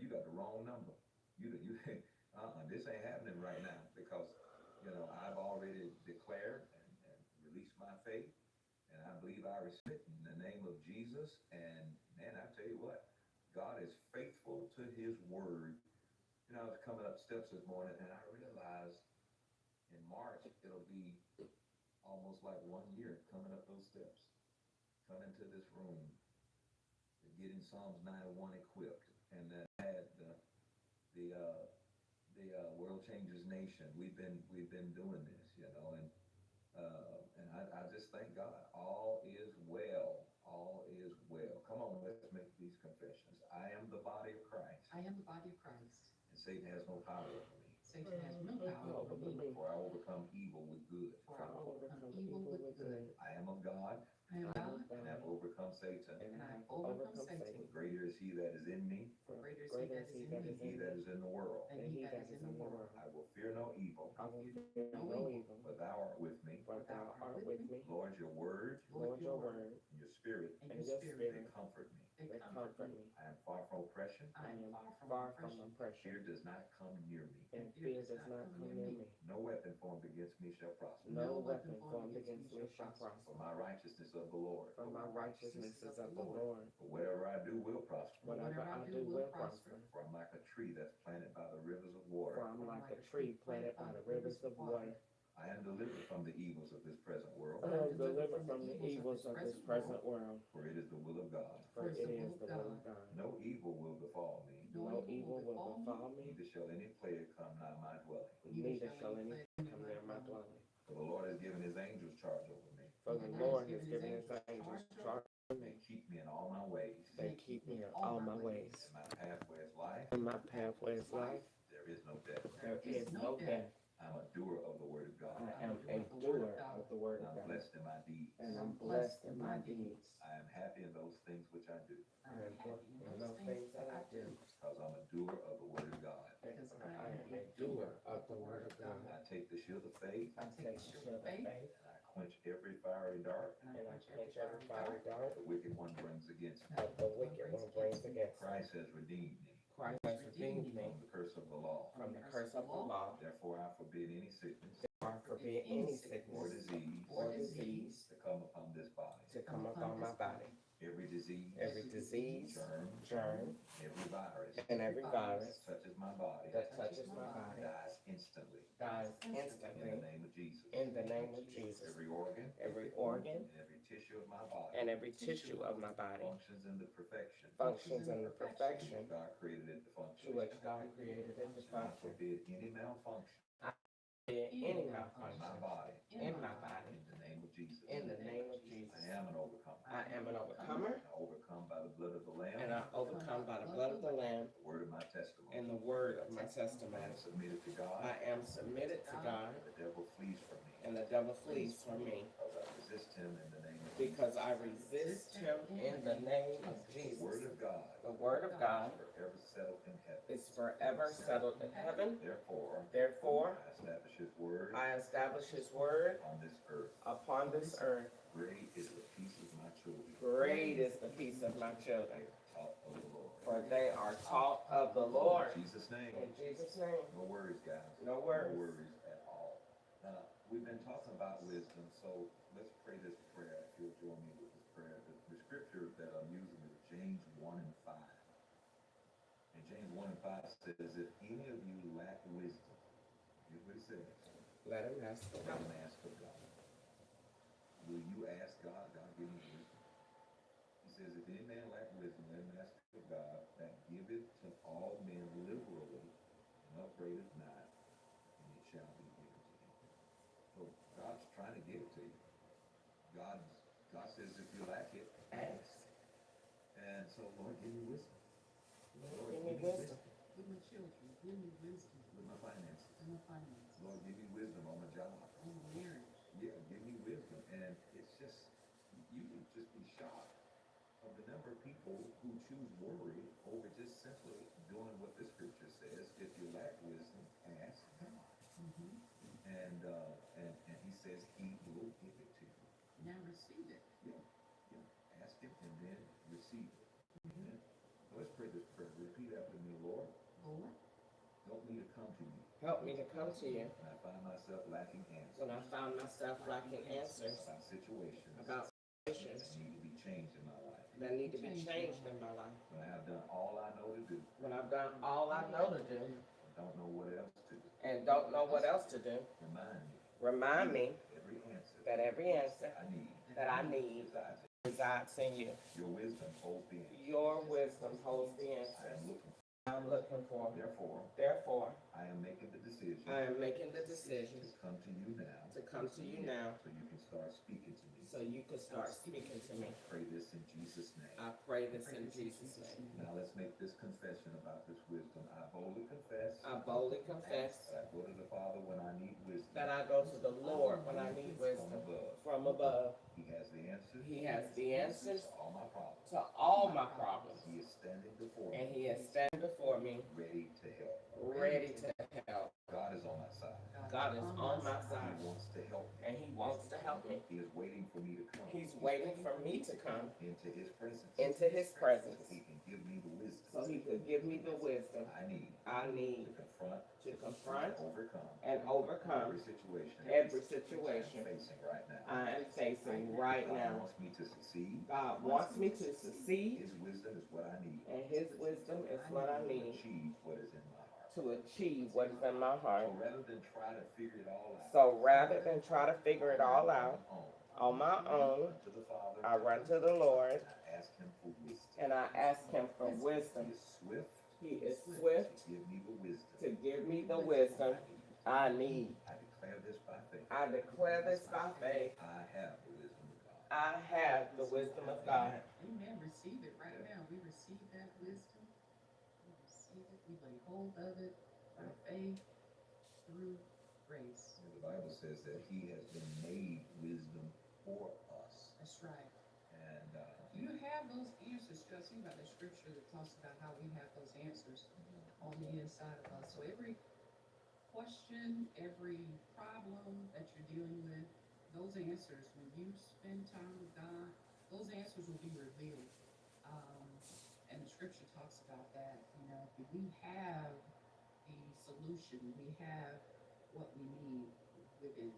you got the wrong number. This ain't happening right now because, I've already declared and released my faith, and I believe I receive it in the name of Jesus. And man, I tell you what, God is faithful to His word. I was coming up steps this morning, and I realized in March it'll be almost like 1 year coming up those steps, coming to this room, getting Psalms 91 equipped, and then had the World Changers Nation. We've been doing this, and I just thank God. All is well. All is well. Come on, let's make these confessions. I am the body of Christ. I am the body of Christ. And Satan has no power over me. Satan has no power over me. For I overcome evil with good. For I overcome evil with good. I am of God. I am God. And have overcome Satan. And I have overcome Satan. Greater is He that is in me. Greater is He that is in me. Than he that is in the world. Than he that is in the world. I will fear no evil. I will fear no evil. For thou art with me. For thou art with me. Lord, your word. Lord, your word. And your spirit. And your spirit. They comfort me. They comfort me. I am far from oppression. I am far from oppression. Fear does not come near me. And fear does not come near me. No weapon formed against me shall prosper. No weapon formed against me shall prosper. For my righteousness of the Lord. For my righteousness is of the Lord. For whatever I do will prosper. Whatever I do will prosper. For I'm like a tree that's planted by the rivers of water. For I'm like a tree planted by the rivers of water. I am delivered from the evils of this present world. I am delivered from the evils of this present world. For it is the will of God. For it is the will of God. No evil will befall me. No evil will befall me. Neither shall any plague come nigh my dwelling. Neither shall any come near my dwelling. For the Lord has given His angels charge over me. For the Lord has given His angels charge over me. They keep me in all my ways. They keep me in all my ways. And my pathway is life. In my pathway is life. There is no death. There is no death. I'm a doer of the word of God. I am a doer of the word of I'm God. blessed in my deeds. And I'm blessed in my deeds. I am happy in those things which I do. I am happy in those things that I do. Because I'm a doer of the word of God. Because I am a doer of the word of God. I take the shield of faith. I take the shield of faith. And I quench every fiery dart. And I quench every fiery dart. The wicked one brings against me. That the wicked one brings against me. Christ has redeemed me. Christ has redeemed me From the curse of the law. from the curse of the law. Therefore I forbid any sickness. I forbid any Or sickness disease. To come upon this body. to come upon my body. Every disease. Every disease, Germ. germ, Every virus. and every virus Touches my body. that touches my body Dies instantly. dies In instantly the name of Jesus. in the name of Jesus. Every organ. Every organ And every tissue of my body. and every tissue of my body Functions in the perfection. functions in the perfection God created it to to function. which God created it to I function. forbid any malfunction Any in malfunction my body. in my body In the name of Jesus. in the name of Jesus. I am an overcomer. I am an overcomer, I overcome by the blood of the Lamb. and I overcome by the blood of the Lamb The word of my testimony. and the word of my I testimony. am submitted to God. I am submitted to God, And the devil flees from me. and the devil flees from me Because I resist him in the name of because I resist him in the name of Jesus. The word Jesus. of God The word of God is forever settled in heaven. is forever settled in heaven. Therefore, Therefore, I establish his word I establish his word on this earth. upon this earth. Great is the peace of my children. Great is the peace of my children, They are taught of the Lord. for they are taught of the Lord. In Jesus' name. In Jesus' name, No worries, guys. no worries. No worries at all. We've been talking about wisdom, so let's pray this prayer. If you'll join me with this prayer. The scripture that I'm using is James 1 and 5. And James 1 and 5 says, if any of you lack wisdom, here's what it says. Let him ask the Let Lord. him ask of God. Will you ask God? God, give me wisdom. He says, if any man lack wisdom, let him ask of God, that giveth to all men liberally, and upbraideth not, and it shall be given to him. So God's trying to give it to you. God says, if you lack it, ask. And so, Lord, give me wisdom. Lord, Give me wisdom. With my children, give me wisdom with my finances. in my finances, Lord, give me wisdom on my job. in my marriage. Yeah, give me wisdom. And it's just, you would just be shocked of the number of people who choose worry over just simply doing what the scripture says. If you lack wisdom, ask God. And he says he will give it to you. Now receive it. Ask it and then receive it. Amen. So let's pray this prayer. Repeat after me, Lord. me to come to you. Help me to come to you. When I find myself lacking answers. When I found myself lacking answers About situations. about situations that need to be changed in my life. that need to be changed in my life. When I have done all I know to do. When I've done all I know to do And don't know what else to do. and don't know what else to do, Remind me remind me that every answer that I need resides in you. your wisdom holds the answer. Your wisdom holds the I answers am looking I'm looking for. Therefore, Therefore, I am making the decision I am making the decision to come to you now to come to you now so you can start speaking to me. so you can start speaking to me. Pray this in Jesus' name. I pray this in Jesus' name. Now let's make this confession about this wisdom. I boldly confess I boldly confess that I go to the Father when I need wisdom that I go to the Lord when I need from wisdom above. from above. He has the answers He has the answers to all my problems. to all my problems, He is standing before and me, He is standing before me, ready to help. ready to help. God is on my side. God is on my He side, wants to help me. and He wants to help me. He is waiting for me to come He's waiting for me to come into His presence into His so presence He can give me the wisdom so He could give me the wisdom I need I to need confront and overcome and overcome every every situation situation I'm facing right now. I am facing right God now. wants me to succeed. God wants me to succeed, His wisdom is what I need and His wisdom is what I to need achieve what is in my heart. to achieve what is in my heart. So rather than try to figure it all out So rather than try to figure it all out on on my own, to the Father, I run to the Lord I ask Him for wisdom. and I ask Him for He wisdom. is swift He is swift to give me the wisdom to give me the wisdom I need. I declare this by faith. I declare this by faith. I have the wisdom of God. I have the wisdom of God. Amen. Receive it right now. We receive that wisdom. We receive it. We lay hold of it by faith through grace. And the Bible says that He has been made wisdom for us. That's right. And You have those answers. Just think about the scripture that talks about how we have those answers on the inside of us. So every question, every problem that you're dealing with, those answers, when you spend time with God, those answers will be revealed. And the scripture talks about that. You know, we have the solution. We have what we need within.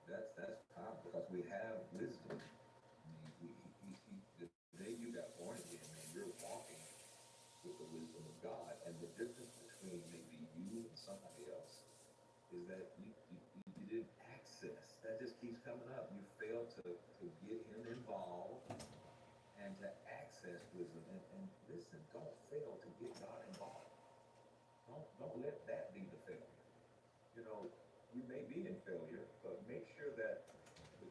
that's powerful because we have wisdom. I mean, the day you got born again, man, you're walking with the wisdom of God. And the difference between maybe you and somebody else is that you didn't access. That just keeps coming up. You fail to get Him involved and to access wisdom. And listen, don't fail to get God involved. Don't let that be the failure. You know, you may be in failure, but make sure that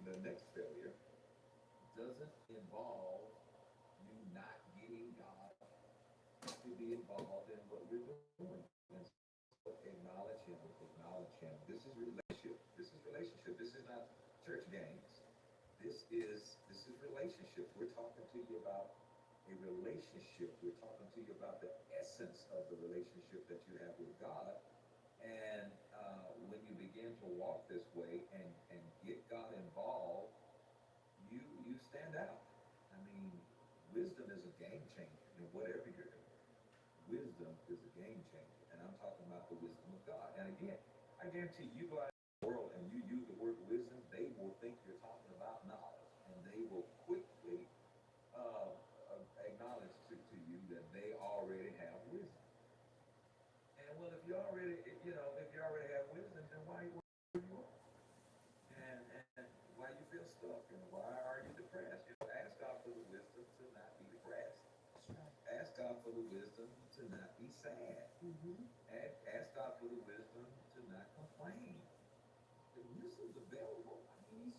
the next failure doesn't involve you not getting God to be involved in what you're doing. And so acknowledge Him. This is relationship. This is not church games. This is relationship. We're talking to you about a relationship. We're talking to you about the essence of the relationship that you have with God. And when you begin to walk this way and get God involved, you stand out. I mean, wisdom is a game changer in whatever you're doing. Wisdom is a game changer. And I'm talking about the wisdom of God. And again, I guarantee you go out in the world and you use the word wisdom, they will think you're talking about knowledge. And they will quickly acknowledge to you that they already have wisdom. And well, if you already have wisdom, then why are you where you are? And why you feel stuck? And why are you depressed? You know, ask God for the wisdom to not be depressed. That's right. Ask God for the wisdom to not be sad. Ask God for the wisdom to not complain. The wisdom's available. I mean,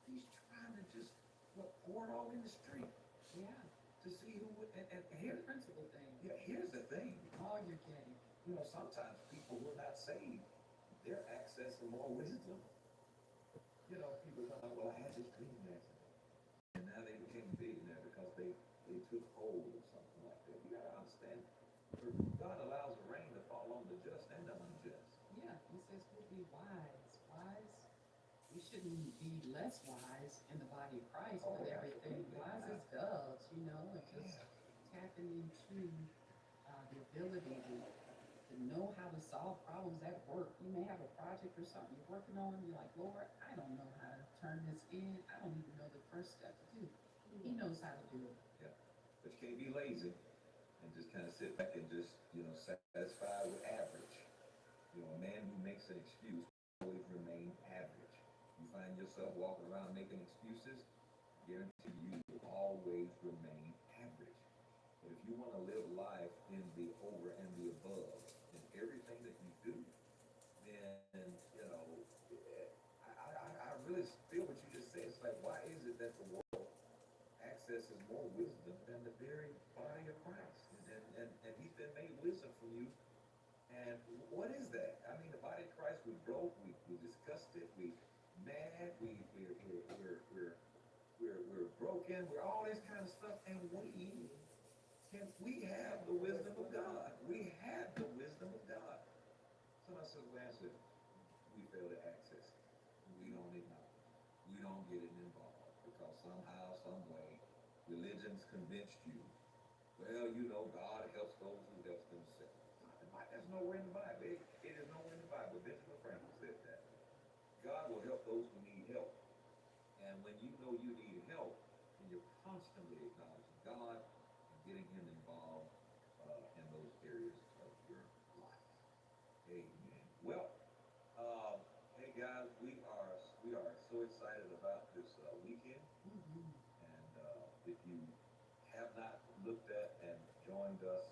he's trying to just pour it all in the street. Yeah. To see who would, and The here's principal thing. yeah, here's the thing. All you're getting. You know, sometimes people who are not saved, they're accessing more wisdom. You know, people come out, well, I had this dream last night. And now they became a billionaire because they took hold of something like that. You gotta understand, God allows the rain to fall on the just and the unjust. Yeah. He says we'll be wise. We shouldn't be less wise in the body of Christ with everything. Absolutely. Wise as doves, you know, and just tapping into the ability to to know how to solve problems at work. You may have a project or something you're working on. You're like, Lord, I don't know how to turn this in. I don't even know the first step to do. He knows how to do it. Yeah. But you can't be lazy and just kind of sit back and just, satisfied with average. A man who makes an excuse will always remain average. You find yourself walking around making excuses, guarantee you will always remain average. But if you want to live life in the over and the above in everything that you do, then, I really feel what you just said. It's like, why is it that the world accesses more wisdom than the very body of Christ? And he's been made wisdom from you. And what is that? I mean, the body of Christ, we broke, we discussed it, we mad, we're broken, we're all this kind of stuff, and we have the wisdom of God. We have the wisdom of God. Somebody says, well, answer, we fail to access it. We don't acknowledge it. We don't get it involved because somehow, some way, religion's convinced you, well, God helps those who helps themselves. That's nowhere in the Bible. It is nowhere in the Bible. Benjamin Franklin said that. God will help those who need help. And when you know you need help, then you're constantly acknowledging God and getting Him involved in those areas of your life. Amen. Well, hey guys, we are so excited about this weekend. Mm-hmm. And if you have not looked at and joined us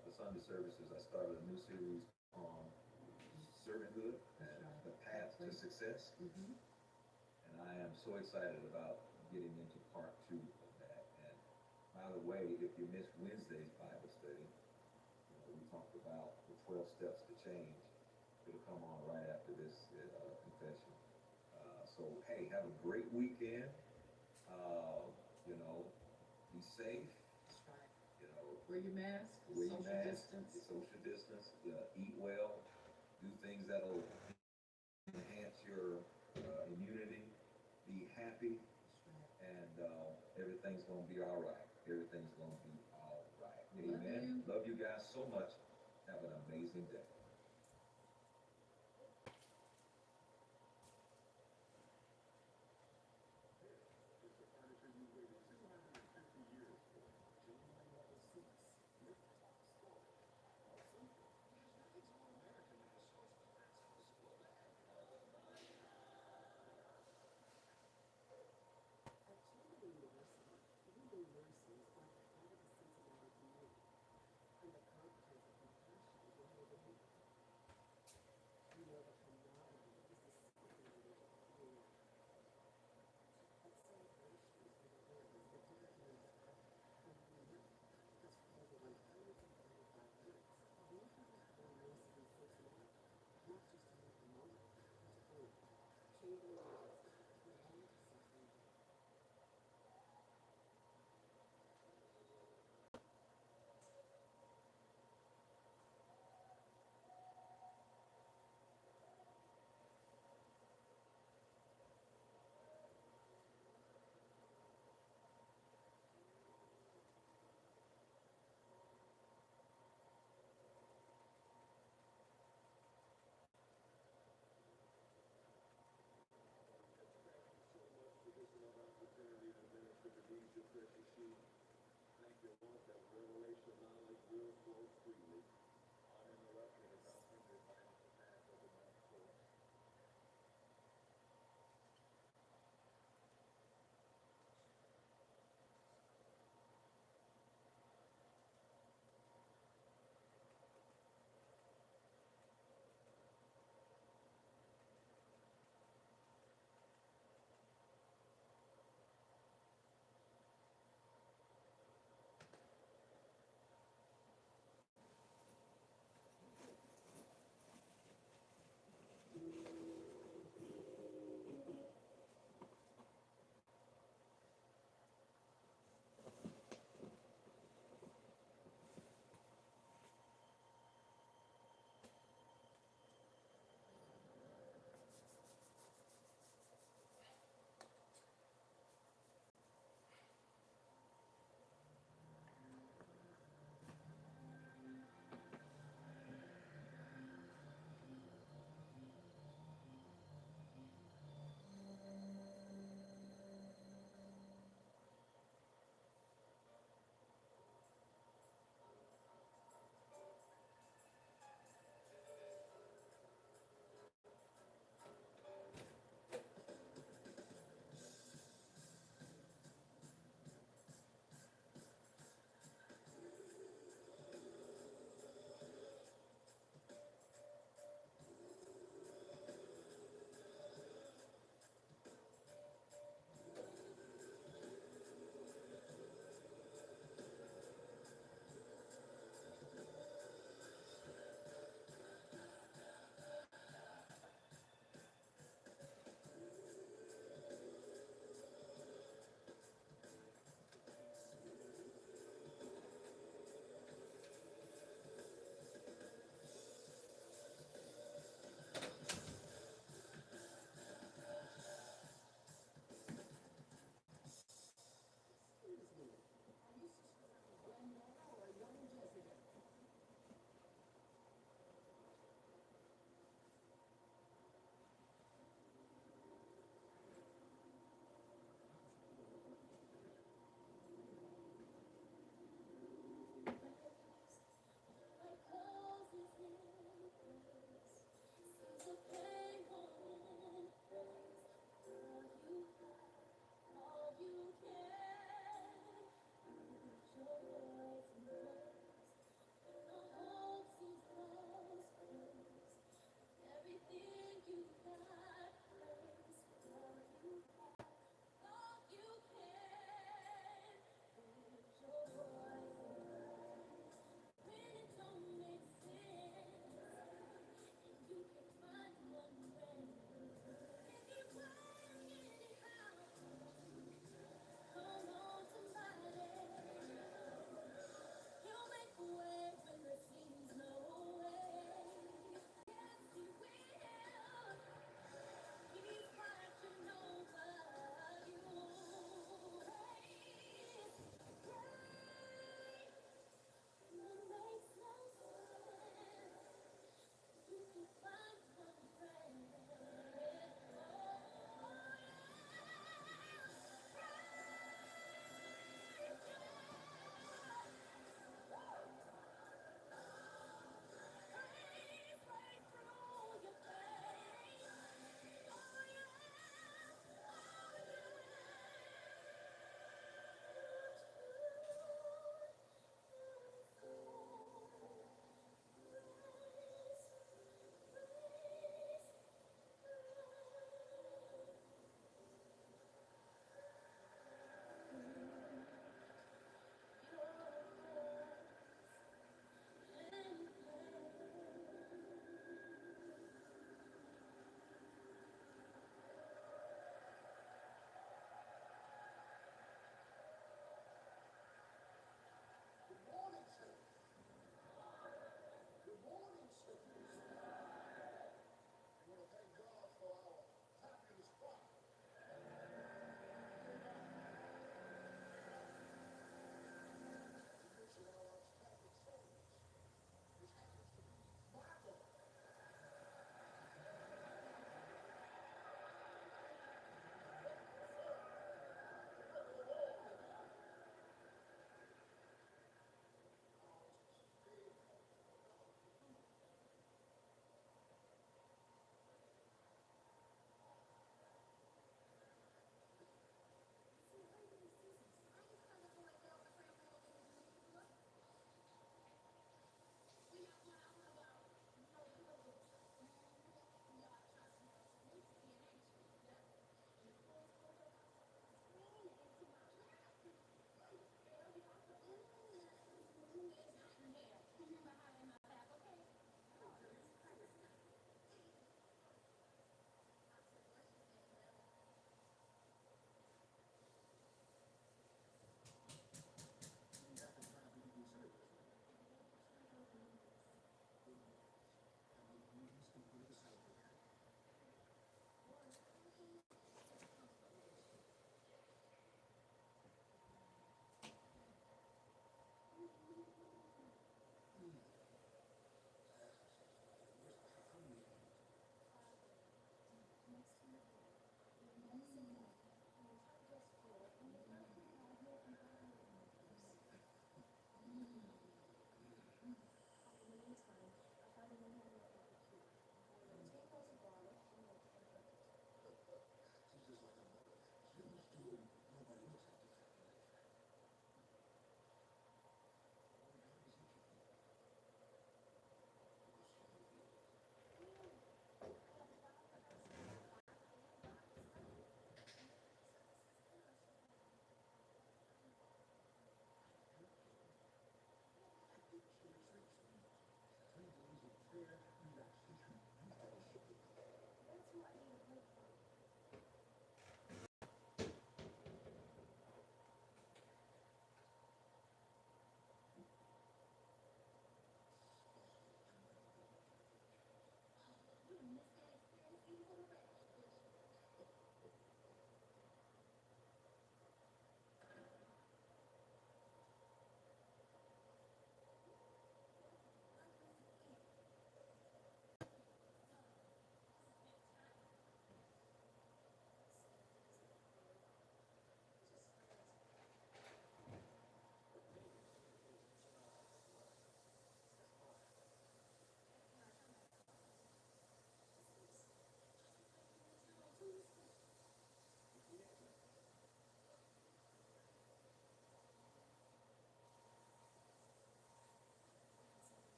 for Sunday services, I started a new series on servanthood and the path to success. Mm-hmm. And I am so excited about getting into part 2 of that. And by the way, if you missed Wednesday's Bible study, we talked about the 12 steps to change. It'll come on right after this confession. So, hey, have a great weekend. Be safe. That's right. You know, Wear your mask, wear your social mask, distance. social distance, eat well, do things that'll enhance your immunity, be happy, That's right. and everything's going to be all right. Everything's going to be all right. Love Amen. you. Love you guys so much. Have an amazing day.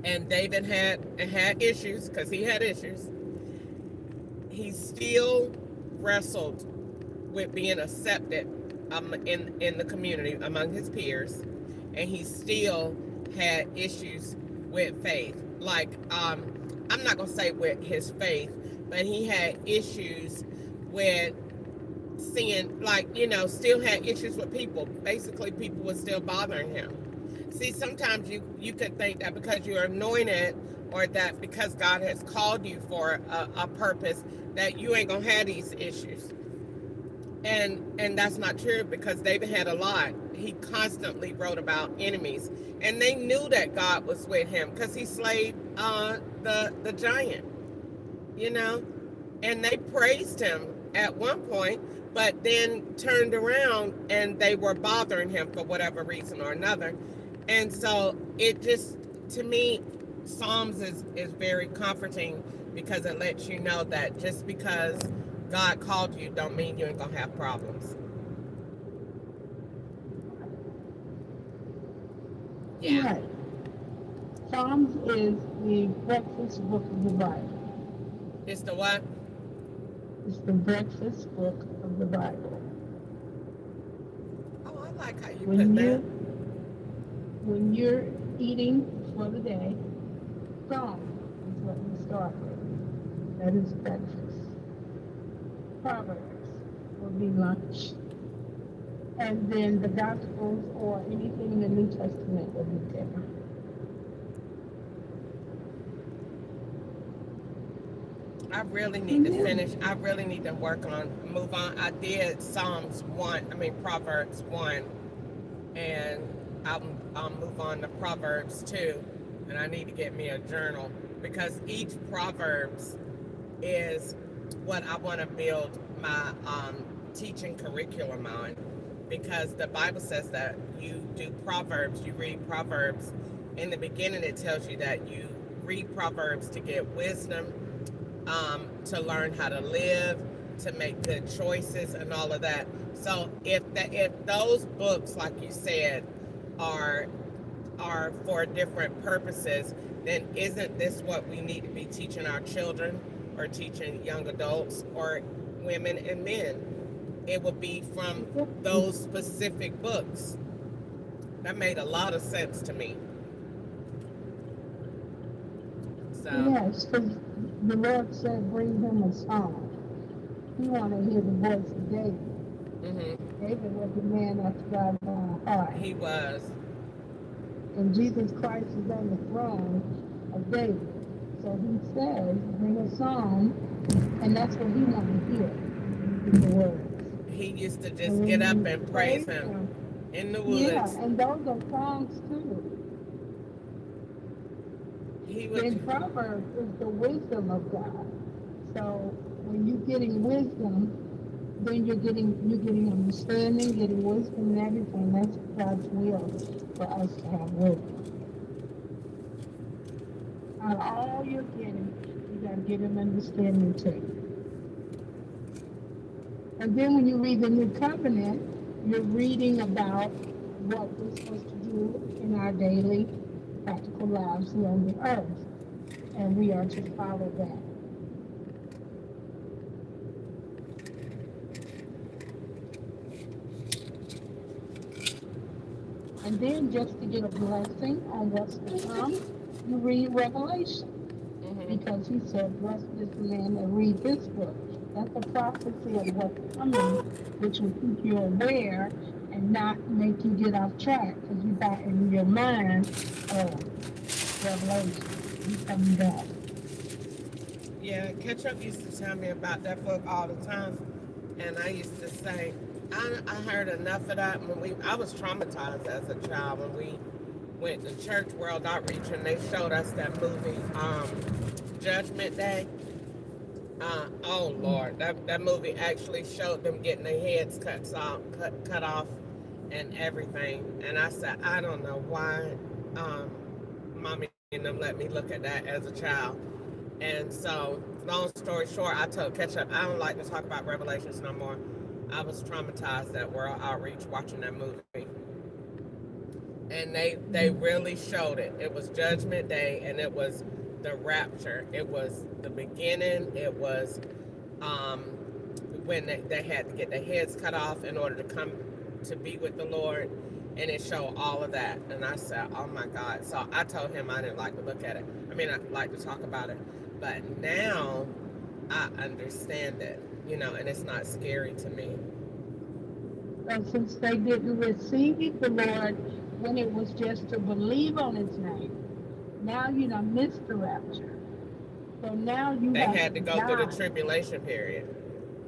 and David had issues because he had issues. He still wrestled with being accepted in the community among his peers, and he still had issues with faith. Like I'm not gonna say with his faith, but he had issues with seeing, like, still had issues with people. Basically, people were still bothering him. See, sometimes you could think that because you're anointed, or that because God has called you for a purpose, that you ain't gonna have these issues. And that's not true, because David had a lot. He constantly wrote about enemies, and they knew that God was with him because he slayed the giant, you know, and they praised him at one point, but then turned around and they were bothering him for whatever reason or another. And so it just, to me, Psalms is very comforting, because it lets you know that just because God called you don't mean you ain't gonna have problems. Yeah. Right. Psalms is the breakfast book of the Bible. It's the what? It's the breakfast book of the Bible. Oh, I like how you When put you that. when you're eating for the day, Psalms is what you start with. That is breakfast. Proverbs will be lunch. And then the Gospels or anything in the New Testament will be dinner. I really need And to then, finish. I really need to move on. I did Proverbs 1, and I'll move on to Proverbs 2, and I need to get me a journal, because each Proverbs is what I want to build my teaching curriculum on, because the Bible says that you read Proverbs. In the beginning, it tells you that you read Proverbs to get wisdom, to learn how to live, to make good choices, and all of that. So if those books, like you said, are for different purposes, then isn't this what we need to be teaching our children, or teaching young adults, or women and men? It would be from those specific books. That made a lot of sense to me. So, yes, because the Lord said, bring him a song. He wanted to hear the voice of David. David was a man after God's own heart. he was. And Jesus Christ is on the throne of David. So he says, bring a song, and that's what he wanted to hear in the words. He used to just get up and praise him in the woods. Yeah, and those are songs too. In Proverbs is the wisdom of God. So when you're getting wisdom, then you're getting understanding, getting wisdom and everything. That's God's will for us to have wisdom. Out of all you're getting, you gotta get an understanding too. And then when you read the New Covenant, you're reading about what we're supposed to do in our daily practical lives here on the earth. And we are to follow that. And then just to get a blessing on what's to come, you read Revelation. Because he said, blessed is the man that reads this book. That's a prophecy of what's coming, which will keep you aware and not make you get off track, because you got in your mind, Revelation, he's coming back. Yeah, Ketchup used to tell me about that book all the time, and I used to say, I heard enough of that I was traumatized as a child when we went to Church World Outreach, and they showed us that movie, Judgment Day. Oh Lord, that movie actually showed them getting their heads cut off and everything. And I said, I don't know why mommy and them let me look at that as a child. And so, long story short, I told Ketchup, I don't like to talk about Revelations no more. I was traumatized at World Outreach watching that movie. And they really showed it. It was Judgment Day, and it was the rapture. It was the beginning. It was um, when they had to get their heads cut off in order to come to be with the Lord, and it showed all of that. And I said, "Oh my God!" So I told him I didn't like to look at it. I mean, I like to talk about it, but now I understand it, and it's not scary to me. And since they didn't receive the Lord when it was just to believe on his name, now you done missed the rapture. So now you They have had to to go through the die. tribulation period.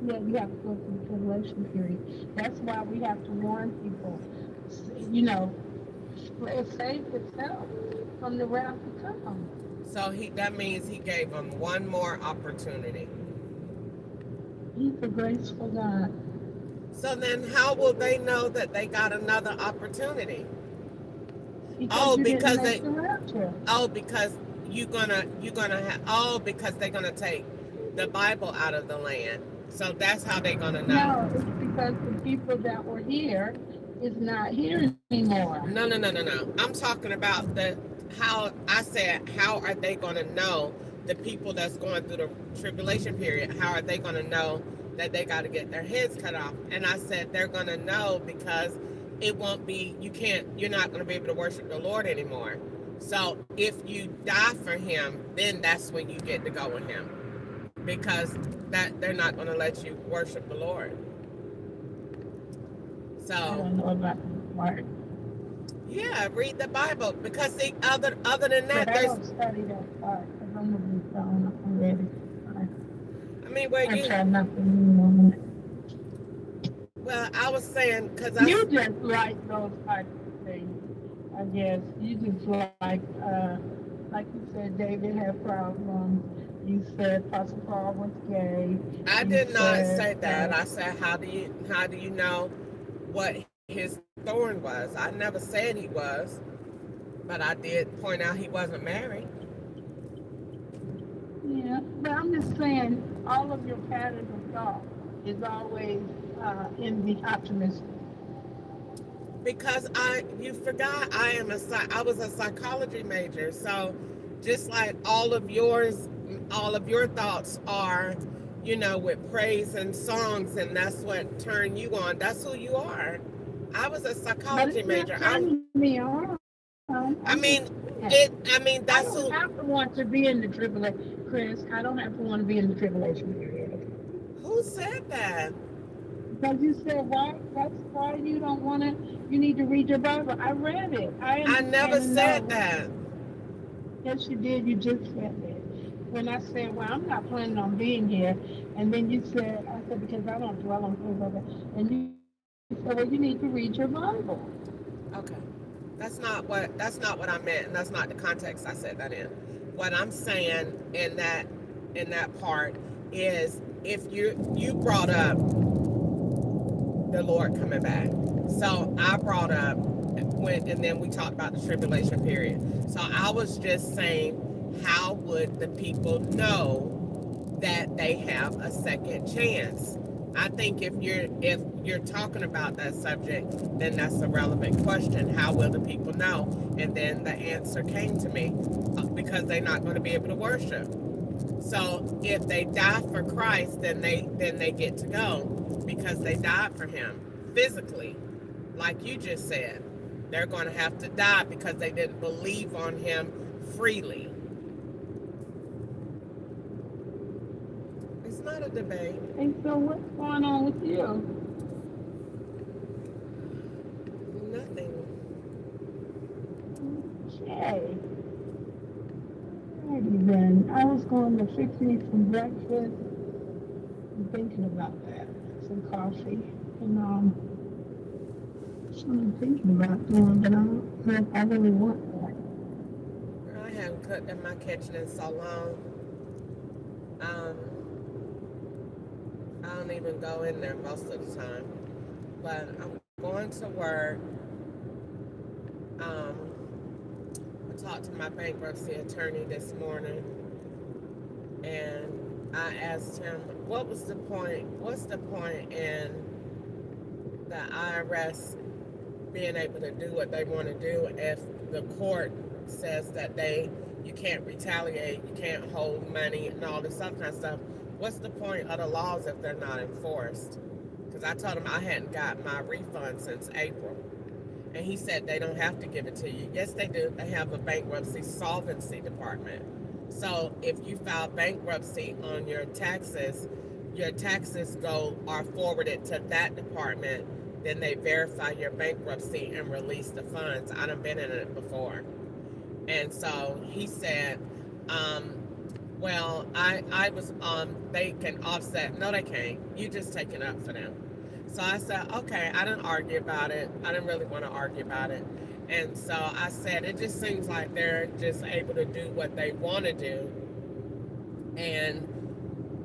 Yeah, you have to go through the tribulation period. That's why we have to warn people. You know, save yourself from the wrath to come. So that means he gave them one more opportunity. He's a graceful God. So then how will they know that they got another opportunity? Because Oh, you didn't because make the rapture. because you're gonna have because they're gonna take the Bible out of the land. So that's how they're gonna know. No, it's because the people that were here is not here anymore. No. I'm talking about how I said, how are they gonna know the people that's going through the tribulation period? How are they gonna know that they got to get their heads cut off? And I said they're gonna know because it won't be you're not gonna be able to worship the Lord anymore. So if you die for him, then that's when you get to go with him, because that they're not gonna let you worship the Lord. I So don't know about the part. yeah, read the Bible, because see, other than that, But I there's don't study that part because I'm going to be thrown already. I mean, where I you try not to lean on well, I was saying because it. You just like those types of things, I guess. You just like you said, David had problems. You said Apostle Paul was gay. I You did not said, say that. I said, how do you know what his thorn was? I never said he was, but I did point out he wasn't married. yeah, but I'm just saying, all of your patterns of thought is always in the optimistic. Because you forgot I was a psychology major, so just like all of your thoughts are, with praise and songs, and that's what turn you on. That's who you are. I was a But psychology it's not major. turning me on. I'm I just mean, saying. I that's don't who. have to want to be in the tribulation, Chris. I don't have to want to be in the tribulation period. Who said that? Because you said why? That's why you don't want to. You need to read your Bible. I read it. I I never understand and said know. that. Yes, you did. You just said it. When I said, "Well, I'm not planning on being here," and then you said, "I said because I don't dwell on things like that," and you said, "Well, you need to read your Bible." Okay. That's not what I meant, and that's not the context I said that in. What I'm saying in that part is, if you brought up the Lord coming back. So I brought up and then we talked about the tribulation period. So I was just saying, how would the people know that they have a second chance? I think if you're talking about that subject, then that's a relevant question. How will the people know? And then the answer came to me, because they're not going to be able to worship. So if they die for Christ, then they get to go, because they died for him physically, like you just said. They're going to have to die because they didn't believe on him freely. It's not a debate. And so, what's going on with you? Nothing. Okay. Alrighty then. I was going to fix me some breakfast. I'm thinking about that. Some coffee. And that's what I'm thinking about doing, but I don't know if I really want that. I haven't cooked in my kitchen in so long. Um, I don't even go in there most of the time. But I'm going to work. Um, I talked to my bankruptcy attorney this morning, and I asked him, what's the point in the IRS being able to do what they want to do if the court says that you can't retaliate, you can't hold money and all this other kind of stuff. What's the point of the laws if they're not enforced? Because I told him I hadn't got my refund since April. And he said they don't have to give it to you. Yes, they do. They have a bankruptcy solvency department. So if you file bankruptcy on your taxes are forwarded to that department. Then they verify your bankruptcy and release the funds. I done been in it before. And so he said, well, I was they can offset. No, they can't. You just take it up for them. So I said, okay, I didn't argue about it. I didn't really want to argue about it. And so I said, it just seems like they're just able to do what they want to do. And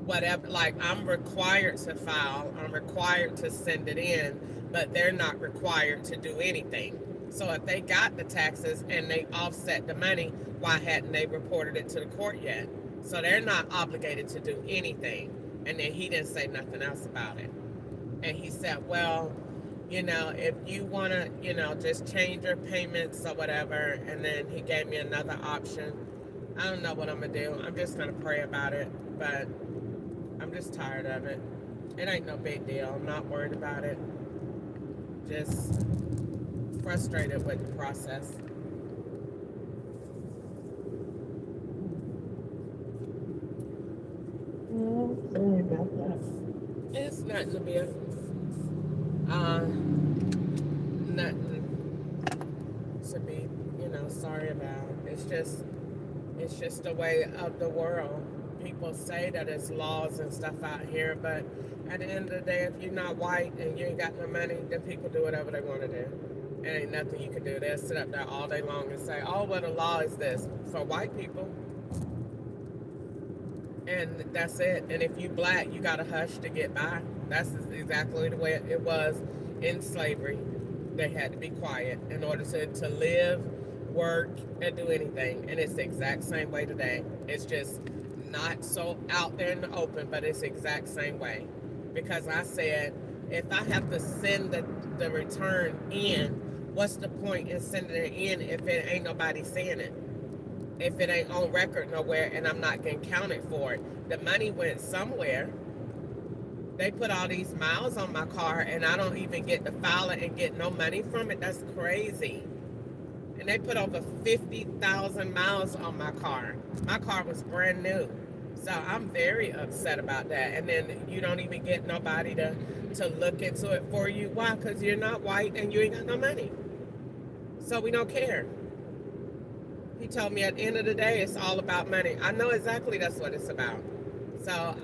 whatever, like I'm required to file, I'm required to send it in, but they're not required to do anything. So if they got the taxes and they offset the money, why hadn't they reported it to the court yet? So they're not obligated to do anything. And then he didn't say nothing else about it. And he said, well, if you want to, just change your payments or whatever. And then he gave me another option. I don't know what I'm going to do. I'm just going to pray about it. But I'm just tired of it. It ain't no big deal. I'm not worried about it. Just frustrated with the process. Sorry about that. It's nothing to be nothing to be, sorry about. It's just the way of the world. People say that it's laws and stuff out here, but at the end of the day, if you're not white and you ain't got no money, then people do whatever they want to do. There ain't nothing you can do. They'll sit up there all day long and say, oh, well, the law is this for white people. And that's it. And if you black, you got to hush to get by. That's exactly the way it was in slavery. They had to be quiet in order to live, work, and do anything. And it's the exact same way today. It's just not so out there in the open, but it's the exact same way. Because I said, if I have to send the return in, what's the point in sending it in if it ain't nobody seeing it? If it ain't on record nowhere and I'm not getting counted for it. The money went somewhere. They put all these miles on my car and I don't even get to file it and get no money from it. That's crazy. And they put over 50,000 miles on my car. My car was brand new. So I'm very upset about that. And then you don't even get nobody to look into it for you. Why? Because you're not white and you ain't got no money. So we don't care. He told me at the end of the day, it's all about money. I know exactly that's what it's about. So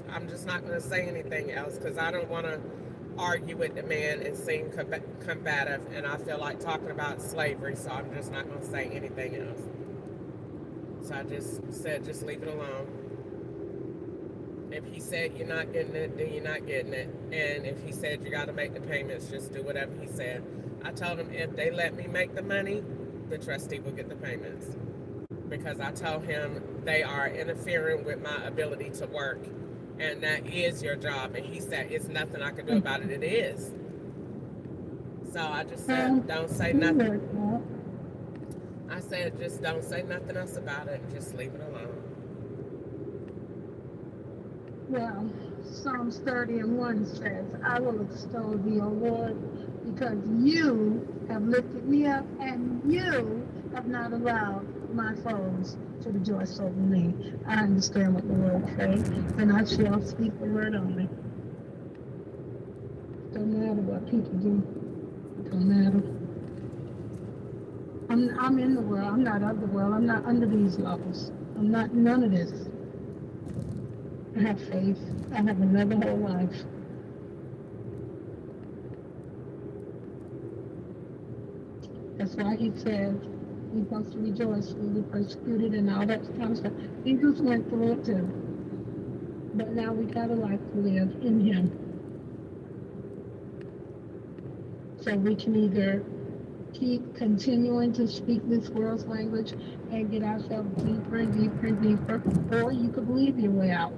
I'm just not going to say anything else because I don't want to argue with the man and seem combative. And I feel like talking about slavery, so I'm just not going to say anything else. So I just said, just leave it alone. If he said you're not getting it, then you're not getting it. And if he said you got to make the payments, just do whatever he said. I told him if they let me make the money, the trustee will get the payments. Because I told him they are interfering with my ability to work. And that is your job. And he said, it's nothing I can do about it. It is. So I just said, don't say nothing. I said, just don't say nothing else about it. Just leave it alone. Well, Psalms 30:1 says, I will extol thee, O Lord, because you have lifted me up and you have not allowed my foes to rejoice over me. I understand what the word says, and I shall speak the word only. Don't matter what people do. Don't matter. I'm in the world. I'm not of the world. I'm not under these laws. I'm not none of this. I have faith. I have another whole life. That's why he says we're supposed to rejoice when we're persecuted and all that kind of stuff. Jesus went through it too. But now we got a life to live in him. So we can either keep continuing to speak this world's language and get ourselves deeper and deeper and deeper, or you could believe your way out.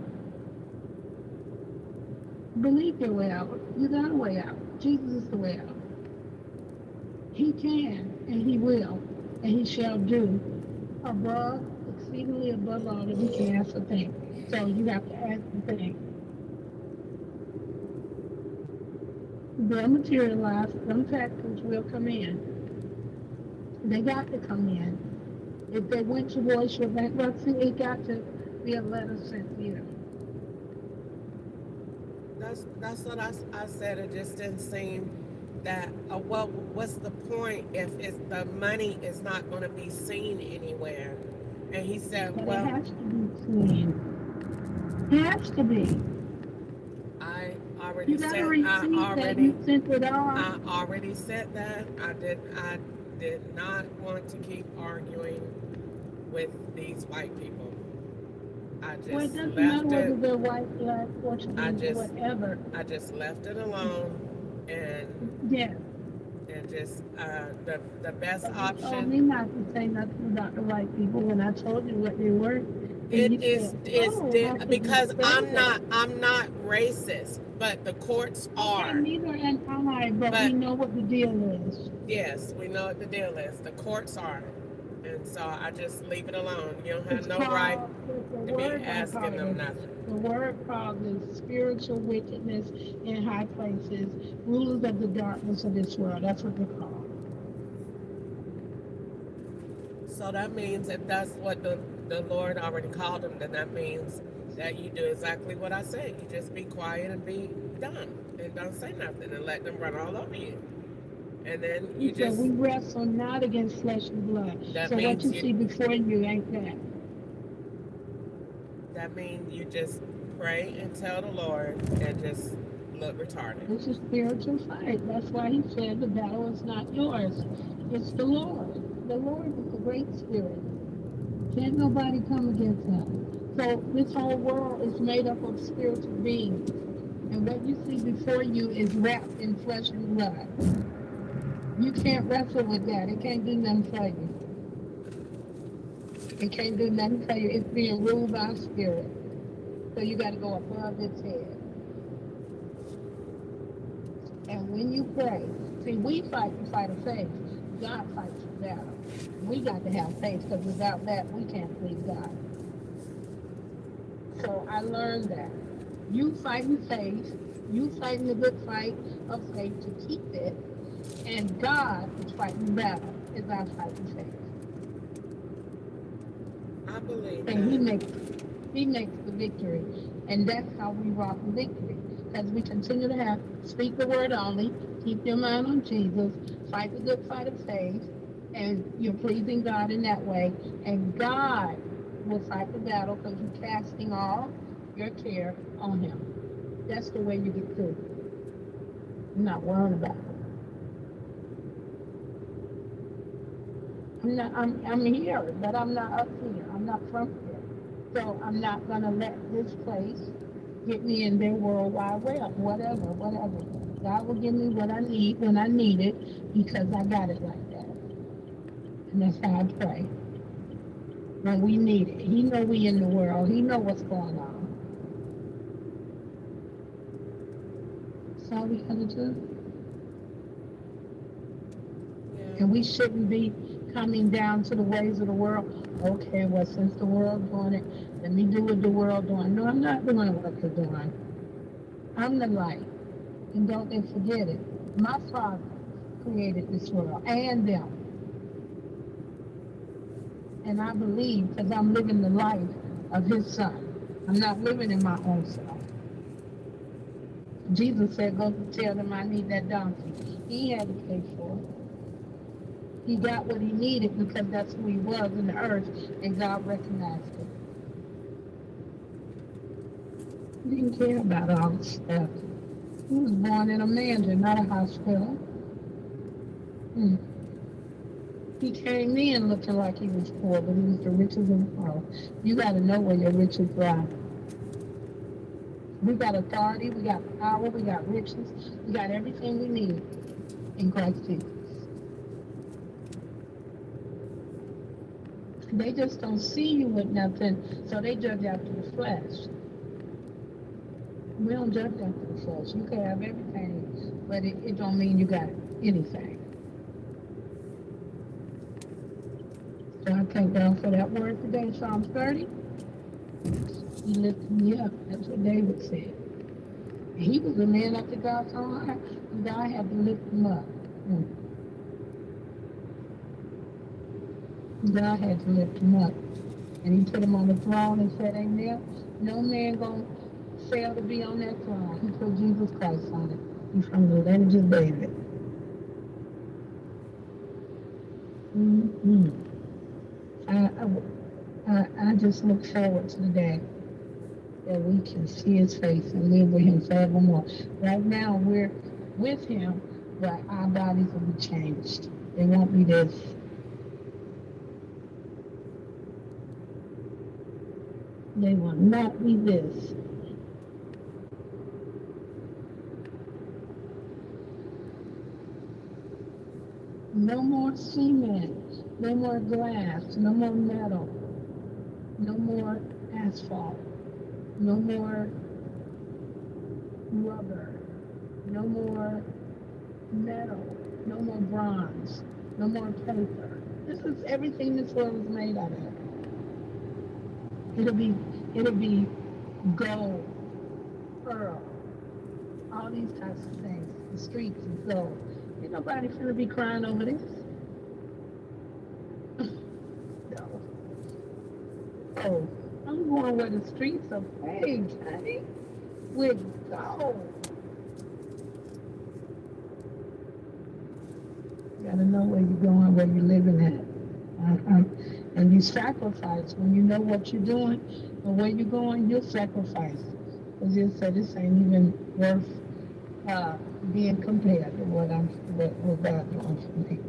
Believe your way out. You got a way out. Jesus is the way out. He can, and he will, and he shall do above, exceedingly above all that we can ask or think. So you have to ask and think. They'll materialize, some factors will come in. They got to come in. If they went towards your bankruptcy, it got to be a letter sent to you. That's what I said. It just didn't seem that. Well, what's the point if the money is not going to be seen anywhere? And he said, But well, it has to be seen. It has to be. I already You got a said receipt that you sent it I on. already said that. I did not want to keep arguing with these white people. I Well, it just doesn't matter left whether it. they're white, black, I Portuguese, just whatever. I just left it alone, and Yeah. just the best But you told me option. not to say nothing about the white people when I told you what they were. And It you said, oh, I because shouldn't say that. I'm not racist, but the courts Okay, are. neither am I, but we But know what the deal is. yes, we know what the deal is. The courts are, and so I just leave it alone. You don't have It's no right called, the to be word I call asking them it, nothing. the word called is spiritual wickedness in high places, rulers of the darkness of this world. That's what they're called. So that means if that's what the Lord already called them, then that means that you do exactly what I said. You just be quiet and be done, and don't say nothing, and let them run all over you. And then you He said, just we wrestle not against flesh and blood. that So what means you see before you ain't that. that means you just pray and tell the Lord and just look retarded. It's a spiritual fight. That's why he said the battle is not yours. It's the Lord. The Lord is a great spirit. Can't nobody come against him. So this whole world is made up of spiritual beings. And what you see before you is wrapped in flesh and blood. You can't wrestle with that. It can't do nothing for you. It can't do nothing for you. It's being ruled by a spirit. So you got to go above its head. And when you pray, see, we fight the fight of faith. God fights the battle. We got to have faith because without that, we can't please God. So I learned that. You fighting faith, you fighting the good fight of faith to keep it, and God is fighting the battle as I fight the faith. I believe And He that. makes the victory. And that's how we walk in victory. As we continue to speak the word only, keep your mind on Jesus, fight the good fight of faith, and you're pleasing God in that way. And God will fight the battle because you're casting all your care on Him. That's the way you get through. You're not worrying about it. I'm here, but I'm not up here. I'm not from here. So I'm not gonna let this place get me in their world wide web, whatever. God will give me what I need when I need it because I got it like that. And that's how I pray. When we need it. He know we in the world. He know what's going on. That's all we gotta do. Yeah. And we shouldn't be coming down to the ways of the world. Okay, well, since the world doing it, let me do what the world doing. No, I'm not doing what they're doing. I'm the light. And don't they forget it. My Father created this world and them. And I believe because I'm living the life of His Son. I'm not living in my own self. Jesus said, go tell them I need that donkey. He had to pay for it. He got what he needed because that's who he was in the earth, and God recognized it. He didn't care about all this stuff. He was born in a manger, not a hospital. He came in looking like he was poor, but he was the richest in the world. You got to know where your riches lie. We got authority, we got power, we got riches, we got everything we need in Christ Jesus. They just don't see you with nothing, so they judge after the flesh. We don't judge after the flesh. You can have everything, but it don't mean you got anything. So I thank God for that word today, Psalms 30. He lifted me up. That's what David said. And he was a man after God's own heart, and God had to lift him up. Mm. God had to lift him up. And he put him on the throne and said, ain't there no man gonna fail to be on that throne. He put Jesus Christ on it. He's from the lineage of David. Mm-hmm. I just look forward to the day that we can see his face and live with him forevermore. Right now we're with him, but our bodies will be changed. They won't be this. They will not be this. No more cement, no more glass, no more metal, no more asphalt, no more rubber, no more metal, no more bronze, no more paper. This is everything this world is made out of. It'll be gold, pearl, all these types of things. The streets is gold. Ain't nobody finna be crying over this. No. Oh, I'm going where the streets are paved, honey, with gold. You gotta know where you're going, where you're living at. And you sacrifice when you know what you're doing and where you're going, you'll sacrifice. Because you say this ain't even worth being compared to what God doing for me.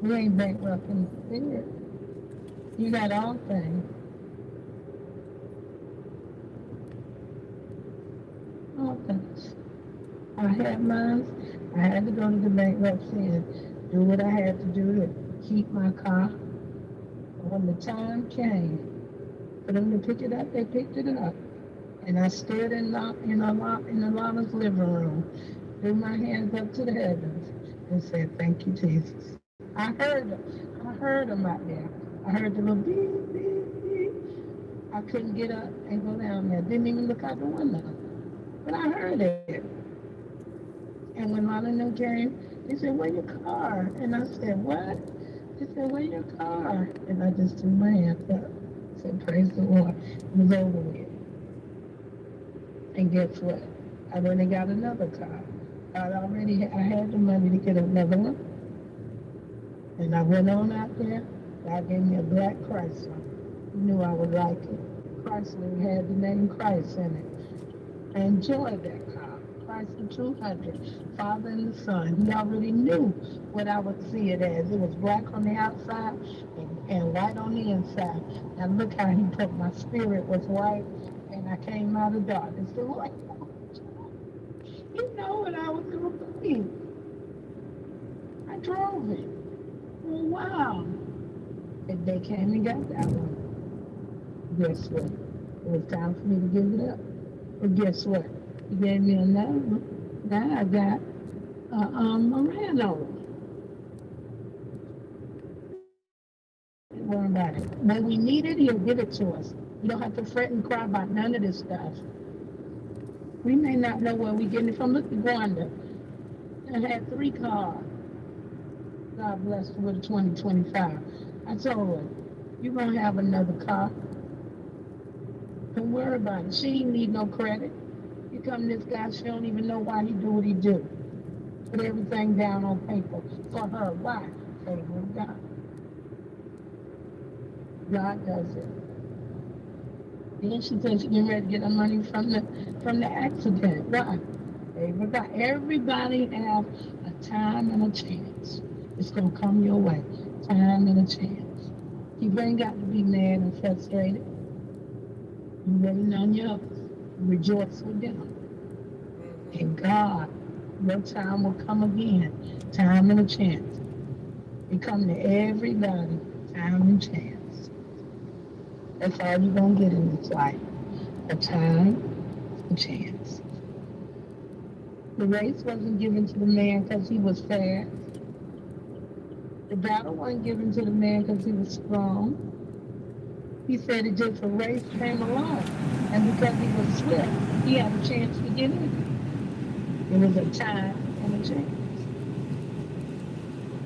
You ain't bankrupt in the spirit. You got all things. All things. I had mine. I had to go to the bankruptcy and do what I had to do to keep my car. But when the time came for them to pick it up, they picked it up. And I stood in Alana's living room, threw my hands up to the heavens, and said, thank you, Jesus. I heard them out there. I heard the little beep, beep, beep. I couldn't get up and go down there. Didn't even look out the window. But I heard it. And when Lana and them came, they said, where your car? And I said, what? They said, where your car? And I just threw my hands up. I said, praise the Lord. It was over with. And guess what? I went and got another car. I had the money to get another one. And I went on out there. God gave me a black Chrysler. He knew I would like it. Chrysler had the name Christ in it. I enjoyed that car. Chrysler 200, Father and the Son. He already knew what I would see it as. It was black on the outside and white on the inside. And look how he put my spirit was white and I came out of darkness. The Lord, you know what I was going to be. I drove it. Oh, wow. And they came and got that one. Guess what? It was time for me to give it up. But guess what? He gave me another one. Now I got a Miranda. Don't worry about it. When we need it, he'll give it to us. You don't have to fret and cry about none of this stuff. We may not know where we're getting it from. Look at Gwanda. I had 3 cars. God bless her with a 2025. I told her, you're going to have another car. Don't worry about it. She ain't need no credit. You come to this guy, she don't even know why he do what he do. Put everything down on paper for her. Why? Favor of God. God does it. Then she said she getting ready to get her money from the accident. Why? Favor of God. Everybody have a time and a chance. It's gonna come your way. Time and a chance. You ain't got to be mad and frustrated. You waiting on yours. Rejoice with them. And God, your time will come again. Time and a chance. It come to everybody. Time and chance. That's all you're going to get in this life. A time, a chance. The race wasn't given to the man because he was fast. The battle wasn't given to the man because he was strong. He said it just a race came along. And because he was swift, he had a chance to get in. It was a time and a chance.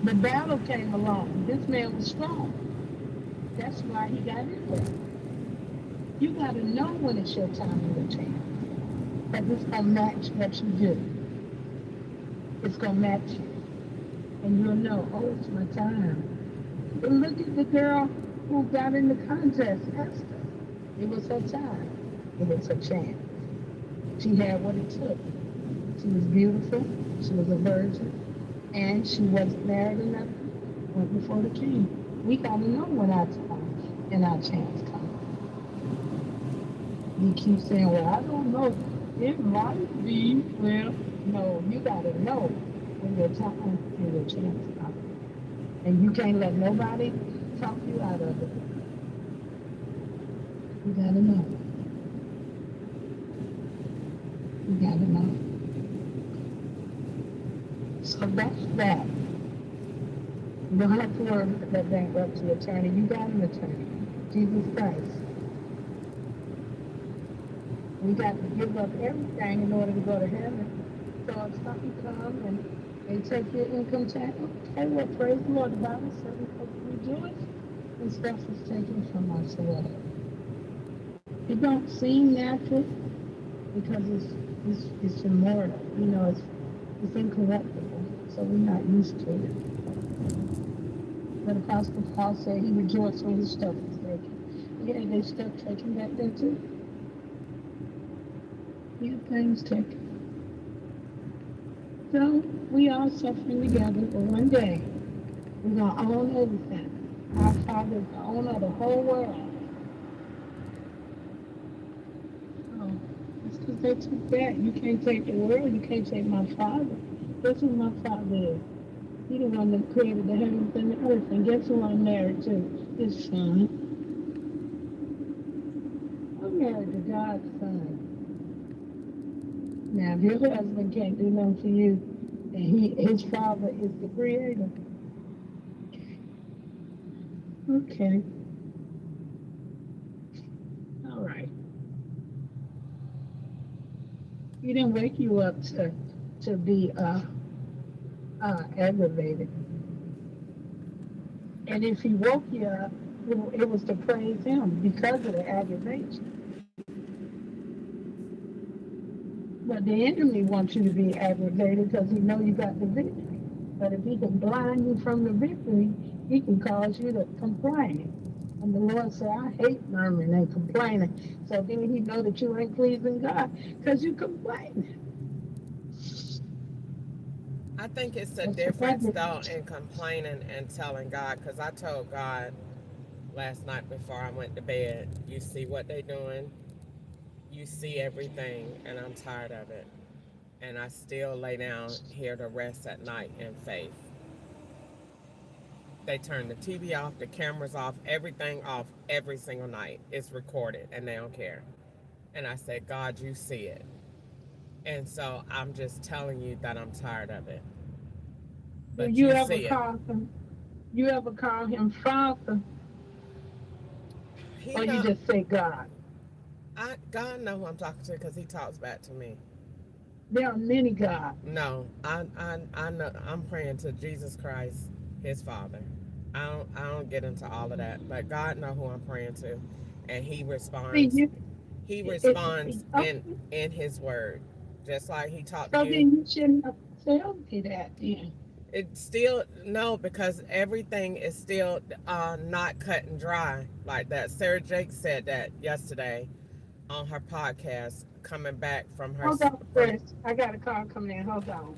The battle came along. This man was strong. That's why he got in there. You got to know when it's your time and your chance. Because it's going to match what you do. It's going to match you. And you'll know, oh, it's my time. But look at the girl who got in the contest, Esther. It was her time. It was her chance. She had what it took. She was beautiful. She was a virgin. And she wasn't married or nothing. Went before the king. We got to know when our time and our chance comes. You keep saying, well, I don't know. It might be. Well, no, you got to know when your time and your chance comes. And you can't let nobody talk you out of it. You got to know. You got to know. So that's that. You don't have to worry about that bankruptcy attorney. You got an attorney. Jesus Christ. We got to give up everything in order to go to heaven. So if something comes and they take your income tax, okay, well, praise the Lord. The Bible says we're supposed to rejoice when stuff is taken from us or whatever. It don't seem natural because it's immortal. You know, it's incorruptible. So we're not used to it. But Apostle Paul said he rejoiced when his stuff was taken. Yeah, they stuff taken back then too. Yeah, things taken. So we all suffering together, but one day we're gonna own everything. Our Father is the owner of the whole world. Oh, it's because they took that. You can't take the world, you can't take my Father. Guess who my Father is? He the one that created the heavens and the earth. And guess who I'm married to? His son. I'm married to God's son. Now, if your husband can't do nothing for you, and his father is the creator, okay, all right. He didn't wake you up to be aggravated. And if he woke you up, it was to praise him because of the aggravation. But the enemy wants you to be aggravated because he knows you got the victory. But if he can blind you from the victory, he can cause you to complain. And the Lord said, I hate murmuring and complaining. So then he know that you ain't pleasing God because you complain. I think it's a That's difference though in complaining and telling God, because I told God last night before I went to bed, you see what they doing, you see everything, and I'm tired of it. And I still lay down here to rest at night in faith. They turn the TV off, the cameras off, everything off every single night. It's recorded and they don't care. And I said, God, you see it. And so I'm just telling you that I'm tired of it. But you you ever see it. call him? You ever call him Father, He or you know, just say God? God know who I'm talking to because he talks back to me. There are many gods. No, I know I'm praying to Jesus Christ, his Father. I don't get into all of that, but God know who I'm praying to, and He See, responds. you, He it, responds okay, in His Word, just like He talked to so you. then you shouldn't have told me that then. It still no, because everything is still not cut and dry like that. Sarah Jake said that yesterday on her podcast, coming back from her Hold on, from. Chris. I got a call coming in. Hold on.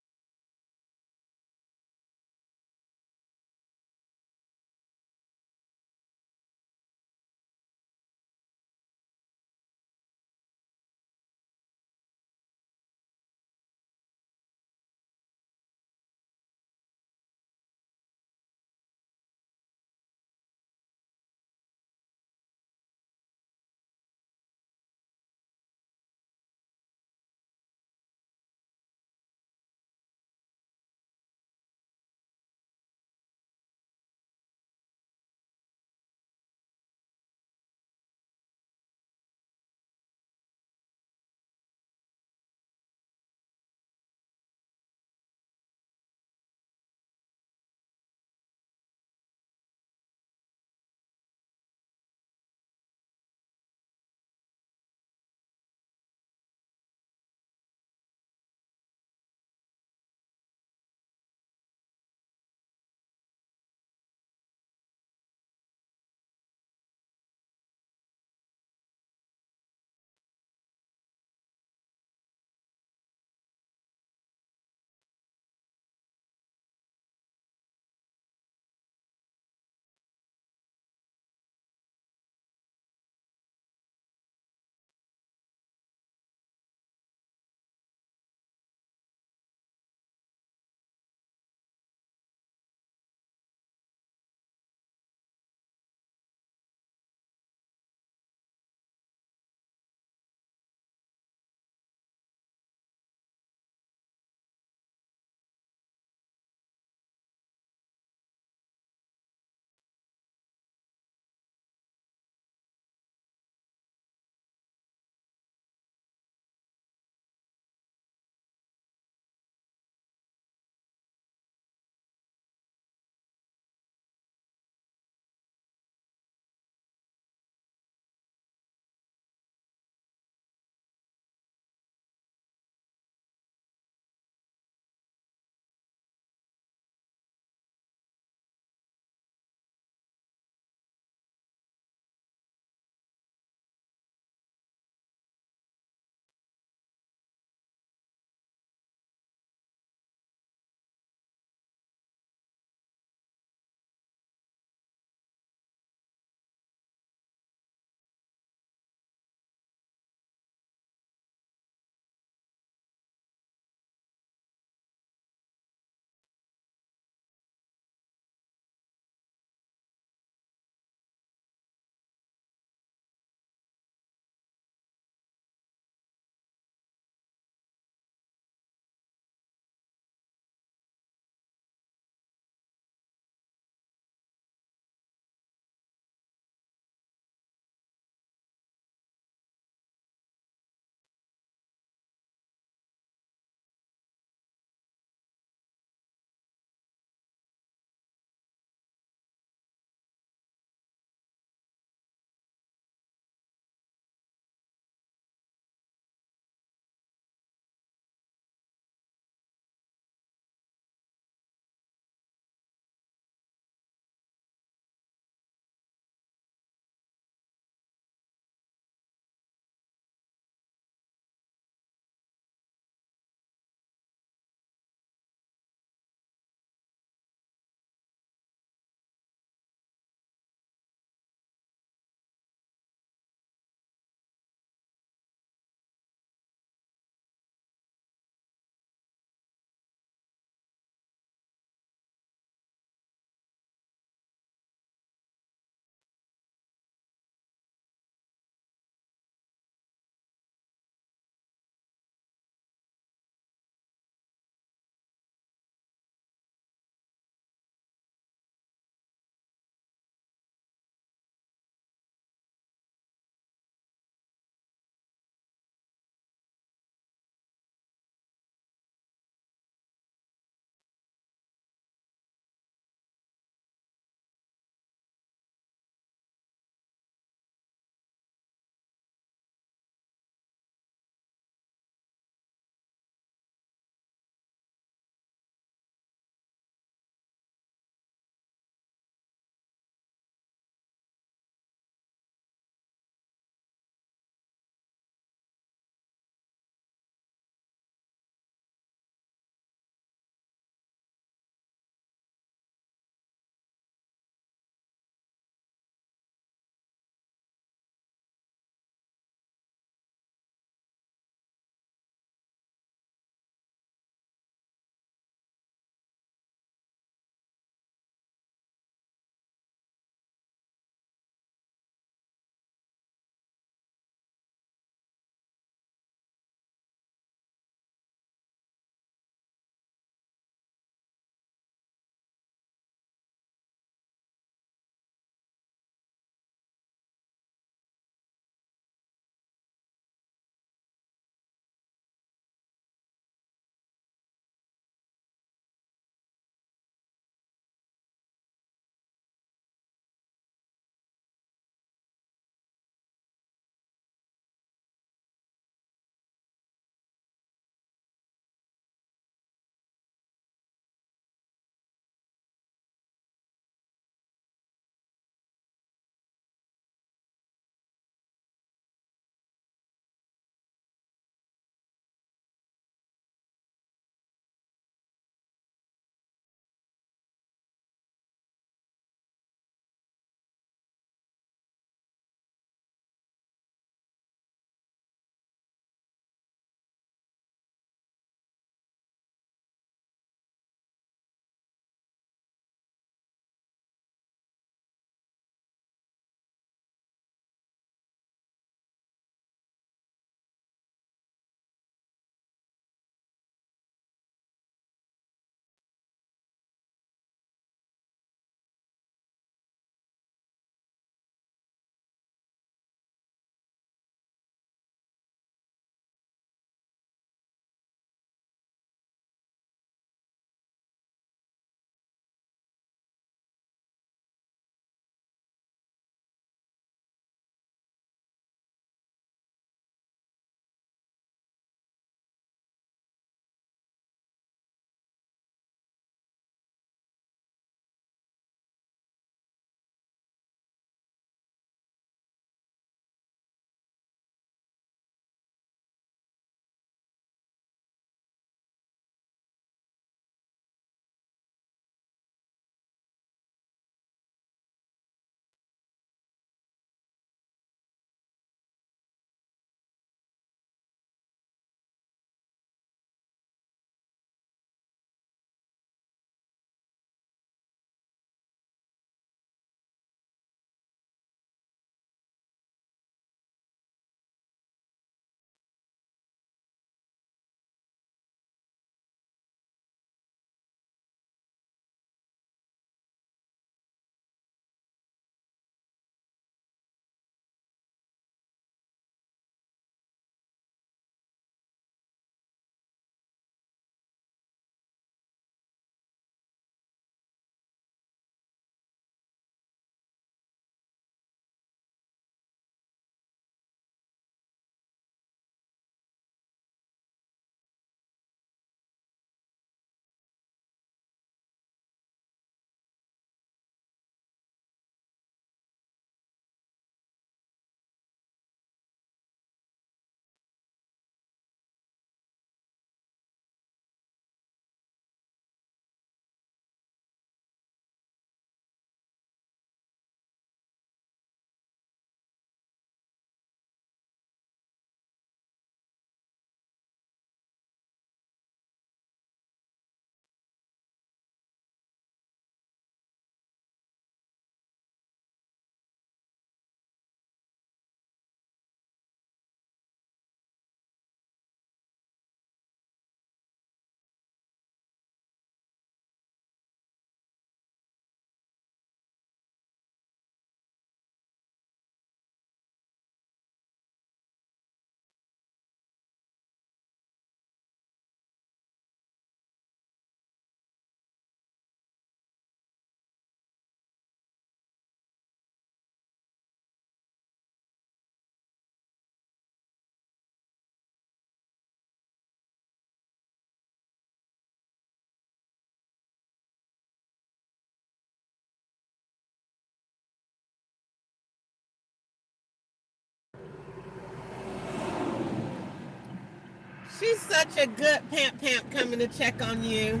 She's such a good pamp coming to check on you.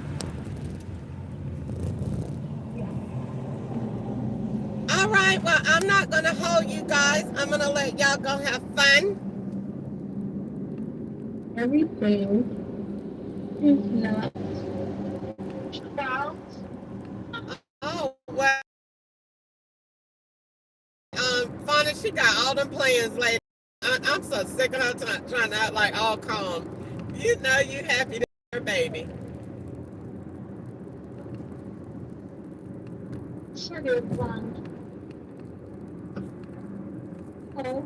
All right, well, I'm not going to hold you guys. I'm going to let y'all go have fun. Everything is not about. Oh, well, Fauna, she got all them plans later. I'm so sick of her trying to act like all calm. You know you happy to her baby. Sugar plum. Oh,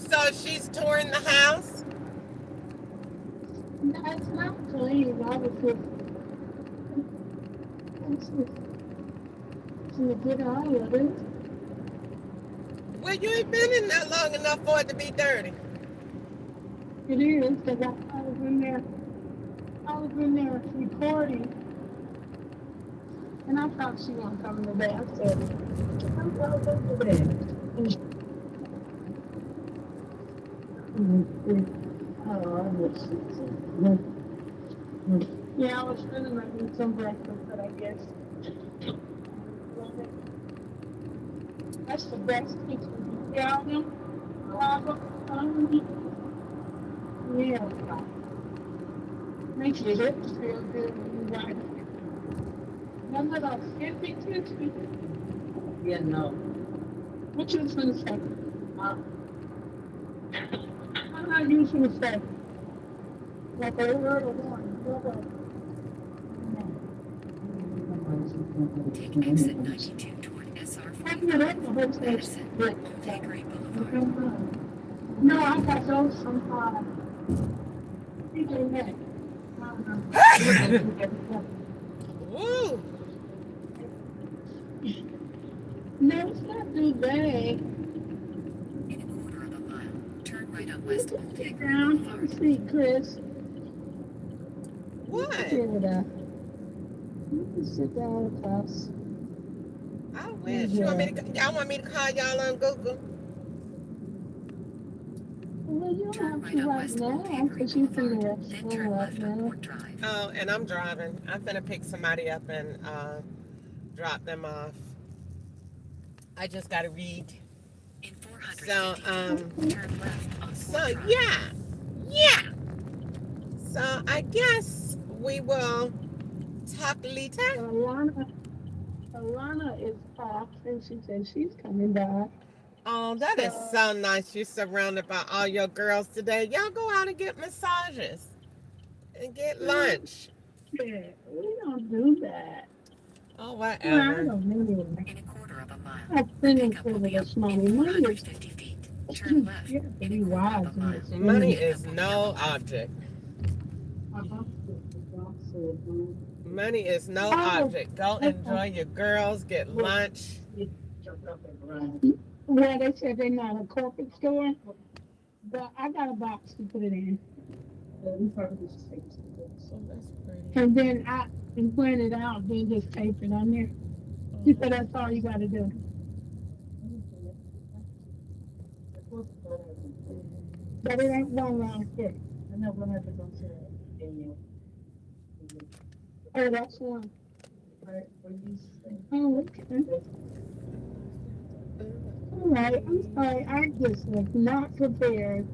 So she's touring the house? no, it's not clean. I was just, it's a good eye of it. Well, you ain't been in there long enough for it to be dirty. It is, because I was in there recording, and I thought she wasn't coming today. I said, I'm going to go to bed. Yeah, I was really making some breakfast, but I guess that's the best kitchen. Yeah, yeah. Makes your hips feel good when you ride it. Remember those 50-50? Yeah, no. What you was gonna say? I usually say, like a word or one. Take exit 92 toward SR 45. Madison, Hickory Boulevard. No, I got those from TJ Maxx. Woo! No, it's not Duvet. In a quarter of a mile, turn right on West Old Sit Hickory down, Boulevard. see Chris. What? Sit down. You can sit down with us. I wish. Y'all want me to call y'all on Google? Well, you don't Turn have right to on right West Old now, Hickory because you can Boulevard, rest then for turn right left on now. Port Drive. Oh, and I'm driving. I'm finna pick somebody up and drop them off. I just gotta read. In 450 So, feet, turn left on so Port Drive. yeah. So I guess we will talk later. Alana is off, and she said she's coming back. Oh, that is so nice. You're surrounded by all your girls today. Y'all go out and get massages and get lunch. Yeah, we don't do that. Oh, Well, I whatever. don't really. In a quarter of a mile, I the finished pickup will with be up this money. in Money is 450 feet. Turn left. you have to In be a quarter wise of a in mile. this Money thing. is no object. Money is no object. Go enjoy your girls, get lunch. Well, they said they're not a corporate store, but I got a box to put it in. Oh, that's pretty. And then I can print it out, then just tape it on there. She said that's all you gotta do. But it ain't one round here. I know when I have to go to it. Oh, that's one. Oh, okay. All right, I'm sorry, I just was not prepared.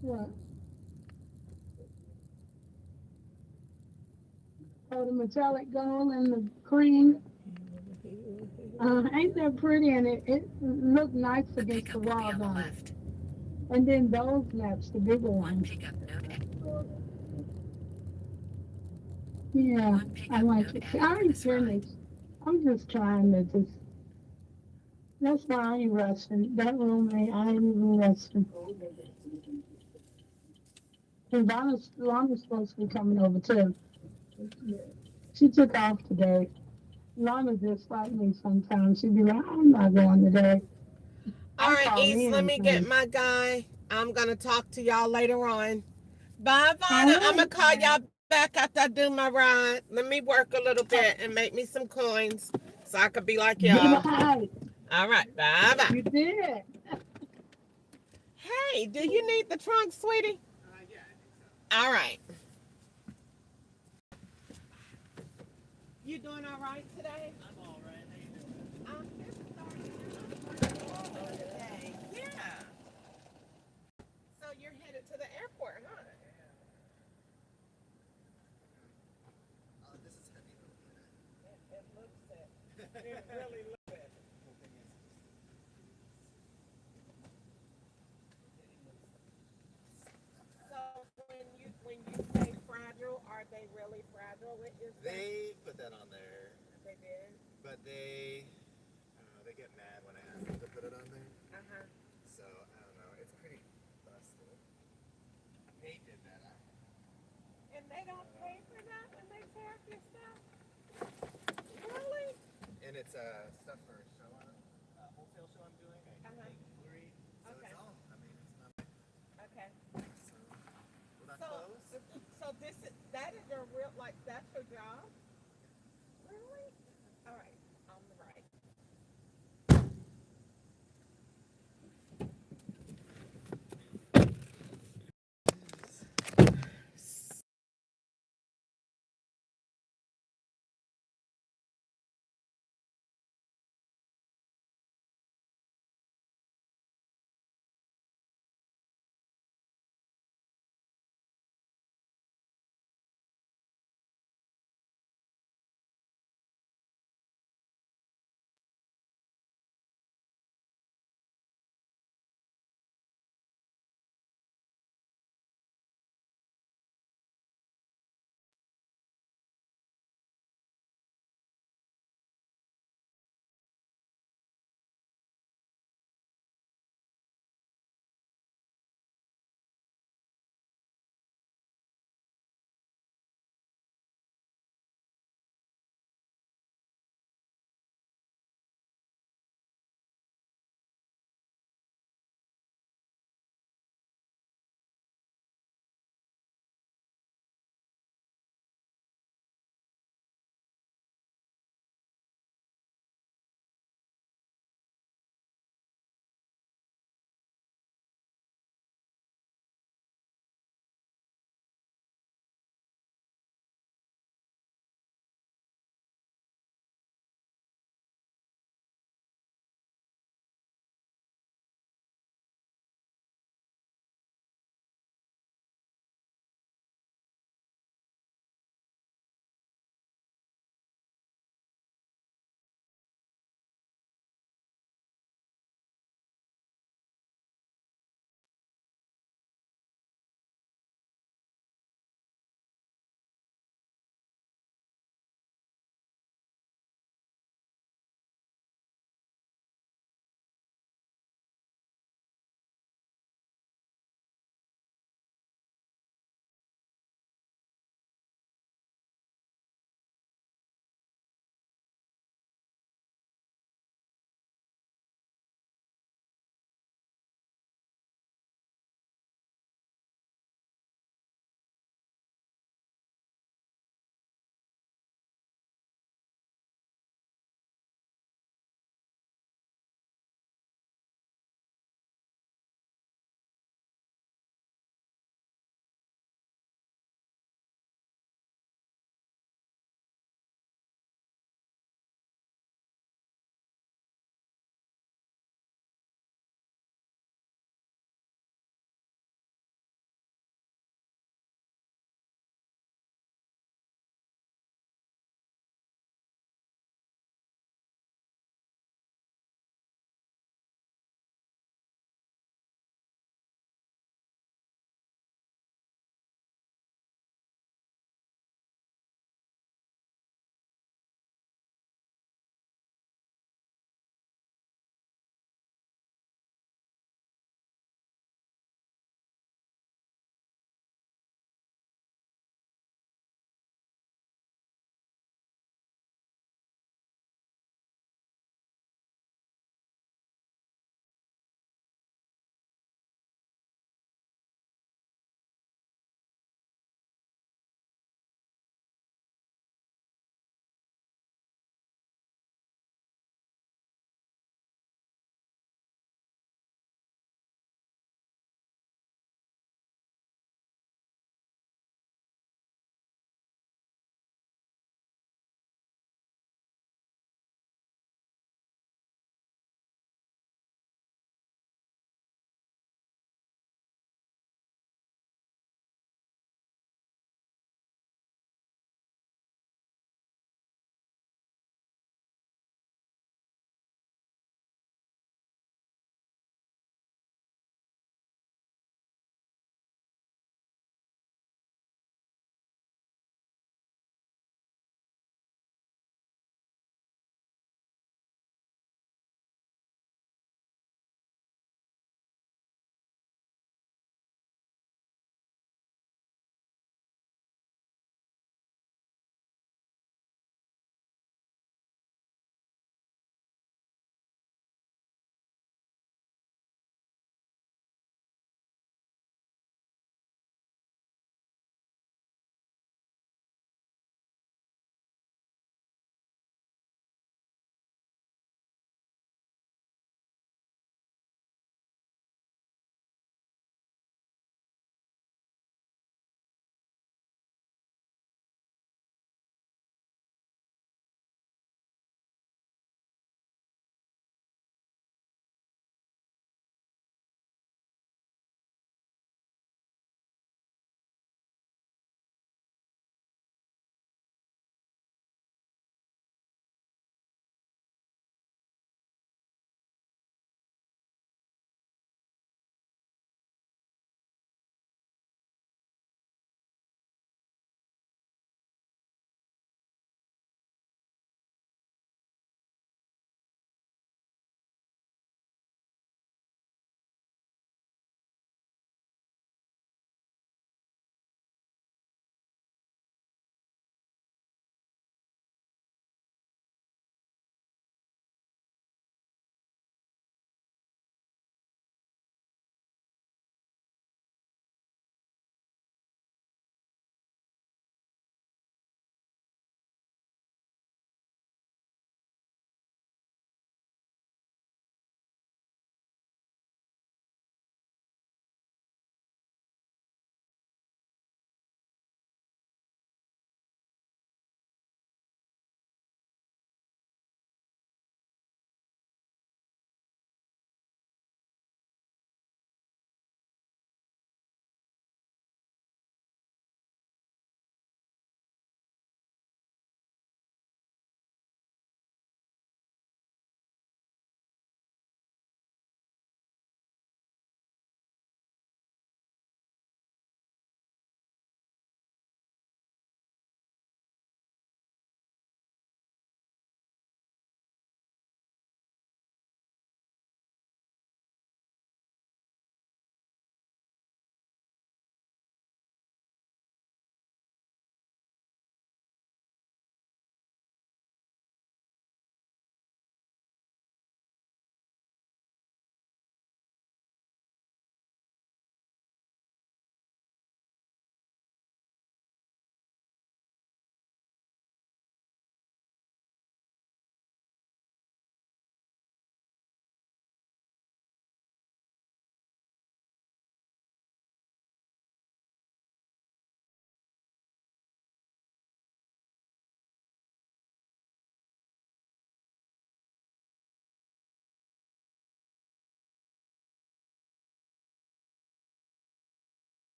What? Oh, the metallic gold and the cream. Ain't that pretty? And it looked nice The against the pickup will be wall on the bone. left. And then those maps, the bigger One ones. pickup, no Yeah, One I pickup, like no it. added I for ain't this ride. finished. I'm just trying to just. That's why I ain't rushing. That roommate, I ain't even rushing. And Lonna's supposed to be coming over too. She took off today. Lana just like me sometimes. She'd be like, I'm not going today. All I right, call East, in let and me say, get my guy. I'm going to talk to y'all later on. Bye, all Vonna. I'm going right. to call y'all back after I do my ride. Let me work a little bit and make me some coins so I could be like y'all. Bye. All right, bye-bye. You did. Hey, do you need the trunk, sweetie? Yeah, I think so. All right. You doing all right today? I'm all right. How you doing? I'm just starting today. Yeah. So you're headed to the airport, huh? This is heavy though. It looks it. It really looks it. So when you say fragile, are they really fragile with your stuff? They put that on there, They did. but they get mad when I ask them to put it on there. Uh-huh. So I don't know. It's pretty busted. They did that. And they don't pay for that when they tariff your stuff? Really? And it's stuff for a show wholesale show I'm doing. I make jewelry. So Okay. it's all. I mean, it's not. Okay. So will that close? So that is your real, like, that's your job? Really? All right. On the right.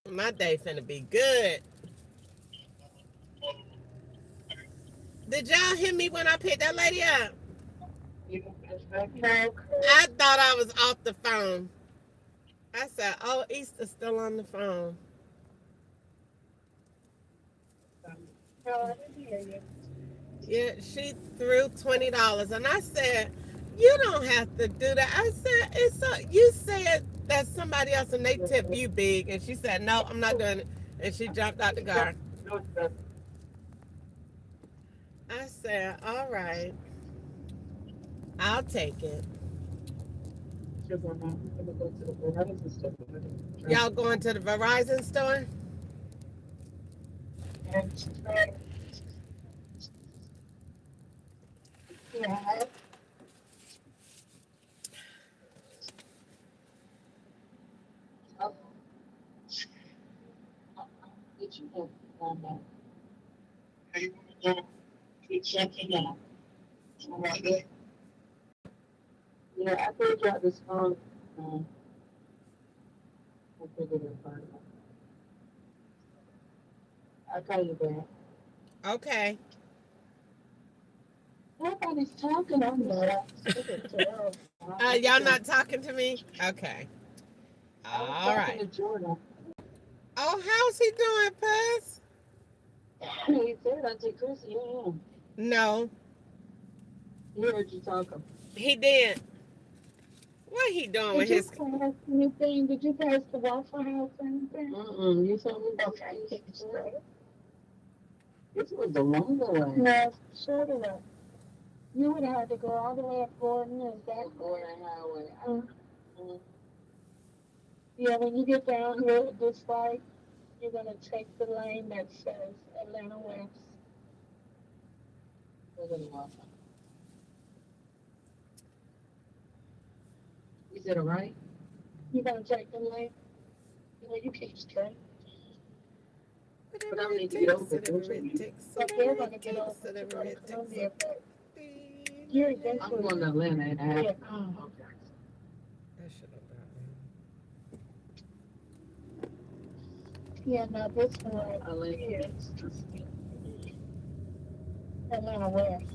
My day finna be good. Did y'all hear me when I picked that lady up? I thought I was off the phone. I said, "Oh, Easter's still on the phone." Yeah, she threw $20, and I said, "You don't have to do that." I said, "It's a, you said that somebody else and they tip you big," and she said, "No, I'm not doing it," and she jumped out the car. I said, "All right, I'll take it." Y'all going to the Verizon store? Okay. Nobody's talking on that. Y'all not talking to me? Okay. All right. Oh, how's he doing, Puss? He said I take Chris, yeah. No, He heard you talking. he did. What he doing with Did you his? pass anything? Did you pass the Waffle House or anything? You told me okay. This was a long way. No, shorter way. You would have had to go all the way up Gordon and back Gordon Highway. Yeah, when you get down here at this light, you're gonna take the lane that says Atlanta West. Is it a right? You're gonna take the lane. Well, you keep straight. But I need to get over it. But they're gonna get over it to go to Columbia. But you're eventually. I'm going to Atlanta and I have. Yeah. Okay. That should have done Yeah, no, this one is Atlanta West.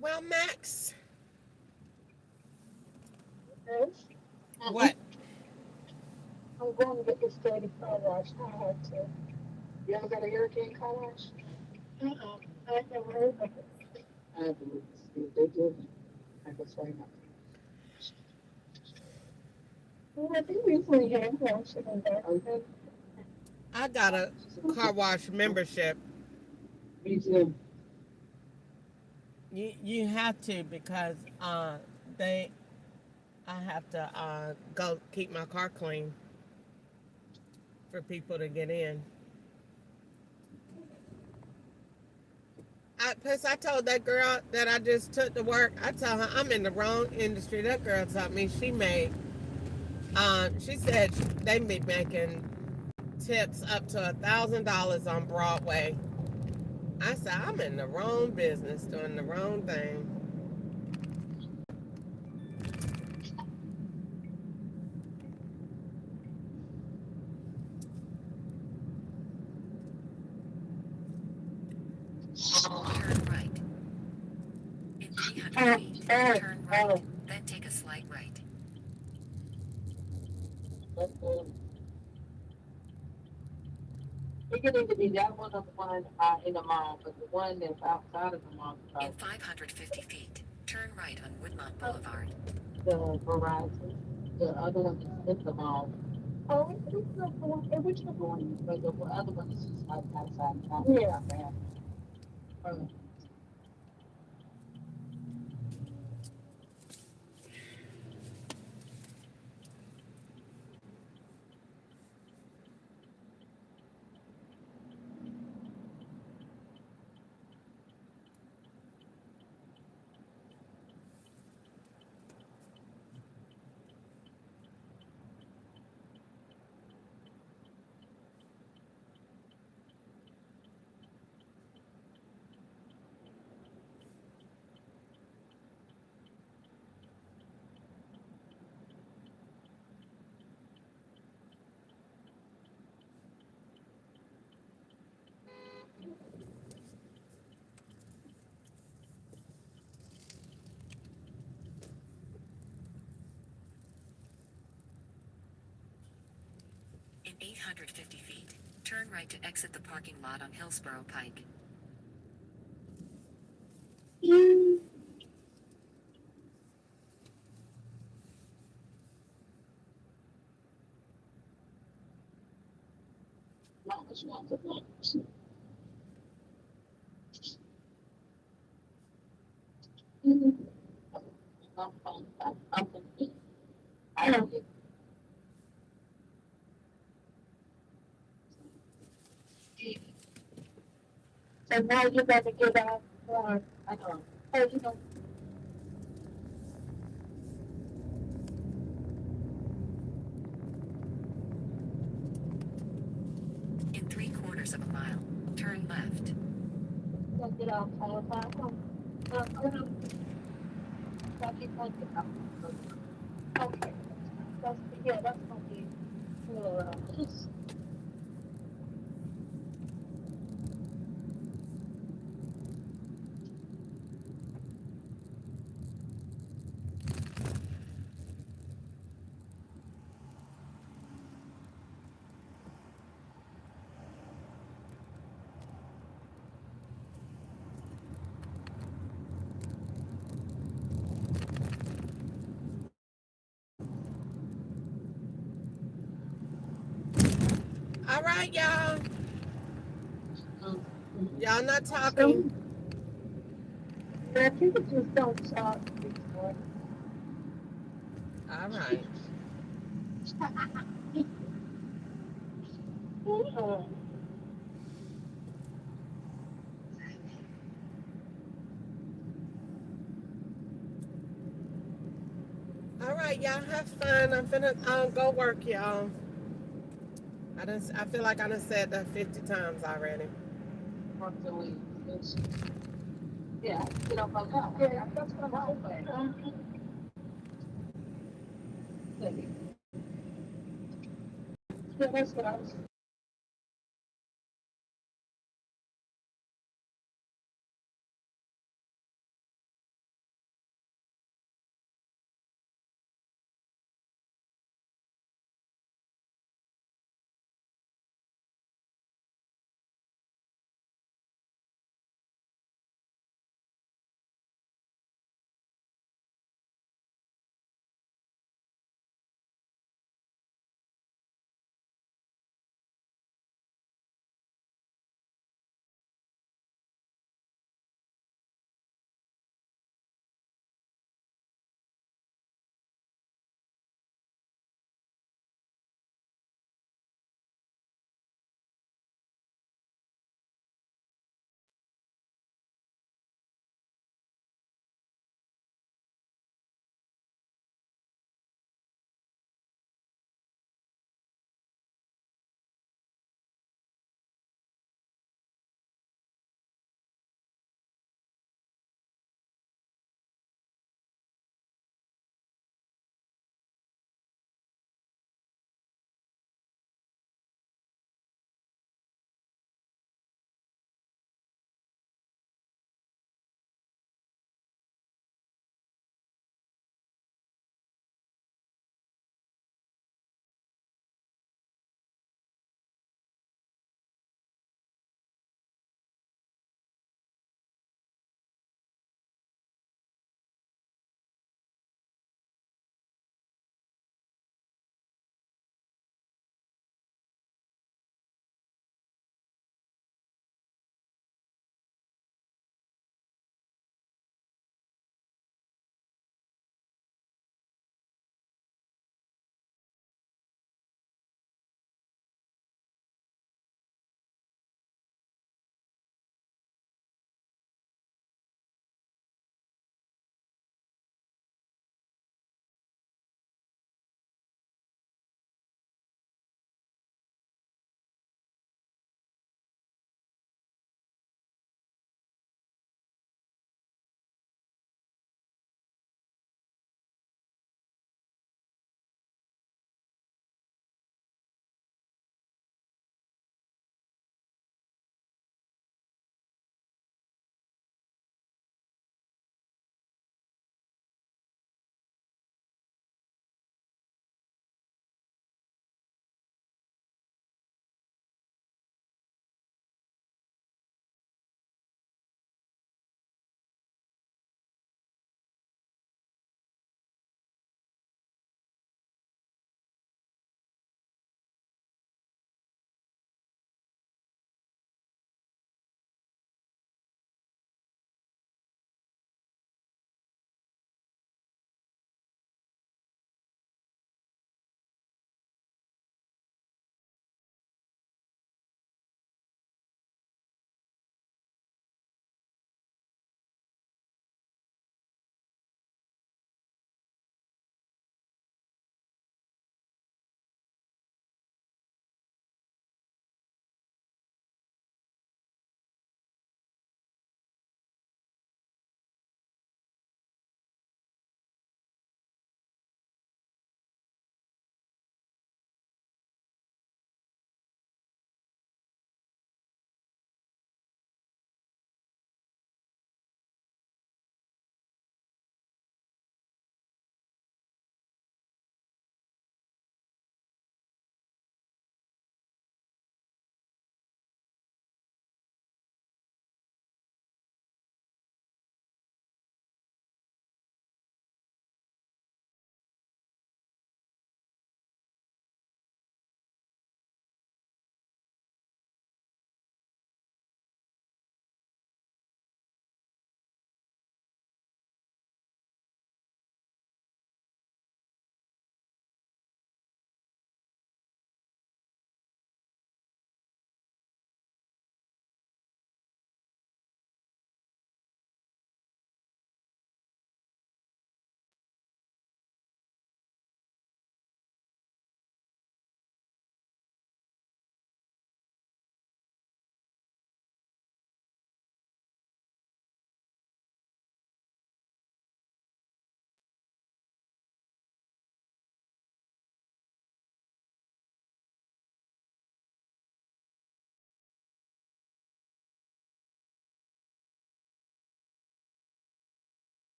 Well, Max. Yes. What? I'm going to get this dirty car wash. I have to. You ever got a hurricane car wash? I never heard of it. I have to see if they do. I guess right now. Well, I think we usually hand wash it in there. Okay. I got a car wash membership. Me too. You have to because they I have to go keep my car clean for people to get in. Plus, I told that girl that I just took to work. I told her I'm in the wrong industry. That girl told me she made. She said they be making tips up to $1,000 on Broadway. I said I'm in the wrong business, doing the wrong thing. Turn right. In 300 feet, turn right, then take a slight right. It could either be that one or the one in the mall, but the one that's outside of the mall. In 550 feet, turn right on Woodmont Boulevard. The Verizon. The other one is in the mall. Oh, whichever one. But the other one is just like outside town. Yeah. In 850 feet, turn right to exit the parking lot on Hillsborough Pike. So now you better get out more, oh, you know, In 3/4 of a mile, turn left. get out, okay, yeah, that's gonna be, just All right, y'all. um, Y'all not so, talking. yeah, people just don't talk before. All right. All right, y'all have fun. I'm finna go work, y'all. I feel like I done said that 50 times already. Yeah, get off my car. Yeah, that's what I'm saying. Yeah, that's what I was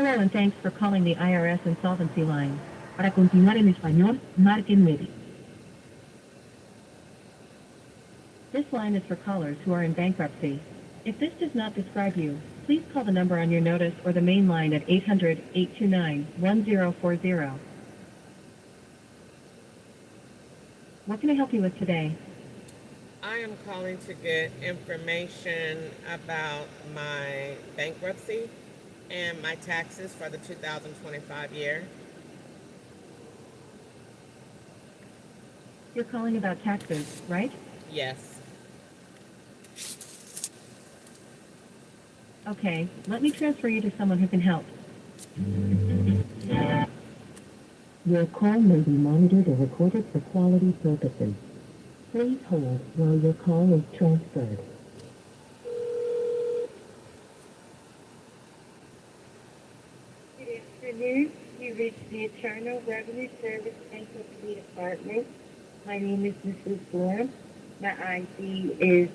Hello and thanks for calling the IRS Insolvency Line. Para continuar en español, marque 9. This line is for callers who are in bankruptcy. If this does not describe you, please call the number on your notice or the main line at 800-829-1040. What can I help you with today? I am calling to get information about my bankruptcy and my taxes for the 2025 year. You're calling about taxes, right? Yes. Okay, let me transfer you to someone who can help. Your call may be monitored or recorded for quality purposes. Please hold while your call is transferred. Good afternoon. You reached the Internal Revenue Service Bankruptcy Department. My name is Mrs. Gorham. My ID is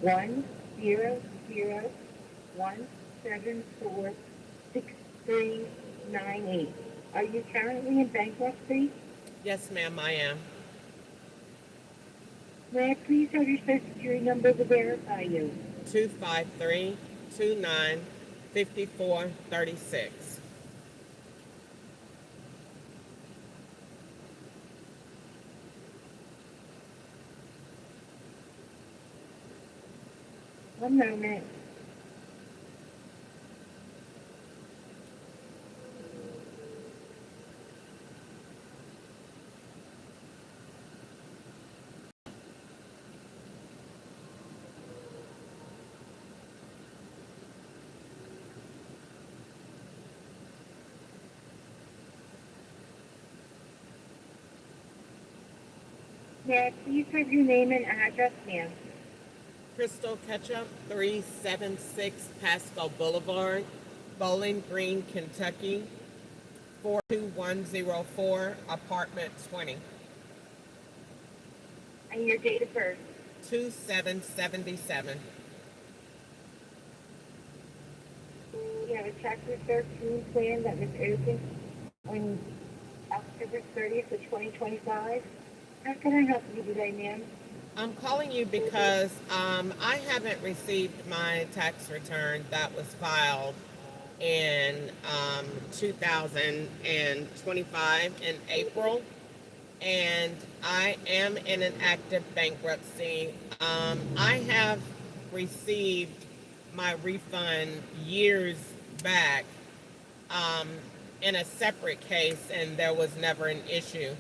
100-174-6398. Are you currently in bankruptcy? Yes, ma'am, I am. May I please have your social security number to verify you? 253-29-5436. One moment. May I please have your name and address, ma'am? Crystal Ketchup, 376 Pasco Boulevard, Bowling Green, Kentucky, 42104, apartment 20, And your date of birth? 2777. You have a Chapter 13 plan that was opened on October 30th of 2025. How can I help you today, ma'am? I'm calling you because I haven't received my tax return that was filed in 2025 in April, and I am in an active bankruptcy. I have received my refund years back in a separate case, and there was never an issue.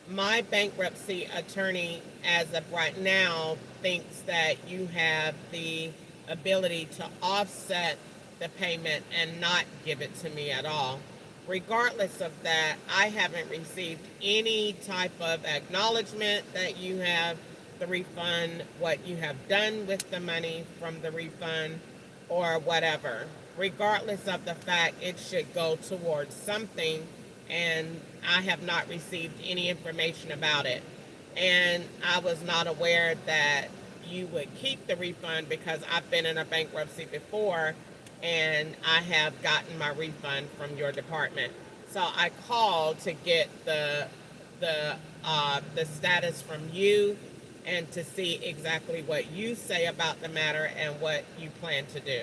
My bankruptcy attorney, as of right now, thinks that you have the ability to offset the payment and not give it to me at all. Regardless of that, I haven't received any type of acknowledgement that you have the refund, what you have done with the money from the refund, or whatever. Regardless of the fact, it should go towards something, and I have not received any information about it. And I was not aware that you would keep the refund because I've been in a bankruptcy before and I have gotten my refund from your department. So I called to get the status from you and to see exactly what you say about the matter and what you plan to do.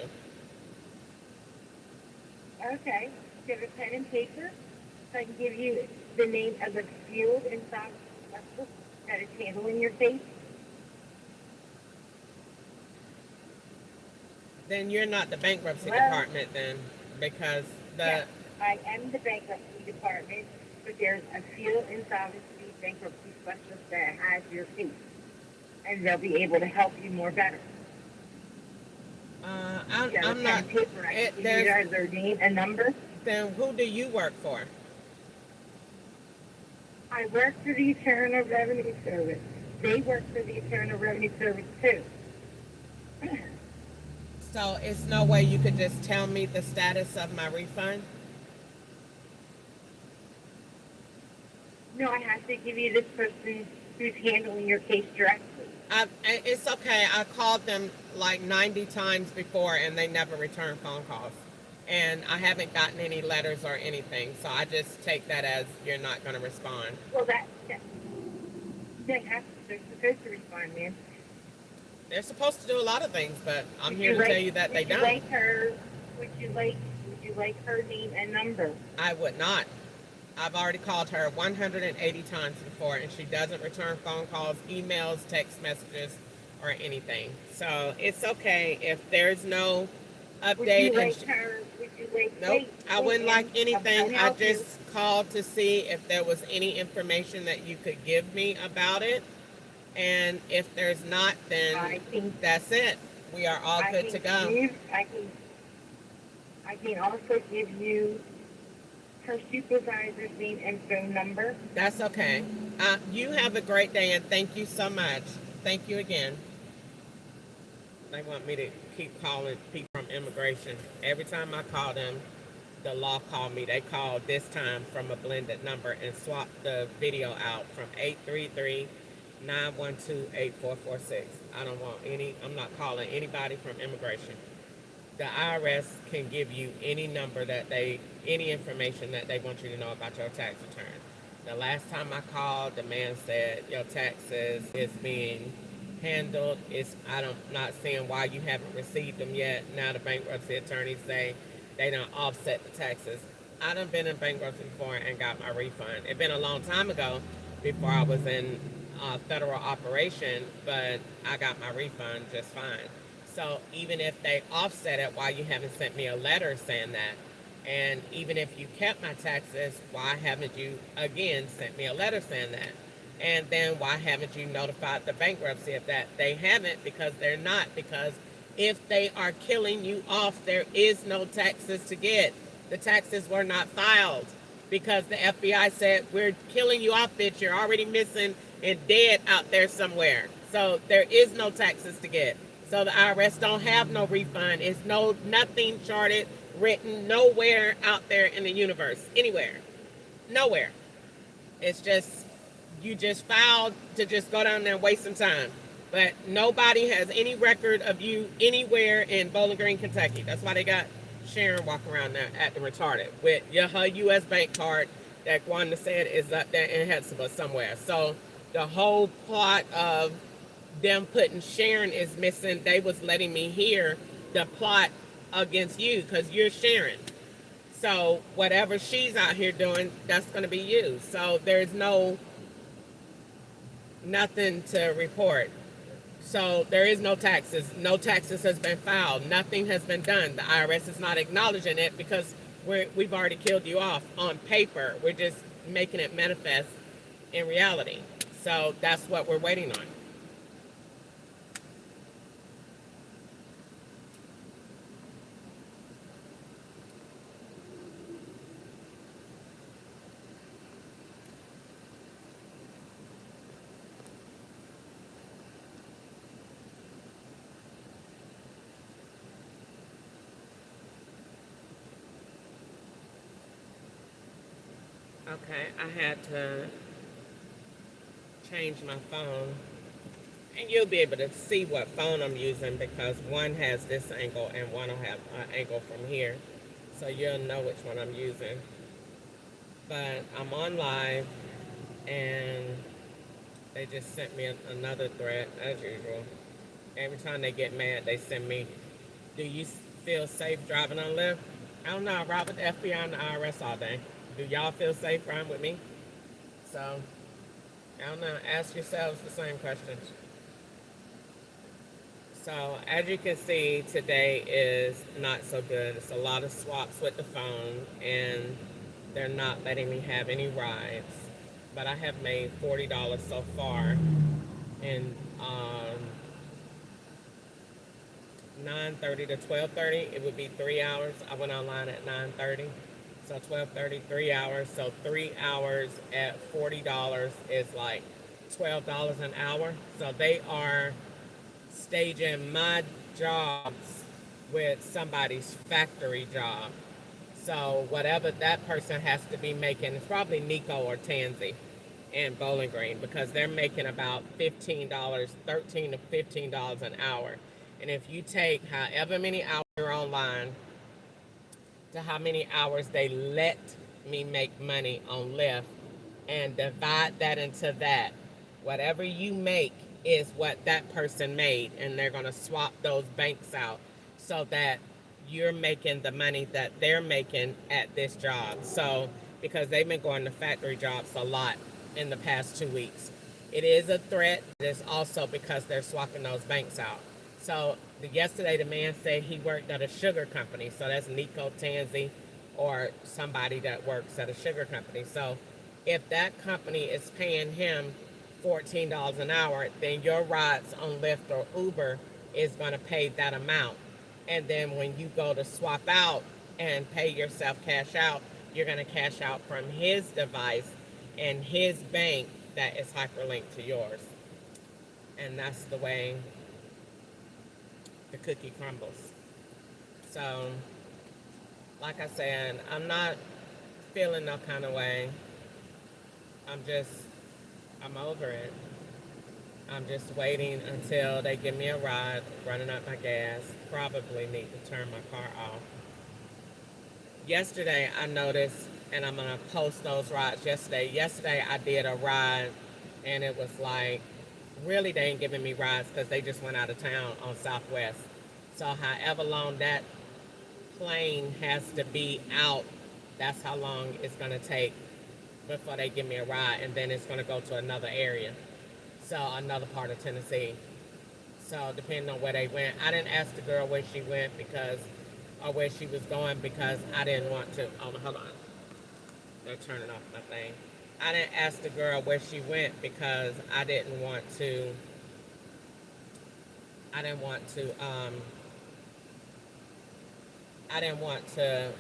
Okay. Do you have a pen and paper? So I can give you the name of the field and stock that is handling your case. Then you're not the bankruptcy Well, department then, because yes, I am the bankruptcy department, but there's a field insolvency bankruptcy specialist that has your case, and they'll be able to help you more better. I'm pen not. and paper. I can give you guys their name and number. Then who do you work for? I work for the Internal Revenue Service. They work for the Internal Revenue Service too. So it's no way you could just tell me the status of my refund? No, I have to give you this person who's handling your case directly. It's okay. I called them like 90 times before and they never return phone calls. and I haven't gotten any letters or anything. So I just take that as you're not going to respond. Well, they have, they're supposed to respond, man. They're supposed to do a lot of things, but I'm Would here you to tell like, you that they would you don't. like her, would you like her name and number? I would not. I've already called her 180 times before, and she doesn't return phone calls, emails, text messages, or anything. So it's okay if there's no Would you update. like her, would you like, Nope, wait, I wouldn't like ma'am, anything. I'll I help you. just called to see if there was any information that you could give me about it. And if there's not, I then think, that's it. We are all I good to can go. give, I can also give you her supervisor's name and phone number. That's okay. You have a great day, and thank you so much. Thank you again. They want me to keep calling people from immigration. Every time I call them, the law called me. They called this time from a blended number and swapped the video out from 833-912-8446. I don't want any, I'm not calling anybody from immigration. The IRS can give you any number that any information that they want you to know about your tax return. The last time I called, the man said your taxes is being handled. I'm not seeing why you haven't received them yet. Now the bankruptcy attorneys say they don't offset the taxes. I done been in bankruptcy before and got my refund. It been a long time ago before I was in federal operation, but I got my refund just fine. So even if they offset it, why you haven't sent me a letter saying that? And even if you kept my taxes, why haven't you again sent me a letter saying that? And then why haven't you notified the bankruptcy of that? They haven't because they're not. Because if they are killing you off, there is no taxes to get. The taxes were not filed because the FBI said, we're killing you off, bitch. You're already missing and dead out there somewhere. So there is no taxes to get. So the IRS don't have no refund. It's nothing charted, written nowhere out there in the universe. Anywhere. Nowhere. It's just, you just filed to just go down there and waste some time. But nobody has any record of you anywhere in Bowling Green, Kentucky. That's why they got Sharon walking around there acting retarded with her U.S. bank card that Wanda said is up there in Hetzibah somewhere. So the whole plot of them putting Sharon is missing, they was letting me hear the plot against you because you're Sharon. So whatever she's out here doing, that's going to be you. So there's nothing to report. So there is no taxes. No taxes has been filed. Nothing has been done. The IRS is not acknowledging it because we've already killed you off on paper. We're just making it manifest in reality. So that's what we're waiting on. Okay, I had to change my phone. And you'll be able to see what phone I'm using because one has this angle and one will have an angle from here. So you'll know which one I'm using. But I'm on live and they just sent me another threat as usual. Every time they get mad, they send me, do you feel safe driving on Lyft? I don't know. I ride with the FBI and the IRS all day. Do y'all feel safe riding with me? So, I don't know. Ask yourselves the same questions. So, as you can see, today is not so good. It's a lot of swaps with the phone, and they're not letting me have any rides. But I have made $40 so far in 9:30 to 12:30. It would be 3 hours. I went online at 9:30. So 12:30, 3 hours. So 3 hours at $40 is like $12 an hour. So they are staging my jobs with somebody's factory job. So whatever that person has to be making, it's probably Nico or Tansy in Bowling Green because they're making about $15, $13 to $15 an hour. And if you take however many hours you're online, to how many hours they let me make money on Lyft and divide that into that. Whatever you make is what that person made, and they're going to swap those banks out so that you're making the money that they're making at this job. So, because they've been going to factory jobs a lot in the past 2 weeks, it is a threat. It's also because they're swapping those banks out. So, yesterday, the man said he worked at a sugar company. So, that's Nico Tanzi or somebody that works at a sugar company. So, if that company is paying him $14 an hour, then your rides on Lyft or Uber is going to pay that amount. And then when you go to swap out and pay yourself cash out, you're going to cash out from his device and his bank that is hyperlinked to yours. And that's the way the cookie crumbles. So, like I said, I'm not feeling no kind of way. I'm over it. I'm just waiting until they give me a ride, running up my gas. Probably need to turn my car off. Yesterday, I noticed, and I'm going to post those rides yesterday. Yesterday, I did a ride, and it was like, really, they ain't giving me rides because they just went out of town on Southwest. So, however long that plane has to be out, that's how long it's going to take before they give me a ride, and then it's going to go to another area. So, another part of Tennessee. So, depending on where they went, I didn't ask the girl where she went or where she was going because I didn't want to. Oh, hold on. They're turning off my thing. I didn't ask the girl where she went because I didn't want to. I didn't want to. I didn't want to.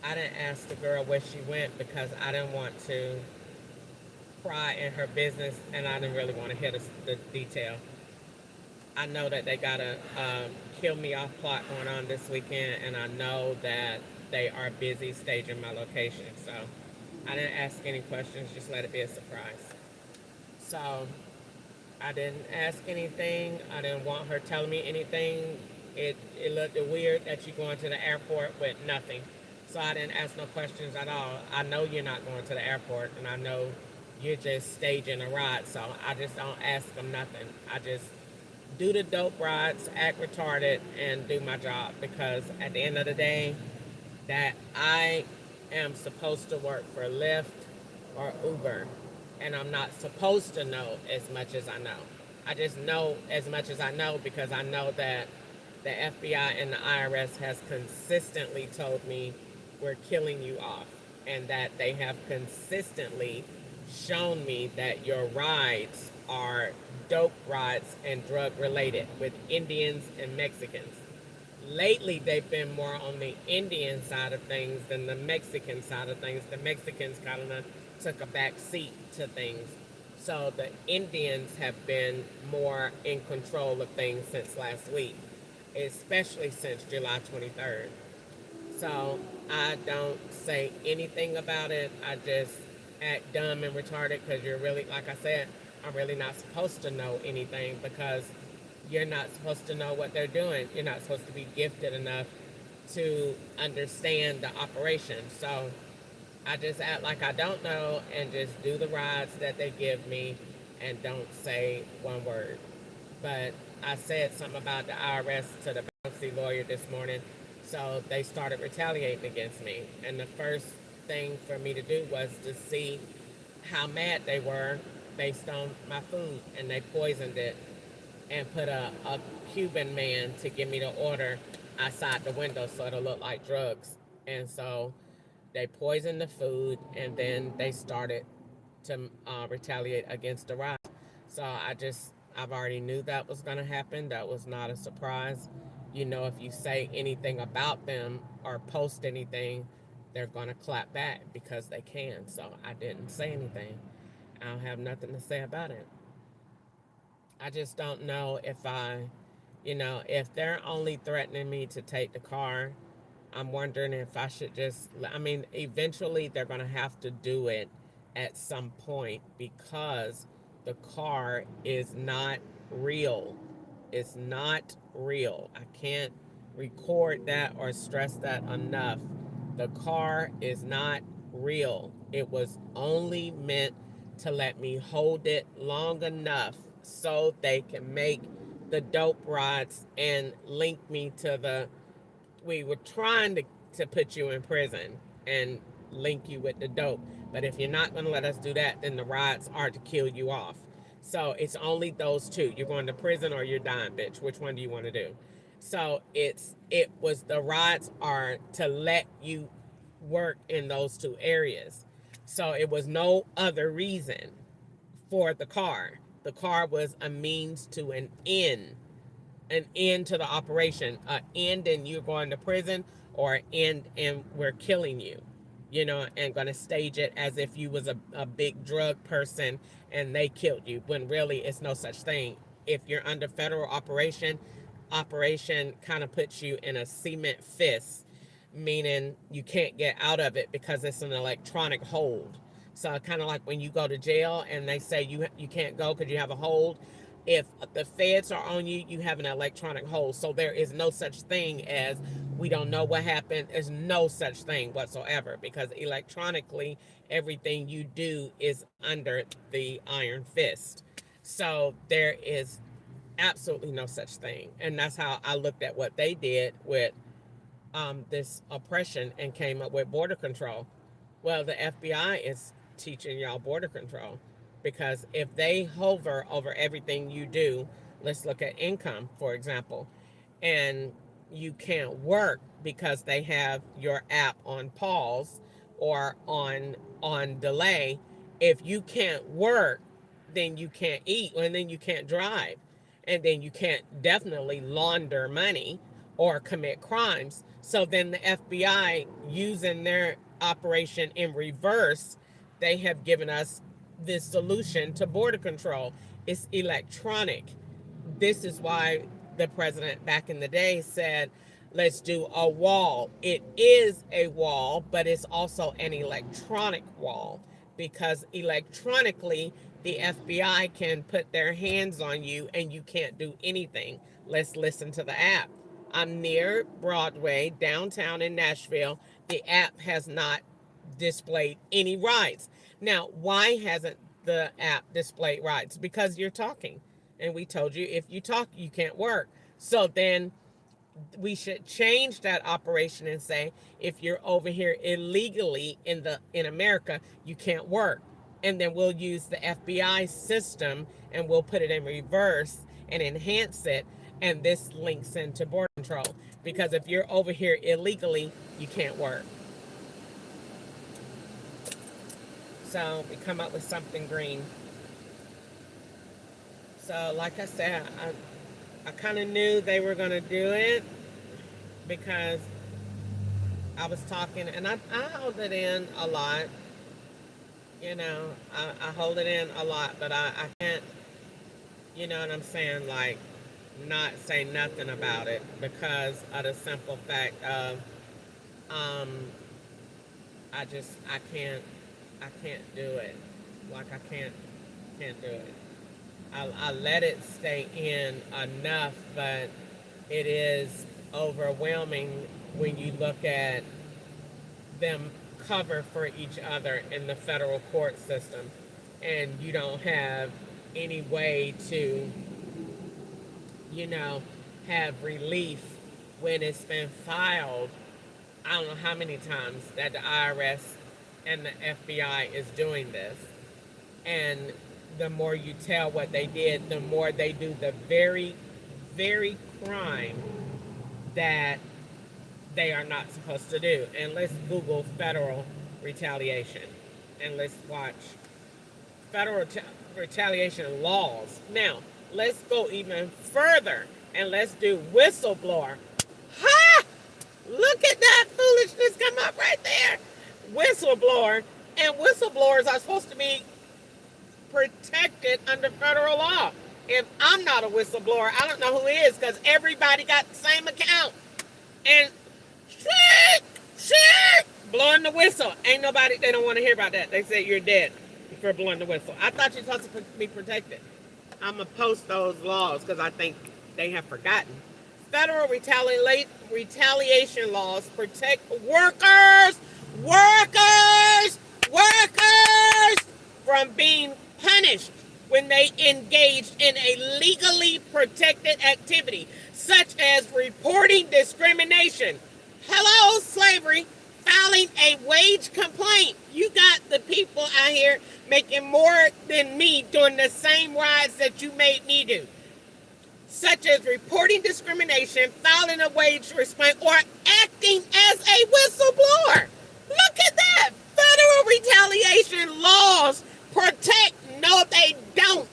I didn't ask the girl where she went because I didn't want to pry in her business, and I didn't really want to hit the detail. I know that they got a kill me off plot going on this weekend, and I know that they are busy staging my location. So I didn't ask any questions, just let it be a surprise. So I didn't ask anything. I didn't want her telling me anything. It looked weird that you're going to the airport with nothing. So I didn't ask no questions at all. I know you're not going to the airport, and I know you're just staging a ride. So I just don't ask them nothing. I just do the dope rides, act retarded, and do my job. Because at the end of the day, that I am supposed to work for Lyft or Uber, and I'm not supposed to know as much as I know. I just know as much as I know because I know that the FBI and the IRS has consistently told me we're killing you off, and that they have consistently shown me that your rides are dope rides and drug related with Indians and Mexicans. Lately, they've been more on the Indian side of things than the Mexican side of things. The Mexicans kind of took a back seat to things. So the Indians have been more in control of things since last week, especially since July 23rd. So I don't say anything about it. I just act dumb and retarded because you're really, like I said, I'm really not supposed to know anything because you're not supposed to know what they're doing. You're not supposed to be gifted enough to understand the operation. So I just act like I don't know and just do the rides that they give me and don't say one word. But I said something about the IRS to the bouncy lawyer this morning, so they started retaliating against me. And the first thing for me to do was to see how mad they were based on my food, and they poisoned it and put a Cuban man to give me the order outside the window so it'll look like drugs. And so they poisoned the food, and then they started to retaliate against the ride. So I've already knew that was going to happen. That was not a surprise. You know, if you say anything about them or post anything, they're going to clap back because they can. So I didn't say anything. I don't have nothing to say about it. I just don't know if they're only threatening me to take the car, I'm wondering if I should eventually they're going to have to do it at some point because the car is not real. It's not real. I can't record that or stress that enough. The car is not real. It was only meant to let me hold it long enough so they can make the dope rods and link me to the. We were trying to put you in prison and link you with the dope. But if you're not going to let us do that, then the rods are to kill you off. So it's only those two. You're going to prison or you're dying, bitch. Which one do you want to do? So it was the rods are to let you work in those two areas. So it was no other reason for the car. The car was a means to an end to the operation, an end and you're going to prison, or an end and we're killing you, and going to stage it as if you was a big drug person and they killed you, when really it's no such thing. If you're under federal operation kind of puts you in a cement fist, meaning you can't get out of it because it's an electronic hold. So kind of like when you go to jail and they say you can't go because you have a hold. If the feds are on you, you have an electronic hold. So there is no such thing as we don't know what happened. There's no such thing whatsoever, because electronically everything you do is under the iron fist. So there is absolutely no such thing. And that's how I looked at what they did with this oppression and came up with border control. Well, the FBI is teaching y'all border control, because if they hover over everything you do, let's look at income, for example, and you can't work because they have your app on pause or on delay. If you can't work, then you can't eat, and then you can't drive, and then you can't definitely launder money or commit crimes. So then the FBI, using their operation in reverse, they have given us this solution to border control. It's electronic. This is why the president back in the day said, let's do a wall. It is a wall, but it's also an electronic wall, because electronically the FBI can put their hands on you and you can't do anything. Let's listen to the app. I'm near Broadway, downtown in Nashville. The app has not displayed any rides. Now, why hasn't the app displayed rides? Because you're talking. And we told you if you talk, you can't work. So then we should change that operation and say, if you're over here illegally in America, you can't work. And then we'll use the FBI system and we'll put it in reverse and enhance it. And this links into border control, because if you're over here illegally, you can't work. So we come up with something green. So like I said, I kind of knew they were going to do it, because I was talking, and I hold it in a lot. I hold it in a lot, but I can't, you know what I'm saying, like, not say nothing about it, because of the simple fact of I can't do it. Like, I can't do it. I let it stay in enough, but it is overwhelming when you look at them cover for each other in the federal court system, and you don't have any way to, have relief when it's been filed. I don't know how many times that the IRS and the FBI is doing this. And the more you tell what they did, the more they do the very, very crime that they are not supposed to do. And let's Google federal retaliation, and let's watch federal retaliation laws. Now, let's go even further, and let's do whistleblower. Ha! Look at that foolishness come up right there. Whistleblower, and whistleblowers are supposed to be protected under federal law. If I'm not a whistleblower, I don't know who is, because everybody got the same account. And blowing the whistle. Ain't nobody, they don't want to hear about that. They say you're dead for blowing the whistle. I thought you're supposed to be protected. I'm going to post those laws because I think they have forgotten. Federal retaliation laws protect workers, workers, workers from being punished when they engaged in a legally protected activity, such as reporting discrimination. Hello, slavery. Filing a wage complaint. You got the people out here making more than me doing the same rides that you made me do, such as reporting discrimination, filing a wage complaint, or acting as a whistleblower. Look at that. Federal retaliation laws protect. No, they don't.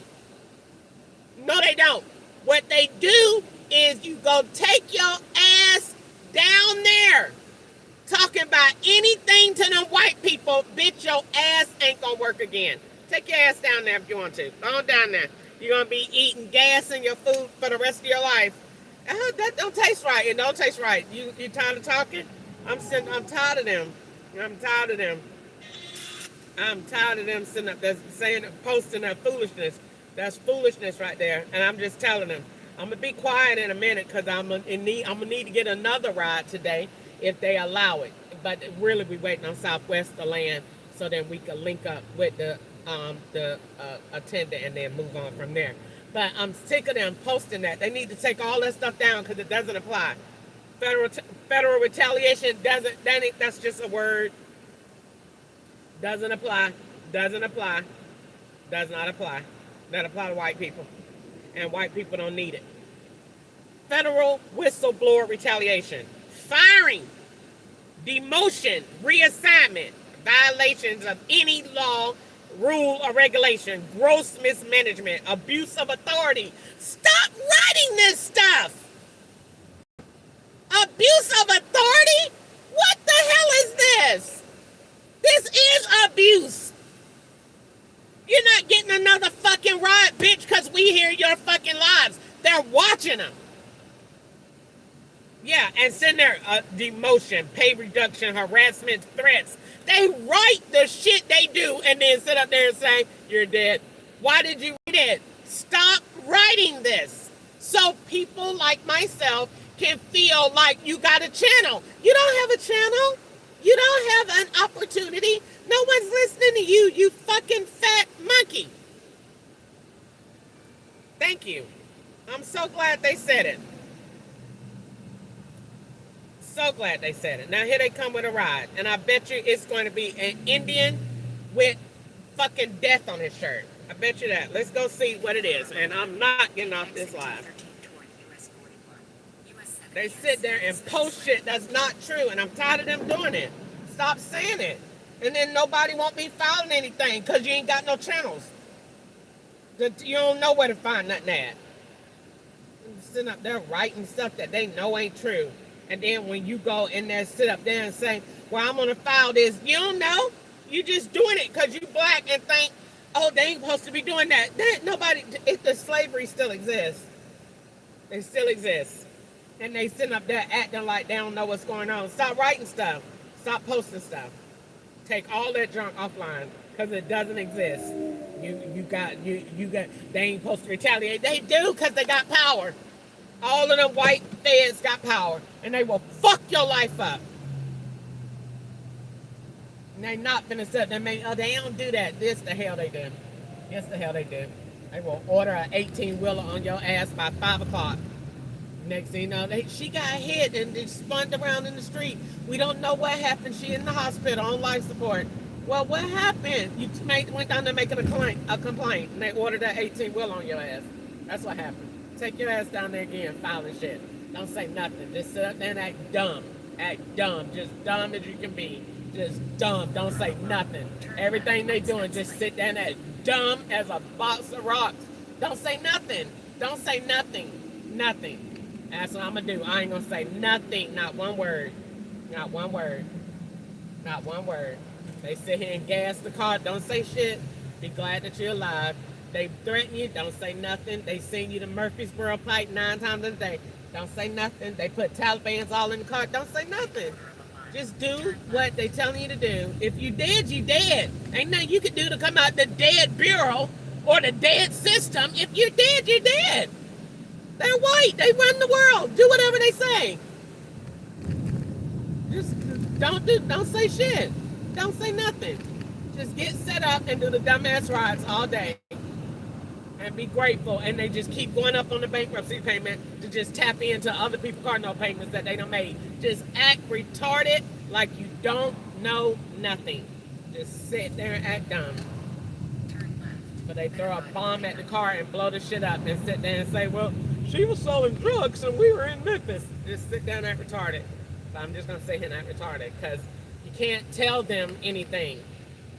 No, they don't. What they do is you go take your ass down there talking about anything to them white people, bitch, your ass ain't gonna work again. Take your ass down there if you want to. Go on down there. You're gonna be eating gas in your food for the rest of your life. That don't taste right. It don't taste right. You tired of talking? I'm tired of them. I'm tired of them. I'm tired of them sitting up there saying, posting that foolishness. That's foolishness right there. And I'm just telling them. I'm gonna be quiet in a minute because I'm gonna need to get another ride today if they allow it. But really, we waiting on Southwest to land so then we can link up with the attendant and then move on from there. But I'm sick of them posting that. They need to take all that stuff down because it doesn't apply. Federal retaliation that's just a word. Doesn't apply. Doesn't apply. Does not apply. That apply to white people. And white people don't need it. Federal whistleblower retaliation. Firing, demotion, reassignment, violations of any law, rule, or regulation, gross mismanagement, abuse of authority. Stop writing this stuff. Abuse of authority? What the hell is this? This is abuse. You're not getting another fucking ride, bitch, because we hear your fucking lives. They're watching them. Yeah, and send their demotion, pay reduction, harassment, threats. They write the shit they do and then sit up there and say, you're dead. Why did you read it? Stop writing this. So people like myself can feel like you got a channel. You don't have a channel. You don't have an opportunity. No one's listening to you, you fucking fat monkey. Thank you. I'm so glad they said it. So glad they said it. Now here they come with a ride. And I bet you it's going to be an Indian with fucking death on his shirt. I bet you that. Let's go see what it is. And I'm not getting off this live. They sit there and post shit that's not true. And I'm tired of them doing it. Stop saying it. And then nobody won't be filing anything because you ain't got no channels. You don't know where to find nothing at. Sitting up there writing stuff that they know ain't true. And then when you go in there, sit up there and say, well, I'm going to file this. You don't know. You just doing it because you black and think, oh, they ain't supposed to be doing that. The slavery still exists. It still exists. And they sitting up there acting like they don't know what's going on. Stop writing stuff. Stop posting stuff. Take all that junk offline because it doesn't exist. They ain't supposed to retaliate. They do because they got power. All of them white feds got power, and they will fuck your life up. And they not finna sit there. They don't do that. This the hell they do. Yes, the hell they do. They will order an 18-wheeler on your ass by 5 o'clock. Next thing you know, she got hit and they spun around in the street. We don't know what happened. She in the hospital on life support. Well, what happened? You went down there making a complaint, and they ordered that 18-wheeler on your ass. That's what happened. Take your ass down there again, filing shit. Don't say nothing. Just sit up there and act dumb. Act dumb. Just dumb as you can be. Just dumb. Don't say nothing. Everything they doing, just sit there and act dumb as a box of rocks. Don't say nothing. Don't say nothing. Nothing. That's what I'm going to do. I ain't going to say nothing. Not one word. Not one word. Not one word. They sit here and gas the car. Don't say shit. Be glad that you're alive. They threaten you. Don't say nothing. They send you to Murfreesboro Pike 9 times a day. Don't say nothing. They put Talibans all in the car. Don't say nothing. Just do what they telling you to do. If you dead, you dead. Ain't nothing you can do to come out the dead bureau or the dead system. If you're dead, you're dead. They're white. They run the world. Do whatever they say. Just don't say shit. Don't say nothing. Just get set up and do the dumbass rides all day. And be grateful. And they just keep going up on the bankruptcy payment to just tap into other people's car note payments that they done made. Just act retarded like you don't know nothing. Just sit there and act dumb. But they throw a bomb at the car and blow the shit up and sit there and say, well, she was selling drugs and we were in Memphis. Just sit down and act retarded. So I'm just going to sit here and act retarded because you can't tell them anything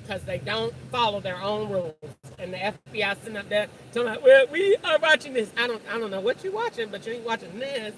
because they don't follow their own rules. And the FBI sitting up there telling me, well, we are watching this. I don't know what you're watching, but you ain't watching this.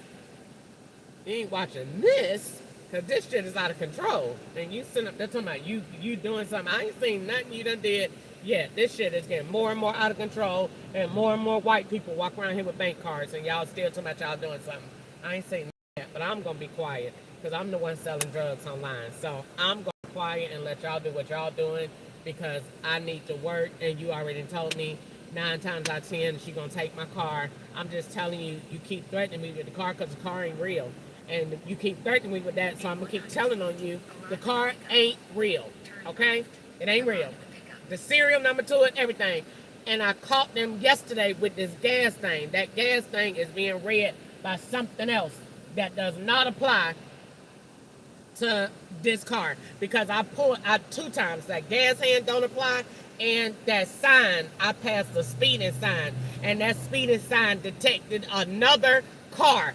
You ain't watching this because this shit is out of control. And you sitting up there talking about you doing something. I ain't seen nothing you done did yet. This shit is getting more and more out of control and more white people walk around here with bank cards and y'all still talking about y'all doing something. I ain't seen that yet, but I'm going to be quiet because I'm the one selling drugs online. So I'm going to be quiet and let y'all do what y'all doing because I need to work and you already told me 9 times out of 10 she going to take my car. I'm just telling you, you keep threatening me with the car because the car ain't real. And you keep threatening me with that, so I'm going to keep telling on you, the car ain't real, okay? It ain't real. The serial number to it, everything. And I caught them yesterday with this gas thing. That gas thing is being read by something else that does not apply to this car. Because I pulled out 2 times. That gas hand don't apply. And that sign, I passed the speeding sign. And that speeding sign detected another car.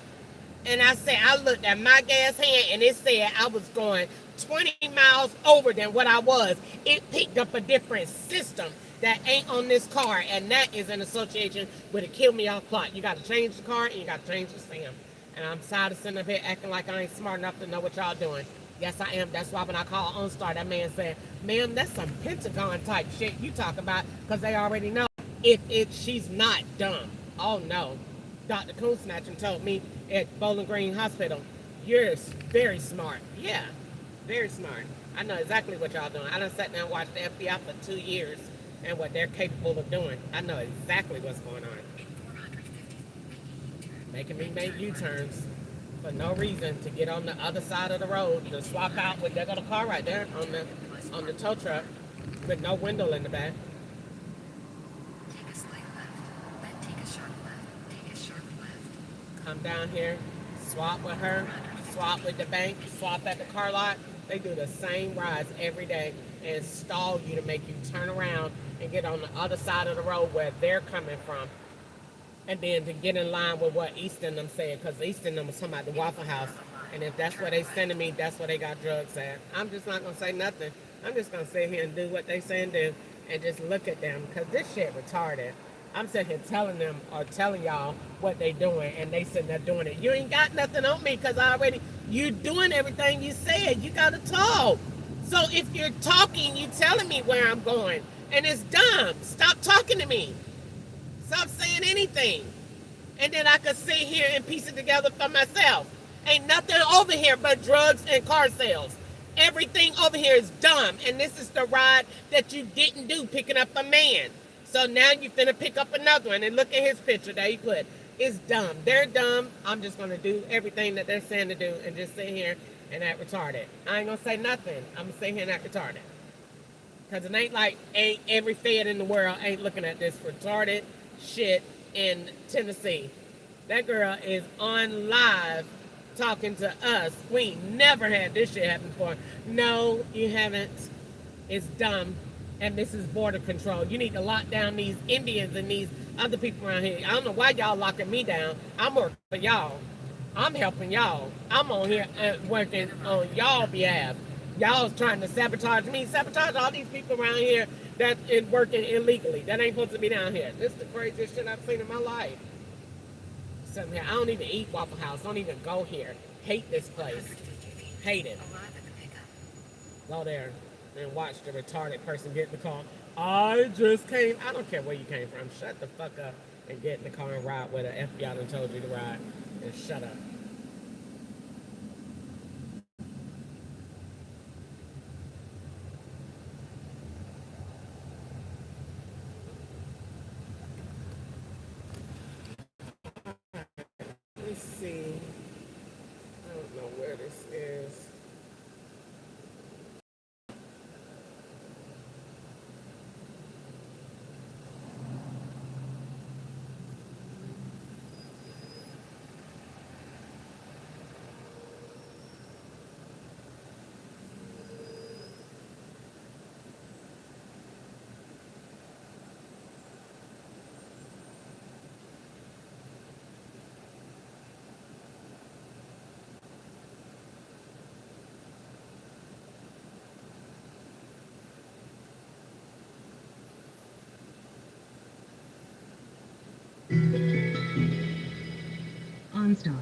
And I looked at my gas hand and it said I was going 20 miles over than what I was. It picked up a different system that ain't on this car, and that is in association with a kill me off plot. You got to change the car and you got to change the stem. And I'm tired of sitting up here acting like I ain't smart enough to know what y'all doing. Yes, I am. That's why when I call OnStar, that man said, ma'am, that's some Pentagon type shit you talk about because they already know she's not dumb. Oh, no. Dr. Coonsnatcher told me at Bowling Green Hospital, you're very smart. Yeah, very smart. I know exactly what y'all doing. I done sat down and watched the FBI for 2 years and what they're capable of doing. I know exactly what's going on. Making me make U-turns for no reason to get on the other side of the road to swap out with, there go the car right there on the tow truck with no window in the back. Take a slight left, then take a sharp left. Take a sharp left. Come down here, swap with her, swap with the bank, swap at the car lot. They do the same rides every day and stall you to make you turn around and get on the other side of the road where they're coming from. And then to get in line with what Easton them said, because Easton them was talking about the Waffle House. And if that's where they sending me, that's where they got drugs at. I'm just not going to say nothing. I'm just going to sit here and do what they say and do and just look at them because this shit retarded. I'm sitting here telling them or telling y'all what they doing and they sitting there doing it. You ain't got nothing on me because you doing everything you said. You got to talk. So if you're talking, you telling me where I'm going. And it's dumb. Stop talking to me. Stop saying anything. And then I could sit here and piece it together for myself. Ain't nothing over here but drugs and car sales. Everything over here is dumb. And this is the ride that you didn't do picking up a man. So now you finna pick up another one and look at his picture that he put. It's dumb. They're dumb. I'm just gonna do everything that they're saying to do and just sit here and act retarded. I ain't gonna say nothing. I'm gonna sit here and act retarded. Cause it ain't like every fed in the world ain't looking at this retarded shit in Tennessee. That girl is on live talking to us. We ain't never had this shit happen before. No, you haven't. It's dumb. And this is border control. You need to lock down these Indians and these other people around here. I don't know why y'all locking me down. I'm working for y'all. I'm helping y'all. I'm on here working on y'all behalf. Y'all's trying to sabotage me, sabotage all these people around here that is working illegally. That ain't supposed to be down here. This is the craziest shit I've seen in my life. Something here. I don't even eat Waffle House. Don't even go here. Hate this place. Hate it. Go there and watch the retarded person get in the car. I just came. I don't care where you came from. Shut the fuck up and get in the car and ride where the FBI done told you to ride. And shut up. me see. I don't know where this is. OnStar.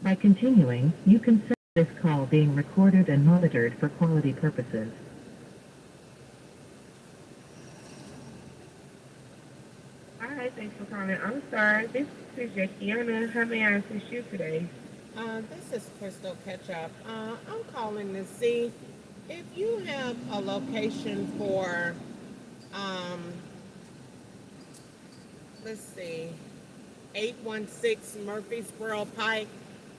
By continuing, you consent to this call being recorded and monitored for quality purposes. Hi, thanks for calling. I'm sorry. This is Jackiana. How may I assist you today? This is Crystal Ketchup. I'm calling to see if you have a location for, um, let's see, 816 Murfreesboro Pike.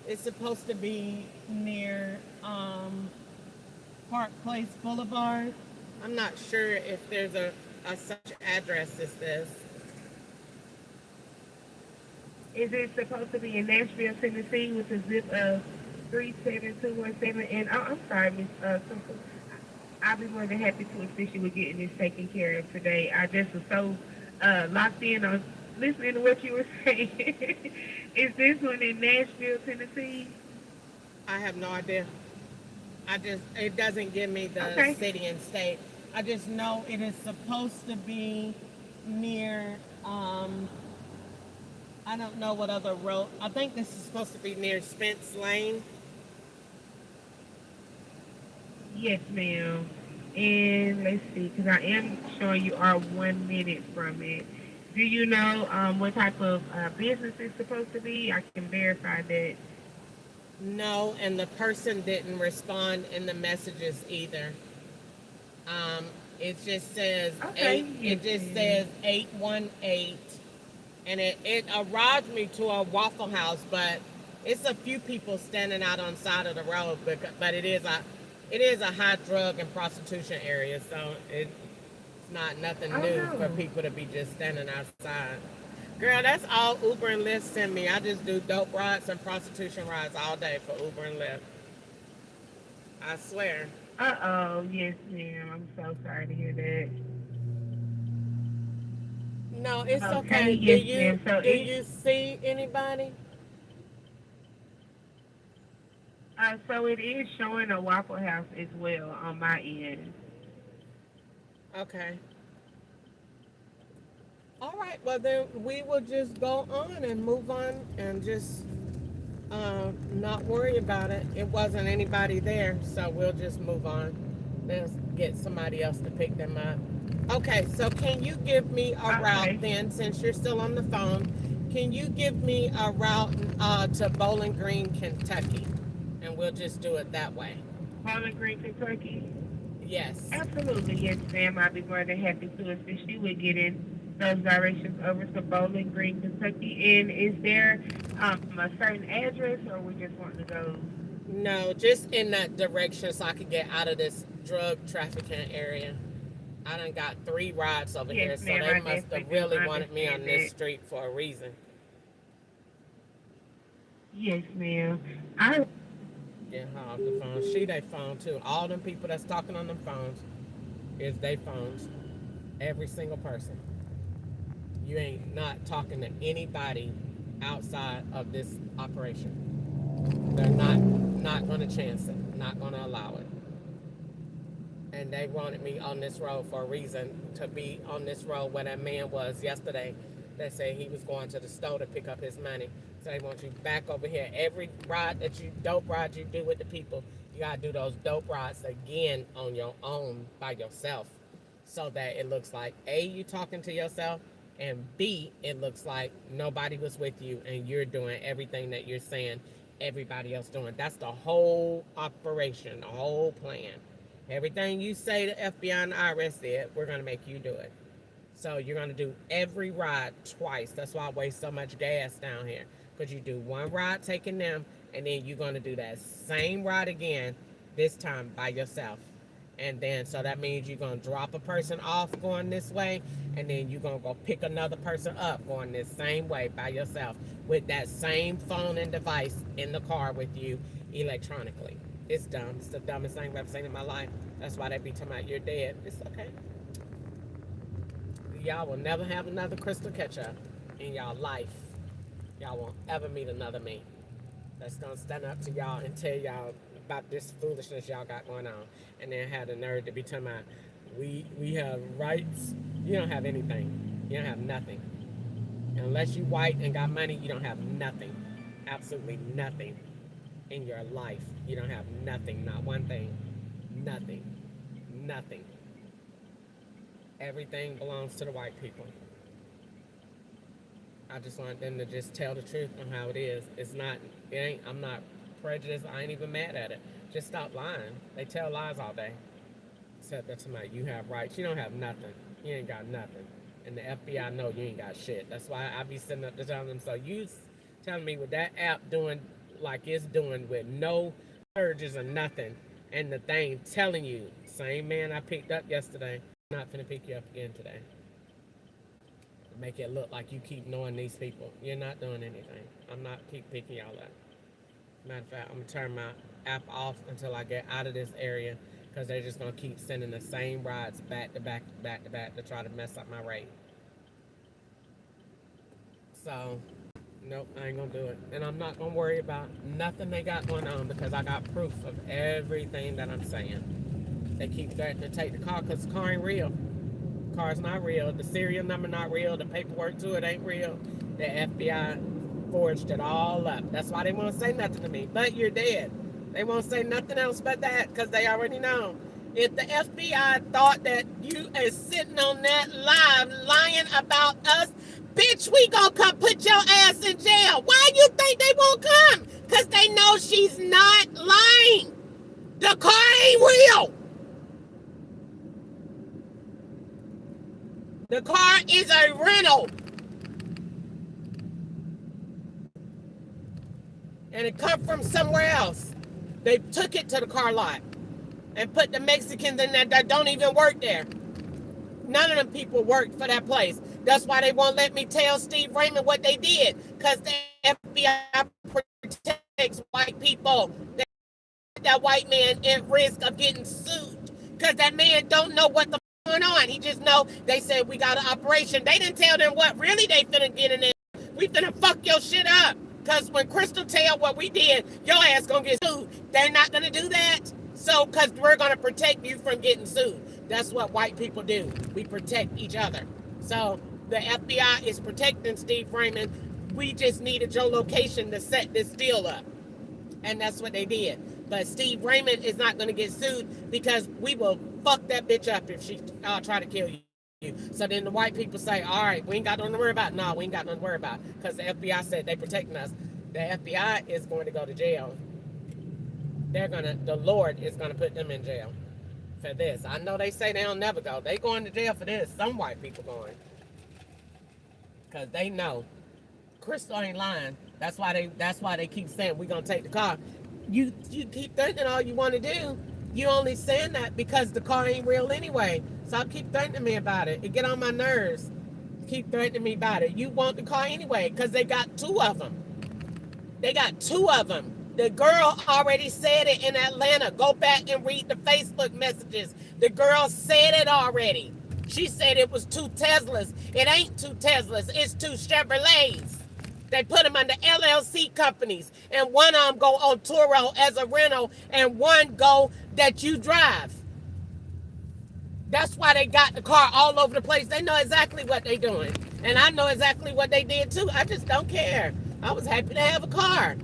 It's supposed to be near Park Place Boulevard. I'm not sure if there's a such address as this. Is it supposed to be in Nashville, Tennessee, with a zip of 37217? And I'm sorry, Miss Crystal. I'll be more than happy to assist you with getting this taken care of today. I just was so locked in on listening to what you were saying. Is this one in Nashville, Tennessee? I have no idea. It doesn't give me the Okay. city and state. I just know it is supposed to be near, I don't know what other road. I think this is supposed to be near Spence Lane. Yes, ma'am. And let's see, because I am showing you are 1 minute from it. Do you know what type of business it's supposed to be? I can verify that. No, and the person didn't respond in the messages either. Um, it just says Okay, yes, It just ma'am. says 818, and it arrived me to a Waffle House, but it's a few people standing out on the side of the road. But it is a high drug and prostitution area, so it's not nothing Oh new for no. people to be just standing outside. Girl, that's all Uber and Lyft send me. I just do dope rides and prostitution rides all day for Uber and Lyft. I swear. Uh-oh, yes, ma'am. I'm so sorry to hear that. No, it's Okay, okay. yes, ma'am. So Do you see anybody? it is showing a Waffle House as well on my end. Okay. All right. Well, then we will just go on and move on and just not worry about it. It wasn't anybody there, so we'll just move on. Let's get somebody else to pick them up. Okay, so can you give me a route Okay. then, since you're still on the phone? Can you give me a route to Bowling Green, Kentucky? And we'll just do it that way. Bowling Green, Kentucky. Yes. Absolutely, yes, ma'am. I'll be more than happy to assist you with getting those directions over to Bowling Green, Kentucky. And is there a certain address, or we just want to go? No, just in that direction so I could get out of this drug trafficking area. I done got 3 rides over here, Yes, so ma'am. they I must definitely have do really wanted me on understand this that. street for a reason. Yes, ma'am. I Get her off the phone. She they phone too. All them people that's talking on them phones is they phones. Every single person. You ain't not talking to anybody outside of this operation. They're not gonna chance it. Not gonna allow it. And they wanted me on this road for a reason, to be on this road where that man was yesterday that said he was going to the store to pick up his money. So they want you back over here. Every ride that you dope ride you do with the people, you gotta do those dope rides again on your own by yourself, so that it looks like A, you talking to yourself, and B, it looks like nobody was with you and you're doing everything that you're saying everybody else doing. That's the whole operation, the whole plan. Everything you say the FBI and the IRS did, we're gonna make you do it. So you're going to do every ride twice. That's why I waste so much gas down here. Because you do one ride taking them, and then you're going to do that same ride again, this time by yourself. And then, so that means you're going to drop a person off going this way, and then you're going to go pick another person up going this same way by yourself with that same phone and device in the car with you electronically. It's dumb. It's the dumbest thing I've ever seen in my life. That's why they be talking about you're dead. It's okay. Y'all will never have another Crystal Ketchup in y'all life. Y'all won't ever meet another me that's gonna stand up to y'all and tell y'all about this foolishness y'all got going on, and then have the nerve to be talking about we have rights. You don't have anything. You don't have nothing. Unless you white and got money, you don't have nothing. Absolutely nothing in your life. You don't have nothing. Not one thing. Nothing. Nothing. Everything belongs to the white people. I just want them to just tell the truth on how it is. I'm not prejudiced. I ain't even mad at it. Just stop lying. They tell lies all day. Except that somebody, you have rights. You don't have nothing. You ain't got nothing. And the FBI know you ain't got shit. That's why I be sitting up to tell them, so you telling me with that app doing like it's doing with no urges or nothing, and the thing telling you, same man I picked up yesterday, I'm not finna pick you up again today. Make it look like you keep knowing these people. You're not doing anything. I'm not keep picking y'all up. Matter of fact, I'm gonna turn my app off until I get out of this area, because they're just gonna keep sending the same rides back to back to back to back to try to mess up my rate. So, nope, I ain't gonna do it. And I'm not gonna worry about nothing they got going on, because I got proof of everything that I'm saying. They keep threatening to take the car because the car ain't real. The car's not real. The serial number not real. The paperwork to it ain't real. The FBI forged it all up. That's why they won't say nothing to me. But you're dead. They won't say nothing else but that, because they already know. If the FBI thought that you is sitting on that live lying about us, bitch, we gonna come put your ass in jail. Why you think they won't come? Because they know she's not lying. The car ain't real. The car is a rental. And it come from somewhere else. They took it to the car lot and put the Mexicans in there that don't even work there. None of them people worked for that place. That's why they won't let me tell Steve Raymond what they did, because the FBI protects white people. They put that white man at risk of getting sued, because that man don't know what the going on. He just know they said we got an operation. They didn't tell them what really they finna get in there. We finna fuck your shit up. Because when Crystal tell what we did, your ass gonna get sued. They're not gonna do that. So, because we're gonna protect you from getting sued. That's what white people do. We protect each other. So, the FBI is protecting Steve Raymond. We just needed your location to set this deal up. And that's what they did. But Steve Raymond is not gonna get sued, because we will fuck that bitch up if she try to kill you. So then the white people say, all right, we ain't got nothing to worry about. No, we ain't got nothing to worry about, because the FBI said they protecting us. The FBI is going to go to jail. The Lord is going to put them in jail for this. I know they say they'll never go. They going to jail for this. Some white people going. Because they know Crystal ain't lying. That's why they keep saying we're going to take the car. You keep thinking all you want to do. You only saying that because the car ain't real anyway. Stop keep threatening me about it. It get on my nerves. Keep threatening me about it. You want the car anyway, because they got two of them. They got two of them. The girl already said it in Atlanta. Go back and read the Facebook messages. The girl said it already. She said it was two Teslas. It ain't two Teslas. It's two Chevrolets. They put them under LLC companies, and one of them go on Turo as a rental, and one go that you drive. That's why they got the car all over the place. They know exactly what they're doing, and I know exactly what they did too. I just don't care. I was happy to have a car.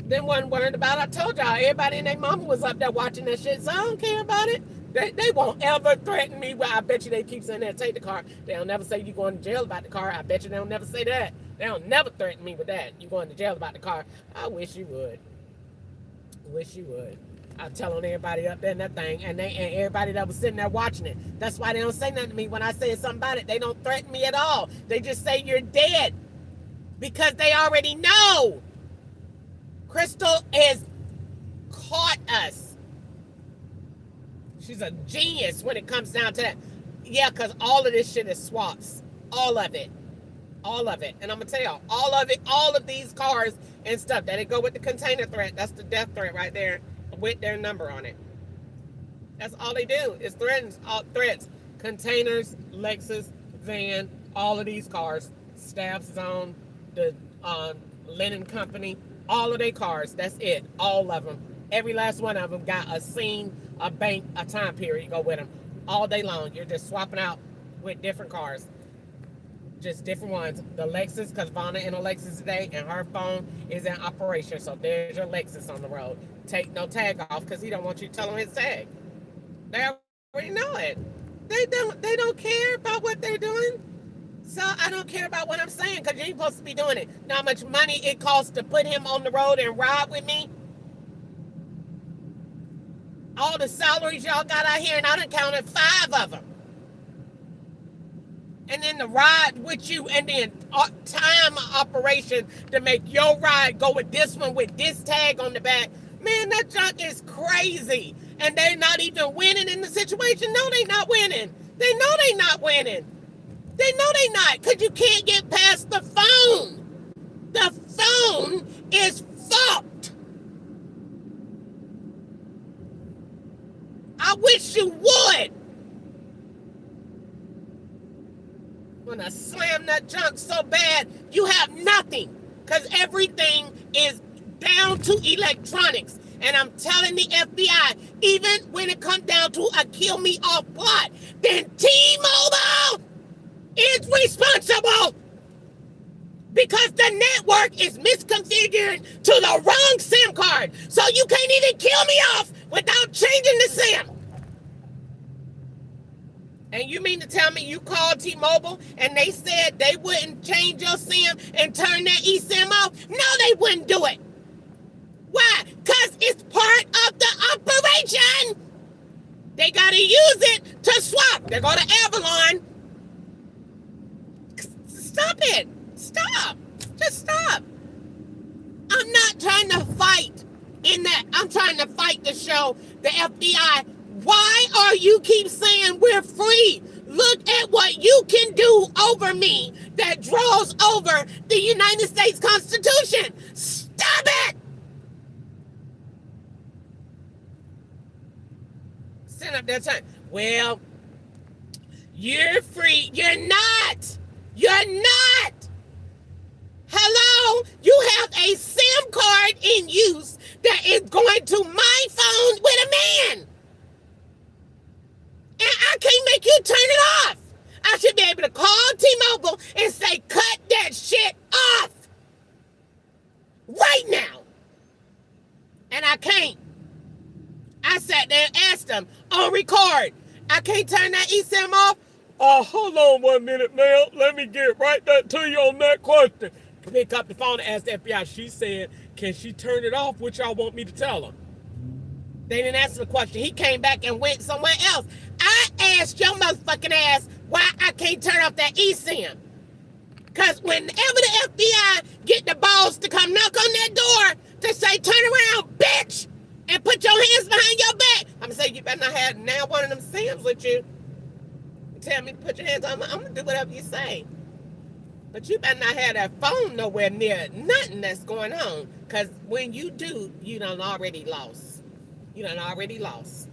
Then wasn't worried about it. I told y'all, everybody and their mama was up there watching that shit, so I don't care about it. They won't ever threaten me. Well, I bet you they keep saying they'll take the car. They'll never say you going to jail about the car. I bet you they'll never say that. They'll never threaten me with that. You going to jail about the car. I wish you would. Wish you would. I tell on everybody up there in that thing, and everybody that was sitting there watching it. That's why they don't say nothing to me when I say something about it. They don't threaten me at all. They just say you're dead because they already know. Crystal has caught us. She's a genius when it comes down to that. Yeah, because all of this shit is swaps. All of it. All of it. And I'm going to tell y'all, all of it, all of these cars and stuff that go with the container threat, that's the death threat right there with their number on it. That's all they do is threats. Containers, Lexus, van, all of these cars, Staff Zone, the Linen Company, all of their cars, that's it. All of them. Every last one of them got a scene, a bank, a time period go with them. All day long. You're just swapping out with different cars. Just different ones. The Lexus, because Vonna in a Lexus today, and her phone is in operation. So there's your Lexus on the road. Take no tag off because he don't want you to tell him his tag. They already know it. They don't care about what they're doing. So I don't care about what I'm saying because you ain't supposed to be doing it. Know how much money it costs to put him on the road and ride with me? All the salaries y'all got out here, and I done counted 5 of them. And then the ride with you, and then time operation to make your ride go with this one with this tag on the back. Man, that junk is crazy. And they're not even winning in the situation. No, they not winning. They know they not winning. They know they not, because you can't get past the phone. The phone is fucked. I wish you would. When I slam that junk so bad, you have nothing. Because everything is down to electronics. And I'm telling the FBI, even when it comes down to a kill me off plot, then T-Mobile is responsible. Because the network is misconfigured to the wrong SIM card. So you can't even kill me off without changing the SIM. And you mean to tell me you called T-Mobile and they said they wouldn't change your SIM and turn that eSIM off? No, they wouldn't do it. Why? Because it's part of the operation. They got to use it to swap. They go to Avalon. Stop it. Stop. Just stop. I'm not trying to fight in that. I'm trying to fight to show the FBI, why are you keep saying we're free? Look at what you can do over me that draws over the United States Constitution. Stop it. Stand up there time. Well, you're free. You're not. You're not. Hello? You have a SIM card in use that is going to my phone with a man. And I can't make you turn it off. I should be able to call T-Mobile and say, cut that shit off. Right now. And I can't. I sat there and asked them on record, I can't turn that eSIM off? Hold on 1 minute, ma'am. Let me get right back to you on that question. Pick up the phone and ask the FBI. She said, can she turn it off? What y'all want me to tell them? They didn't answer the question. He came back and went somewhere else. I asked your motherfucking ass why I can't turn off that eSIM. Because whenever the FBI get the balls to come knock on that door to say, turn around, bitch, and put your hands behind your back, I'm going to say, you better not have now one of them SIMs with you. Tell me to put your hands on me. I'm going to do whatever you say. But you better not have that phone nowhere near nothing that's going on. Because when you do, you done already lost. You done already lost.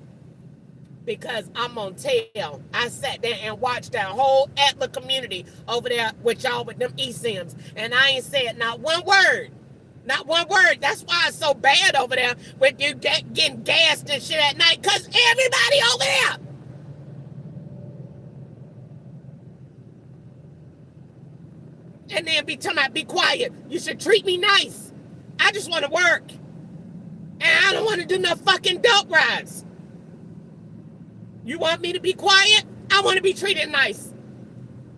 Because I'm going to tell, I sat there and watched that whole Atlas community over there with y'all with them eSIMs. And I ain't said not one word. Not one word. That's why it's so bad over there with you getting gassed and shit at night. Because everybody over there. And then be talking about, be quiet. You should treat me nice. I just want to work. And I don't want to do no fucking dope rides. You want me to be quiet? I want to be treated nice.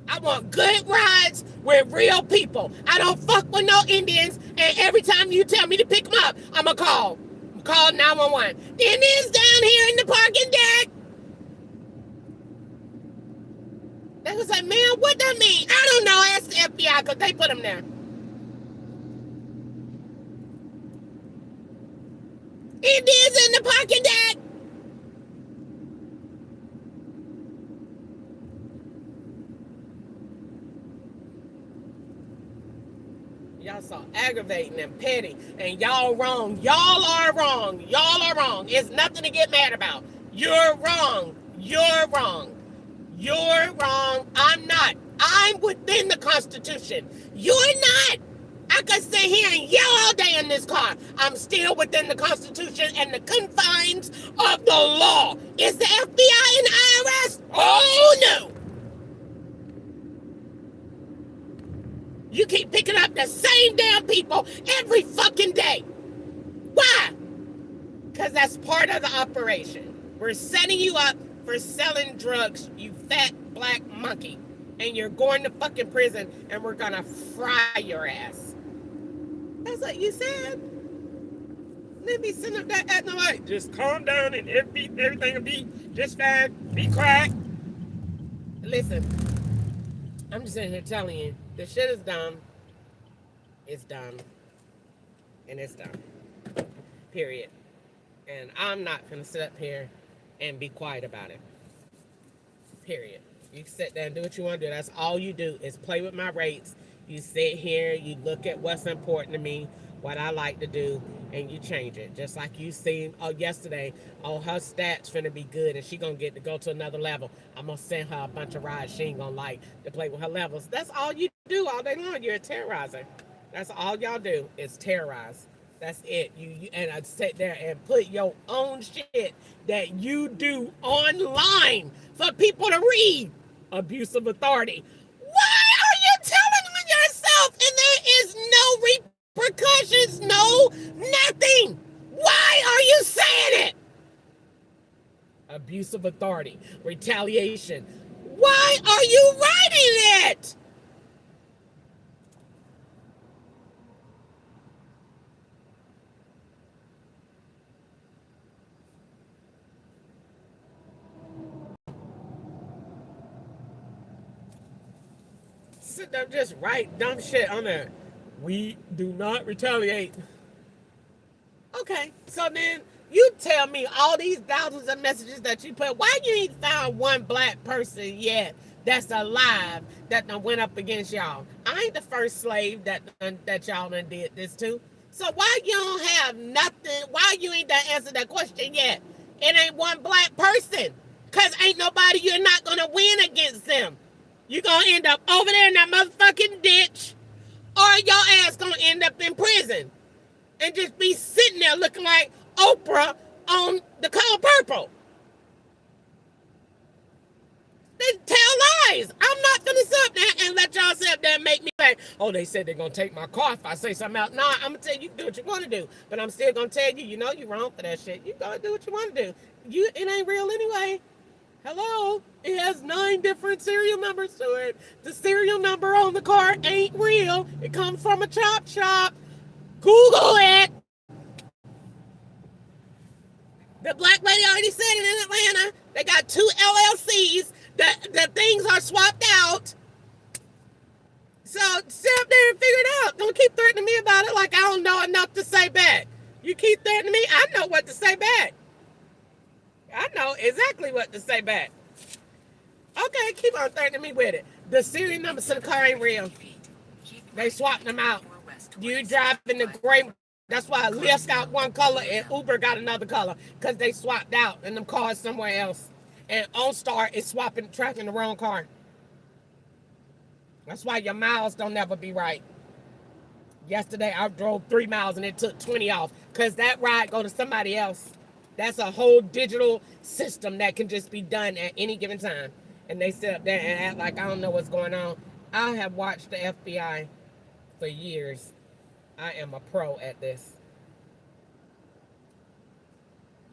I want good rides with real people. I don't fuck with no Indians. And every time you tell me to pick them up, I'm going to call. called 911. Then it's down here in the parking deck. They was like, man, what that mean? I don't know. Ask the FBI because they put them there. It is in the parking deck. Y'all so aggravating and petty, and y'all wrong. Y'all are wrong. Y'all are wrong. It's nothing to get mad about. You're wrong. You're wrong. You're wrong. I'm not. I'm within the Constitution. You're not. I could sit here and yell all day in this car. I'm still within the Constitution and the confines of the law. Is the FBI and the IRS? Oh, no. You keep picking up the same damn people every fucking day. Why? Because that's part of the operation. We're setting you up for selling drugs, you fat black monkey. And you're going to fucking prison and we're gonna fry your ass. That's what you said. Let me send up that at the light. Just calm down and everything will be just fine. Be quiet. Listen, I'm just sitting here telling you, this shit is dumb. It's dumb. And it's dumb. Period. And I'm not gonna sit up here and be quiet about it. Period. You can sit there and do what you want to do. That's all you do is play with my rates. You sit here, you look at what's important to me, what I like to do, and you change it. Just like you seen yesterday, her stats finna be good and she gonna get to go to another level. I'm gonna send her a bunch of rides she ain't gonna like to play with her levels. That's all you do all day long. You're a terrorizer. That's all y'all do is terrorize. That's it. You and I sit there and put your own shit that you do online for people to read. Abuse of authority. Why are you telling on yourself and there is no repercussions, no nothing? Why are you saying it? Abuse of authority, retaliation. Why are you writing it? Sit there, just write dumb shit on there. We do not retaliate. Okay, so then you tell me all these thousands of messages that you put. Why you ain't found one black person yet that's alive that done went up against y'all? I ain't the first slave that y'all done did this to. So why you don't have nothing? Why you ain't done answered that question yet? It ain't one black person. Cause ain't nobody, you're not gonna win against them. You're going to end up over there in that motherfucking ditch, or your ass going to end up in prison and just be sitting there looking like Oprah on The Color Purple. They tell lies. I'm not going to sit up there and let y'all sit up there and make me say, oh, they said they're going to take my car if I say something else. Nah, I'm going to tell you, do what you want to do. But I'm still going to tell you, you know you're wrong for that shit. You got to do what you want to do. It ain't real anyway. Hello? It has 9 different serial numbers to it. The serial number on the car ain't real. It comes from a chop shop. Google it. The black lady already said it in Atlanta. They got 2 LLCs. The things are swapped out. So sit up there and figure it out. Don't keep threatening me about it like I don't know enough to say back. You keep threatening me, I know what to say back. I know exactly what to say back. Okay, keep on threatening me with it. The serial numbers to the car ain't real. They swapped them out. You driving the gray. That's why Lyft got one color and Uber got another color. Because they swapped out and them cars somewhere else. And OnStar is tracking the wrong car. That's why your miles don't never be right. Yesterday I drove 3 miles and it took 20 off. Because that ride go to somebody else. That's a whole digital system that can just be done at any given time. And they sit up there and act like I don't know what's going on. I have watched the FBI for years. I am a pro at this.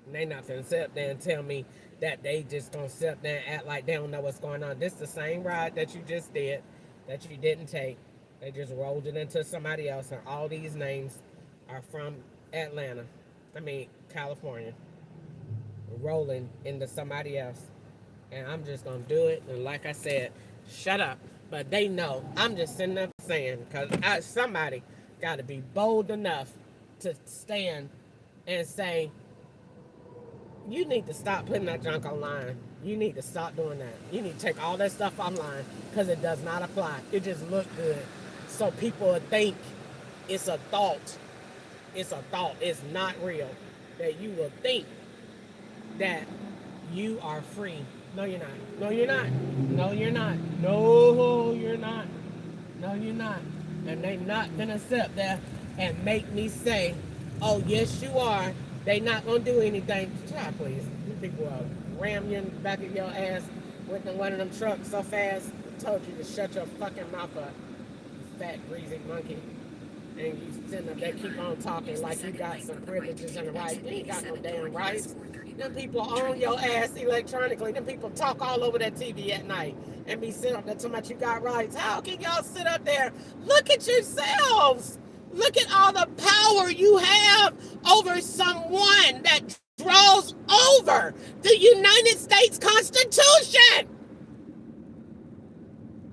And they not gonna sit up there and tell me that they just gonna sit up there and act like they don't know what's going on. This is the same ride that you just did, that you didn't take. They just rolled it into somebody else, and all these names are from Atlanta. California, rolling into somebody else. And I'm just going to do it. And like I said, shut up. But they know. I'm just sitting there saying, because somebody got to be bold enough to stand and say, you need to stop putting that junk online. You need to stop doing that. You need to take all that stuff online because it does not apply. It just looks good. So people will think it's a thought. It's a thought. It's not real. That you will think that you are free. No, you're not. No, you're not. No, you're not. No, you're not. No, you're not. And they not gonna sit there and make me say, oh, yes, you are. They not gonna do anything. Try, please. You people will ram you in the back of your ass with one of them trucks so fast. I told you to shut your fucking mouth up, you fat, greasy monkey. And you sitting up there keep on talking like you got some privileges and rights. You ain't got no damn rights. Them people own your ass electronically. Them people talk all over that TV at night and be sitting up there talking about you got rights. How can y'all sit up there? Look at yourselves. Look at all the power you have over someone that draws over the United States Constitution.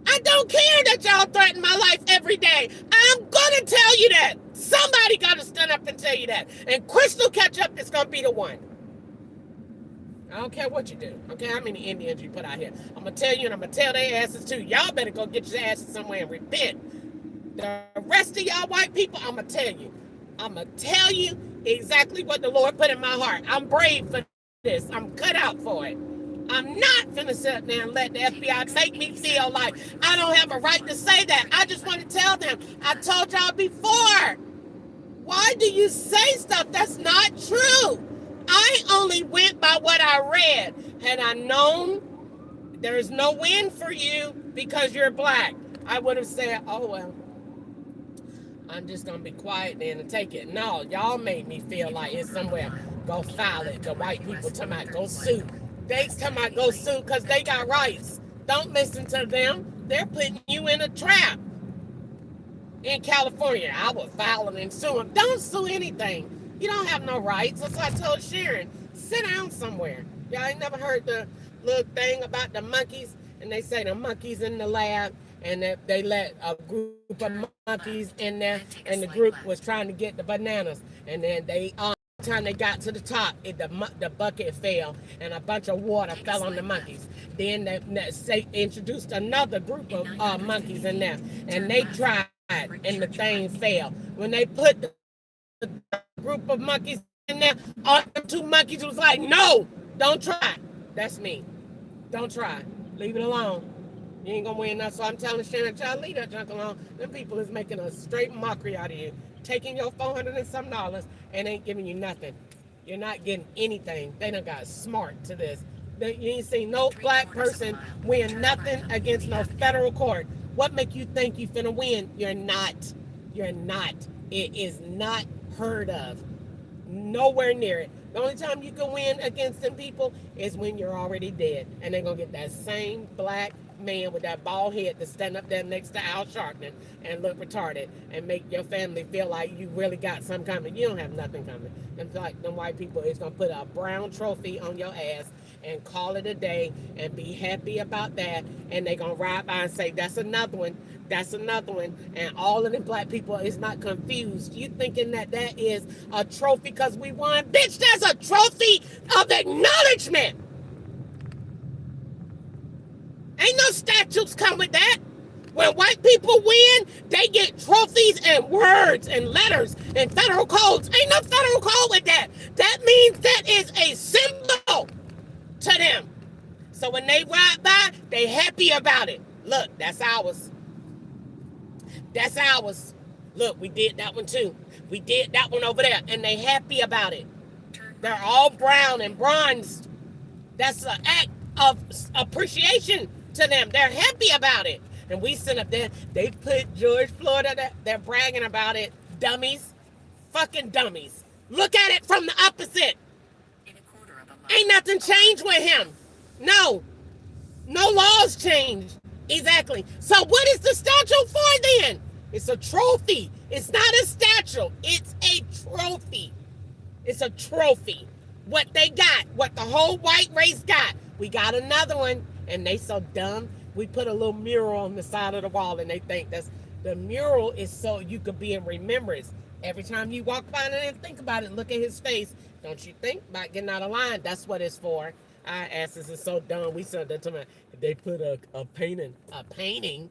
I don't care that y'all threaten my life every day. I'm gonna tell you that. Somebody gotta stand up and tell you that. And Crystal Ketchup is gonna be the one. I don't care what you do. I don't care how many Indians you put out here. I'm gonna tell you and I'm gonna tell their asses too. Y'all better go get your asses somewhere and repent. The rest of y'all white people, I'm gonna tell you. I'm gonna tell you exactly what the Lord put in my heart. I'm brave for this. I'm cut out for it. I'm not finna sit there and let the FBI make me feel like I don't have a right to say that. I just want to tell them, I told y'all before, why do you say stuff that's not true? I only went by what I read. Had I known there's no win for you because you're black, I would have said, oh, well, I'm just going to be quiet then and take it. No, y'all made me feel like it's somewhere. Go file it. The white people talking about go sue. They come out go sue because they got rights. Don't listen to them. They're putting you in a trap. In California, I would file them and sue them. Don't sue anything. You don't have no rights. That's what I told Sharon. Sit down somewhere. Y'all ain't never heard the little thing about the monkeys? And they say the monkeys in the lab and that they let a group of monkeys in there and the group was trying to get the bananas. And then they time they got to the top, the bucket fell and a bunch of water fell on the monkeys. Then they introduced another group of monkeys in there, and they tried, and the thing fell. When they put the group of monkeys in there, all them two monkeys was like, no, don't try. That's me. Don't try. Leave it alone. You ain't gonna win nothing. So I'm telling Shannon, child, leave that junk alone. Them people is making a straight mockery out of you. Taking your $400 and some and ain't giving you nothing. You're not getting anything. They done got smart to this. You ain't seen no black person win nothing against no federal court. What make you think you finna win? You're not. You're not. It is not heard of. Nowhere near it. The only time you can win against them people is when you're already dead. And they're gonna get that same black man with that bald head to stand up there next to Al Sharpton and look retarded and make your family feel like you really got something coming. You don't have nothing coming. And like them white people is gonna put a brown trophy on your ass and call it a day and be happy about that. And they're gonna ride by and say, that's another one. That's another one. And all of the black people is not confused. You thinking that that is a trophy because we won? Bitch, that's a trophy of acknowledgement. Ain't no statues come with that. When white people win, they get trophies and words and letters and federal codes. Ain't no federal code with that. That means that is a symbol to them. So when they ride by, they happy about it. Look, that's ours. That's ours. Look, we did that one too. We did that one over there. And they happy about it. They're all brown and bronzed. That's an act of appreciation to them. They're happy about it. And we sit up there. They put George Floyd up there. They're bragging about it. Dummies. Fucking dummies. Look at it from the opposite. Ain't nothing changed with him. No. No laws changed. Exactly. So what is the statue for then? It's a trophy. It's not a statue. It's a trophy. It's a trophy. What they got, what the whole white race got. We got another one, and they so dumb. We put a little mural on the side of the wall, and they think that's the mural is so you could be in remembrance. Every time you walk by and think about it, look at his face. Don't you think about getting out of line? That's what it's for. Our asses is so dumb. We said that to me. They put a painting, a painting.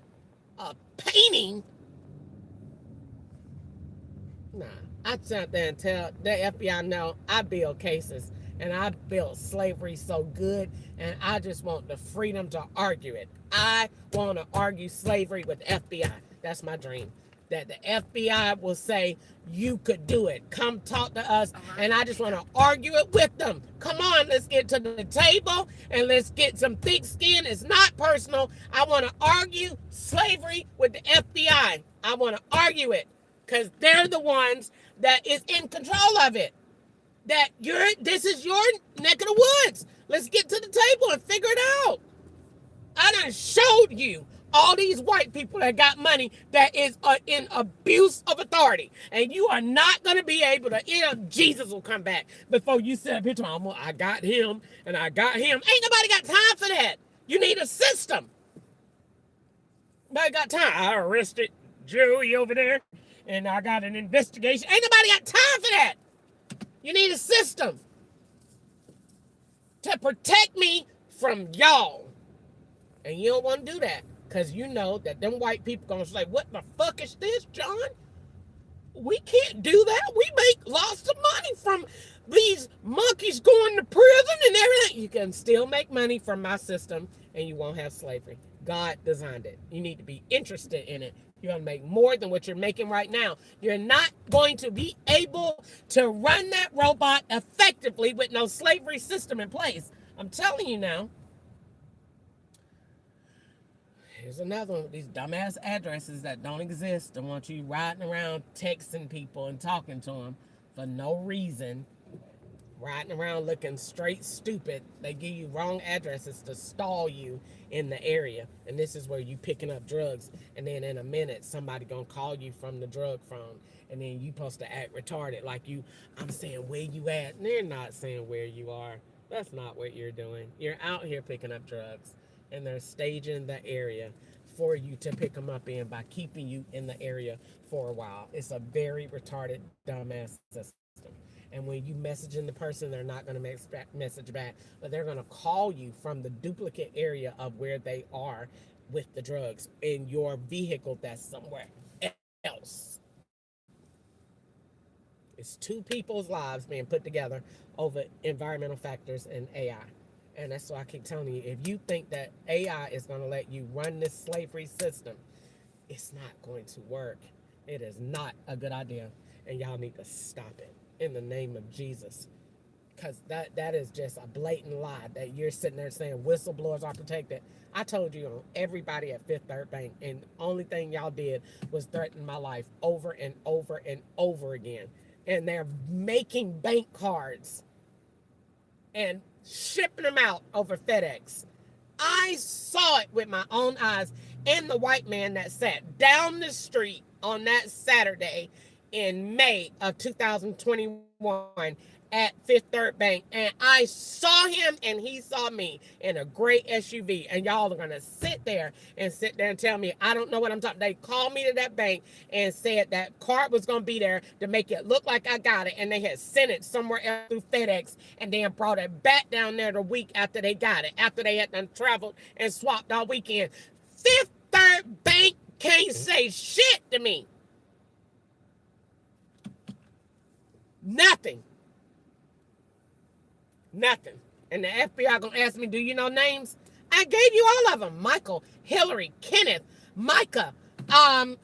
Nah, I sat there and tell the FBI no, I build cases and I built slavery so good, and I just want the freedom to argue it. I want to argue slavery with the FBI. That's my dream. That the FBI will say, you could do it. Come talk to us. And I just want to argue it with them. Come on, let's get to the table and let's get some thick skin. It's not personal. I want to argue slavery with the FBI. I want to argue it because they're the ones that is in control of it. That this is your neck of the woods. Let's get to the table and figure it out. I done showed you all these white people that got money that is in abuse of authority. And you are not going to be able to, Jesus will come back before you sit up here talking, I got him and I got him. Ain't nobody got time for that. You need a system. Nobody got time. I arrested Joey over there and I got an investigation. Ain't nobody got time for that. You need a system to protect me from y'all. And you don't want to do that because you know that them white people going to say, what the fuck is this, John? We can't do that. We make lots of money from these monkeys going to prison and everything. You can still make money from my system and you won't have slavery. God designed it. You need to be interested in it. You're going to make more than what you're making right now. You're not going to be able to run that robot effectively with no slavery system in place. I'm telling you now. Here's another one. These dumbass addresses that don't exist and want you riding around texting people and talking to them for no reason. Riding around looking straight stupid. They give you wrong addresses to stall you in the area. And this is where you picking up drugs. And then in a minute, somebody gonna call you from the drug phone. And then you supposed to act retarded like I'm saying where you at. And they're not saying where you are. That's not what you're doing. You're out here picking up drugs. And they're staging the area for you to pick them up in by keeping you in the area for a while. It's a very retarded, dumbass system. And when you messaging the person, they're not going to message back, but they're going to call you from the duplicate area of where they are with the drugs in your vehicle that's somewhere else. It's two people's lives being put together over environmental factors and AI. And that's why I keep telling you, if you think that AI is going to let you run this slavery system, it's not going to work. It is not a good idea. And y'all need to stop it in the name of Jesus. Because that is just a blatant lie that you're sitting there saying whistleblowers are protected. I told you on everybody at Fifth Third Bank, and the only thing y'all did was threaten my life over and over and over again. And they're making bank cards and shipping them out over FedEx. I saw it with my own eyes, and the white man that sat down the street on that Saturday in May of 2021 at Fifth Third Bank, and I saw him and he saw me in a great SUV, and y'all are gonna sit there and tell me I don't know what I'm talking. They called me to that bank and said that card was gonna be there to make it look like I got it, and they had sent it somewhere else through FedEx and then brought it back down there the week after they got it, after they had done traveled and swapped all weekend. Fifth Third Bank can't say shit to me. Nothing. And the FBI gonna ask me, do you know names? I gave you all of them. Michael, Hillary, Kenneth, Micah, Matthew,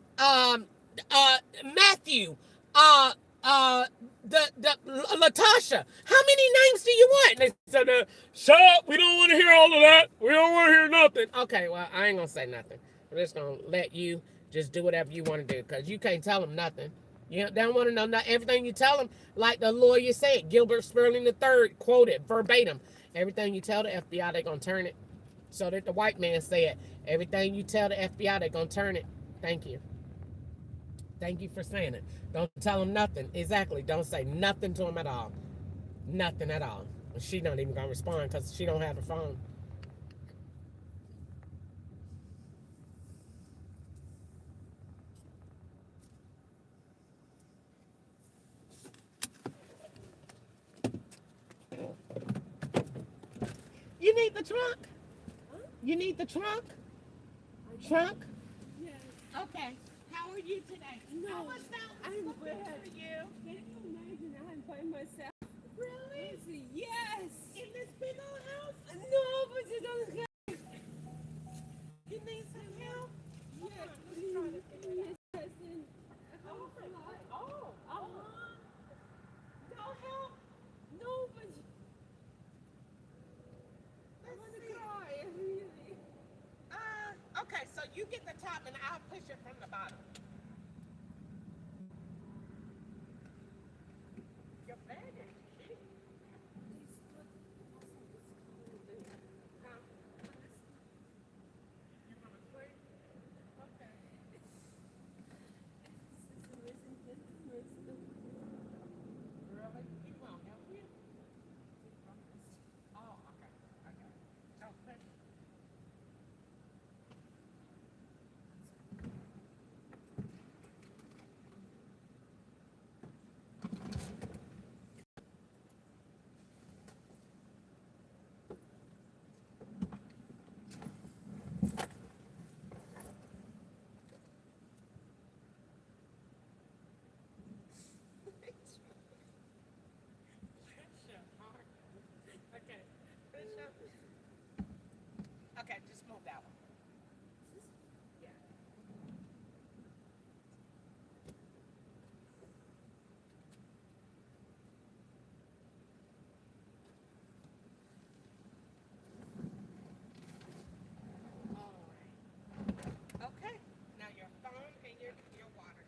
the Latasha. How many names do you want? And they said, shut up, we don't want to hear all of that. We don't want to hear nothing. Okay, well, I ain't gonna say nothing. I'm just gonna let you just do whatever you want to do, because you can't tell them nothing. You don't want to know everything you tell them, like the lawyer said, Gilbert Sperling III quoted verbatim. Everything you tell the FBI, they're going to turn it. So that the white man said, everything you tell the FBI, they're going to turn it. Thank you. Thank you for saying it. Don't tell him nothing. Exactly. Don't say nothing to him at all. Nothing at all. She not even gonna respond because she don't have a phone. You need the trunk? You need the trunk? Trunk? Yes. Okay. How are you today? No, How was that? I'm looking good. for you? Can you imagine I'm by myself? Really? Yes. In this big old house? No, but you don't have. You need some help? Hold Yes, on, let's please. try to figure it out. Yes, cousin. Oh, oh, uh-huh. No help? No, but I Let's want to see. cry. Really. Okay, so you get the top and I'll push it from the bottom. Your bag is cheap. Huh? You want to play? Okay. Really? You won't help you? Oh, okay. Okay. Okay. Bless your heart. Okay. Bishop. Okay, just move that one. Yeah. All right. Okay. Now your phone and your water.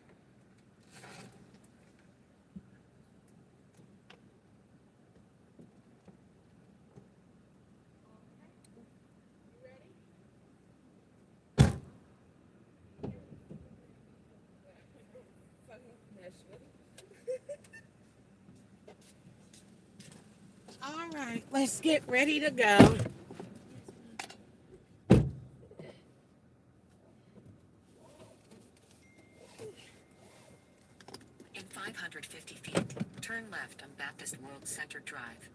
You ready? All right, let's get ready to go. In 550 feet, turn left on Baptist World Center Drive.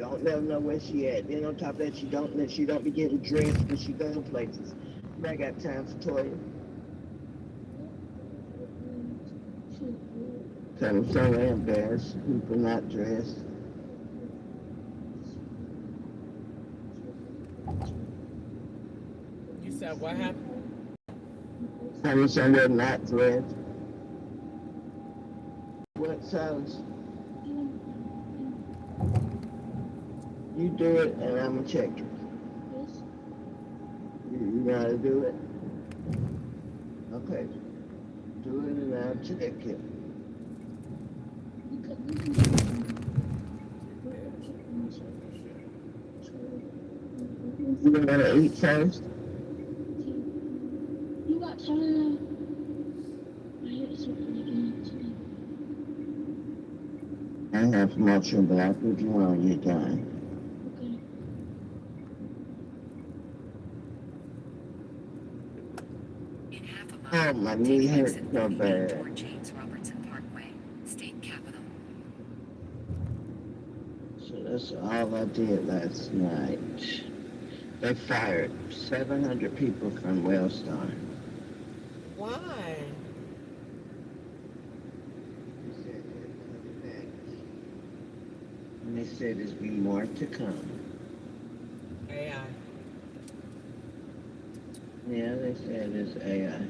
don't let her know where she at. Then on top of that, she don't be getting dressed when she go places. I got time for Toya. I'm so embarrassed. People not dressed. You said what happened? I'm somewhere not dressed. What sounds? You do it and I'm gonna check it. You gotta do it? Okay. Do it and I'll check it. You gonna eat first? You got time? I hate something again today. I have motion, but I'll put you on your time. Okay. In half a Oh, mile, my take knee hurts exit so 38 bad. toward James Robertson Parkway, State Capitol. So that's all I did last night. They fired 700 people from Wellstar. Why? They said they'd cut it back. And they said there's be more to come. AI. Yeah, they said it's AI.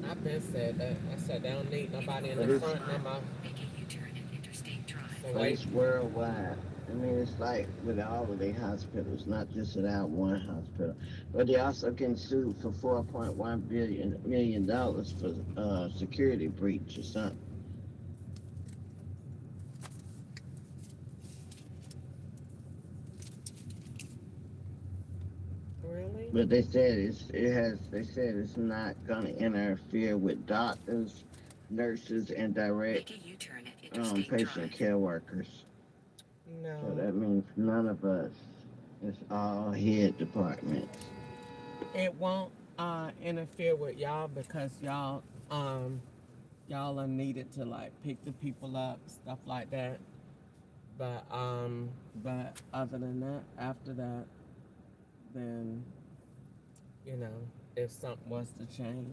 I've been said that. I said they don't need nobody in But the it's front no more. Make a U-turn at Interstate Drive. So But wait. it's worldwide. I mean, it's like with all of their hospitals, not just at our one hospital. But they also getting sued for $4.1 million for security breach or something. Really? But they said they said it's not gonna interfere with doctors, nurses, and direct Make a U-turn at Interstate patient Drive. care workers. So No. that means none of us. It's all head departments. It won't interfere with y'all because y'all are needed to like pick the people up, stuff like that. But other than that, after that, then you know, if something was to change.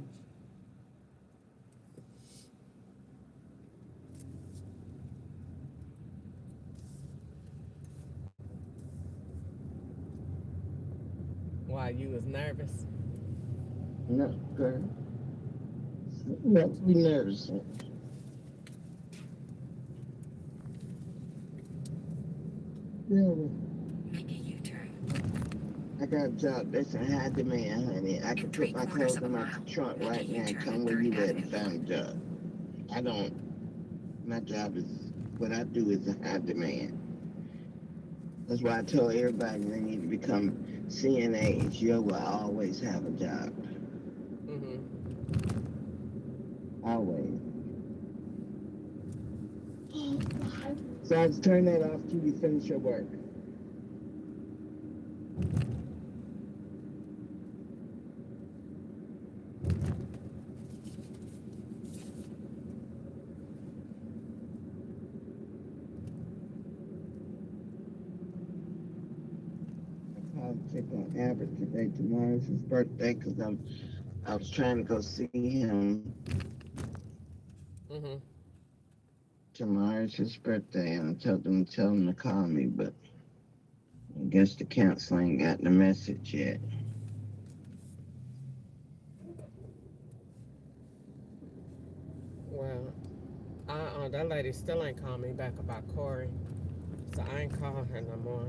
Why you was nervous? No, girl. Not to be nervous. Really? Make a U-turn. I got a job that's in high demand, honey. I can put my clothes in my trunk Make a right now and U-turn come at where you 3rd at and Avenue. find a job. I don't. My job is what I do is in high demand. That's why I told everybody they need to become CNAs. You will always have a job. Mm-hmm. Always. So I just turn that off till you finish your work. I called to check on Albert today. Tomorrow's his birthday because I was trying to go see him. Mm-hmm. Tomorrow's his birthday, and I told him to call me, but I guess the council ain't got the message yet. Well, that lady still ain't called me back about Corey, so I ain't calling her no more.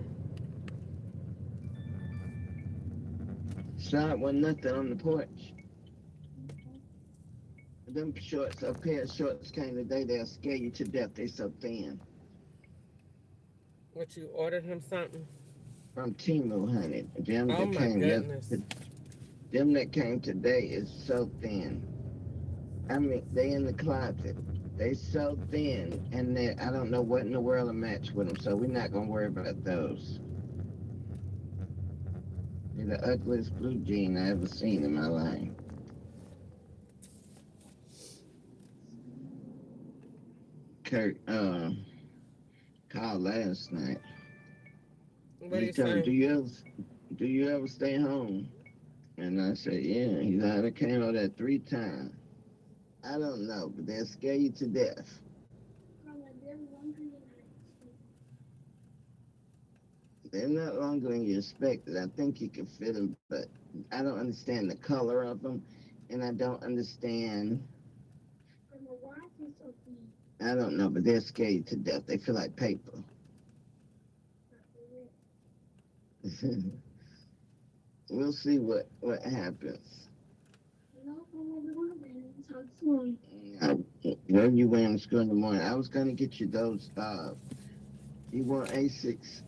Shot wasn't nothing on the porch. Them shorts, a pair of shorts came today, they'll scare you to death. They so thin. What, you ordered him something? From Timu, honey. Oh my goodness. Them that came today is so thin. I mean, they in the closet. They so thin, and I don't know what in the world to match with them, so we're not gonna worry about those. They're the ugliest blue jean I ever seen in my life. Kurt called last night. What do He you told me, say? do you ever stay home? And I said, yeah. He said, I came over there 3 times. I don't know, but they'll scare you to death. They're not longer than you expected. I think you can fit them, but I don't understand the color of them, and I don't understand. I don't know, but they're scare you to death. They feel like paper. We'll see what happens. I, when you wearing to school in the morning, I was gonna get you those. You want A6?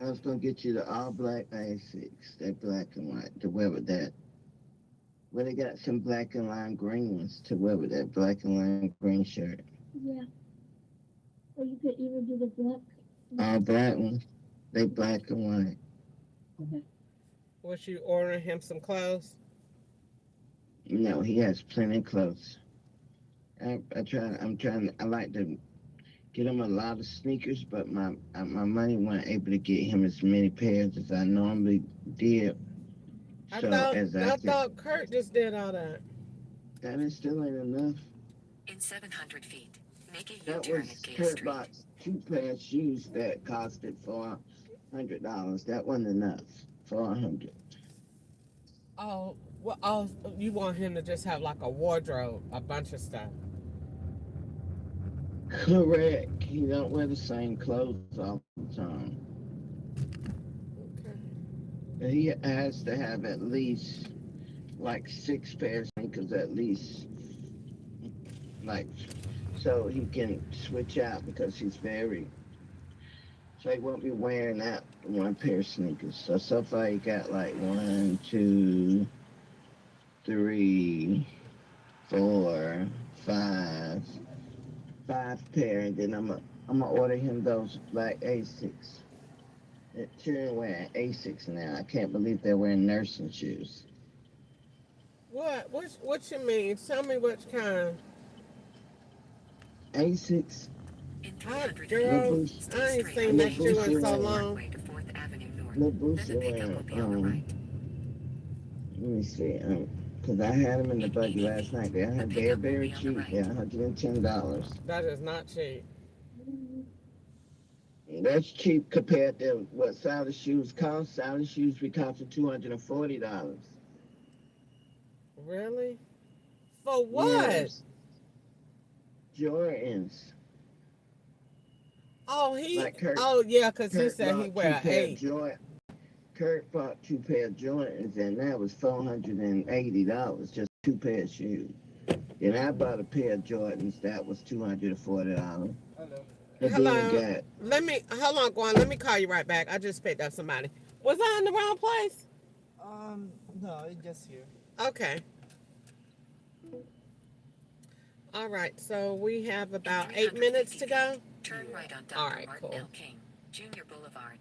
I was gonna get you the all black A6. They're black and white to wear with that. Well, they got some black and lime green ones to wear with that black and lime green shirt. Or you could even do the black. All black ones. They black and white. Was you ordering him some clothes? No, he has plenty of clothes. I like to get him a lot of sneakers, but my money wasn't able to get him as many pairs as I normally did. I So thought as I I can, thought Kurt just did all that. that is still ain't enough. In 700 feet, make a That U-turn at was Gale Kurt Street. bought 2 pair of shoes that costed $400. That wasn't enough. 400. Oh, well, oh, you want him to just have like a wardrobe, a bunch of stuff. Correct. He don't wear the same clothes all the time. Okay. But he has to have at least like 6 pairs of sneakers at least, like so he can switch out because he's very. So he won't be wearing that 1 pair of sneakers. So far he got like one, two, three, four, five, 5 pair, and then I'm gonna order him those black Asics. They're children wearing Asics now. I can't believe they're wearing nursing shoes. What? What you mean? Tell me which kind. Asics, In I 300 feet, girl, Labush, stay I ain't straight seen on that shoe in Labush so Washington long. Parkway to 4th Avenue North. Then Labush the pickup will wearing be on the right. let me see, cause I had them in the In buggy 80 last night. feet, the They're pickup will very be on the cheap. They're right. $110. That is not cheap. That's cheap compared to what Silas shoes cost. Silas shoes be costing $240. Really? For what? Yes, Jordans. Oh, he. Like Kurt, Oh, yeah, cause he Kurt said he bought two wear an pair of 8. Jordan. Kurt bought 2 pair of Jordans, and that was $480. Just 2 pair of shoes. Then I bought a pair of Jordans that was $240. Hello. And then Hello. got Let me hold on, Gwen. Let me call you right back. I just picked up somebody. Was I in the wrong place? No, it's just here. Okay. All right. So we have In about 8 minutes 350 to go. feet, turn right on All Dr. right. Martin Cool. L. King, Jr. Boulevard.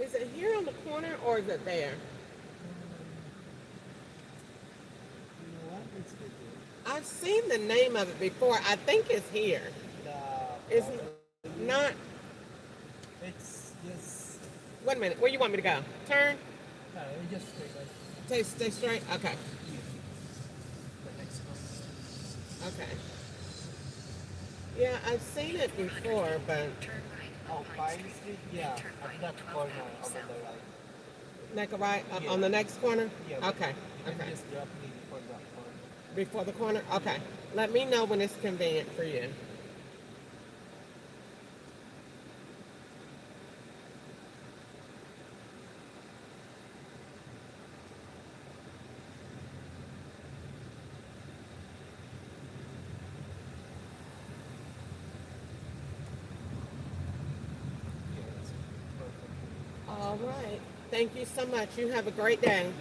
Is it here on the corner or is it there? You know what? It's good. I've seen the name of it before. I think it's here. The It's W, not. it's just Wait a minute. Where you want me to go? Turn. no, it's just straight like Stay straight. Okay. the next one. Okay. Yeah, I've seen it before, but Turn right Oh, on Pine Pine Street? Street. Yeah, Turn at right that 12 corner miles over south. the right. neck right Yeah. on the next corner. Yeah. But Okay. you can Okay. just drop me before that corner. Before the corner. Okay. Let me know when it's convenient for you. Yeah, that's perfect. All right. Thank you so much. You have a great day.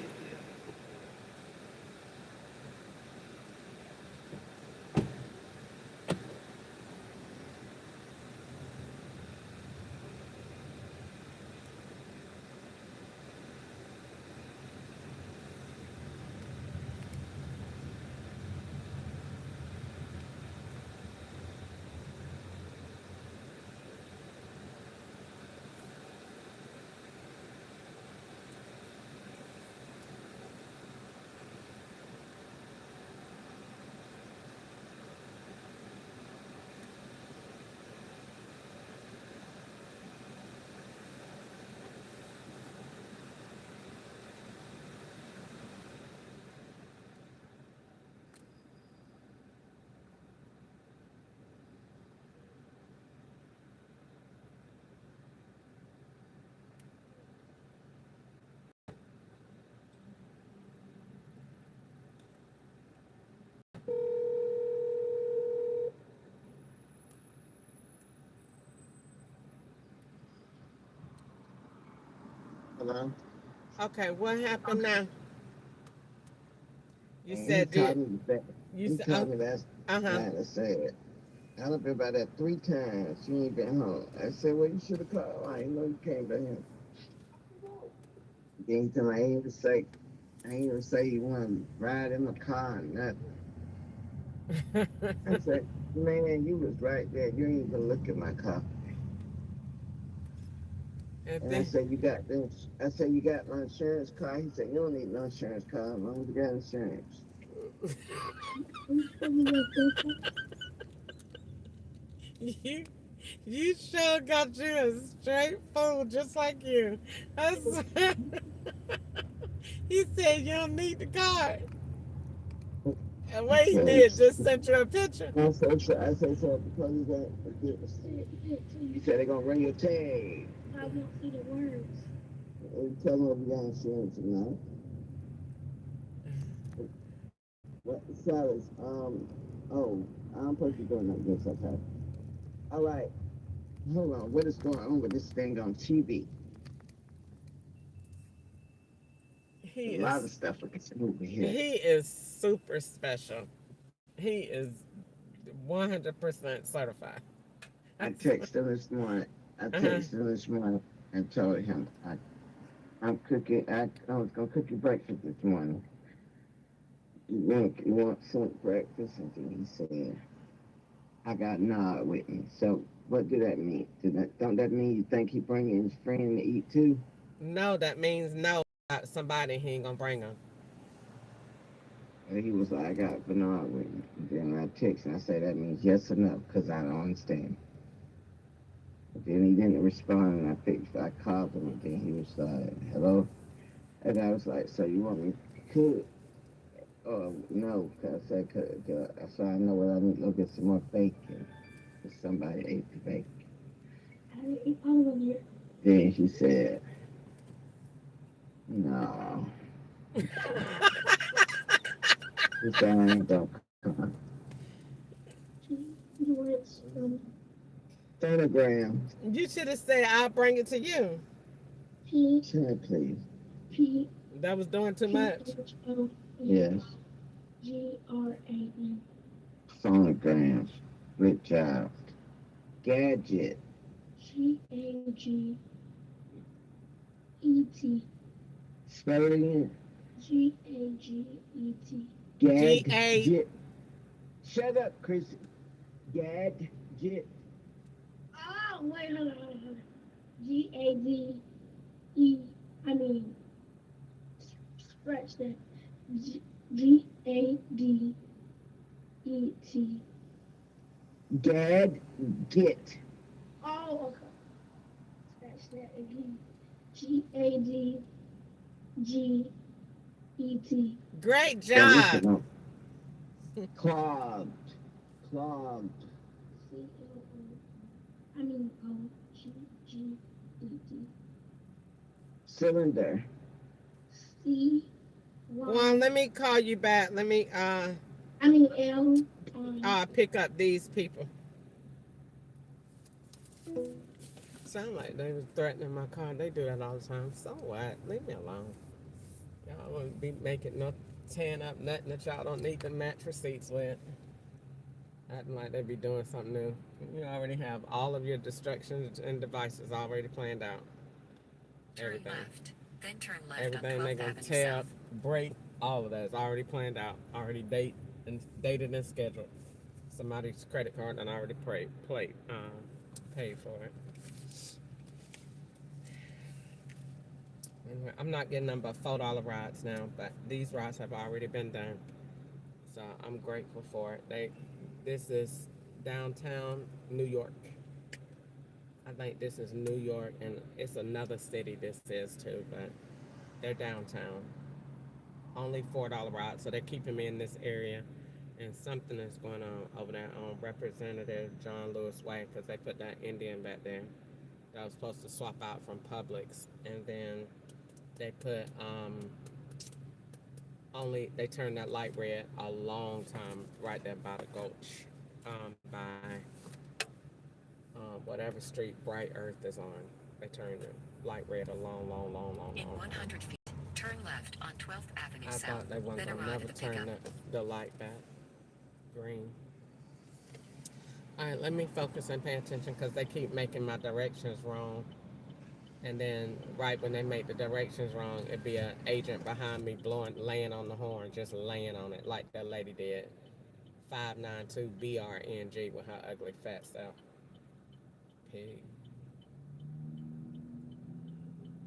Hello? Okay. What happened now? You And he said did called me back. you He said? called me last Uh-huh. night and said, I done been about that 3 times. She ain't been home. I said, well, you should have called. I ain't know you came back here. Then he told me, I ain't even say you want to ride in the car and nothing. I said, man, you was right there. You ain't even look at my car. And And I then, said, I said, you got my insurance card? He said, you don't need no insurance card as long as you got insurance. you you sure got you a straight fool just like you. I said, he said you don't need the card. And I what he said, did just sent you a picture. I said, so because you said they're going to run your tag. I won't see the words. And tell them if you got insurance or not. What, Silas, oh, I'm supposed to be doing that. Yes, okay. All right. Hold on. What is going on with this thing on TV? He A lot of is stuff we can over here. he is super special. He is 100% certified. I texted him this morning. Uh-huh. And told him I'm cooking. I was gonna cook you breakfast this morning. You want some breakfast? And he said, I got Nod with me. So what do that mean? Don't that mean you think he bringing his friend to eat too? No, that means no. Somebody he ain't gonna bring him. And he was like, I got Bernard with me. And then I text and I say that means yes or no, because I don't understand. But then he didn't respond and I called him and then he was like, hello? And I was like, so you want me to cook? Oh, no, because so I know what I need to go get some more bacon. Because somebody ate the bacon. I didn't eat all of it. Then she said, no. He said, I ain't gonna come. The words Sonogram. You should have said I'll bring it to you. P Say please. P That was doing too P much. H O Yes. G-R-A-M. Sonogram. Good job. Gadget. G-A-G G-A-G-E-T. Spell it again. G-A-G-E-T. G-A. Gadget. Shut up, Chris. Gadget. Oh, wait, hold on. G-A-D-E, I mean, scratch that. G-A-D-E-T. Gadget. Oh, okay. Scratch that again. G-A-D-G-E-T. Great Now listen job. up. Clogged. Clogged. C-L-O, I mean, O-G-G-E-T. Cylinder. C-Y, Well, let me call you back. Let me I mean, L, pick up these people. Sound like they was threatening my car. They do that all the time. So what? Leave me alone. Y'all won't be making no tearing up nothing that y'all don't need to match receipts with. Acting like they be doing something new. You already have all of your distractions and devices already planned out. Turn Everything. left. Then turn left on Everything they 12th gonna Avenue tear South. up, break, all of that is already planned out. Already dated and scheduled. Somebody's credit card and already paid for it. Anyway, I'm not getting them but $4 rides now, but these rides have already been done. So I'm grateful for it. This is downtown New York. I think this is New York, and it's another city this is too, but they're downtown. Only $4 rides, so they're keeping me in this area. And something is going on over there on Representative John Lewis Way, because they put that Indian back there that was supposed to swap out from Publix, and then they put they turned that light red a long time right there by the gulch, by whatever street Bright Earth is on. They turned it light red a long In time. 100 feet, turn left on 12th Avenue I South. thought they weren't Then gonna arrive never at the turn pickup. the light back green. All right, let me focus and pay attention because they keep making my directions wrong. And then right when they make the directions wrong, it'd be an agent behind me laying on the horn, just laying on it like that lady did. 592 BRNG with her ugly fat self. Pig.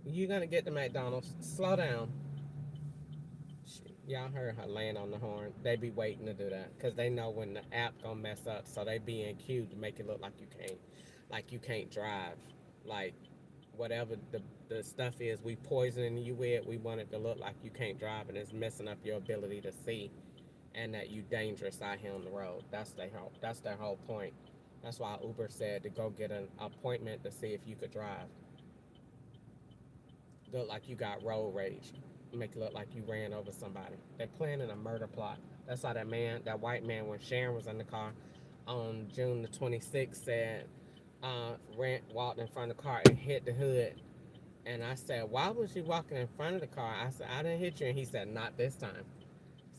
You gonna get to McDonald's? Slow down. Y'all heard her laying on the horn. They be waiting to do that because they know when the app gonna mess up, so they be in queue to make it look like you can't drive, like whatever the stuff is we poisoning you with. We want it to look like you can't drive, and it's messing up your ability to see, and that you dangerous out here on the road. That's their whole point. That's why Uber said to go get an appointment to see if you could drive. Look like you got road rage. Make it look like you ran over somebody. They're planning a murder plot. That's why that white man, when Sharon was in the car on June the 26th, said, walked in front of the car and hit the hood. And I said, why was you walking in front of the car? I said, I didn't hit you. And he said, not this time.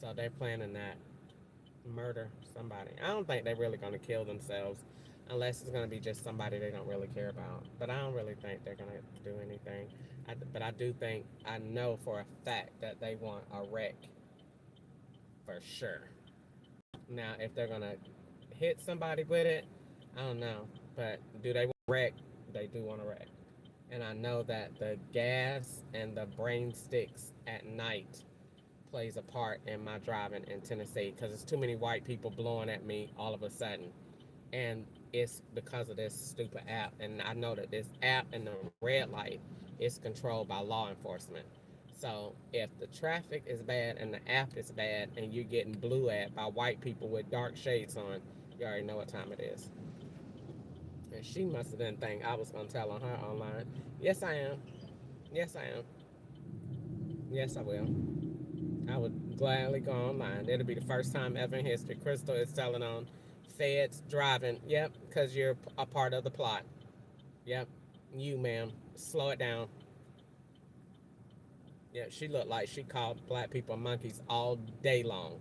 So they're planning that murder somebody. I don't think they're really going to kill themselves unless it's going to be just somebody they don't really care about. But I don't really think they're going to do anything. But I do think, I know for a fact that they want a wreck for sure. Now, if they're going to hit somebody with it, I don't know. But do they want a wreck? They do want a wreck. And I know that the gas and the brain sticks at night plays a part in my driving in Tennessee because it's too many white people blowing at me all of a sudden. And it's because of this stupid app. And I know that this app and the red light is controlled by law enforcement. So if the traffic is bad and the app is bad and you're getting blew at by white people with dark shades on, you already know what time it is. And she must have didn't think I was going to tell on her online. Yes, I am. Yes, I am. Yes, I will. I would gladly go online. It'll be the first time ever in history Crystal is telling on feds driving. Yep, because you're a part of the plot. Yep, you, ma'am. Slow it down. Yeah, she looked like she called black people monkeys all day long.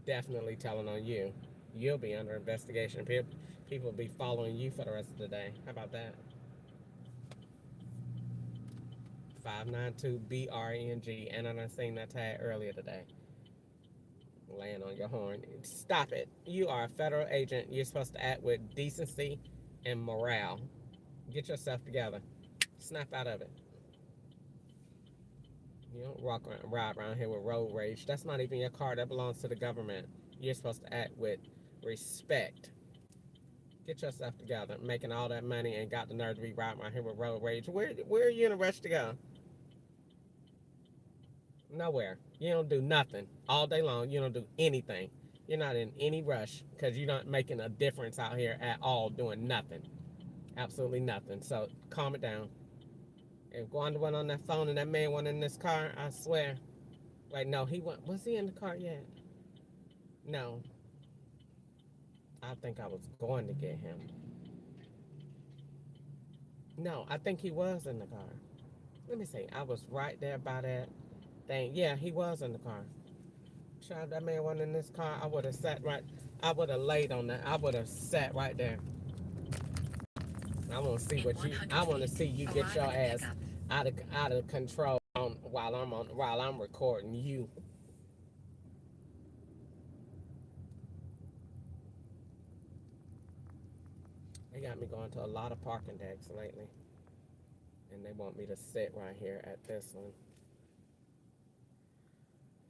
Definitely telling on you. You'll be under investigation. People will be following you for the rest of the day. How about that? 592BRNG. And I done seen that tag earlier today. Laying on your horn. Stop it. You are a federal agent. You're supposed to act with decency and morale. Get yourself together. Snap out of it. You don't ride around here with road rage. That's not even your car. That belongs to the government. You're supposed to act with respect. Get yourself together. Making all that money and got the nerve to be riding around here with road rage. Where are you in a rush to go? Nowhere. You don't do nothing all day long. You don't do anything. You're not in any rush because you're not making a difference out here at all doing nothing. Absolutely nothing. So calm it down. If Gwanda went on that phone and that man went in this car, I swear. Like, no, he went. Was he in the car yet? No. I think I was going to get him. No, I think he was in the car. Let me see. I was right there by that thing. Yeah, he was in the car. Child, that man went in this car. I would have sat right. I would have laid on that. I would have sat right there. I want to see what you. I want to see you get your ass out of control while I'm recording you. They got me going to a lot of parking decks lately, and they want me to sit right here at this one.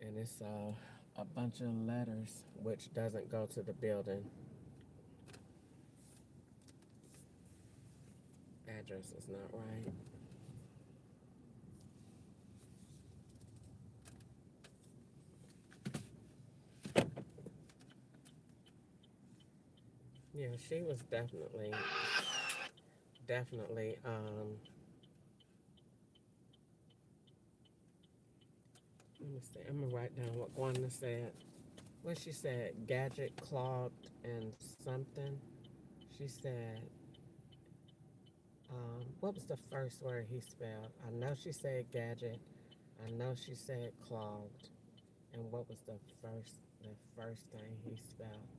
And it's a bunch of letters which doesn't go to the building. Address is not right. Yeah, she was definitely let me see, I'm gonna write down what Wanda said. What she said, gadget clogged and something. She said, what was the first word he spelled? I know she said gadget. I know she said clogged. And what was the first thing he spelled?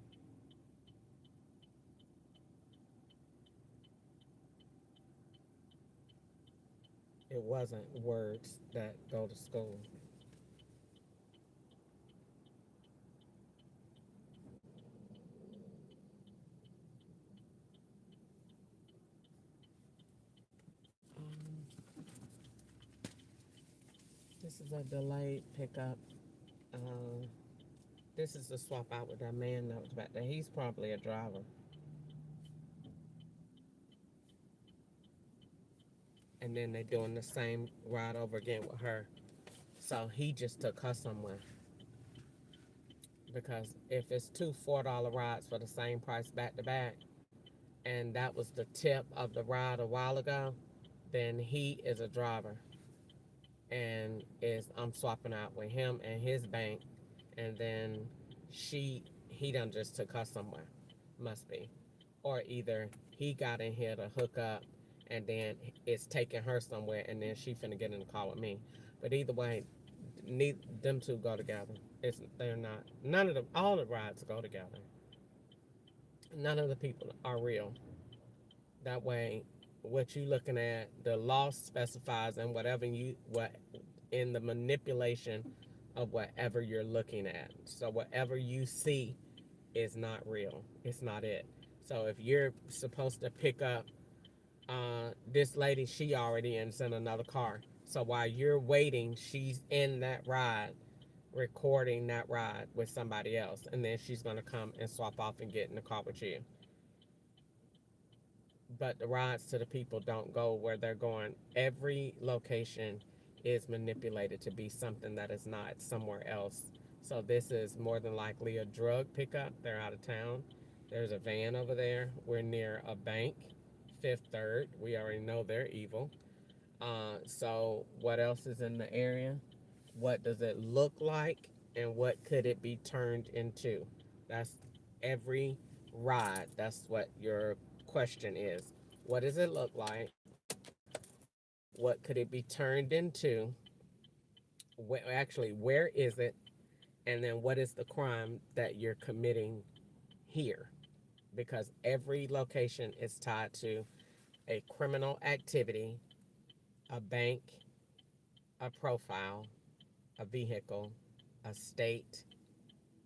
It wasn't words that go to school. This is a delayed pickup. Um, this is the swap out with that man that was back there. He's probably a driver. And then they're doing the same ride over again with her. So he just took her somewhere. Because if it's two $4 rides for the same price back to back, and that was the tip of the ride a while ago, then he is a driver. And I'm swapping out with him and his bank, and then he done just took her somewhere. Must be. Or either he got in here to hook up and then it's taking her somewhere and then she finna get in the car with me. But either way, them two go together. They're not none of them all the rides go together. None of the people are real. That way what you looking at, the law specifies and what in the manipulation of whatever you're looking at. So whatever you see is not real. It's not it. So if you're supposed to pick up this lady, she already is in another car. So while you're waiting, she's in that ride, recording that ride with somebody else. And then she's going to come and swap off and get in the car with you. But the rides to the people don't go where they're going. Every location is manipulated to be something that is not somewhere else. So this is more than likely a drug pickup. They're out of town. There's a van over there. We're near a bank. Fifth Third. We already know they're evil. So what else is in the area? What does it look like? And what could it be turned into? That's every ride. That's what your question is. What does it look like? What could it be turned into? Where is it? And then what is the crime that you're committing here? Because every location is tied to a criminal activity, a bank, a profile, a vehicle, a state,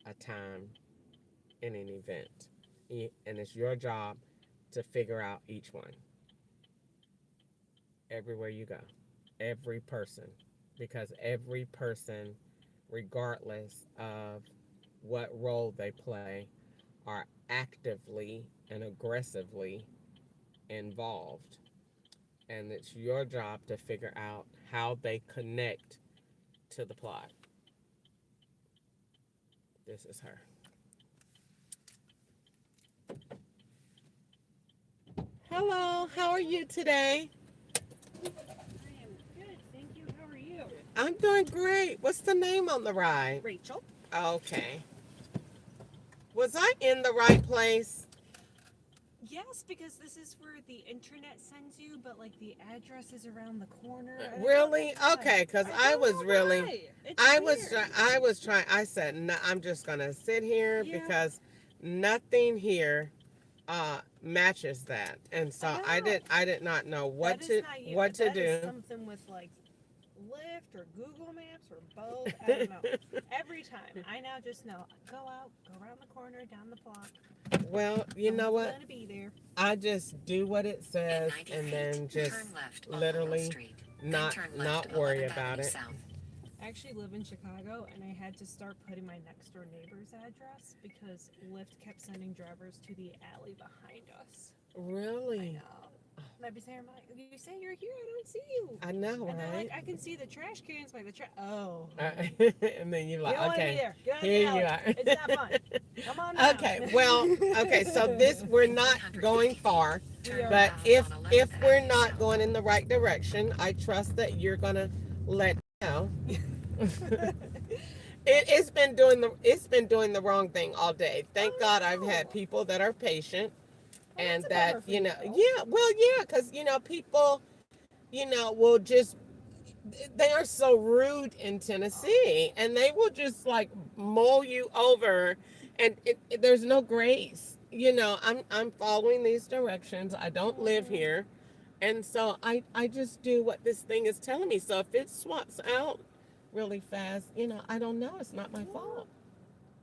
a time, and an event. And it's your job to figure out each one everywhere you go, every person, because every person, regardless of what role they play, are actively and aggressively involved. And it's your job to figure out how they connect to the plot. This is her. Hello, how are you today? I am good, thank you. How are you? I'm doing great. What's the name on the ride? Rachel. Okay. Was I in the right place? Yes, because this is where the internet sends you, but like the address is around the corner. Really? Okay, because I was really, I was trying. I said, no, I'm just gonna sit here Yeah. because nothing here matches that, and so I did not know what to do. Something with like Lyft or Google Maps or both. I don't know. Every time, I now just know. Go out, go around the corner, down the block. Well, you know what? Gonna be there. I just do what it says, In 90 and feet, then just turn left on literally Laurel Street. Then not turn left not worry 11th about Avenue it. South. I actually live in Chicago, and I had to start putting my next door neighbor's address because Lyft kept sending drivers to the alley behind us. I Really? know. And I'd be saying, you say you're here, I don't see you. I know, And they're right? like, I can see the trash cans by the trash. Oh. And then you're You like, don't want to be okay, there. Get out of here the you alley. are. It's not fun. Come on down. Okay, well, okay, so this we're not going far, Turn but left if on 11th if we're Avenue not South. going in the right direction, I trust that you're gonna let me know. It's been doing the wrong thing all day. Thank God I've had people that are patient, Well, and that's a that bummer for you know, you. yeah, well, yeah, because people, will just they are so rude in Tennessee, and they will just like mull you over, and there's no grace. I'm following these directions. I don't live here, and so I just do what this thing is telling me. So if it swaps out really fast, I don't know. It's not my fault.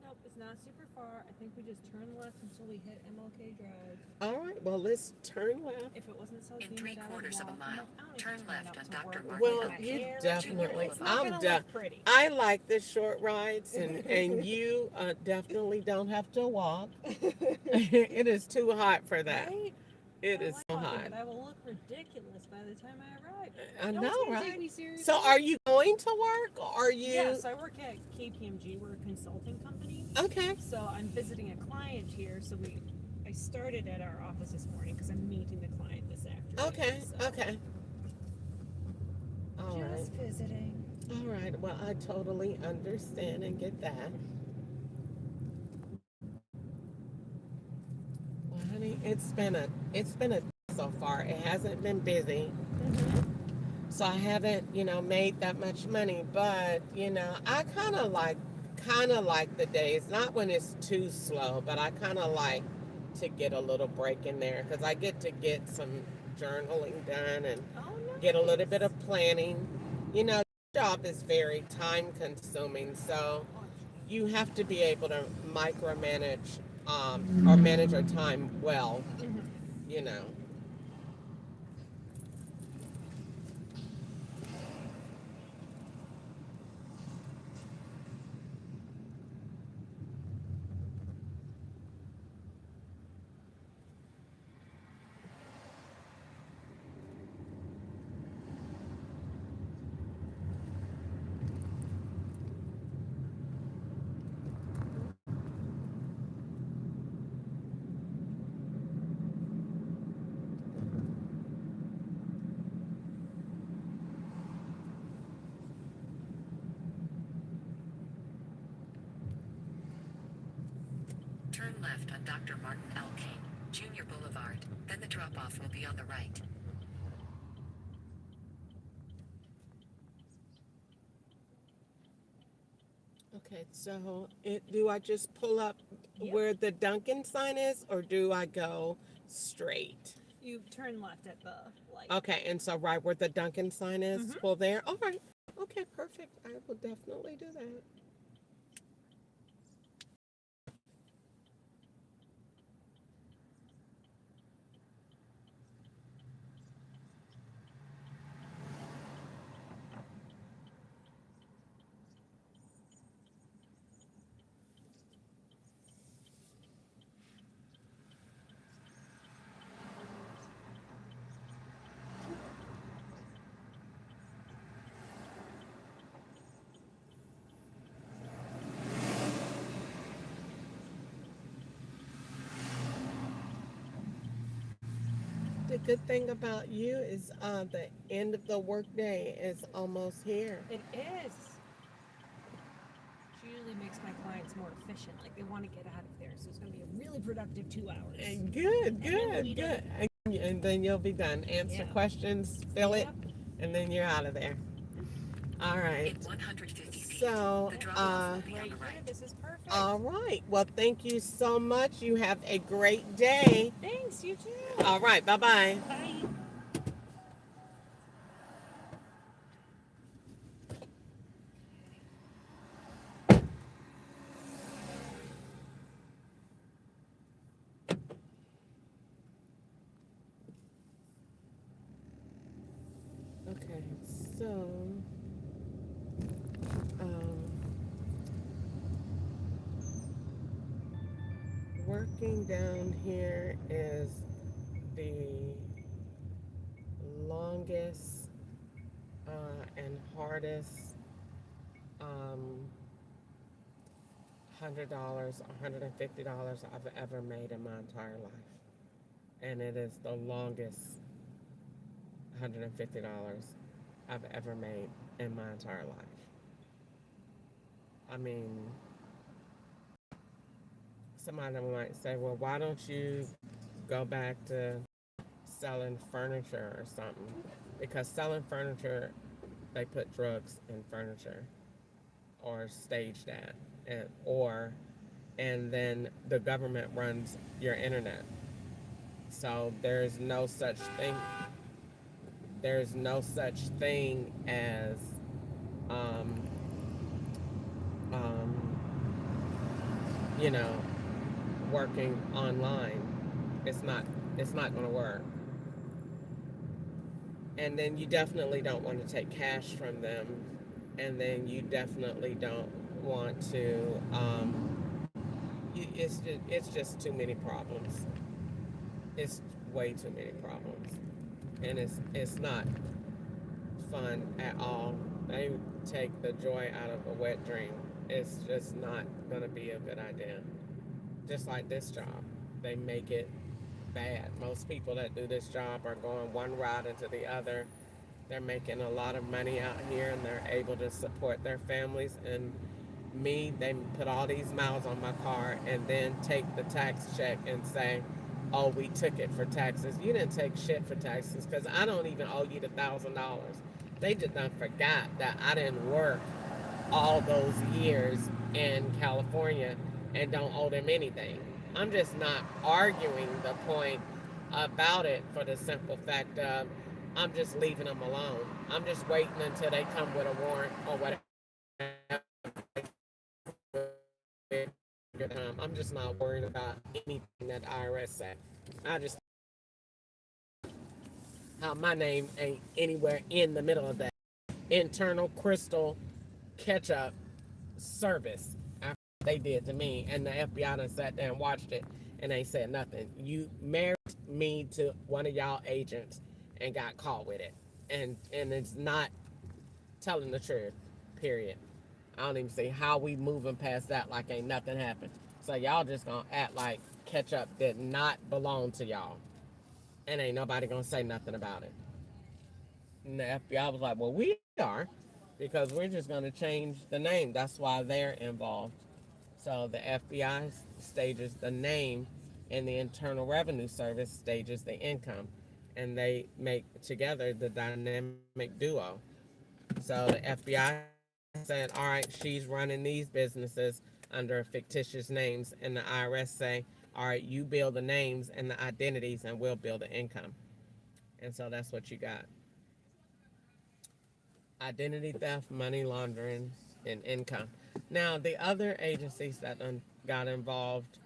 Nope, it's not super far. I think we just turn left until we hit MLK Drive. All right, well, let's turn left. If it wasn't so In humid, I would 3/4 of a walk. mile, I don't turn need to left up on to Dr. work Martin with Well, my you hair. definitely. It's not I'm gonna done. look pretty. I like the short rides, and you definitely don't have to walk. It is too hot for that. Right? It I is like so walking, hot. but I will look ridiculous by the time I arrive. I No know, one's gonna right? take me seriously. So, are you going to work, or are you? Yes, I work at KPMG. We're a consulting company. Okay. So I'm visiting a client here. I started at our office this morning because I'm meeting the client this afternoon. Okay. So Okay. All right. just visiting. All right. Well, I totally understand and get that. Well, honey, it's been a so far. It hasn't been busy. So I haven't, made that much money, but I kind of like the days, not when it's too slow, but I kind of like to get a little break in there because I get to get some journaling done and Oh, nice. get a little bit of planning. This job is very time consuming, so you have to be able to micromanage or manage your time well, you know. Turn left on Dr. Martin L. King, Jr. Boulevard. Then the drop-off will be on the right. Okay, so do I just pull up Yep. where the Dunkin' sign is, or do I go straight? You turn left at the light. Okay, and so right where the Dunkin' sign is, pull there. All right. Okay, perfect. I will definitely do that. The good thing about you is the end of the workday is almost here. It is. She usually makes my clients more efficient. Like they want to get out of there, so it's going to be a really productive 2 hours. And good, good, good. And then you'll be done. Answer questions, fill it, and then you're out of there. All right. In 150 feet, So, the drop-off will be on Right the here, right. this is perfect. all right. Well, thank you so much. You have a great day. Thanks, you too. All right. Bye-bye. Bye. Okay. So, um, working down here is the longest and hardest $100, $150 I've ever made in my entire life. And it is the longest $150 I've ever made in my entire life. I mean, somebody might say, well, why don't you go back to selling furniture or something? Because selling furniture, they put drugs in furniture or stage that, and then the government runs your internet. So there's no such thing as um, um, you know, working online. It's not it's not going to work. And then you definitely don't want to take cash from them, and then you definitely don't want to. It's just too many problems. It's way too many problems, and it's not fun at all. They take the joy out of a wet dream. It's just not gonna be a good idea. Just like this job, they make it bad. Most people that do this job are going one route into the other. They're making a lot of money out here and they're able to support their families. And me, they put all these miles on my car and then take the tax check and say, oh, we took it for taxes. You didn't take shit for taxes because I don't even owe you the $1,000. They just done forgot that I didn't work all those years in California and don't owe them anything. I'm just not arguing the point about it for the simple fact of I'm just leaving them alone. I'm just waiting until they come with a warrant or whatever. I'm just not worried about anything that IRS said. I just how my name ain't anywhere in the middle of that internal crystal catch-up service after they did to me, and the FBI done sat there and watched it and they said nothing. You married me to one of y'all agents and got caught with it, and it's not telling the truth. Period. I don't even see how we moving past that like ain't nothing happened. So y'all just gonna act like ketchup did not belong to y'all, and ain't nobody gonna say nothing about it. And the FBI was like, well, we are, because we're just gonna change the name. That's why they're involved. So the FBI stages the name, and the Internal Revenue Service stages the income, and they make together the dynamic duo. So the FBI said, all right, she's running these businesses under fictitious names, and the IRS say, all right, you build the names and the identities, and we'll build the income. And so that's what you got. identity theft, money laundering, and income. Now, the other agencies that got involved,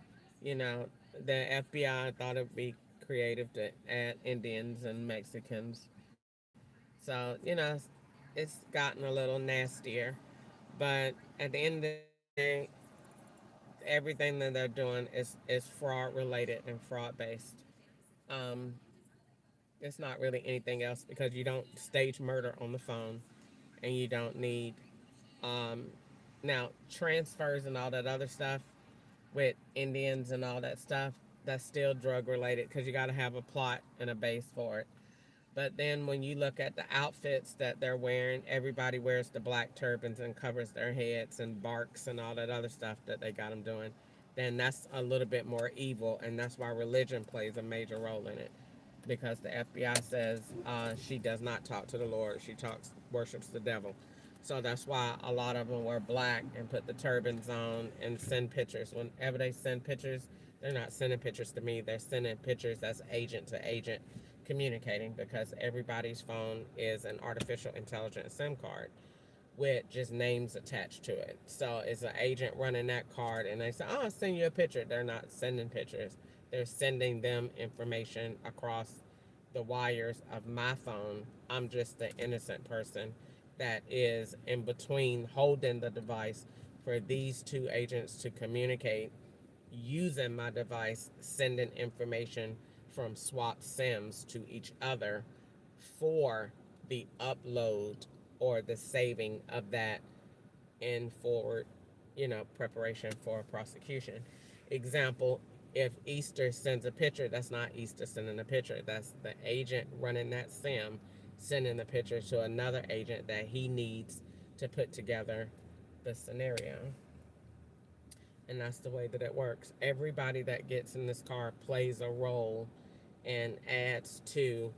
you know, the FBI thought it'd be creative to add Indians and Mexicans. So, it's gotten a little nastier. But at the end of the day, everything that they're doing is fraud related and fraud based. Um, it's not really anything else because you don't stage murder on the phone and you don't need um, now transfers and all that other stuff with Indians and all that stuff. That's still drug related because you got to have a plot and a base for it. But then when you look at the outfits that they're wearing, everybody wears the black turbans and covers their heads and barks and all that other stuff that they got them doing. Then that's a little bit more evil, and that's why religion plays a major role in it. Because the FBI says she does not talk to the Lord; she worships the devil. So that's why a lot of them wear black and put the turbans on and send pictures. Whenever they send pictures, they're not sending pictures to me; they're sending pictures that's agent to agent communicating because everybody's phone is an artificial intelligence SIM card with just names attached to it. So it's an agent running that card and they say, oh, I'll send you a picture. They're not sending pictures. They're sending them information across the wires of my phone. I'm just the innocent person that is in between holding the device for these two agents to communicate using my device, sending information from swap SIMs to each other for the upload or the saving of that in forward, preparation for prosecution. Example, if Easter sends a picture, that's not Easter sending a picture. That's the agent running that SIM sending the picture to another agent that he needs to put together the scenario. And that's the way that it works. Everybody that gets in this car plays a role and adds to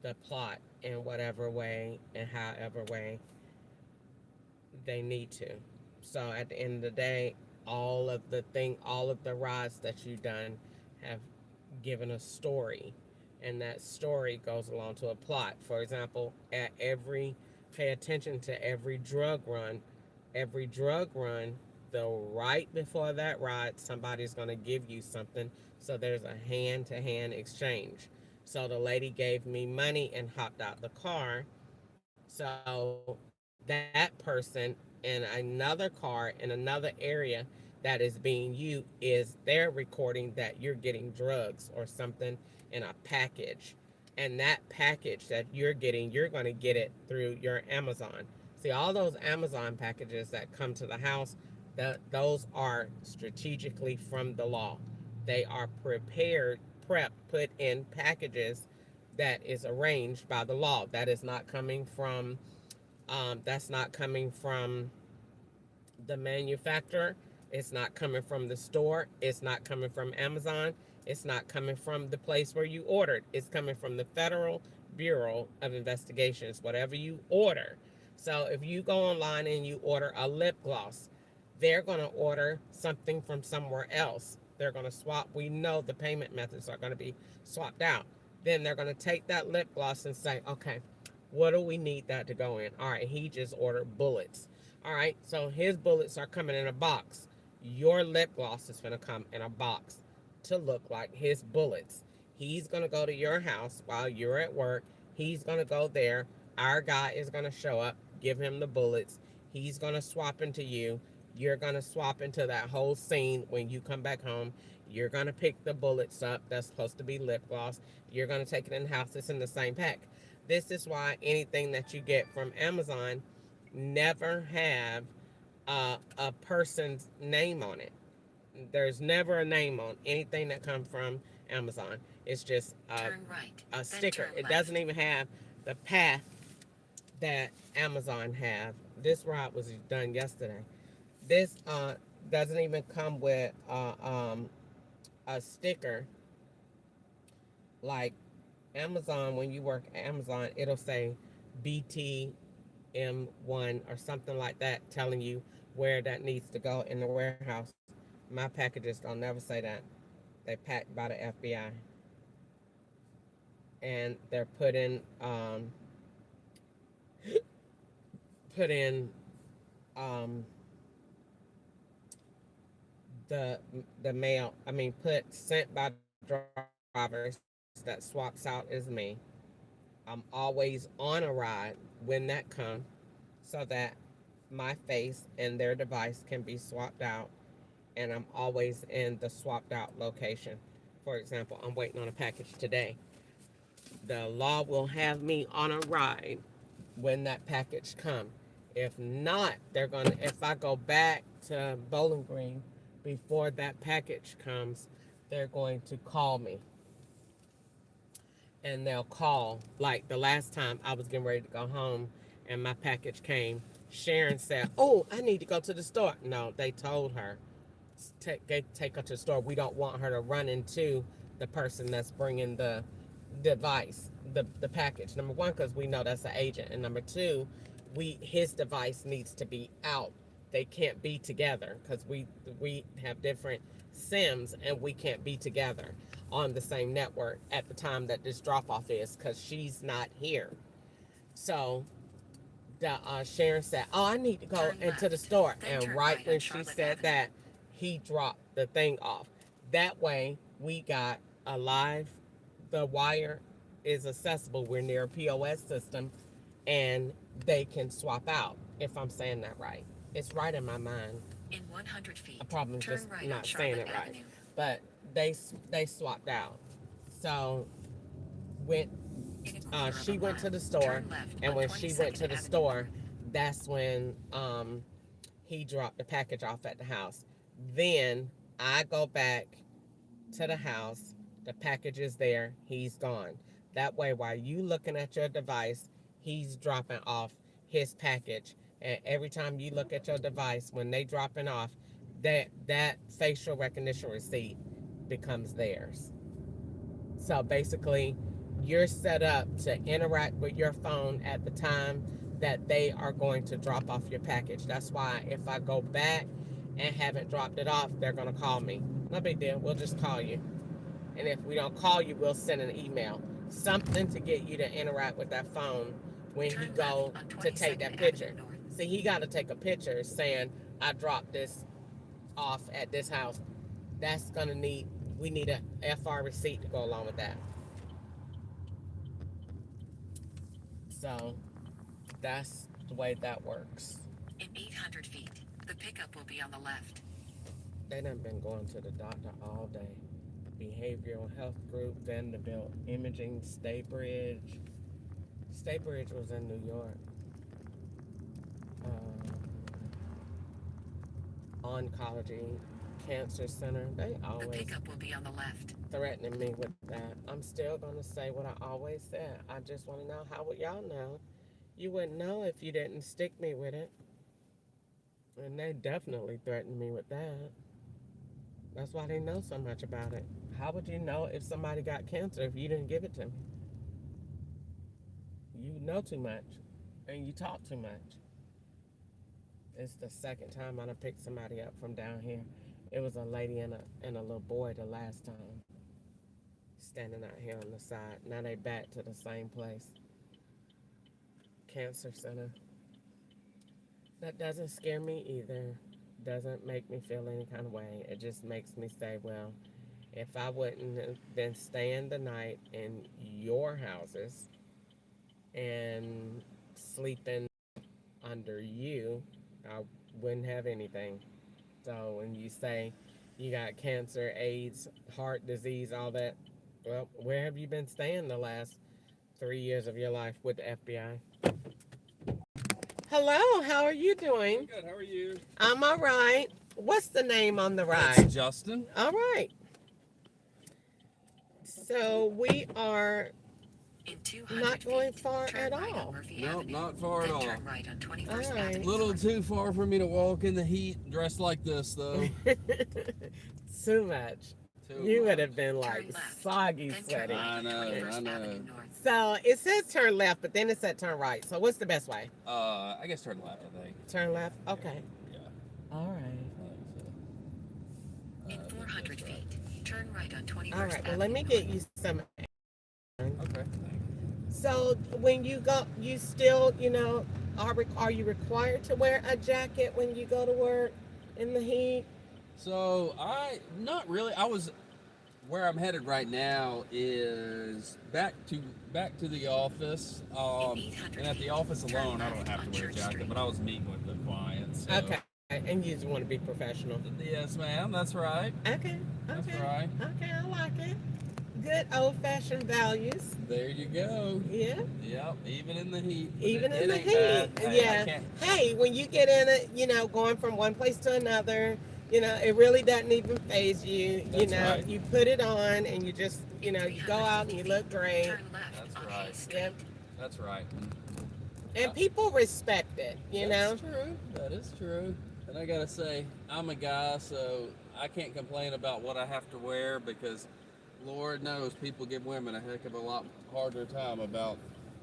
the plot in whatever way and however way they need to. So at the end of the day, all of the rides that you've done have given a story, and that story goes along to a plot. For example, pay attention to every drug run, the right before that ride, somebody's going to give you something. So there's a hand to hand exchange. So the lady gave me money and hopped out the car. So that person in another car in another area that is being you is they're recording that you're getting drugs or something in a package. And that package that you're going to get it through your Amazon. See, all those Amazon packages that come to the house, those are strategically from the law. They are put in packages that is arranged by the law. That's not coming from the manufacturer. It's not coming from the store. It's not coming from Amazon. It's not coming from the place where you ordered. It's coming from the Federal Bureau of Investigations, whatever you order. So if you go online and you order a lip gloss, they're going to order something from somewhere else. They're going to swap. We know the payment methods are going to be swapped out. Then they're going to take that lip gloss and say, okay, what do we need that to go in? All right, he just ordered bullets. All right, so his bullets are coming in a box. Your lip gloss is going to come in a box to look like his bullets. He's going to go to your house while you're at work. He's going to go there. Our guy is going to show up, give him the bullets. He's going to swap into you. You're going to swap into that whole scene when you come back home. You're going to pick the bullets up. That's supposed to be lip gloss. You're going to take it in the house. It's in the same pack. This is why anything that you get from Amazon never have a person's name on it. There's never a name on anything that comes from Amazon. It's just a sticker. It doesn't even have the path that Amazon have. This ride was done yesterday. This doesn't even come with a sticker like Amazon. When you work at Amazon, it'll say BTM1 or something like that, telling you where that needs to go in the warehouse. My packages don't never say that. They packed by the FBI, and they're put in put in um, the mail. I mean, put sent by drivers that swaps out is me. I'm always on a ride when that comes, so that my face and their device can be swapped out, and I'm always in the swapped out location. For example, I'm waiting on a package today. The law will have me on a ride when that package comes. If not, they're gonna. If I go back to Bowling Green before that package comes, they're going to call me, and they'll call. Like the last time I was getting ready to go home, and my package came. Sharon said, "Oh, I need to go to the store." No, they told her take her to the store. We don't want her to run into the person that's bringing the device, the package. Number one, because we know that's an agent, and number two, his device needs to be out. They can't be together because we have different SIMs and we can't be together on the same network at the time that this drop off is because she's not here. So Sharon said, "Oh, I need to go Turn into left, the store," then and turn right right when on she Charlotte said Avenue. that, he dropped the thing off. That way, we got a live. The wire is accessible. We're near a POS system, and they can swap out. If I'm saying that right, it's right in my mind. In 100 feet, I probably turn just right on not saying Charlotte it right, Avenue. but they swapped out. So when In a quarter of she a went to mile, the store, turn left and on when she went 22nd to the Avenue store, North. that's when he dropped the package off at the house. Then I go back to the house, the package is there, he's gone. That way, while you looking at your device, he's dropping off his package. And every time you look at your device, when they dropping off, that facial recognition receipt becomes theirs. So basically, you're set up to interact with your phone at the time that they are going to drop off your package. That's why if I go back and haven't dropped it off, they're going to call me. No big deal. We'll just call you. And if we don't call you, we'll send an email. Something to get you to interact with that phone when he go to take that picture. See, he got to take a picture saying, "I dropped this off at this house." That's going to we need a FR receipt to go along with that. So that's the way that works. In 800 feet, the pickup will be on the left. They done been going to the doctor all day. Behavioral health group, Vanderbilt, imaging, Staybridge. Staybridge was in New York. Oncology, cancer center. They The always pickup will be on the left. threatening me with that. I'm still gonna say what I always said. I just want to know, how would y'all know? You wouldn't know if you didn't stick me with it. And they definitely threatened me with that. That's why they know so much about it. How would you know if somebody got cancer if you didn't give it to me? You know too much, and you talk too much. It's the second time I done picked somebody up from down here. It was a lady and a little boy the last time, standing out here on the side. Now they back to the same place. Cancer center. That doesn't scare me either. Doesn't make me feel any kind of way. It just makes me say, well, if I wouldn't have been staying the night in your houses and sleeping under you, I wouldn't have anything. So when you say you got cancer, AIDS, heart disease, all that, well, where have you been staying the last 3 years of your life with the FBI? Hello, how are you doing? I'm good. How are you? I'm all right. What's the name on the ride? It's Justin. All right. So we are not going far at all. Nope, not far at all. Turn right on 21st All right. Avenue. Little too far for me to walk in the heat dressed like this, though. Too much. You would have been like soggy sweaty. I know. So it says turn left, but then it said turn right. So what's the best way? I guess turn left, I think. Turn left? Okay. Yeah. All right. In 400 feet, turn right on 21st All right. Well, Avenue let me North. get you some. Okay. So when you go, you still, are you required to wear a jacket when you go to work in the heat? So not really. I was where I'm headed right now is back to the office. And at the office alone, I don't have to wear a jacket, but I was meeting with the clients. So. Okay, and you just want to be professional. Yes, ma'am. That's right. Okay, That's okay, right. okay. I like it. Good old-fashioned values. There you go. Yeah. Yep. Even in the heat. Even in the ain't heat. bad. Hey, Yeah. Hey, when you get in it, going from one place to another, it really doesn't even phase you. That's right. You put it on and you just, you go out and you look great. That's right. Yep. That's right. And people respect it, That's true. That is true. And I gotta say, I'm a guy, so I can't complain about what I have to wear because Lord knows people give women a heck of a lot harder time about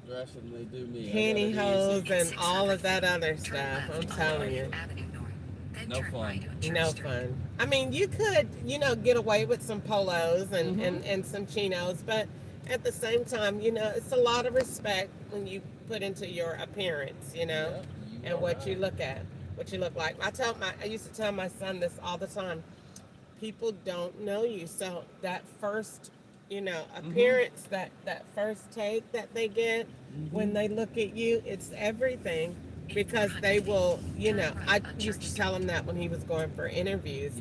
dressing than they do me. Pantyhose and all of that other stuff. I'm telling you. No fun. No fun. I mean, you could, get away with some polos and some chinos, but at the same time, it's a lot of respect when you put into your appearance, and what you look at, what you look like. I used to tell my son this all the time. People don't know you, so that first, appearance, that first take that they get when they look at you, it's everything. Because they will, I used to tell him that when he was going for interviews,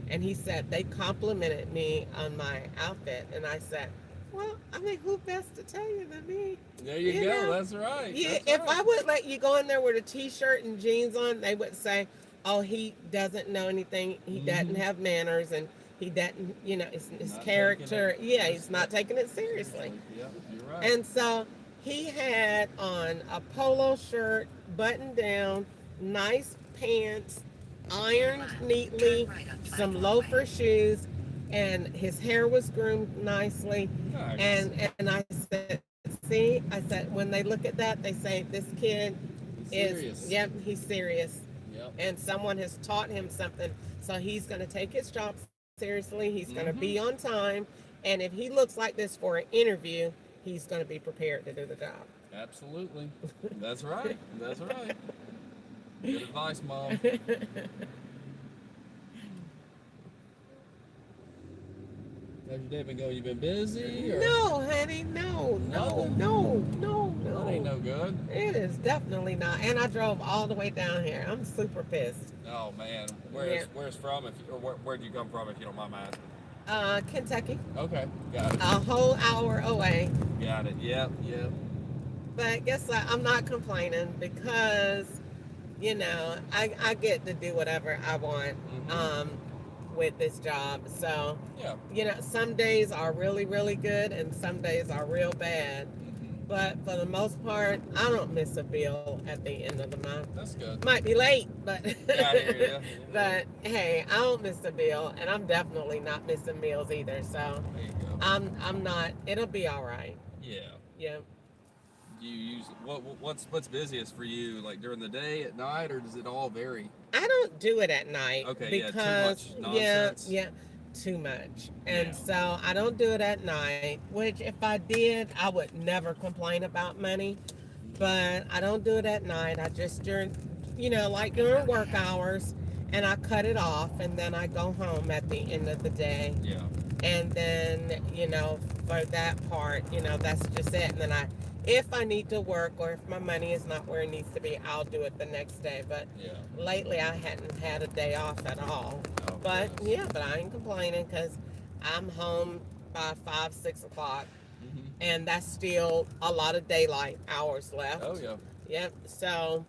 and he said they complimented me on my outfit, and I said, well, I mean, who best to tell you than me? There you go. That's right. Yeah, That's if right. I would let you go in there with a t-shirt and jeans on, they would say, oh, he doesn't know anything, he doesn't have manners, and he doesn't, his character, he's not taking it seriously. Yeah, you're right. And so he had on a polo shirt, buttoned down, nice pants, ironed neatly, some loafer shoes, and his hair was groomed nicely. Nice. And I said, when they look at that, they say, this kid He's serious. Yep, he's serious. Yep. And someone has taught him something. So he's going to take his job seriously. He's going to be on time. And if he looks like this for an interview, he's going to be prepared to do the job. Absolutely. That's right. That's right. Good advice, Mom. How's your day been going? You been busy? Or? No, honey, no. That ain't no good. It is definitely not. And I drove all the way down here. I'm super pissed. Oh man, where's from? Where'd you come from? If you don't mind my asking. Kentucky. Okay, got it. A whole hour away. Got it. Yep. But guess what? I'm not complaining because, I get to do whatever I want with this job. So, some days are really, really good and some days are real bad. But for the most part, I don't miss a bill at the end of the month. That's good. Might be late, but I hear ya. but hey, I don't miss a bill, and I'm definitely not missing meals either. So There you go. I'm not. It'll be all right. Yeah. Yeah. Do you use what's busiest for you? Like during the day, at night, or does it all vary? I don't do it at night Okay, because too much nonsense. too much. And so I don't do it at night, which if I did, I would never complain about money. But I don't do it at night. I just during work hours, and I cut it off, and then I go home at the end of the day. Yeah. And then, for that part, that's just it. And then if I need to work or if my money is not where it needs to be, I'll do it the next day. But lately I hadn't had a day off at all. Oh, But goodness. but I ain't complaining because I'm home by 5, 6 o'clock. And that's still a lot of daylight hours left. Oh yeah. Yep. So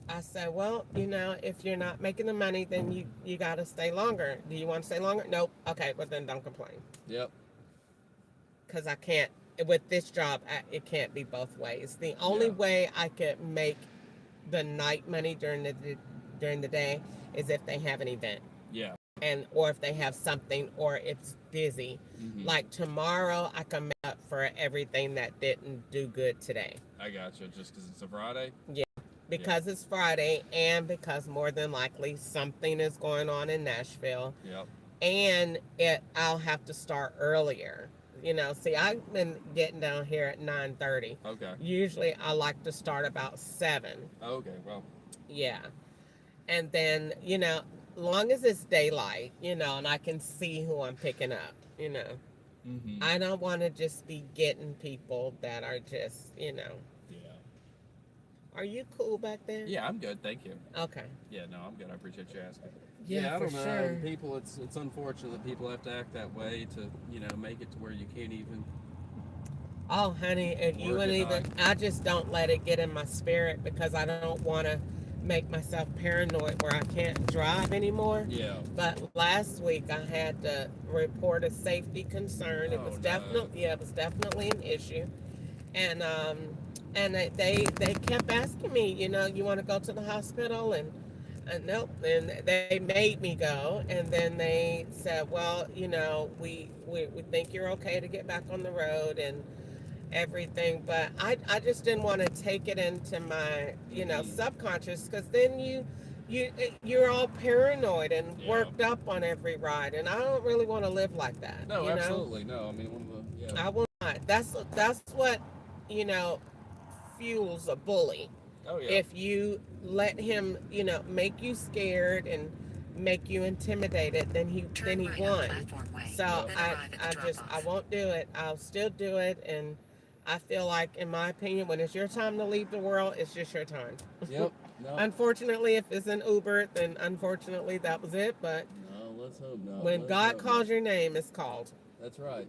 I said, well, if you're not making the money, then you got to stay longer. Do you want to stay longer? Nope. Okay, well then don't complain. Yep. Because I can't, with this job, it can't be both ways. The only way I could make the night money during the day is if they have an event. Yeah. Or if they have something, or it's busy. Like tomorrow, I can make up for everything that didn't do good today. I gotcha. Just because it's a Friday. Yeah. Because it's Friday, and because more than likely something is going on in Nashville. Yep. And I'll have to start earlier. See, I've been getting down here at 9:30. Okay. Usually I like to start about 7. Okay. Well. Yeah. And then, long as it's daylight, and I can see who I'm picking up. Mm-hmm. I don't want to just be getting people that are just. Yeah. Are you cool back there? Yeah, I'm good. Thank you. Okay. Yeah, no, I'm good. I appreciate you asking. Yeah, I for don't know. sure. People, it's unfortunate that people have to act that way to make it to where you can't even. Oh, honey, if you wouldn't even, I just don't let it get in my spirit because I don't want to make myself paranoid where I can't drive anymore. Yeah. But last week I had to report a safety concern. It was definitely an issue, and they kept asking me, you want to go to the hospital, and nope, and they made me go, and then they said, well, we think you're okay to get back on the road and everything, but I just didn't want to take it into my subconscious, because then you're all paranoid and worked up on every ride, and I don't really want to live like that. No, absolutely no. I mean, I will not. That's what fuels a bully. Oh yeah. If you let him make you scared and make you intimidated, then he won. So I won't do it. I'll still do it, and I feel like, in my opinion, when it's your time to leave the world, it's just your time. Yep. No. Unfortunately, if it's an Uber, then unfortunately that was it. But no, let's hope not. When God calls your name, it's called. That's right.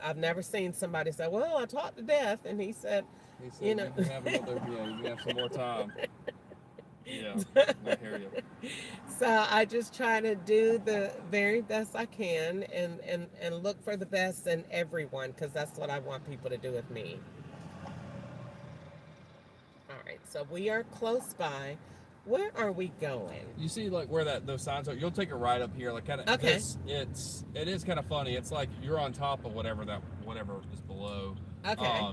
I've never seen somebody say, "Well, I talked to death," and he said, you can have another, you can have some more time. Yeah, I hear you. So I just try to do the very best I can, and look for the best in everyone, because that's what I want people to do with me. All right, so we are close by. Where are we going? You see, like, where those signs are. You'll take a ride up here, like, kind of. Okay. It is kind of funny. It's like you're on top of whatever is below. Okay.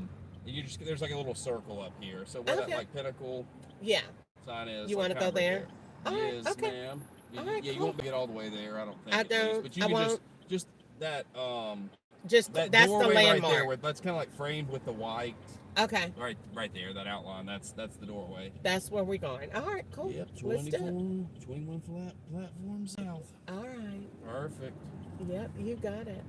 There's like a little circle up here. So where that like pinnacle. Yeah. Sign is. You want to go there? All right. Yes, okay. ma'am. All right, you won't get all the way there. I don't think. I don't. But you I can won't. just that that's doorway the landmark. right there. That's kind of like framed with the white. Okay. Right there, that outline. That's the doorway. That's where we're going. All right, cool. Yep, Let's do it. 21 platform south. All right. Perfect. Yep, you got it.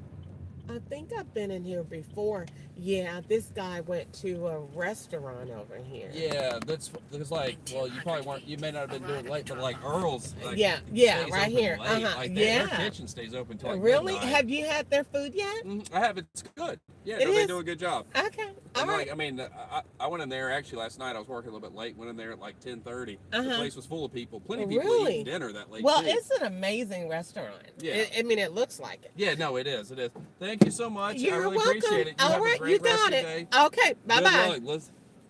I think I've been in here before. Yeah, this guy went to a restaurant over here. Yeah, that's like, well, you probably weren't. You may not have been doing late, but like Earl's. Like, yeah, right here. Late. Like their kitchen stays open till like midnight. Have you had their food yet? I have. It's good. Yeah, they do a good job. Okay. All right. I mean, I went in there actually last night. I was working a little bit late. Went in there at like 10:30. The place was full of people. Plenty of people eating dinner that late. Well, too. it's an amazing restaurant. Yeah. I mean, it looks like it. Yeah, no, it is. It is. Thank you so much. You're I really welcome. appreciate it. All right, you got it. Day. Okay, bye bye. Good luck.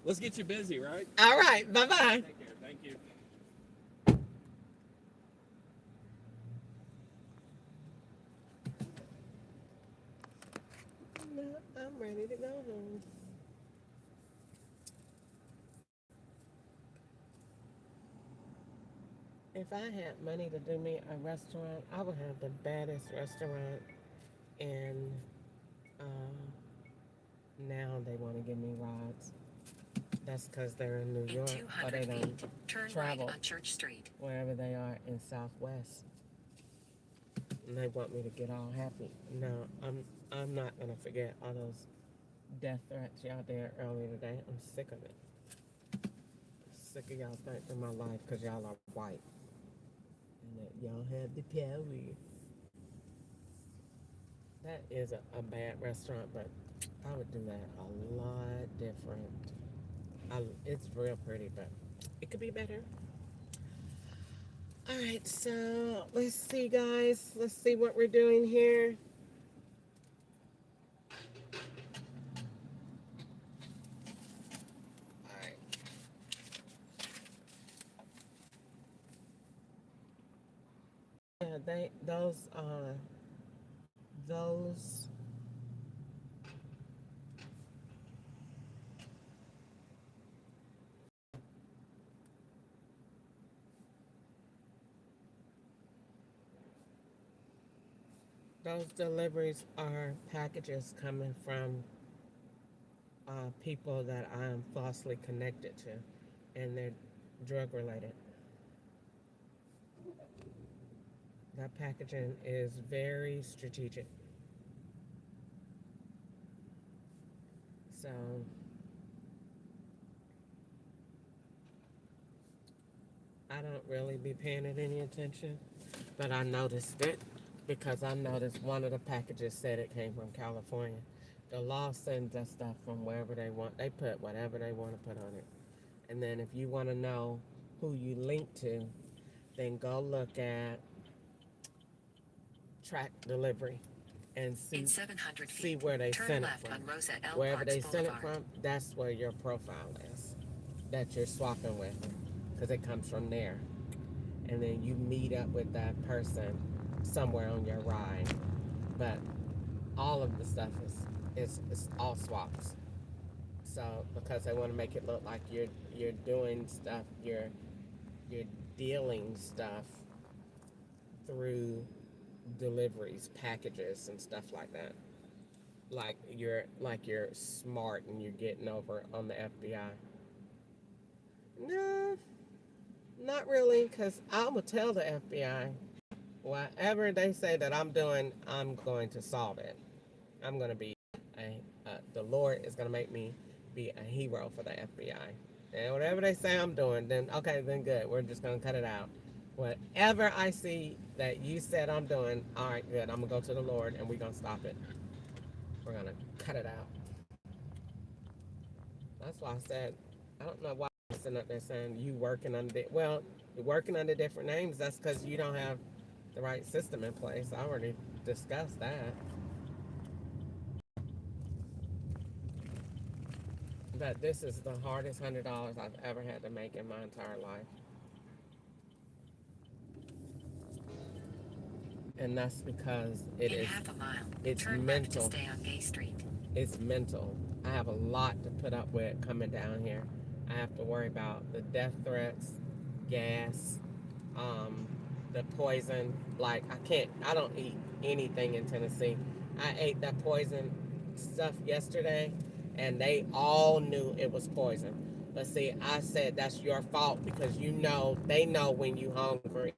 Let's get you busy, right? All right, bye bye. Take care. Thank you. No, I'm ready to go home. If I had money to do me a restaurant, I would have the baddest restaurant, and now they want to give me rides. That's because they're in New York, or they don't travel on Church Street. wherever they are in Southwest. And they want me to get all happy. No, I'm not gonna forget all those death threats y'all did earlier today. I'm sick of it. Sick of y'all threatening my life because y'all are white. And that y'all have the power. That is a bad restaurant, but I would do that a lot different. It's real pretty, but it could be better. All right, so let's see, guys. Let's see what we're doing here. All right. Yeah, those Those deliveries are packages coming from people that I am falsely connected to, and they're drug related. That packaging is very strategic. So I don't really be paying it any attention, but I noticed it because I noticed one of the packages said it came from California. The law sends that stuff from wherever they want. They put whatever they want to put on it. And then if you want to know who you link to, then go look at track delivery and In 700 see feet, where they turn sent it left on from. Rosa L. Wherever Parks they sent it Boulevard. from, that's where your profile is that you're swapping with, because it comes from there. And then you meet up with that person somewhere on your ride. But all of the stuff is all swaps. So because they want to make it look like you're doing stuff, you're dealing stuff through deliveries, packages, and stuff like that. Like you're smart and you're getting over on the FBI. No, not really, because I'm gonna tell the FBI whatever they say that I'm doing. I'm going to solve it. I'm gonna be the Lord is gonna make me be a hero for the FBI. And whatever they say I'm doing, then okay, then good. We're just gonna cut it out. Whatever I see that you said I'm doing, all right, good. I'm gonna go to the Lord and we're gonna stop it. We're gonna cut it out. That's why I said I don't know why I'm sitting up there saying you working under you're working under different names. That's because you don't have the right system in place. I already discussed that. But this is the hardest $100 I've ever had to make in my entire life. And that's because In half a mile, it's turn left to mental. stay on Gay Street. It's mental. I have a lot to put up with coming down here. I have to worry about the death threats, gas, um, the poison. Like I don't eat anything in Tennessee. I ate that poison stuff yesterday, and they all knew it was poison. But see, I said that's your fault because they know when you hungry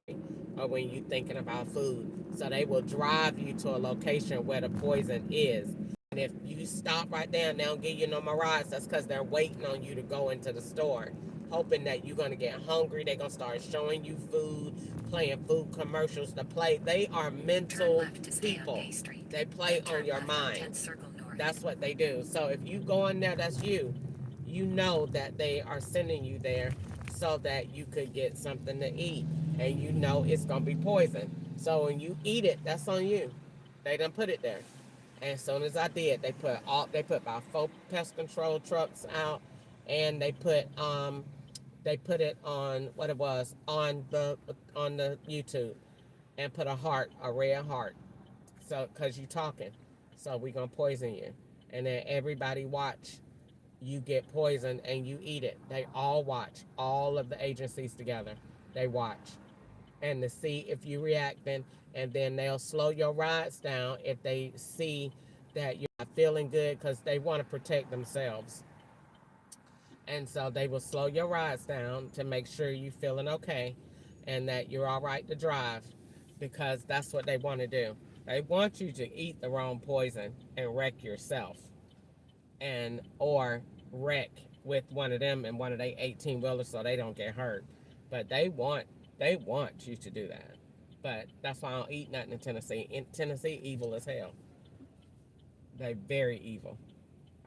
or when you thinking about food. So they will drive you to a location where the poison is. And if you stop right there and they don't give you no more rides, that's because they're waiting on you to go into the store, hoping that you're going to get hungry. They're going to start showing you food, playing food commercials to play. They are mental people. They play on your mind. That's what they do. So if you go in there, that's you. You know that they are sending you there so that you could get something to eat. And you know it's going to be poison. So when you eat it, that's on you. They done put it there. And as soon as I did, they put about 4 pest control trucks out, and they put it on what it was on the YouTube, and put a red heart, so because you talking, so we gonna poison you, and then everybody watch you get poisoned and you eat it. They all watch, all of the agencies together. They watch and to see if you reacting, and then they'll slow your rides down if they see that you're not feeling good because they want to protect themselves. And so they will slow your rides down to make sure you're feeling okay and that you're all right to drive, because that's what they want to do. They want you to eat the wrong poison and wreck yourself, and or wreck with one of them and one of their 18 wheelers so they don't get hurt. But they want you to do that. But that's why I don't eat nothing in Tennessee. In Tennessee, evil as hell. They very evil.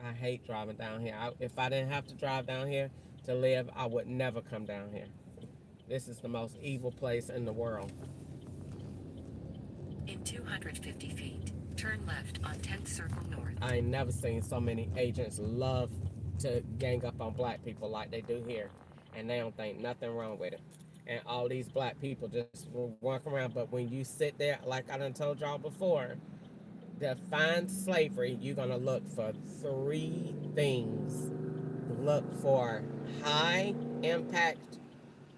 I hate driving down here. If I didn't have to drive down here to live, I would never come down here. This is the most evil place in the world. In 250 feet, turn left on 10th Circle North. I ain't never seen so many agents love to gang up on black people like they do here. And they don't think nothing wrong with it. And all these black people just walk around. But when you sit there, like I done told y'all before, to find slavery, you're going to look for 3 things. Look for high impact,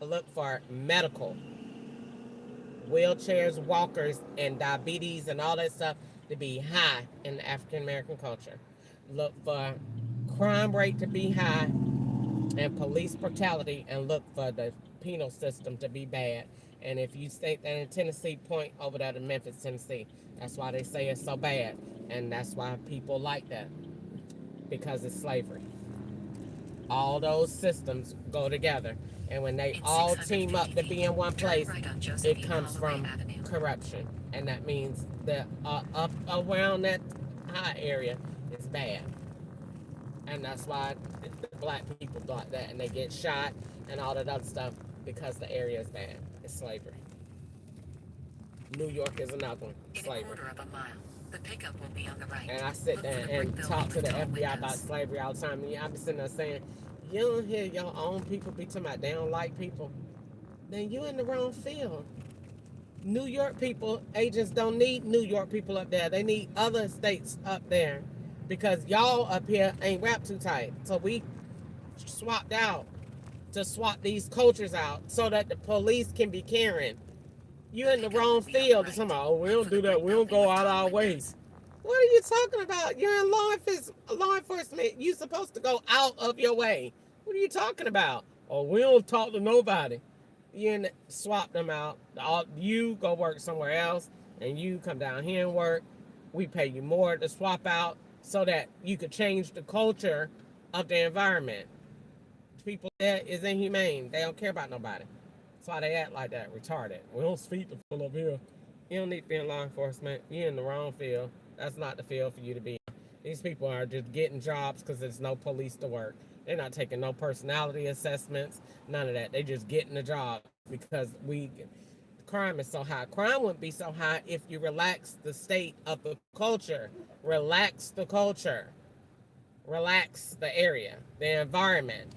look for medical, wheelchairs, walkers, and diabetes and all that stuff to be high in the African American culture. Look for crime rate to be high and police brutality, and look for the penal system to be bad. And if you think that in Tennessee, point over there to Memphis, Tennessee. That's why they say it's so bad. And that's why people like that, because it's slavery. All those systems go together. And when they all team up to be in one place, it comes from corruption. And that means that up around that high area is bad. And that's why the black people thought that, and they get shot and all that other stuff because the area is bad. It's slavery. New York is another one. Slavery. In a quarter of a mile, the pickup will be on the right. And I sit there and talk to the FBI about slavery all the time. And I be sitting there saying, you don't hear your own people be talking about they don't like people. Then you in the wrong field. New York people, agents don't need New York people up there. They need other states up there. Because y'all up here ain't wrapped too tight. So we swapped out to swap these cultures out so that the police can be caring. You in the wrong field. Right. Somebody, oh, we don't do that. We don't go out our way. What are you talking about? You're in law enforcement. You're supposed to go out of your way. What are you talking about? Oh, we don't talk to nobody. You swap them out. You go work somewhere else, and you come down here and work. We pay you more to swap out so that you could change the culture of the environment. People there is inhumane. They don't care about nobody. That's why they act like that, retarded. We don't speak to people up here. You don't need to be in law enforcement. You're in the wrong field. That's not the field for you to be in. These people are just getting jobs because there's no police to work. They're not taking no personality assessments, none of that. They just getting a job because crime is so high. Crime wouldn't be so high if you relax the state of the culture. Relax the culture. Relax the area, the environment.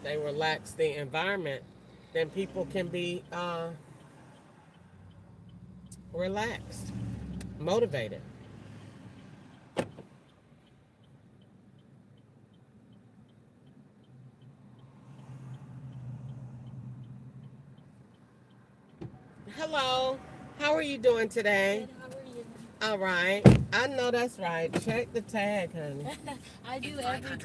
They relax the environment, then people can be relaxed, motivated. Hello, how are you doing today? Good, how are you? All right, I know that's right. Check the tag, honey. I do every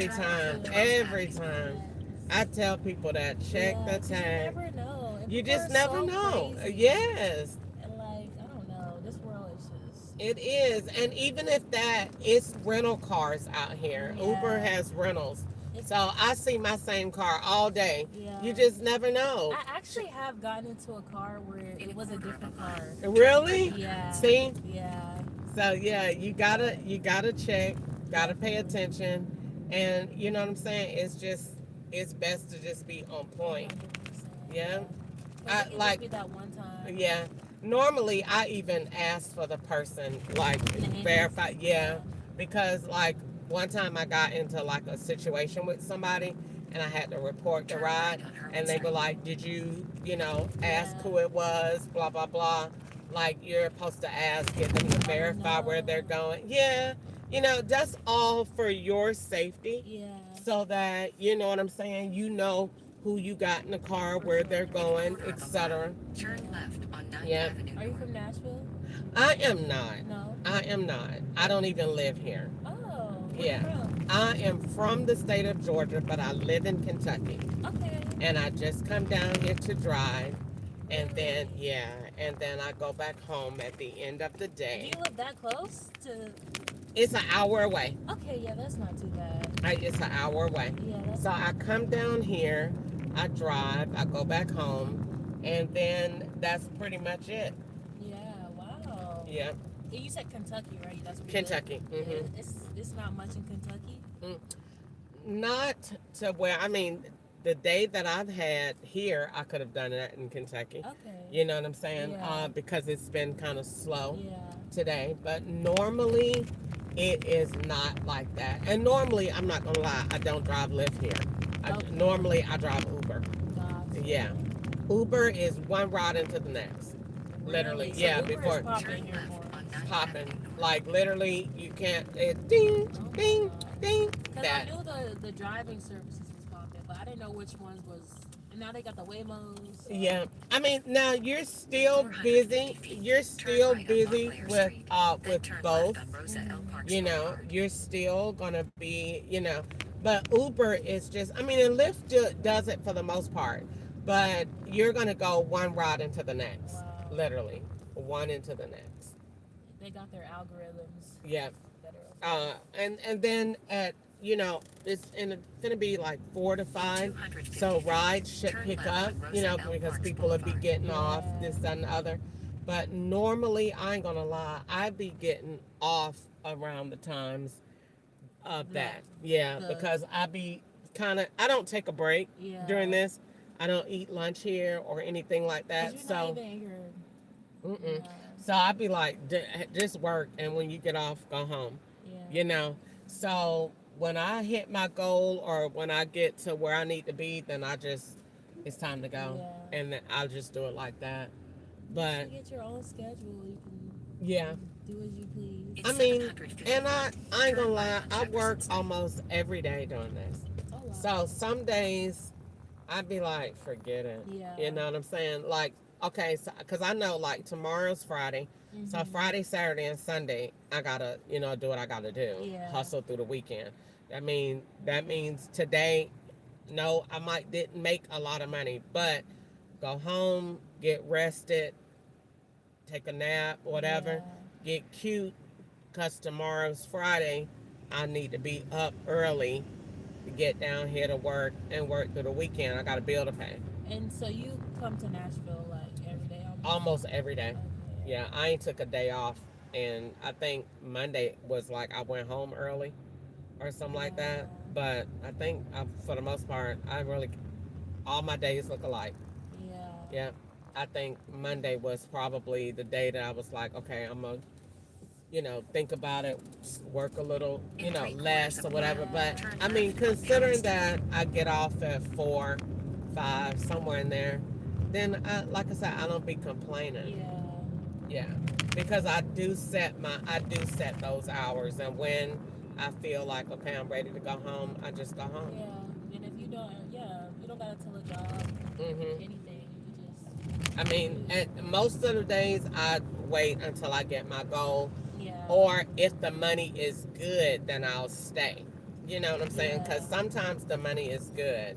time. Every time. I tell people that. Check the tag. You never know. And You people just are never so know. crazy. Yes. And like, I don't know. This world is just. It is. And even if that, it's rental cars out here. Yeah. Uber has rentals. It's- So I see my same car all day. Yeah. You just never know. I actually have gotten into a car where it was a different car. Really? Yeah. See? Yeah. So yeah, you gotta check, gotta pay attention, and you know what I'm saying. It's best to just be on point. 100%. Yeah. But I it can like. just be that one time. Yeah. Normally, I even ask for the person like name? verify. Yeah, because like one time I got into like a situation with somebody, and I had to report the ride, and they were like, "Did you ask who it was? Blah blah blah." Like you're supposed to ask, get them to verify where they're going. Yeah, that's all for your safety. Yeah. So that you know what I'm saying. You know who you got in the car, where they're going, etc. Turn left on 9th Yeah. Avenue. Are you from Nashville? I am not. No. I am not. I don't even live here. Oh. Where Yeah. you from? I am from the state of Georgia, but I live in Kentucky. Okay. And I just come down here to drive. And then, I go back home at the end of the Do day. you live that close to? It's an hour away. Okay, yeah, that's not too bad. It's an hour away. Yeah, that's. So I come down here, I drive, I go back home, and then that's pretty much it. Yeah. Wow. Yeah, And you said Kentucky, right? That's where you Kentucky. live? Hmm. Yeah, it's not much in Kentucky. Not to where, the day that I've had here, I could have done that in Kentucky. Okay. You know what I'm saying? Yeah. Because it's been kind of slow Yeah. today. But normally, it is not like that. And normally, I'm not going to lie, I don't drive Lyft here. Okay. Normally, I drive Uber. Gotcha. Yeah. Uber is one ride into the next. Literally. Really? So Yeah, Uber before is popping here more. popping. Like literally, you can't. It ding, ding, ding. Because I That. knew the driving services was popping, but I didn't know which ones was. And now they got the Waymos. So. Yeah, I mean now you're still busy. You're still busy with both. You know, you're still gonna be, you know, but Uber is just. I mean, and Lyft does it for the most part, but you're gonna go one route into the next, Wow. literally one into the next. They got their algorithms. Yeah. That are And then at, you know, it's gonna be like 4 to 5, so rides should pick up, you know, because people will be getting off this, that, and the other. But normally, I ain't gonna lie, I be getting off around the times of that. Yeah, because I be I don't take a break during this. I don't eat lunch here or anything like that. So, so I be like, just work, and when you get off, go home. You know, so when I hit my goal or when I get to where I need to be, then it's time to go, and then I'll just do it like that. But you get your own schedule. You can yeah, do as you please. I mean, and I ain't gonna lie, I work almost every day doing this. Oh, wow. So some days I'd be like, forget it. Yeah. You know what I'm saying? Like, okay, so because I know like tomorrow's Friday, so Friday, Saturday, and Sunday I gotta, you know, do what I gotta do. Yeah. Hustle through the weekend. That means today, no, I didn't make a lot of money, but go home, get rested, take a nap, whatever, get cute, because tomorrow's Friday. I need to be up early to get down here to work and work through the weekend. I got a bill to pay. And so you come to Nashville like every day? Almost every day. Okay. Yeah, I ain't took a day off, and I think Monday was like I went home early or something like that. But I think for the most part, all my days look alike. Yeah. Yeah. I think Monday was probably the day that I was like, okay, I'm going to, you know, think about it, work a little, you know, less or whatever. But, I mean, considering that I get off at 4, 5, somewhere in there, then, like I said, I don't be complaining. Yeah. Because I do set those hours. And when I feel like, okay, I'm ready to go home, I just go home. Yeah. And if you don't, you don't got to tell a job anything. I mean, most of the days I wait until I get my goal. Yeah. Or if the money is good, then I'll stay. You know what I'm saying? Because sometimes the money is good.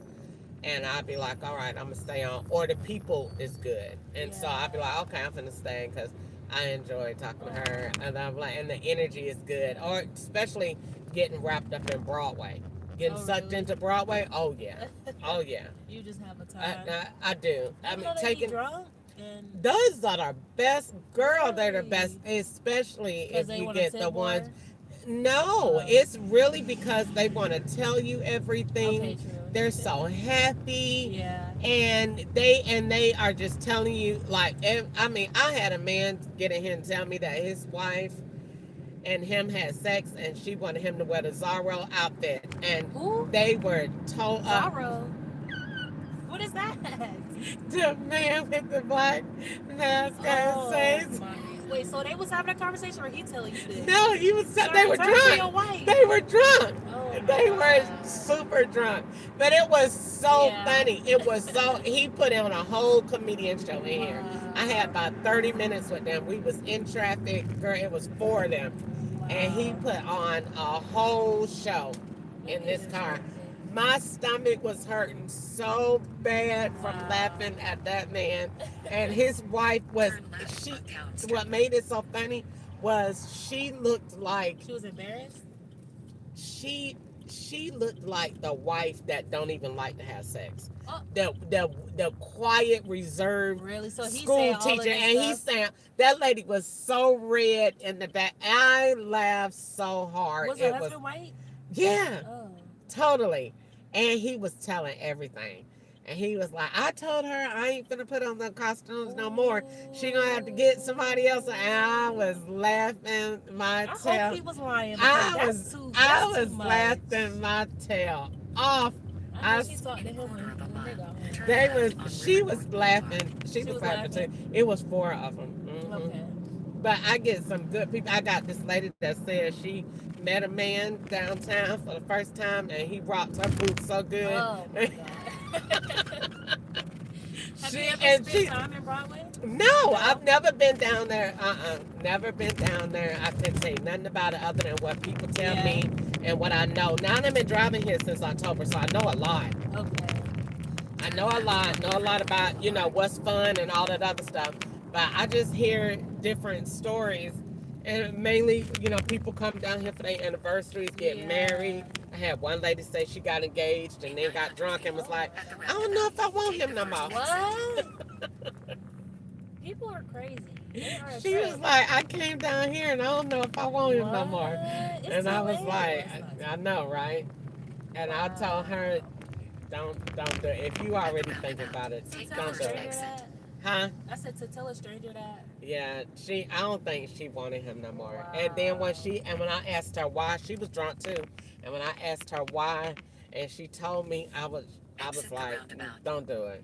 And I'll be like, all right, I'm going to stay on. Or the people is good. And so I'll be like, okay, I'm going to stay because I enjoy talking to her. And I'm like, and the energy is good. Or especially getting wrapped up in Broadway. Getting sucked into Broadway. Oh, yeah. Oh, yeah. You just have a time. I do. I mean, taking drunk those are the best, girl. They're the best, especially if you get the ones. No, it's really because they want to tell you everything. Okay, true. They're so happy. Yeah. And they are just telling you, like, I mean, I had a man get in here and tell me that his wife and him had sex and she wanted him to wear the Zorro outfit. And they were told Zorro? What is that? The man with the black mask and face. Wait, so they was having a conversation or he telling you this? No, he was. They were drunk. They were drunk. They were super drunk. But it was so funny. It was so. He put on a whole comedian show in here. I had about 30 minutes with them. We was in traffic. Girl, it was 4 of them, and he put on a whole show in this car. My stomach was hurting so bad from laughing at that man. And his wife what made it so funny was she looked like... She was embarrassed? She looked like the wife that don't even like to have sex. Oh. The quiet, reserved school teacher. And he's saying, that lady was so red in the back. I laughed so hard. Was her husband white? Yeah. Oh. Totally. And he was telling everything. And he was like, I told her I ain't finna put on the costumes no more. She gonna have to get somebody else. And I was laughing my tail. I hope he was lying. I was laughing my tail off. She was laughing. She was laughing too. It was 4 of them. Mm-hmm. Okay. But I get some good people. I got this lady that said she met a man downtown for the first time, and he rocked her boots so good. Oh my God. Have you ever spent time in Broadway? No, I've never been down there. Never been down there. I couldn't say nothing about it other than what people tell me and what I know. Now I've been driving here since October, so I know a lot. Okay. I know a lot about, what's fun and all that other stuff. But I just hear different stories. And mainly, people come down here for their anniversaries, get married. I had one lady say she got engaged and then got drunk and was like, I don't know if I want him no more. What? People are crazy. She was like, I came down here and I don't know if I want him no more. It's And I was too like, late. I know, right? And I told her, don't do it. If you already thinking about it, don't do it. Huh? I said to tell a stranger that. Yeah, I don't think she wanted him no more. Wow. And then when I asked her why, she was drunk too. And when I asked her why, and she told me, I was like, don't do it.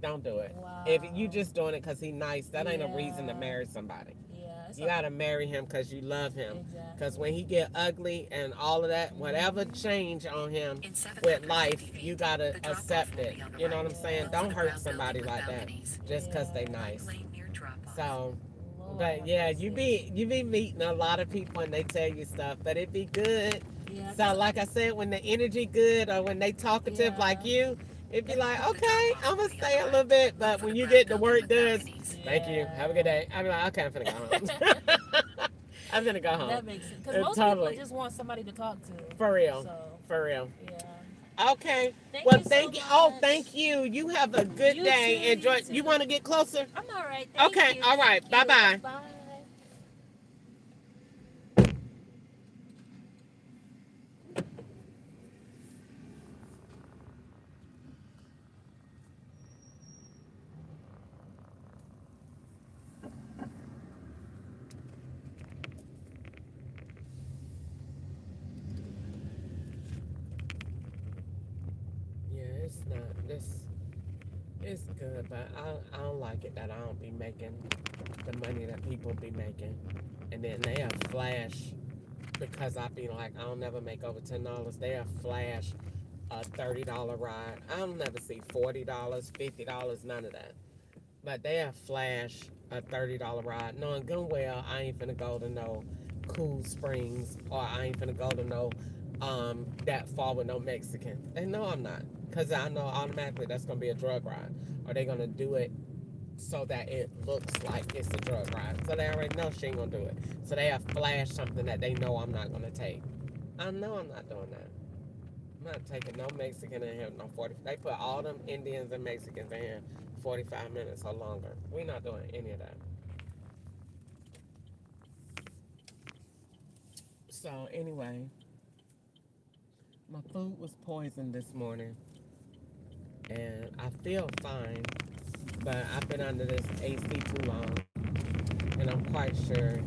Don't do it. Wow. If you just doing it because he's nice, that ain't a reason to marry somebody. Yeah, you got to marry him because you love him. Exactly. Because when he get ugly and all of that, whatever change on him with life, you got to accept it. You know what I'm saying? Don't hurt somebody like that just because they nice. So, but yeah, you be meeting a lot of people and they tell you stuff, but it be good. Yeah. So like I said, when the energy good or when they talkative like you, it'd be like, okay, I'm going to stay a little bit. But when you get the work done, thank you. Have a good day. I'm like, okay, I'm finna go home. I'm finna go home. That makes sense. Because most people just want somebody to talk to. For real. So, for real. Yeah. Okay. Thank you. Oh, thank you. You have a good day. Too, Enjoy. You want to get closer? I'm all right. Okay. All right. Bye-bye. Bye. It's good, but I don't like it that I don't be making the money that people be making. And then they have flash, because I be like, I don't never make over $10. They have flash a $30 ride. I don't never see $40, $50, none of that. But they have flash a $30 ride. Knowing good and well, I ain't finna go to no Cool Springs, or I ain't finna go to no that far with no Mexican. They know I'm not. Because I know automatically that's going to be a drug ride. Or they're going to do it so that it looks like it's a drug ride. So they already know she ain't going to do it. So they have flashed something that they know I'm not going to take. I know I'm not doing that. I'm not taking no Mexican in here, no 40. They put all them Indians and Mexicans in here 45 minutes or longer. We're not doing any of that. So anyway, my food was poisoned this morning. And I feel fine, but I've been under this AC too long, and I'm quite sure,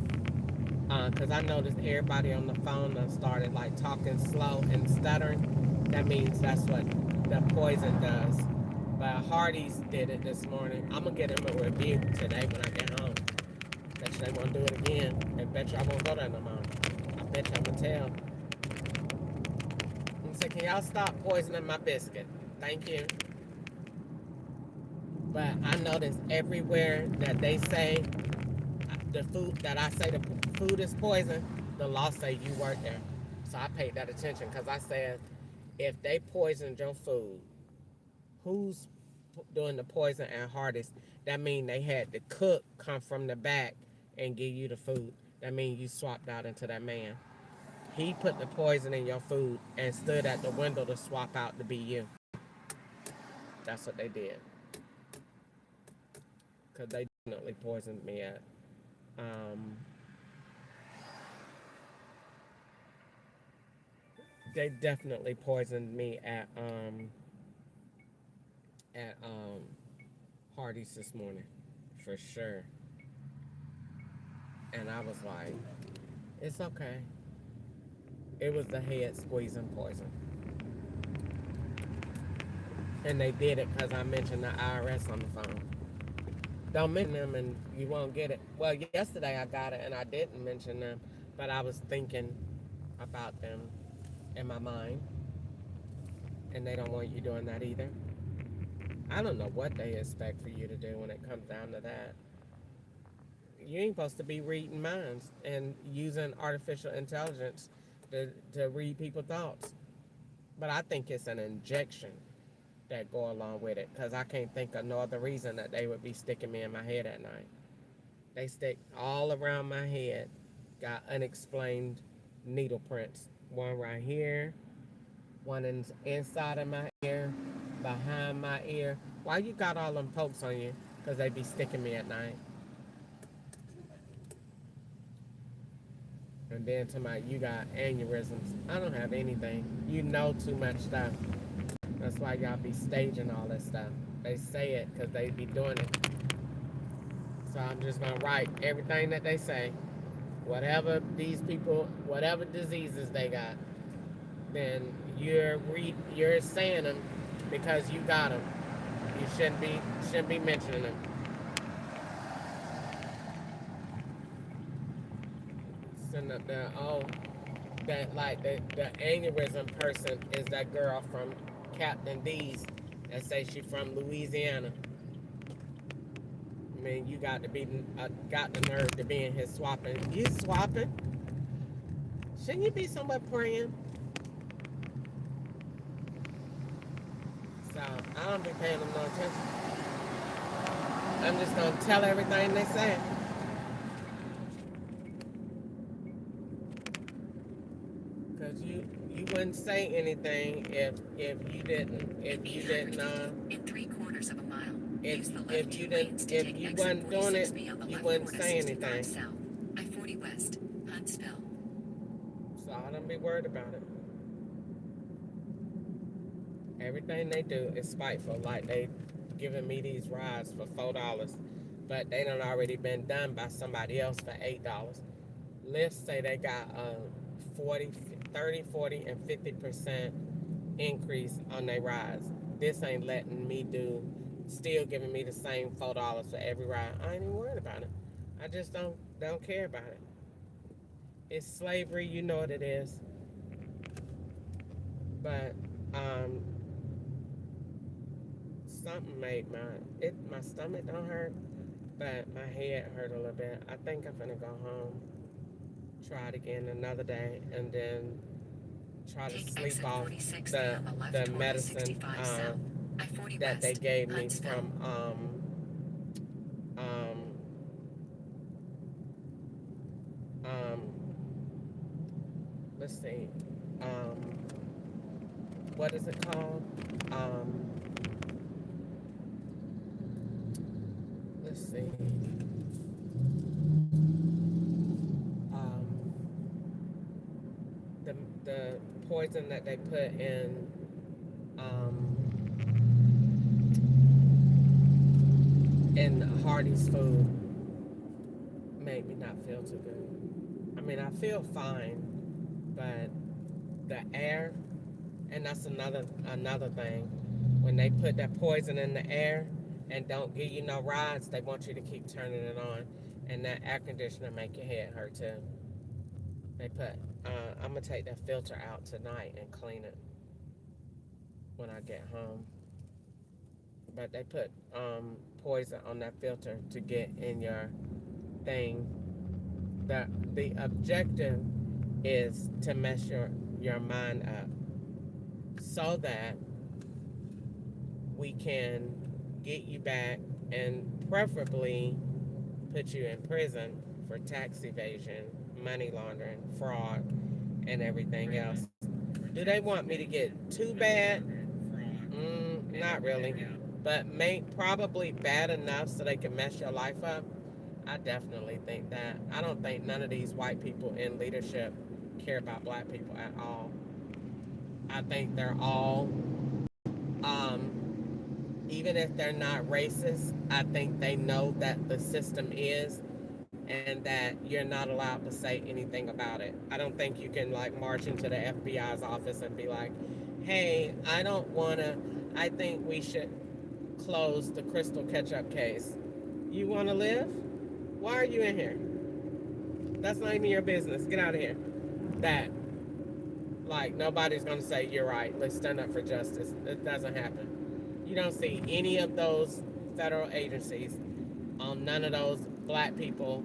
because I noticed everybody on the phone started like talking slow and stuttering. That means that's what the poison does. But Hardee's did it this morning. I'm gonna get him a review today when I get home. Bet you they won't do it again, and bet you I won't go there no more. I bet you I'm gonna tell. I'm saying, can y'all stop poisoning my biscuit? Thank you. But I notice everywhere that they say the food, that I say the food is poison, the law say you work there. So I paid that attention because I said, if they poisoned your food, who's doing the poison and hardest? That means they had the cook come from the back and give you the food. That means you swapped out into that man. He put the poison in your food and stood at the window to swap out to be you. That's what they did. Because they definitely poisoned me at they definitely poisoned me at Hardee's this morning, for sure. And I was like, it's okay. It was the head squeezing poison. And they did it because I mentioned the IRS on the phone. Don't mention them and you won't get it. Well, yesterday I got it and I didn't mention them, but I was thinking about them in my mind, and they don't want you doing that either. I don't know what they expect for you to do when it comes down to that. You ain't supposed to be reading minds and using artificial intelligence to read people's thoughts. But I think it's an injection that go along with it, because I can't think of no other reason that they would be sticking me in my head at night. They stick all around my head, got unexplained needle prints. One right here, one inside of my ear, behind my ear. Why you got all them pokes on you? Because they be sticking me at night. And then to my, you got aneurysms. I don't have anything. You know too much stuff. That's why y'all be staging all this stuff. They say it because they be doing it. So I'm just going to write everything that they say. Whatever these people, whatever diseases they got, then you're saying them because you got them. You shouldn't be mentioning them. Sitting up there, oh, that like the aneurysm person is that girl from Captain D's that say she from Louisiana. I mean, you got the nerve to be in here swapping. You swapping? Shouldn't you be somewhere praying? So I don't be paying them no attention. I'm just gonna tell everything they say. Cause you wouldn't say anything if you didn't In 3/4 of a mile. Use the left two lanes to take you exit wasn't doing it, 46B on the you left wouldn't toward say 65 anything. south. I-40 west, Huntsville. So I don't be worried about it. Everything they do is spiteful. Like they giving me these rides for $4, but they done already been done by somebody else for $8. Lyft say they got a 30, 40, and 50% increase on their rides. This ain't letting me do, still giving me the same $4 for every ride. I ain't even worried about it. I just don't care about it. It's slavery, you know what it is. But something made my stomach don't hurt, but my head hurt a little bit. I think I'm gonna go home, try it again another day, and then try to sleep off the medicine that they gave me from let's see, what is it called? Let's see. The poison that they put in Hardy's food made me not feel too good. I mean, I feel fine, but the air, and that's another thing. When they put that poison in the air and don't give you no rides, they want you to keep turning it on, and that air conditioner make your head hurt too. They put, I'm gonna take that filter out tonight and clean it when I get home. But they put poison on that filter to get in your thing. The objective is to mess your mind up so that we can get you back and preferably put you in prison for tax evasion, money laundering, fraud, and everything else. Do they want me to get too bad? Not really. But probably bad enough so they can mess your life up? I definitely think that. I don't think none of these white people in leadership care about black people at all. I think they're all, even if they're not racist, I think they know that the system is, and that you're not allowed to say anything about it. I don't think you can like march into the FBI's office and be like, hey, I think we should close the Crystal Ketchup case. You want to live? Why are you in here? That's not even your business. Get out of here. That, like, nobody's going to say, you're right, let's stand up for justice. It doesn't happen. You don't see any of those federal agencies on none of those black people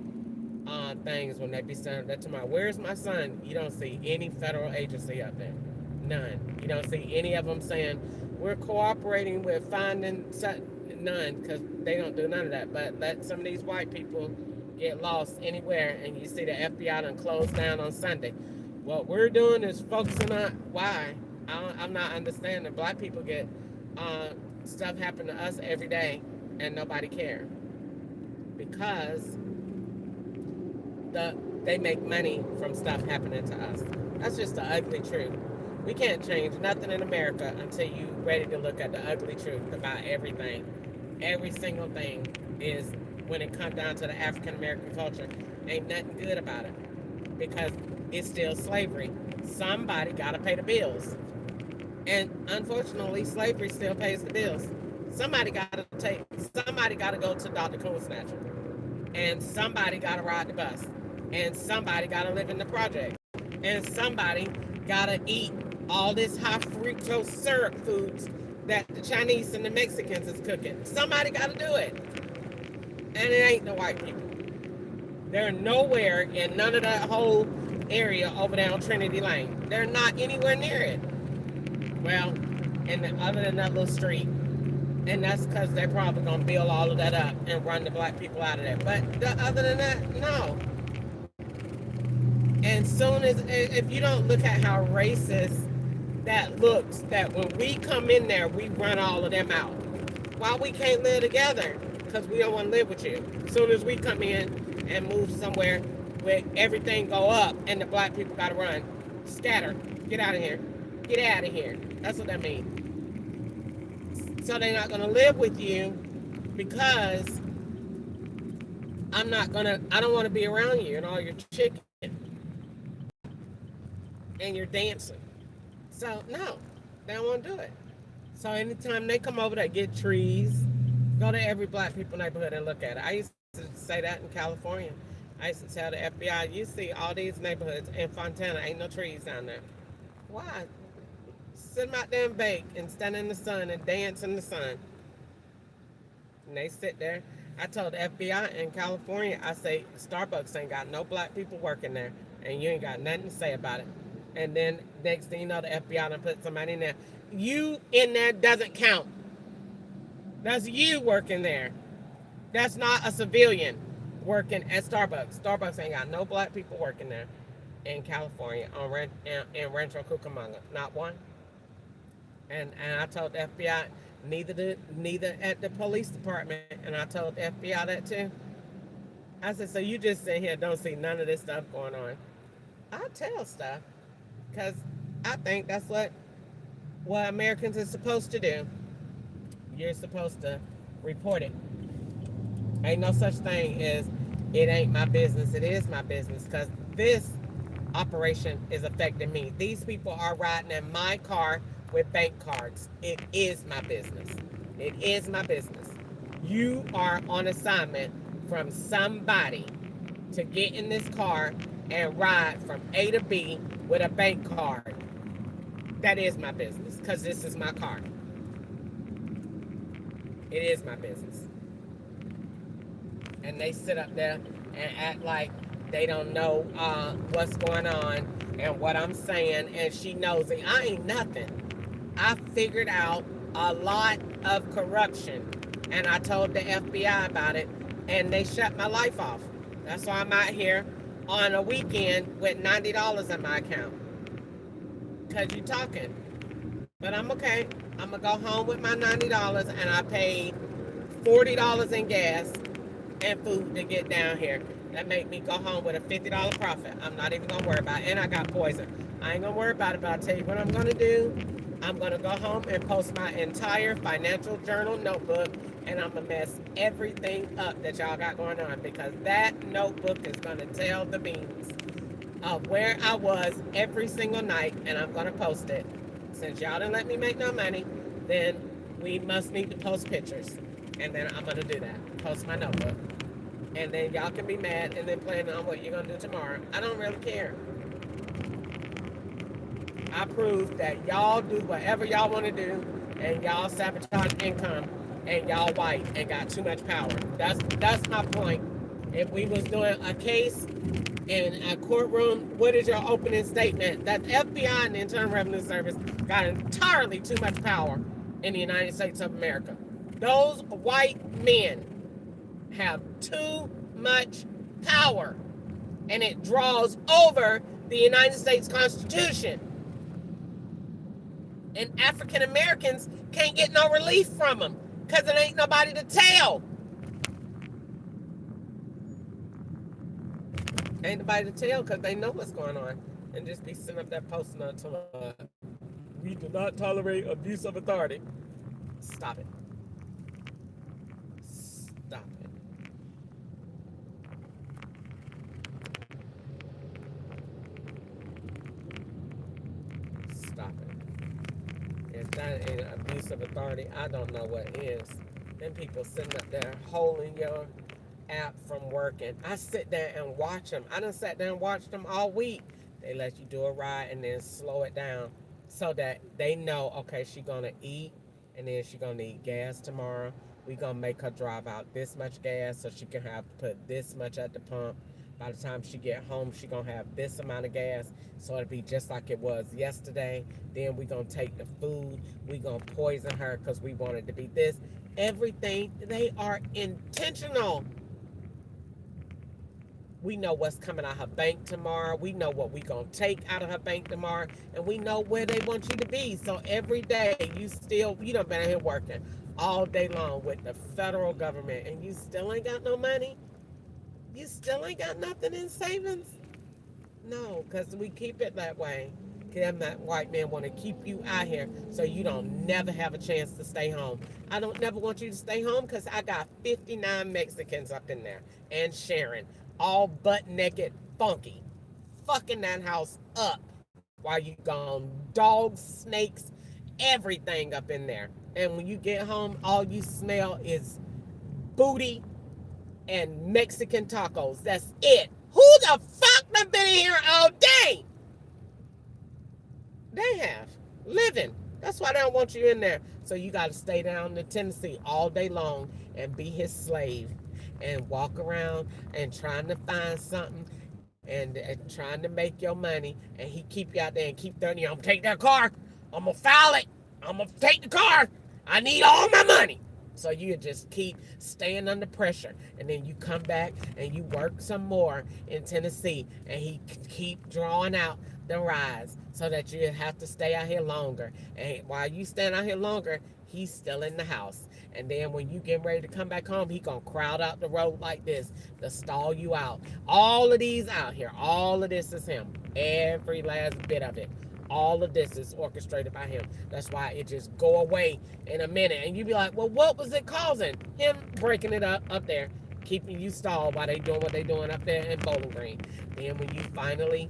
things when they be standing there tomorrow. Where's my son? You don't see any federal agency up there. None. You don't see any of them saying, we're cooperating with finding none, because they don't do none of that. But let some of these white people get lost anywhere, and you see the FBI done closed down on Sunday. What we're doing is focusing on why. I'm not understanding. Black people get stuff happen to us every day, and nobody care because they make money from stuff happening to us. That's just the ugly truth. We can't change nothing in America until you're ready to look at the ugly truth about everything. Every single thing is, when it comes down to the African American culture, ain't nothing good about it because it's still slavery. Somebody got to pay the bills. And unfortunately, slavery still pays the bills. Somebody got to go to Dr. Cool Snatcher. And somebody got to ride the bus. And somebody got to live in the project. And somebody got to eat all this high fructose syrup foods that the Chinese and the Mexicans is cooking. Somebody got to do it. And it ain't the white people. They're nowhere in none of that whole area over there on Trinity Lane. They're not anywhere near it. Well, other than that little street. And that's because they're probably going to build all of that up and run the black people out of there. But other than that, no. And soon as, if you don't look at how racist that looks, that when we come in there, we run all of them out. Why we can't live together? Because we don't want to live with you. As soon as we come in and move somewhere where everything go up and the black people got to run, scatter, get out of here. Get out of here. That's what that means. So they're not going to live with you because I don't want to be around you and all your chicken and your dancing. So, no, they don't want to do it. So anytime they come over, they get trees. Go to every black people neighborhood and look at it. I used to say that in California. I used to tell the FBI, you see all these neighborhoods in Fontana, ain't no trees down there. Why? Sit them out there and bake and stand in the sun and dance in the sun. And they sit there. I told the FBI in California, I say, Starbucks ain't got no black people working there, and you ain't got nothing to say about it. And then next thing you know, the FBI done put somebody in there. You in there doesn't count. That's you working there. That's not a civilian working at Starbucks. Starbucks ain't got no black people working there in California in Rancho Cucamonga. Not one. And I told the FBI, neither at the police department, and I told the FBI that too. I said, so you just sit here, don't see none of this stuff going on. I tell stuff, because I think that's what Americans are supposed to do. You're supposed to report it. Ain't no such thing as, it ain't my business, it is my business, because this operation is affecting me. These people are riding in my car with bank cards. It is my business. It is my business. You are on assignment from somebody to get in this car and ride from A to B with a bank card. That is my business, because this is my car. It is my business. And they sit up there and act like they don't know what's going on and what I'm saying, and she knows it. I ain't nothing. I figured out a lot of corruption, and I told the FBI about it, and they shut my life off. That's why I'm out here on a weekend with $90 in my account. Because you're talking. But I'm okay. I'm going to go home with my $90, and I paid $40 in gas and food to get down here. That made me go home with a $50 profit. I'm not even going to worry about it. And I got poison. I ain't going to worry about it, but I'll tell you what I'm going to do. I'm going to go home and post my entire financial journal notebook, and I'm going to mess everything up that y'all got going on, because that notebook is going to tell the beans of where I was every single night, and I'm going to post it. Since y'all didn't let me make no money, then we must need to post pictures. And then I'm gonna do that. Post my notebook. And then y'all can be mad and then plan on what you're gonna do tomorrow. I don't really care. I proved that y'all do whatever y'all want to do, and y'all sabotage income, and y'all white and got too much power. That's my point. If we was doing a case in a courtroom, what is your opening statement? That FBI and the Internal Revenue Service got entirely too much power in the United States of America. Those white men have too much power, and it draws over the United States Constitution. And African Americans can't get no relief from them because there ain't nobody to tell. Ain't nobody to tell because they know what's going on. And just be sitting up there posting on Twitter. We do not tolerate abuse of authority. Stop it. Stop it. Stop it. If that ain't abuse of authority, I don't know what is. Them people sitting up there holding your app from working. I sit there and watch them. I done sat there and watched them all week. They let you do a ride and then slow it down so that they know, okay, she gonna eat and then she gonna need gas tomorrow. We gonna make her drive out this much gas so she can have to put this much at the pump. By the time she get home, she gonna have this amount of gas, so it'll be just like it was yesterday. Then we gonna take the food. We gonna poison her because we want it to be this. Everything, they are intentional. We know what's coming out of her bank tomorrow. We know what we gonna take out of her bank tomorrow, and we know where they want you to be. So every day you done been out here working all day long with the federal government, and you still ain't got no money. You still ain't got nothing in savings. No, because we keep it that way. Them that white man want to keep you out here so you don't never have a chance to stay home. I don't never want you to stay home because I got 59 Mexicans up in there and Sharon, all butt naked, funky, fucking that house up while you gone. Dogs, snakes, everything up in there. And when you get home, all you smell is booty and Mexican tacos. That's it. Who the fuck done been in here all day? They have. Living. That's why they don't want you in there. So you got to stay down in Tennessee all day long and be his slave and walk around and trying to find something and trying to make your money. And he keep you out there and keep telling you, I'm going to take that car. I'm going to file it. I'm going to take the car. I need all my money. So you just keep staying under pressure. And then you come back and you work some more in Tennessee. And he keep drawing out the rides so that you have to stay out here longer. And while you stand out here longer, he's still in the house. And then when you get ready to come back home, he gonna crowd out the road like this to stall you out. All of these out here, all of this is him. Every last bit of it. All of this is orchestrated by him. That's why it just go away in a minute. And you be like, well, what was it causing? Him breaking it up there, keeping you stalled while they doing what they doing up there in Bowling Green. Then when you finally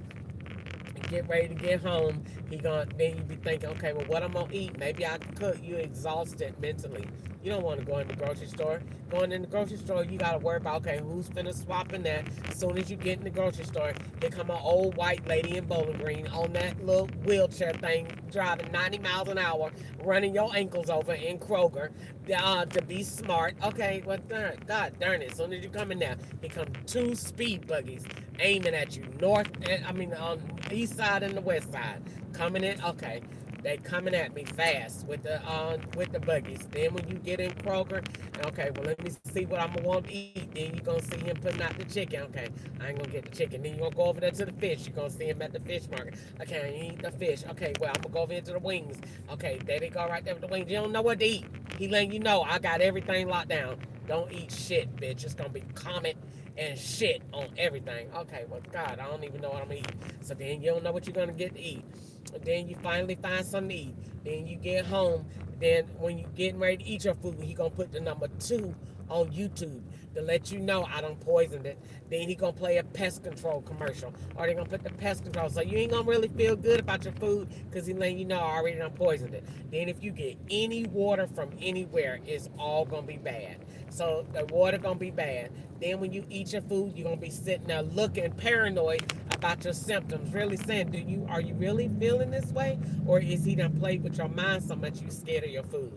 get ready to get home, then you be thinking, okay, well, what I'm gonna eat? Maybe I can cook. You exhausted mentally. You don't want to go in the grocery store. Going in the grocery store, you got to worry about, okay, who's finna swap in that? As soon as you get in the grocery store, here come an old white lady in Bowling Green on that little wheelchair thing, driving 90 miles an hour, running your ankles over in Kroger to be smart. Okay, well, God darn it. As soon as you come in there, here come two speed buggies aiming at you, on east side and the west side. Coming in, okay. They coming at me fast with the buggies. Then when you get in Kroger, okay, well, let me see what I'm gonna want to eat. Then you're gonna see him putting out the chicken. Okay, I ain't gonna get the chicken. Then you're gonna go over there to the fish. You're gonna see him at the fish market. Okay, I ain't eat the fish. Okay, well, I'm gonna go over into the wings. Okay, there they go right there with the wings. You don't know what to eat. He letting you know I got everything locked down. Don't eat shit, bitch. It's gonna be comment and shit on everything. Okay, well, God, I don't even know what I'm eating. So then you don't know what you're gonna get to eat. Then you finally find something to eat. Then you get home. Then when you getting ready to eat your food, he gonna put the number 2 on YouTube to let you know I don't poisoned it. Then he gonna play a pest control commercial, or they gonna put the pest control. So you ain't gonna really feel good about your food because he letting you know I already done poisoned it. Then if you get any water from anywhere, it's all gonna be bad. So the water gonna be bad. Then when you eat your food, you're gonna be sitting there looking paranoid about your symptoms, really saying, are you really feeling this way? Or is he done played with your mind so much you scared of your food?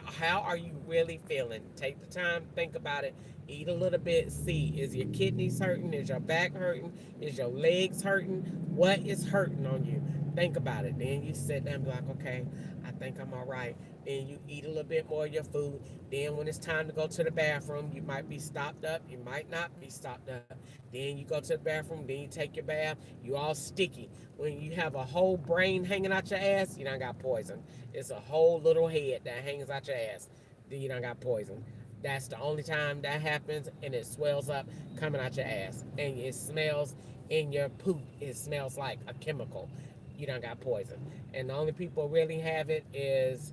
How are you really feeling? Take the time, think about it, eat a little bit, see, is your kidneys hurting? Is your back hurting? Is your legs hurting? What is hurting on you? Think about it. Then you sit there and be like, okay, I think I'm all right. Then you eat a little bit more of your food. Then when it's time to go to the bathroom, you might be stopped up, you might not be stopped up. Then you go to the bathroom, then you take your bath, you all sticky. When you have a whole brain hanging out your ass, you done got poison. It's a whole little head that hangs out your ass, then you done got poison. That's the only time that happens, and it swells up coming out your ass. And it smells in your poop. It smells like a chemical. You done got poison. And the only people really have it is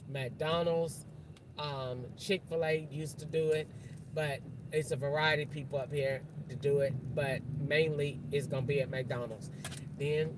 McDonald's, Chick-fil-A used to do it, but it's a variety of people up here to do it, but mainly it's gonna be at McDonald's. Then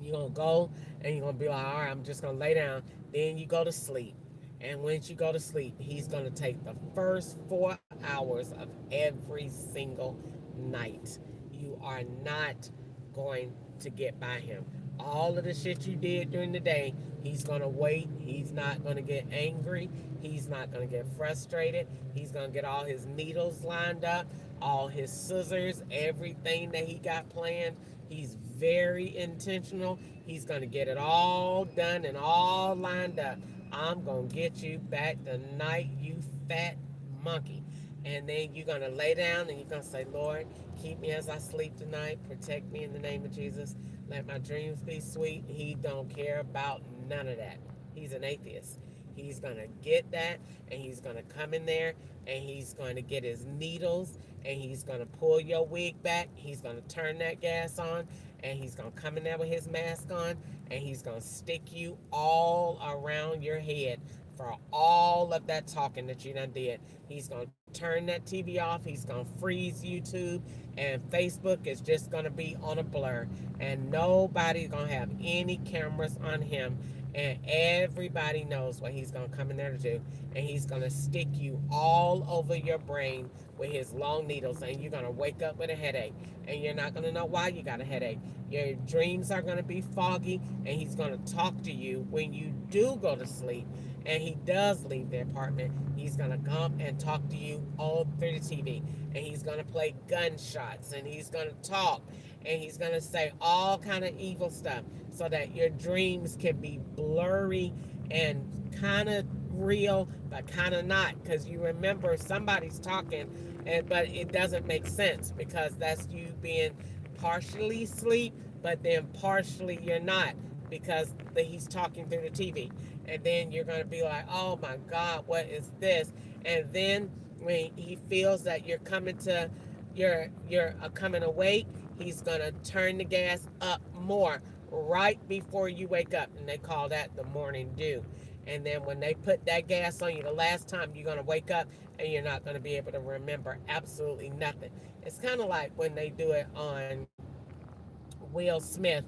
you're gonna go and you're gonna be like, all right, I'm just gonna lay down. Then you go to sleep. And once you go to sleep, he's gonna take the first 4 hours of every single night. You are not going to get by him. All of the shit you did during the day, he's gonna wait. He's not gonna get angry. He's not gonna get frustrated. He's gonna get all his needles lined up, all his scissors, everything that he got planned. He's very intentional. He's going to get it all done and all lined up. I'm going to get you back tonight, you fat monkey. And then you're going to lay down and you're going to say, Lord, keep me as I sleep tonight. Protect me in the name of Jesus. Let my dreams be sweet. He don't care about none of that. He's an atheist. He's going to get that, and he's going to come in there, and he's going to get his needles, and he's going to pull your wig back. He's going to turn that gas on, and he's going to come in there with his mask on, and he's going to stick you all around your head for all of that talking that you done did. He's going to turn that TV off. He's going to freeze YouTube, and Facebook is just going to be on a blur, and nobody's going to have any cameras on him, and everybody knows what he's going to come in there to do, and he's going to stick you all over your brain with his long needles, and you're going to wake up with a headache, and you're not going to know why you got a headache. Your dreams are going to be foggy, and he's going to talk to you when you do go to sleep, and he does leave the apartment. He's going to come and talk to you all through the TV, and he's going to play gunshots, and he's going to talk, and he's going to say all kind of evil stuff so that your dreams can be blurry and kind of real but kind of not, because you remember somebody's talking, but it doesn't make sense because that's you being partially asleep, but then partially you're not, because he's talking through the TV. And then you're going to be like, oh my God, what is this? And then when he feels that you're coming awake, he's going to turn the gas up more right before you wake up, and they call that the morning dew. And then when they put that gas on you the last time, you're going to wake up and you're not going to be able to remember absolutely nothing. It's kind of like when they do it on Will Smith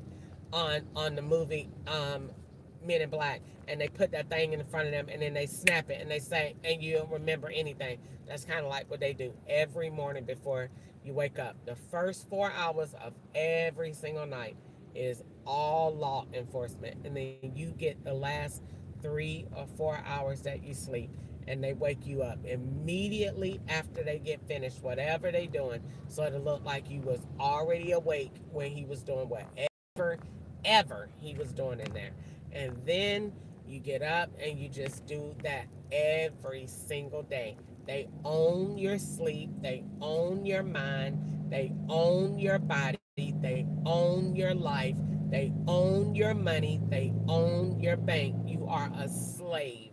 on the movie Men in Black, and they put that thing in front of them, and then they snap it, and they say, and you don't remember anything. That's kind of like what they do every morning before you wake up. The first 4 hours of every single night is all law enforcement, and then you get the last 3 or 4 hours that you sleep, and they wake you up immediately after they get finished whatever they doing, so it'll look like you was already awake when he was doing whatever he was doing in there. And then you get up and you just do that every single day. They own your sleep, they own your mind, they own your body, they own your life, they own your money, they own your bank. You are a slave.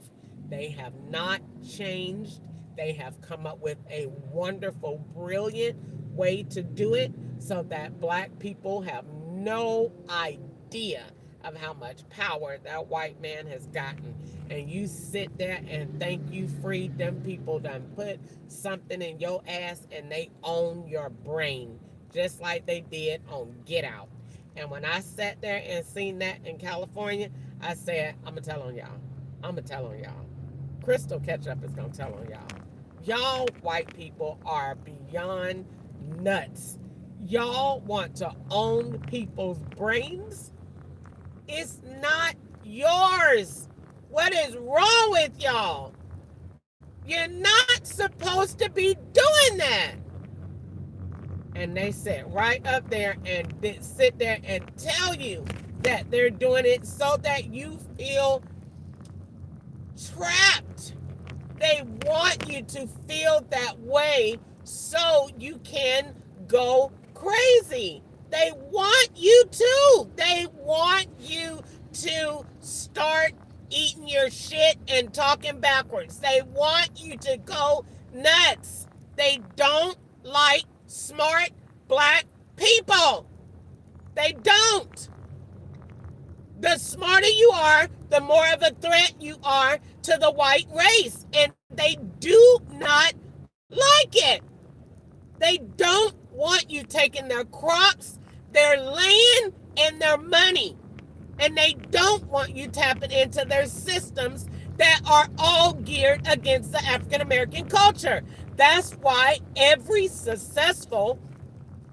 They have not changed. They have come up with a wonderful, brilliant way to do it so that black people have no idea of how much power that white man has gotten. And you sit there and think you freed them people, done put something in your ass and they own your brain, just like they did on Get Out. And when I sat there and seen that in California, I said, I'm going to tell on y'all. I'm going to tell on y'all. Crystal Ketchup is going to tell on y'all. Y'all white people are beyond nuts. Y'all want to own people's brains? It's not yours. What is wrong with y'all? You're not supposed to be doing that. And they sit right up there and sit there and tell you that they're doing it so that you feel trapped. They want you to feel that way so you can go crazy. They want you to. They want you to start eating your shit and talking backwards. They want you to go nuts. They don't like smart black people. They don't. The smarter you are, the more of a threat you are to the white race. And they do not like it. They don't want you taking their crops, their land, and their money. And they don't want you tapping into their systems that are all geared against the African American culture. That's why every successful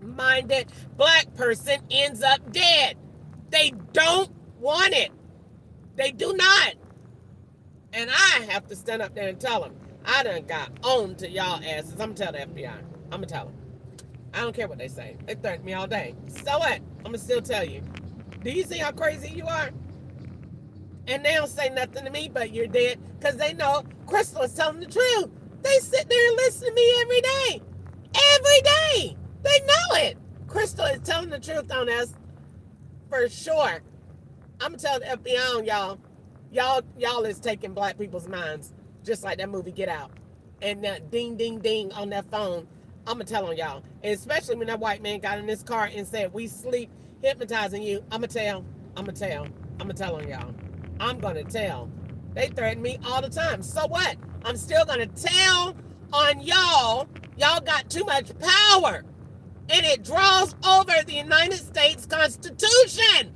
minded black person ends up dead. They don't want it. They do not. And I have to stand up there and tell them, I done got owned to y'all asses. I'm going to tell the FBI. I'm going to tell them. I don't care what they say. They threaten me all day. So what? I'm going to still tell you. Do you see how crazy you are? And they don't say nothing to me, but you're dead, because they know Crystal is telling the truth. They sit there and listen to me every day. Every day. They know it. Crystal is telling the truth on us for sure. I'm going to tell the FBI on y'all. Y'all is taking black people's minds, just like that movie Get Out. And that ding, ding, ding on that phone, I'm going to tell on y'all. And especially when that white man got in this car and said, we sleep hypnotizing you. I'm going to tell. I'm going to tell. I'm going to tell on y'all. I'm going to tell. They threaten me all the time. So what? I'm still going to tell on y'all. Y'all got too much power. And it draws over the United States Constitution.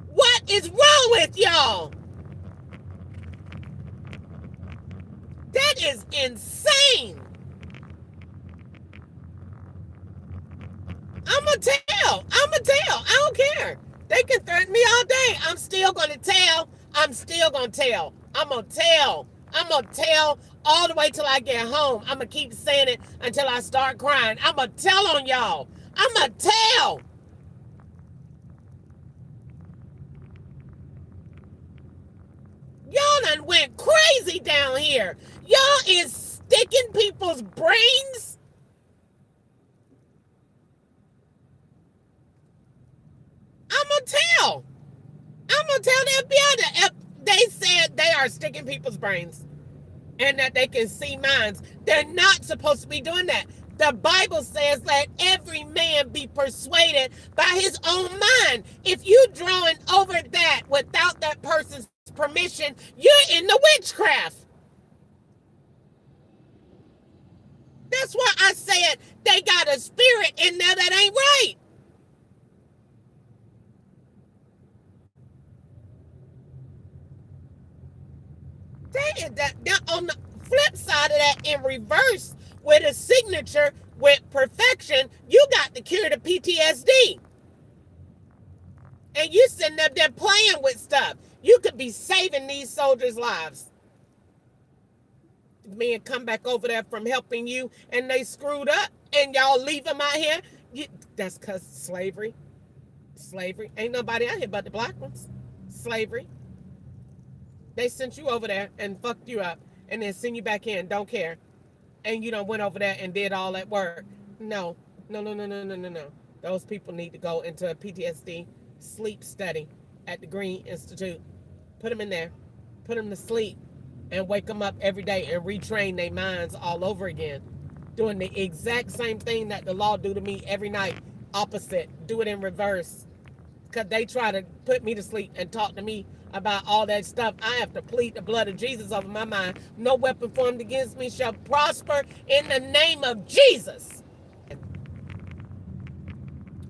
What is wrong with y'all? That is insane. I'm going to tell. I'm going to tell. I don't care. They can threaten me all day. I'm still going to tell. I'm still going to tell. I'm going to tell. I'm going to tell all the way till I get home. I'm going to keep saying it until I start crying. I'm going to tell on y'all. I'm going to tell. Y'all done went crazy down here. Y'all is sticking people's brains. I'm going to tell. I'm going to tell the FBI that they said they are sticking people's brains and that they can see minds. They're not supposed to be doing that. The Bible says let every man be persuaded by his own mind. If you're drawing over that without that person's permission, you're in the witchcraft. That's why I said they got a spirit in there that ain't right. That on the flip side of that, in reverse, with a signature with perfection, you got the cure to PTSD. And you sitting up there playing with stuff. You could be saving these soldiers' lives. Men come back over there from helping you and they screwed up and y'all leave them out here. That's because slavery. Slavery. Ain't nobody out here but the black ones. Slavery. They sent you over there and fucked you up and then send you back in. Don't care. And you done went over there and did all that work. No. No. Those people need to go into a PTSD sleep study at the Green Institute. Put them in there. Put them to sleep and wake them up every day and retrain their minds all over again. Doing the exact same thing that the law do to me every night. Opposite. Do it in reverse. because they try to put me to sleep and talk to me about all that stuff. I have to plead the blood of Jesus over my mind. No weapon formed against me shall prosper in the name of Jesus.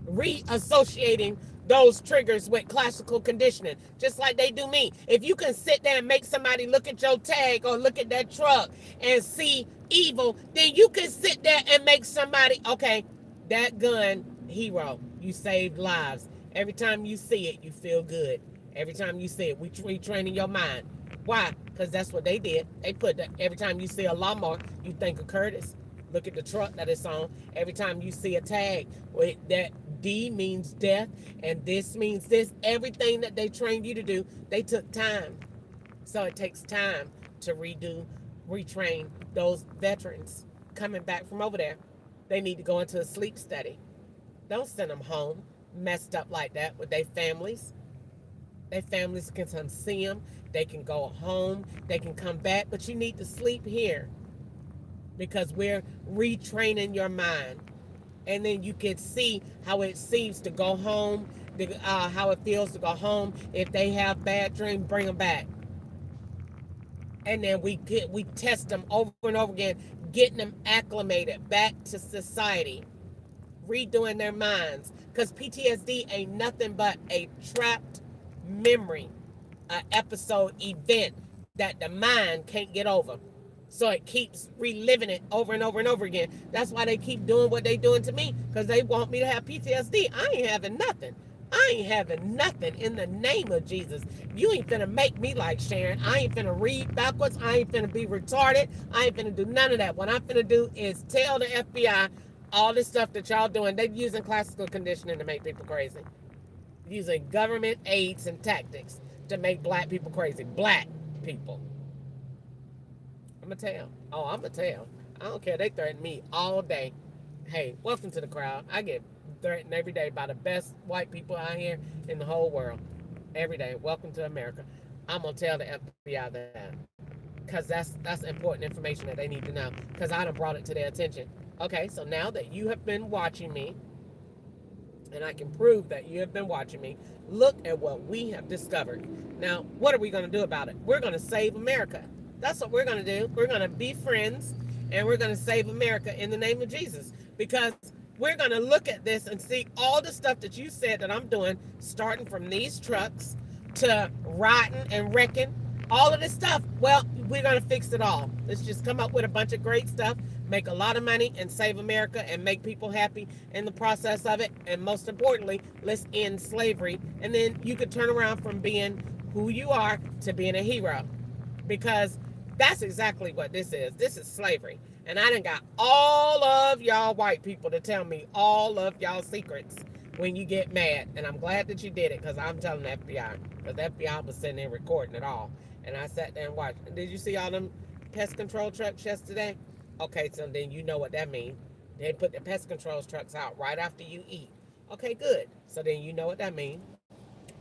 Reassociating those triggers with classical conditioning, just like they do me. If you can sit there and make somebody look at your tag or look at that truck and see evil, then you can sit there and make somebody, okay, that gun, hero, you saved lives. Every time you see it, you feel good. Every time you see it, we retraining your mind. Why? Because that's what they did. They put that every time you see a lawnmower, you think of Curtis. Look at the truck that it's on. Every time you see a tag, that D means death, and this means this. Everything that they trained you to do, they took time. So it takes time to retrain those veterans coming back from over there. They need to go into a sleep study. Don't send them home messed up like that with their families. Their families can come see them. They can go home. They can come back, but you need to sleep here because we're retraining your mind. And then you can see how it seems to go home, how it feels to go home. If they have bad dreams, bring them back. And then we test them over and over again, getting them acclimated back to society, redoing their minds. Because PTSD ain't nothing but a trapped memory, an episode event that the mind can't get over. So it keeps reliving it over and over and over again. That's why they keep doing what they doing to me, because they want me to have PTSD. I ain't having nothing. I ain't having nothing in the name of Jesus. You ain't finna make me like Sharon. I ain't finna read backwards. I ain't finna be retarded. I ain't finna do none of that. What I'm finna do is tell the FBI all this stuff that y'all doing. They're using classical conditioning to make people crazy. Using government aids and tactics to make black people crazy. Black people. I'm gonna tell. Oh, I'm gonna tell. I don't care. They threaten me all day. Hey, welcome to the crowd. I get threatened every day by the best white people out here in the whole world. Every day. Welcome to America. I'm gonna tell the FBI that, because that's important information that they need to know. Because I done brought it to their attention. Okay, so now that you have been watching me, and I can prove that you have been watching me, look at what we have discovered. Now, what are we going to do about it? We're going to save America. That's what we're going to do. We're going to be friends, and we're going to save America in the name of Jesus. Because we're going to look at this and see all the stuff that you said that I'm doing, starting from these trucks to rotting and wrecking, all of this stuff. Well, we're going to fix it all. Let's just come up with a bunch of great stuff, make a lot of money, and save America and make people happy in the process of it. And most importantly, let's end slavery. And then you could turn around from being who you are to being a hero. Because that's exactly what this is. This is slavery. And I done got all of y'all white people to tell me all of y'all secrets when you get mad. And I'm glad that you did it, because I'm telling the FBI. Because the FBI was sitting there recording it all. And I sat there and watched. Did you see all them pest control trucks yesterday? Okay, so then you know what that means. They put the pest control trucks out right after you eat. Okay, good. So then you know what that means.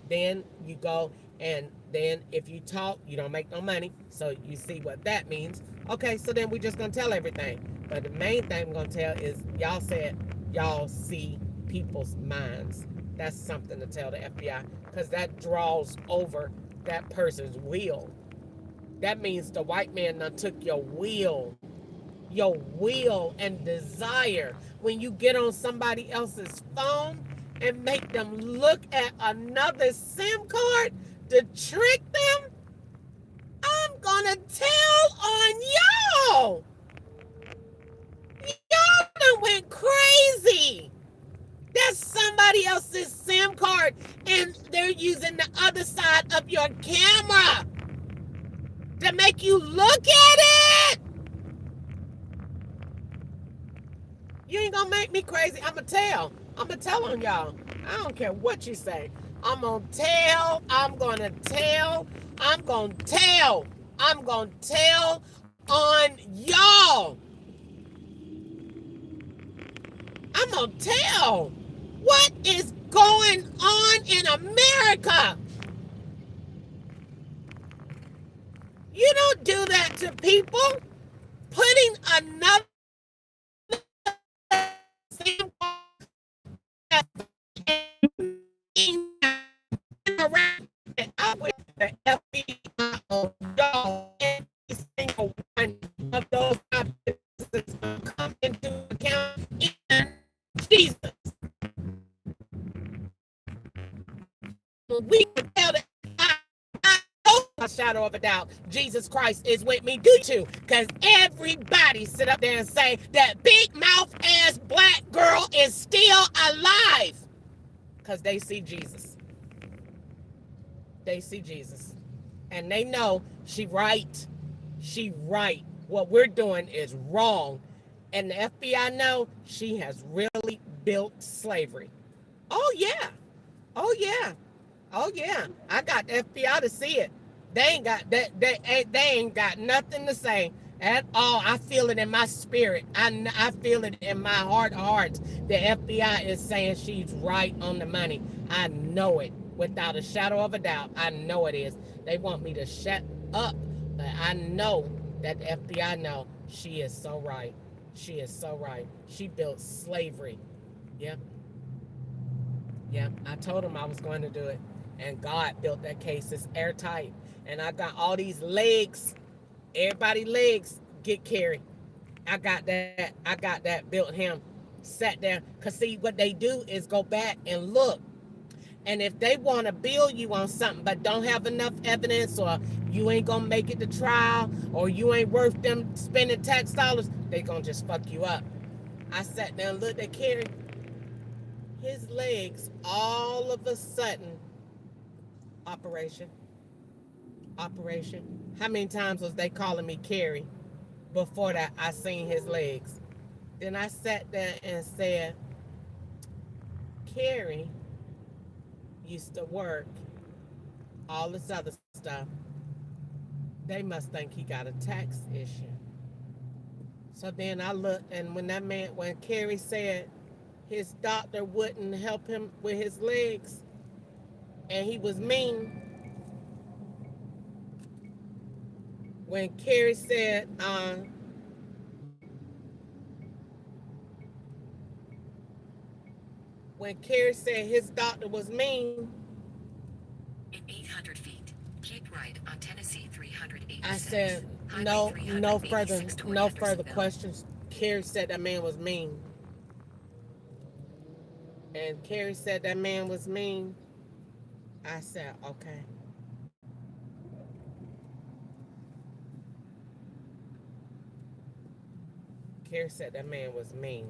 Then you go, and then if you talk, you don't make no money. So you see what that means. Okay, so then we just gonna tell everything. But the main thing we're gonna tell is y'all said y'all see people's minds. That's something to tell the FBI, because that draws over that person's will. That means the white man done took your will and desire. When you get on somebody else's phone and make them look at another SIM card to trick them, I'm gonna tell on y'all. Y'all done went crazy. That's somebody else's SIM card, and they're using the other side of your camera to make you look at it. You ain't gonna make me crazy. I'm gonna tell. I'm gonna tell on y'all. I don't care what you say. I'm gonna tell. I'm gonna tell. I'm gonna tell. I'm gonna tell on y'all. I'm gonna tell. What is going on in America? You don't do that to people. Putting another SIM card about Jesus Christ is with me. Do too. Because everybody sit up there and say that big mouth ass black girl is still alive. Because they see Jesus. They see Jesus. And they know she right. She right. What we're doing is wrong. And the FBI know she has really built slavery. Oh yeah. Oh yeah. Oh yeah. I got the FBI to see it. They ain't got that. They ain't got nothing to say at all. I feel it in my spirit. I feel it in my heart of hearts. The FBI is saying she's right on the money. I know it without a shadow of a doubt. I know it is. They want me to shut up, but I know that the FBI know she is so right. She is so right. She built slavery. Yep. Yep. I told him I was going to do it. And God built that case. It's airtight. And I got all these legs. Everybody legs get carried. I got that. I got that. Built him. Sat there. Because see, what they do is go back and look. And if they want to bill you on something but don't have enough evidence, or you ain't going to make it to trial, or you ain't worth them spending tax dollars, they going to just fuck you up. I sat there and looked at Kerry. His legs, all of a sudden, operation. How many times was they calling me Kerry? Before that, I seen his legs. Then I sat there and said, Kerry used to work all this other stuff. They must think he got a tax issue. So then I looked, and when Kerry said his doctor wouldn't help him with his legs, and he was mean. When Kerry said, his doctor was mean, in 800 feet, keep right on Tennessee 386. I said, no further questions. Kerry said that man was mean. And Kerry said that man was mean. I said, okay. Kerry said that man was mean.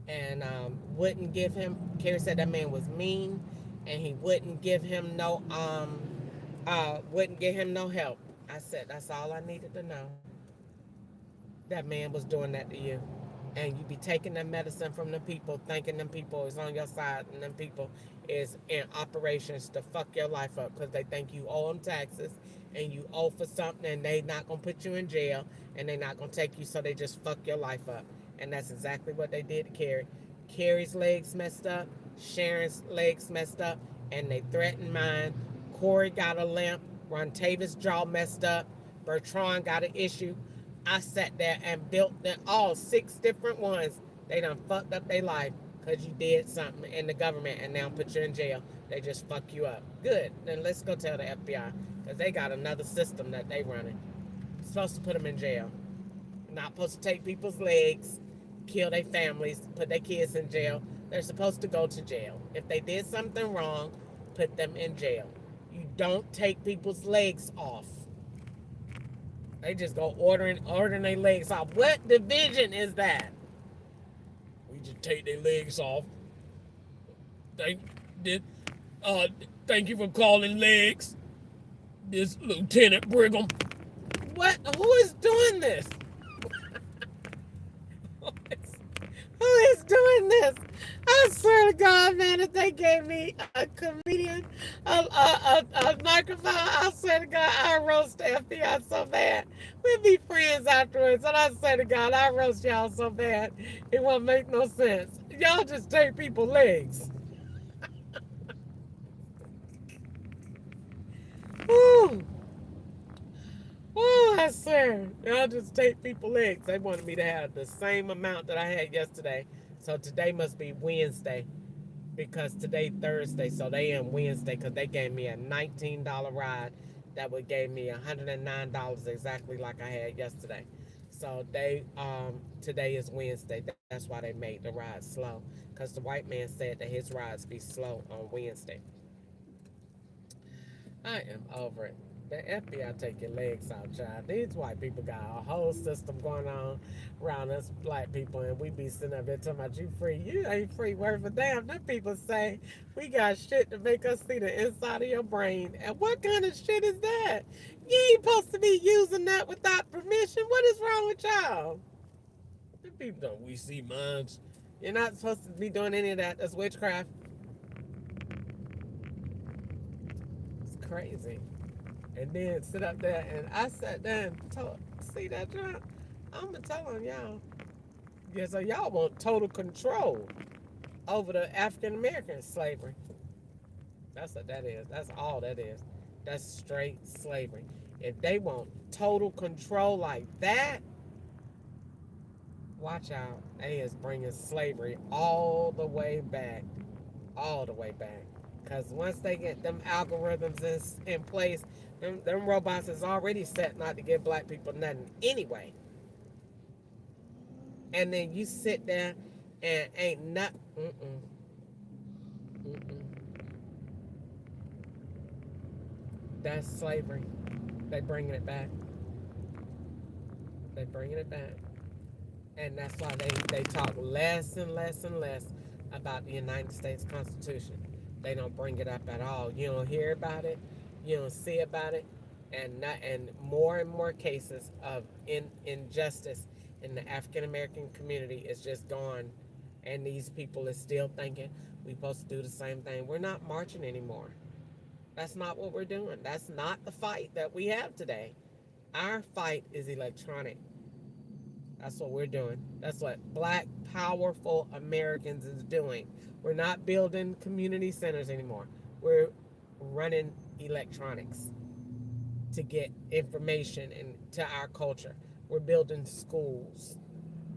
And Kerry said that man was mean, and he wouldn't give him no help. I said, that's all I needed to know. That man was doing that to you. And you be taking that medicine from the people, thinking them people is on your side, and them people is in operations to fuck your life up because they think you owe them taxes and you owe for something, and they not going to put you in jail, and they not going to take you, so they just fuck your life up. And that's exactly what they did to Kerry. Kerry's legs messed up, Sharon's legs messed up, and they threatened mine. Corey got a limp, Rontavious' jaw messed up, Bertrand got an issue. I sat there and built them all 6 different ones. They done fucked up their life because you did something in the government and now put you in jail. They just fuck you up. Good. Then let's go tell the FBI because they got another system that they running. Supposed to put them in jail. Not supposed to take people's legs, kill their families, put their kids in jail. They're supposed to go to jail. If they did something wrong, put them in jail. You don't take people's legs off. They just go ordering their legs off. What division is that? We just take their legs off. Thank you for calling legs. This Lieutenant Brigham. What? Who is doing this? Who is doing this? I swear to God, man, if they gave me a comedian, a microphone, I swear to God, I roast the FBI so bad. We'd be friends afterwards, and I swear to God, I roast y'all so bad, it won't make no sense. Y'all just take people's legs. Woo! Oh, I swear. Y'all just take people's legs. They wanted me to have the same amount that I had yesterday. So today must be Wednesday because today Thursday. So they in Wednesday because they gave me a $19 ride that would gave me $109 exactly like I had yesterday. So today is Wednesday. That's why they made the ride slow because the white man said that his rides be slow on Wednesday. I am over it. The FBI take your legs out, child. These white people got a whole system going on around us black people, and we be sitting up there talking about you free. You ain't free worth a damn. Them people say we got shit to make us see the inside of your brain. And what kind of shit is that? You ain't supposed to be using that without permission. What is wrong with y'all? Them people don't we see minds. You're not supposed to be doing any of that. That's witchcraft. It's crazy. And then sit up there and I sat there and told, see that John? I'm gonna tell on y'all. Yeah, so y'all want total control over the African American slavery. That's what that is. That's all that is. That's straight slavery. If they want total control like that, watch out. They is bringing slavery all the way back. All the way back. Because once they get them algorithms in place, them robots is already set not to give black people nothing anyway. And then you sit there and ain't not. That's slavery. They bringing it back. They bringing it back. And that's why they talk less and less and less about the United States Constitution. They don't bring it up at all. You don't hear about it. You don't see about it. And more cases of injustice in the African American community is just gone. And these people is still thinking we're supposed to do the same thing. We're not marching anymore. That's not what we're doing. That's not the fight that we have today. Our fight is electronic. That's what we're doing. That's what black, powerful Americans is doing. We're not building community centers anymore. We're running electronics to get information into our culture. We're building schools.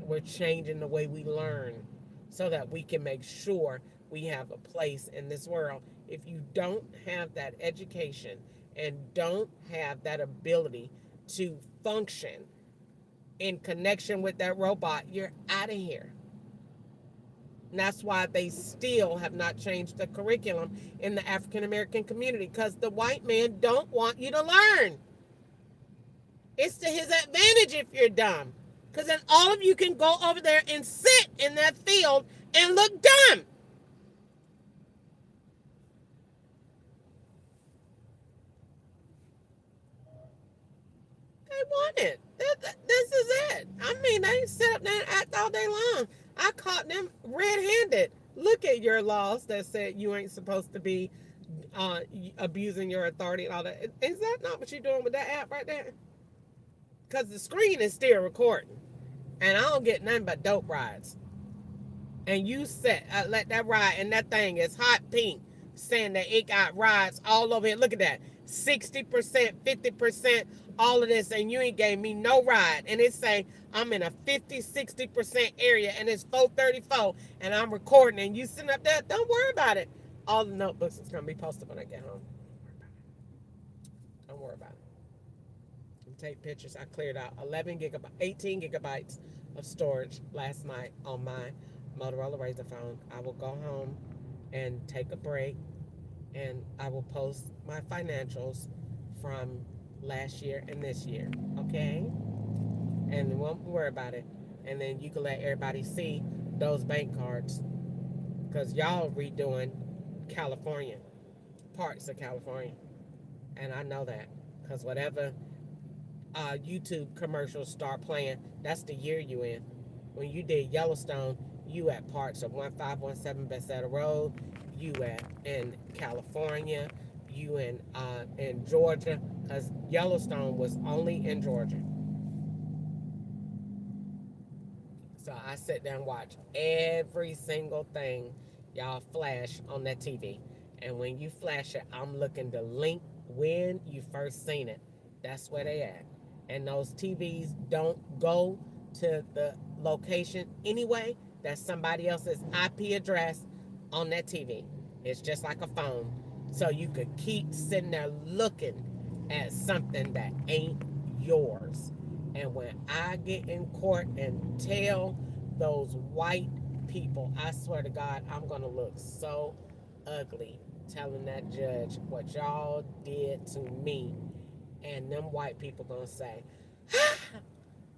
We're changing the way we learn so that we can make sure we have a place in this world. If you don't have that education and don't have that ability to function in connection with that robot, you're out of here. And that's why they still have not changed the curriculum in the African American community, because the white man don't want you to learn. It's to his advantage if you're dumb, because then all of you can go over there and sit in that field and look dumb. They want it. This is it. I mean, they sit up there and act all day long. I caught them red-handed. Look at your laws that said you ain't supposed to be abusing your authority and all that. Is that not what you're doing with that app right there? Because the screen is still recording. And I don't get nothing but dope rides. And you let that ride, and that thing is hot pink, saying that it got rides all over here. Look at that. 60%, 50%, all of this, and you ain't gave me no ride. And it's saying I'm in a 50, 60% area, and it's 4:34, and I'm recording, and you sitting up there. Don't worry about it. All the notebooks is going to be posted when I get home. Don't worry about it. Take pictures. I cleared out 18 gigabytes of storage last night on my Motorola Razr phone. I will go home and take a break, and I will post my financials from last year and this year, okay? And won't worry about it. And then you can let everybody see those bank cards, because y'all redoing California, parts of California, and I know that, because whatever YouTube commercials start playing, that's the year you in. When you did Yellowstone, you at parts of 1517 Bethesda Road, you in California, you in Georgia, because Yellowstone was only in Georgia. So I sit there and watch every single thing y'all flash on that TV. And when you flash it, I'm looking to link when you first seen it. That's where they at. And those TVs don't go to the location anyway. That's somebody else's IP address on that TV. It's just like a phone. So you could keep sitting there looking at something that ain't yours. And when I get in court and tell those white people, I swear to God, I'm going to look so ugly telling that judge what y'all did to me And them white people gonna say,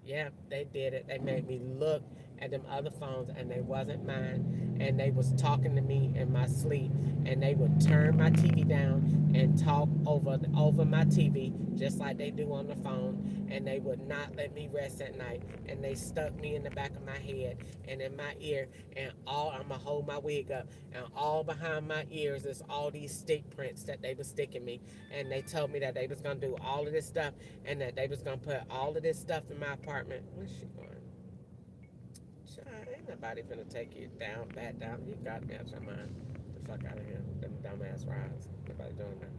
yeah, they did it. They made me look at them other phones, and they wasn't mine. And they was talking to me in my sleep, and they would turn my TV down and talk over my TV just like they do on the phone. And they would not let me rest at night. And they stuck me in the back of my head and in my ear, and all I'm gonna hold my wig up, and all behind my ears is all these stick prints that they was sticking me. And they told me that they was gonna do all of this stuff, and that they was gonna put all of this stuff in my apartment. Where's she going? Child, ain't nobody finna take you down, back down. You got me out your mind. The fuck out of here. Them dumbass rides. Nobody doing that.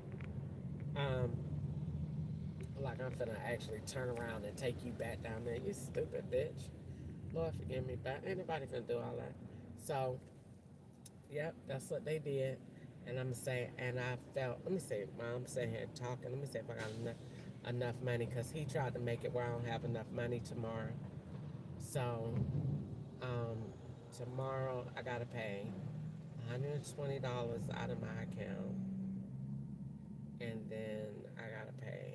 Like I'm finna actually turn around and take you back down there. You stupid bitch. Lord forgive me, but ain't nobody finna do all that. So, yep, that's what they did. And I'm saying, and I felt, let me see, Mom sitting here talking. Let me see if I got enough money, because he tried to make it where I don't have enough money tomorrow. So, um, tomorrow I gotta pay $120 out of my account, and then I gotta pay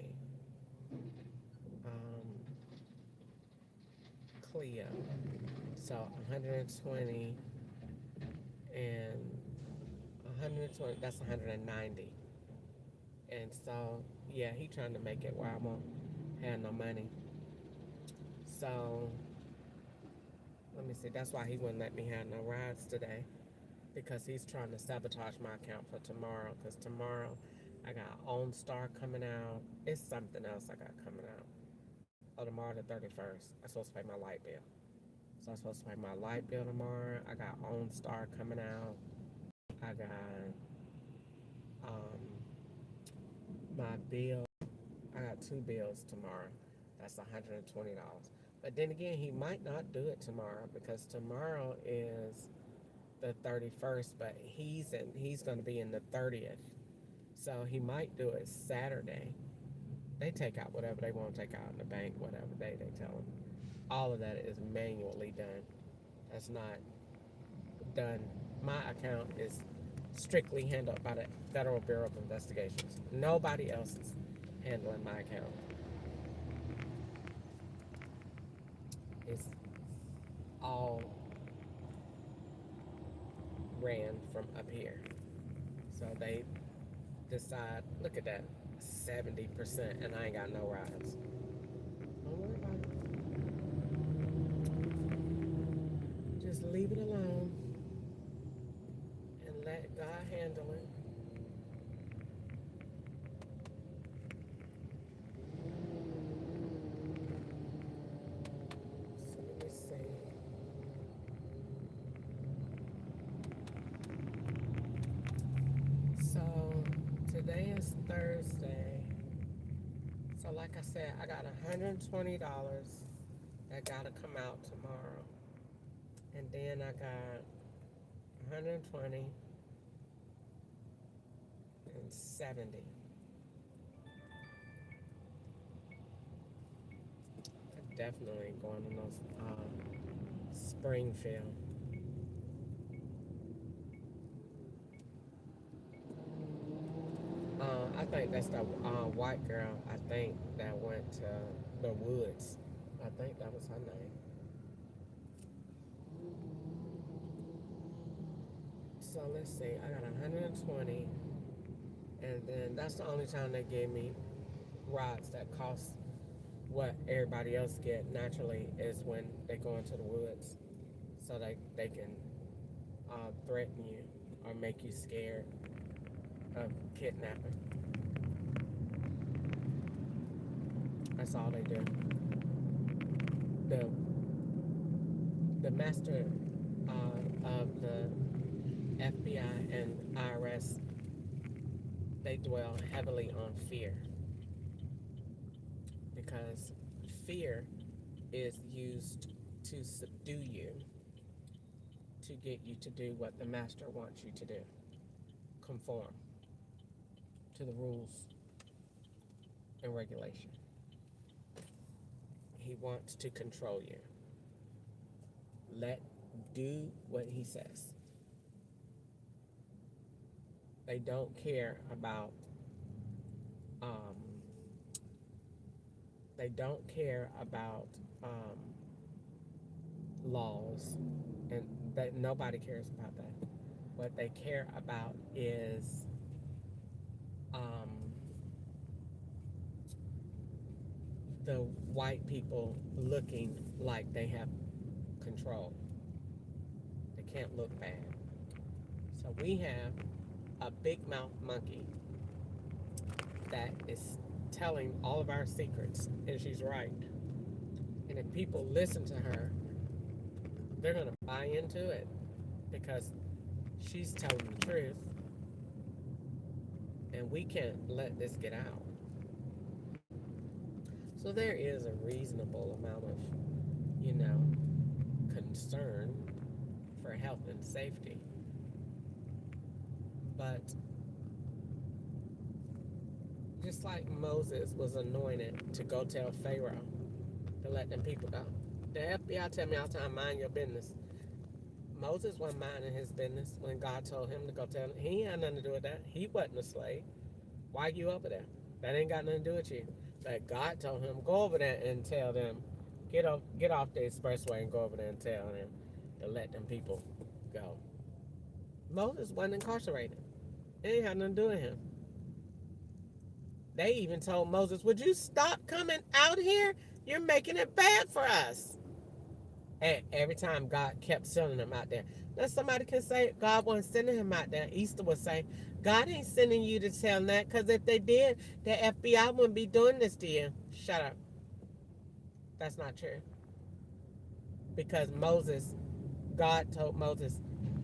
Cleo. So 120 and 120, that's 190. And so, yeah, he trying to make it where I won't have no money. So, let me see. That's why he wouldn't let me have no rides today, because he's trying to sabotage my account for tomorrow. Because tomorrow I got OnStar coming out. It's something else I got coming out. Oh, tomorrow the 31st. I'm supposed to pay my light bill. So I'm supposed to pay my light bill tomorrow. I got OnStar coming out. I got um, my bill. I got two bills tomorrow. That's $120. But then again, he might not do it tomorrow, because tomorrow is the 31st, but he's going to be in the 30th. So he might do it Saturday. They take out whatever they want to take out in the bank, whatever they tell them. All of that is manually done. That's not done. My account is strictly handled by the Federal Bureau of Investigations. Nobody else is handling my account. It's all ran from up here. So they decide, look at that, 70%, and I ain't got no rides. Don't worry about it. Just leave it alone and let God handle it. So let me see. So today is Thursday. So like I said, I got $120 that gotta come out tomorrow. And then I got 120 and 70. I definitely ain't going to no Springfield. I think that's the white girl, I think, that went to the woods. I think that was her name. So let's see, I got 120, and then that's the only time they gave me rides that cost what everybody else get naturally, is when they go into the woods, so they can threaten you or make you scared of kidnapping. That's all they do. The the master of the FBI and IRS, they dwell heavily on fear, because fear is used to subdue you, to get you to do what the master wants you to do. Conform to the rules and regulation. He wants to control you. Do what he says. They don't care about They don't care about laws, and that nobody cares about that. What they care about is um, the white people looking like they have control. They can't look bad. So we have a big mouth monkey that is telling all of our secrets, and she's right. And if people listen to her, they're going to buy into it because she's telling the truth, and we can't let this get out. So there is a reasonable amount of, concern for health and safety. But just like Moses was anointed to go tell Pharaoh to let them people go. The FBI tell me all the time, mind your business. Moses wasn't minding his business when God told him to go tell him. He had nothing to do with that. He wasn't a slave. Why you over there? That ain't got nothing to do with you. But God told him, go over there and tell them, get off the expressway and go over there and tell them to let them people go. Moses wasn't incarcerated. It ain't had nothing to do with him. They even told Moses, would you stop coming out here? You're making it bad for us. And every time God kept sending him out there. Now somebody can say God wasn't sending him out there. Easter would say, God ain't sending you to tell that, because if they did, the FBI wouldn't be doing this to you. Shut up. That's not true. Because God told Moses,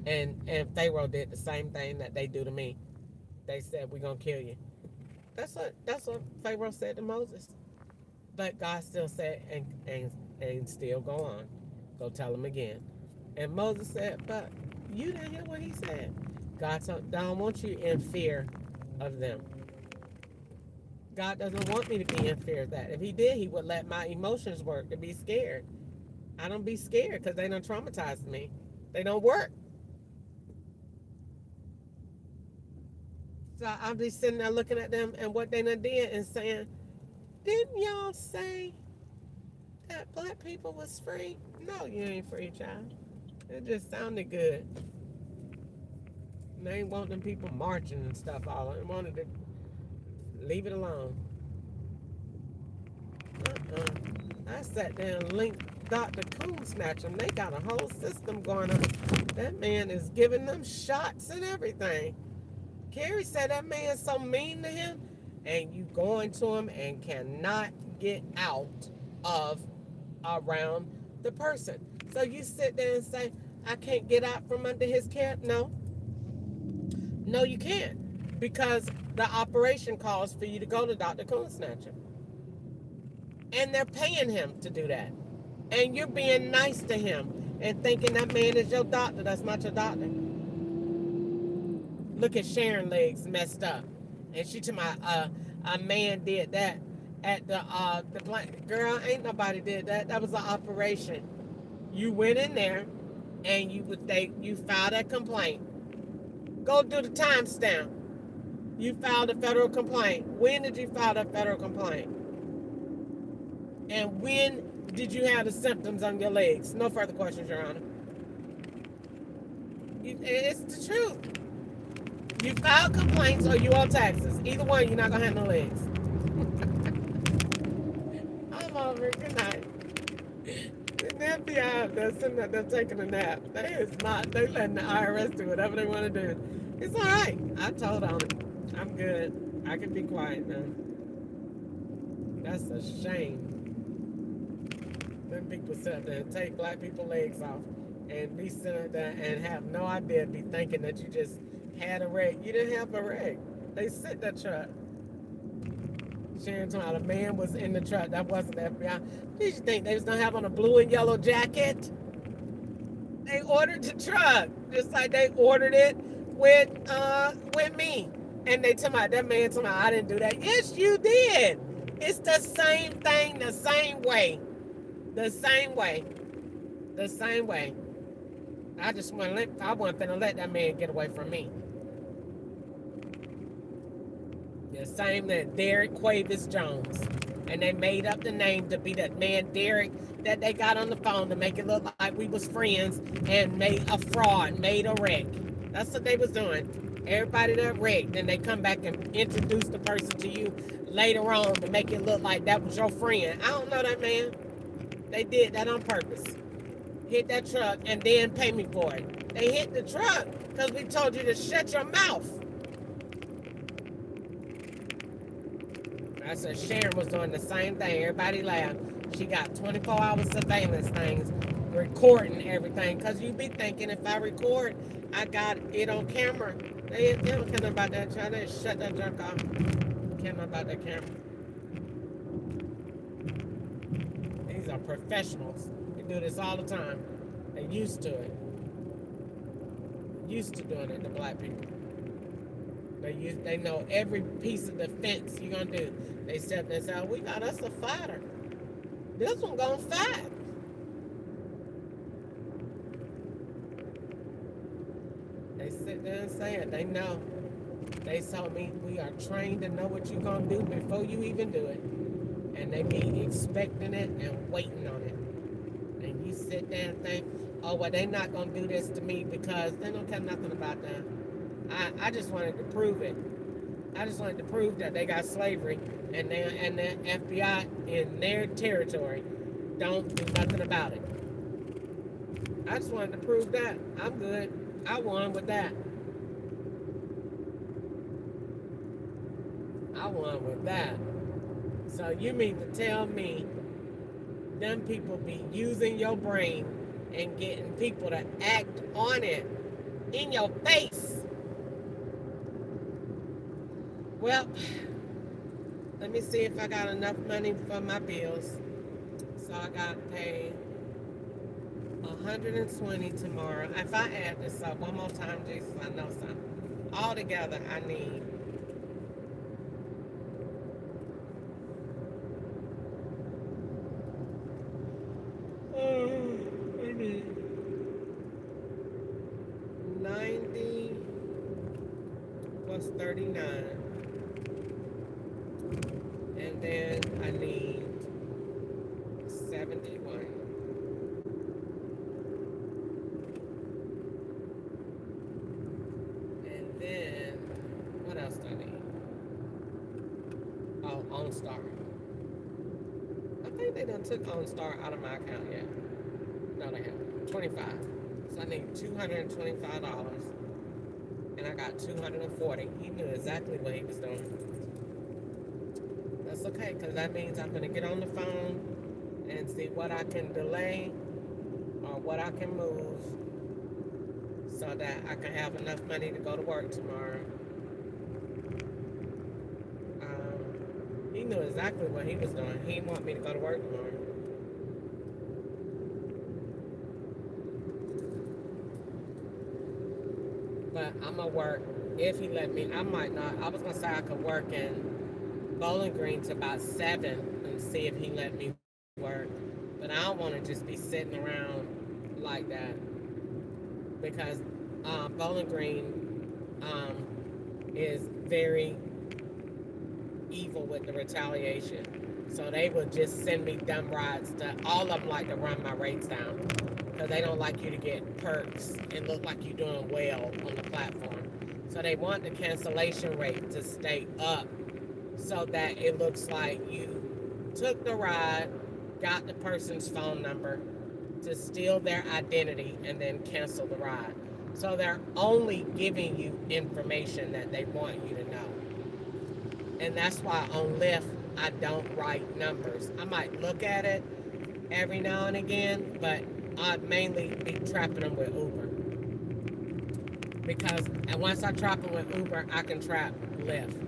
and Pharaoh did the same thing that they do to me. They said, we're going to kill you. That's what Pharaoh said to Moses. But God still said, and still go on. Go tell him again. And Moses said, but you didn't hear what he said. God said, I don't want you in fear of them. God doesn't want me to be in fear of that. If he did, he would let my emotions work to be scared. I don't be scared because they don't traumatize me. They don't work. So I'm just sitting there looking at them and what they done did and saying, didn't y'all say that black people was free? No, you ain't free, child. It just sounded good. And they ain't want them people marching and stuff all. They wanted to leave it alone. I sat there and linked Dr. Coon Snatcher. They got a whole system going on. That man is giving them shots and everything. Carrie said that man's so mean to him, and you go into him and cannot get out of around the person. So you sit there and say, I can't get out from under his care? No, you can't, because the operation calls for you to go to Dr. Coon Snatcher. And they're paying him to do that. And you're being nice to him and thinking that man is your doctor. That's not your doctor. Look at Sharon legs messed up. And she told me a man did that at the plant. Girl, ain't nobody did that. That was an operation. You went in there and you filed a complaint. Go do the timestamp. You filed a federal complaint. When did you file that federal complaint? And when did you have the symptoms on your legs? No further questions, Your Honor. It's the truth. You file complaints or you owe taxes. Either one, you're not going to have no legs. I'm over. Good night. The FBI, they're sitting there, they're taking a nap. They letting the IRS do whatever they want to do. It's all right. I told on it. I'm good. I can be quiet now. That's a shame. Them people sit there and take black people's legs off and be sitting there and have no idea, be thinking that you just had a wreck. You didn't have a wreck. They sent that truck. Sharon told me a man was in the truck. That wasn't the FBI. Did you think they was gonna have on a blue and yellow jacket? They ordered the truck just like they ordered it with me. And they told me, that man told me, I didn't do that. Yes, you did. It's the same thing, the same way. The same way. The same way. I wasn't finna let that man get away from me. The same that Derek Quavis Jones. And they made up the name to be that man Derek that they got on the phone to make it look like we was friends and made a fraud, made a wreck. That's what they was doing. Everybody that wrecked, then they come back and introduce the person to you later on to make it look like that was your friend. I don't know that man. They did that on purpose. Hit that truck and then pay me for it. They hit the truck because we told you to shut your mouth. I said Sharon was doing the same thing. Everybody laughed. She got 24-hour surveillance things, recording everything. Because you be thinking if I record, I got it on camera. They don't care about that. Try to shut that junk off. Care about that camera. These are professionals. They do this all the time. They're used to it. Used to doing it to black people. They know every piece of defense you're going to do. They said, oh, we got us a fighter. This one going to fight. They sit there and say it. They know. They told me we are trained to know what you're going to do before you even do it. And they be expecting it and waiting on it. And you sit there and think, oh, well, they're not going to do this to me because they don't care nothing about that. I just wanted to prove it. I just wanted to prove that they got slavery and the FBI in their territory don't do nothing about it. I just wanted to prove that. I'm good. I won with that. I won with that. So you mean to tell me them people be using your brain and getting people to act on it in your face? Well, let me see if I got enough money for my bills. So I got to pay $120 tomorrow. If I add this up one more time, Jesus, I know something. Altogether, I need I need 90 plus 39. And then I need 71. And then, what else do I need? Oh, OnStar. I think they done took OnStar out of my account yet. No, they haven't. 25. So I need $225. And I got 240. He knew exactly what he was doing. That's okay, because that means I'm going to get on the phone and see what I can delay or what I can move so that I can have enough money to go to work tomorrow. He knew exactly what he was doing. He didn't want me to go to work tomorrow. But I'm going to work if he let me. I might not. I was going to say I could work in Bowling Green to about 7 and see if he let me work. But I don't want to just be sitting around like that because Bowling Green is very evil with the retaliation. So they will just send me dumb rides. All of them like to run my rates down because they don't like you to get perks and look like you're doing well on the platform. So they want the cancellation rate to stay up so that it looks like you took the ride, got the person's phone number to steal their identity, and then cancel the ride. So they're only giving you information that they want you to know. And that's why on Lyft, I don't write numbers. I might look at it every now and again, but I'd mainly be trapping them with Uber. Because once I trap them with Uber, I can trap Lyft.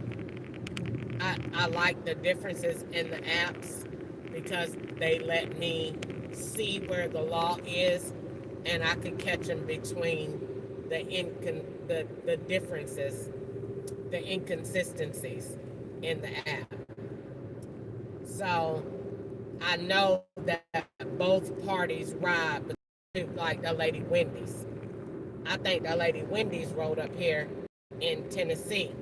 I like the differences in the apps because they let me see where the law is and I can catch them between the differences, the inconsistencies in the app. So I know that both parties ride, like the lady Wendy's. I think that lady Wendy's rode up here in Tennessee.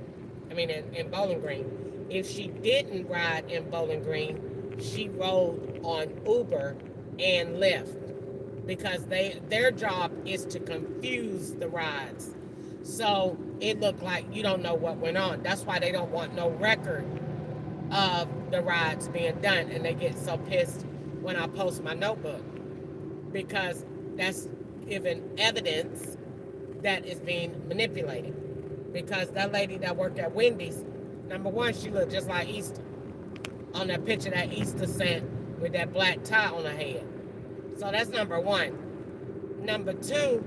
I mean, in Bowling Green. If she didn't ride in Bowling Green, she rode on Uber and Lyft because their job is to confuse the rides. So it looked like you don't know what went on. That's why they don't want no record of the rides being done, and they get so pissed when I post my notebook because that's giving evidence that is being manipulated. Because that lady that worked at Wendy's, number one, she looked just like Easter on that picture that Easter sent with that black tie on her head. So that's number one. Number two,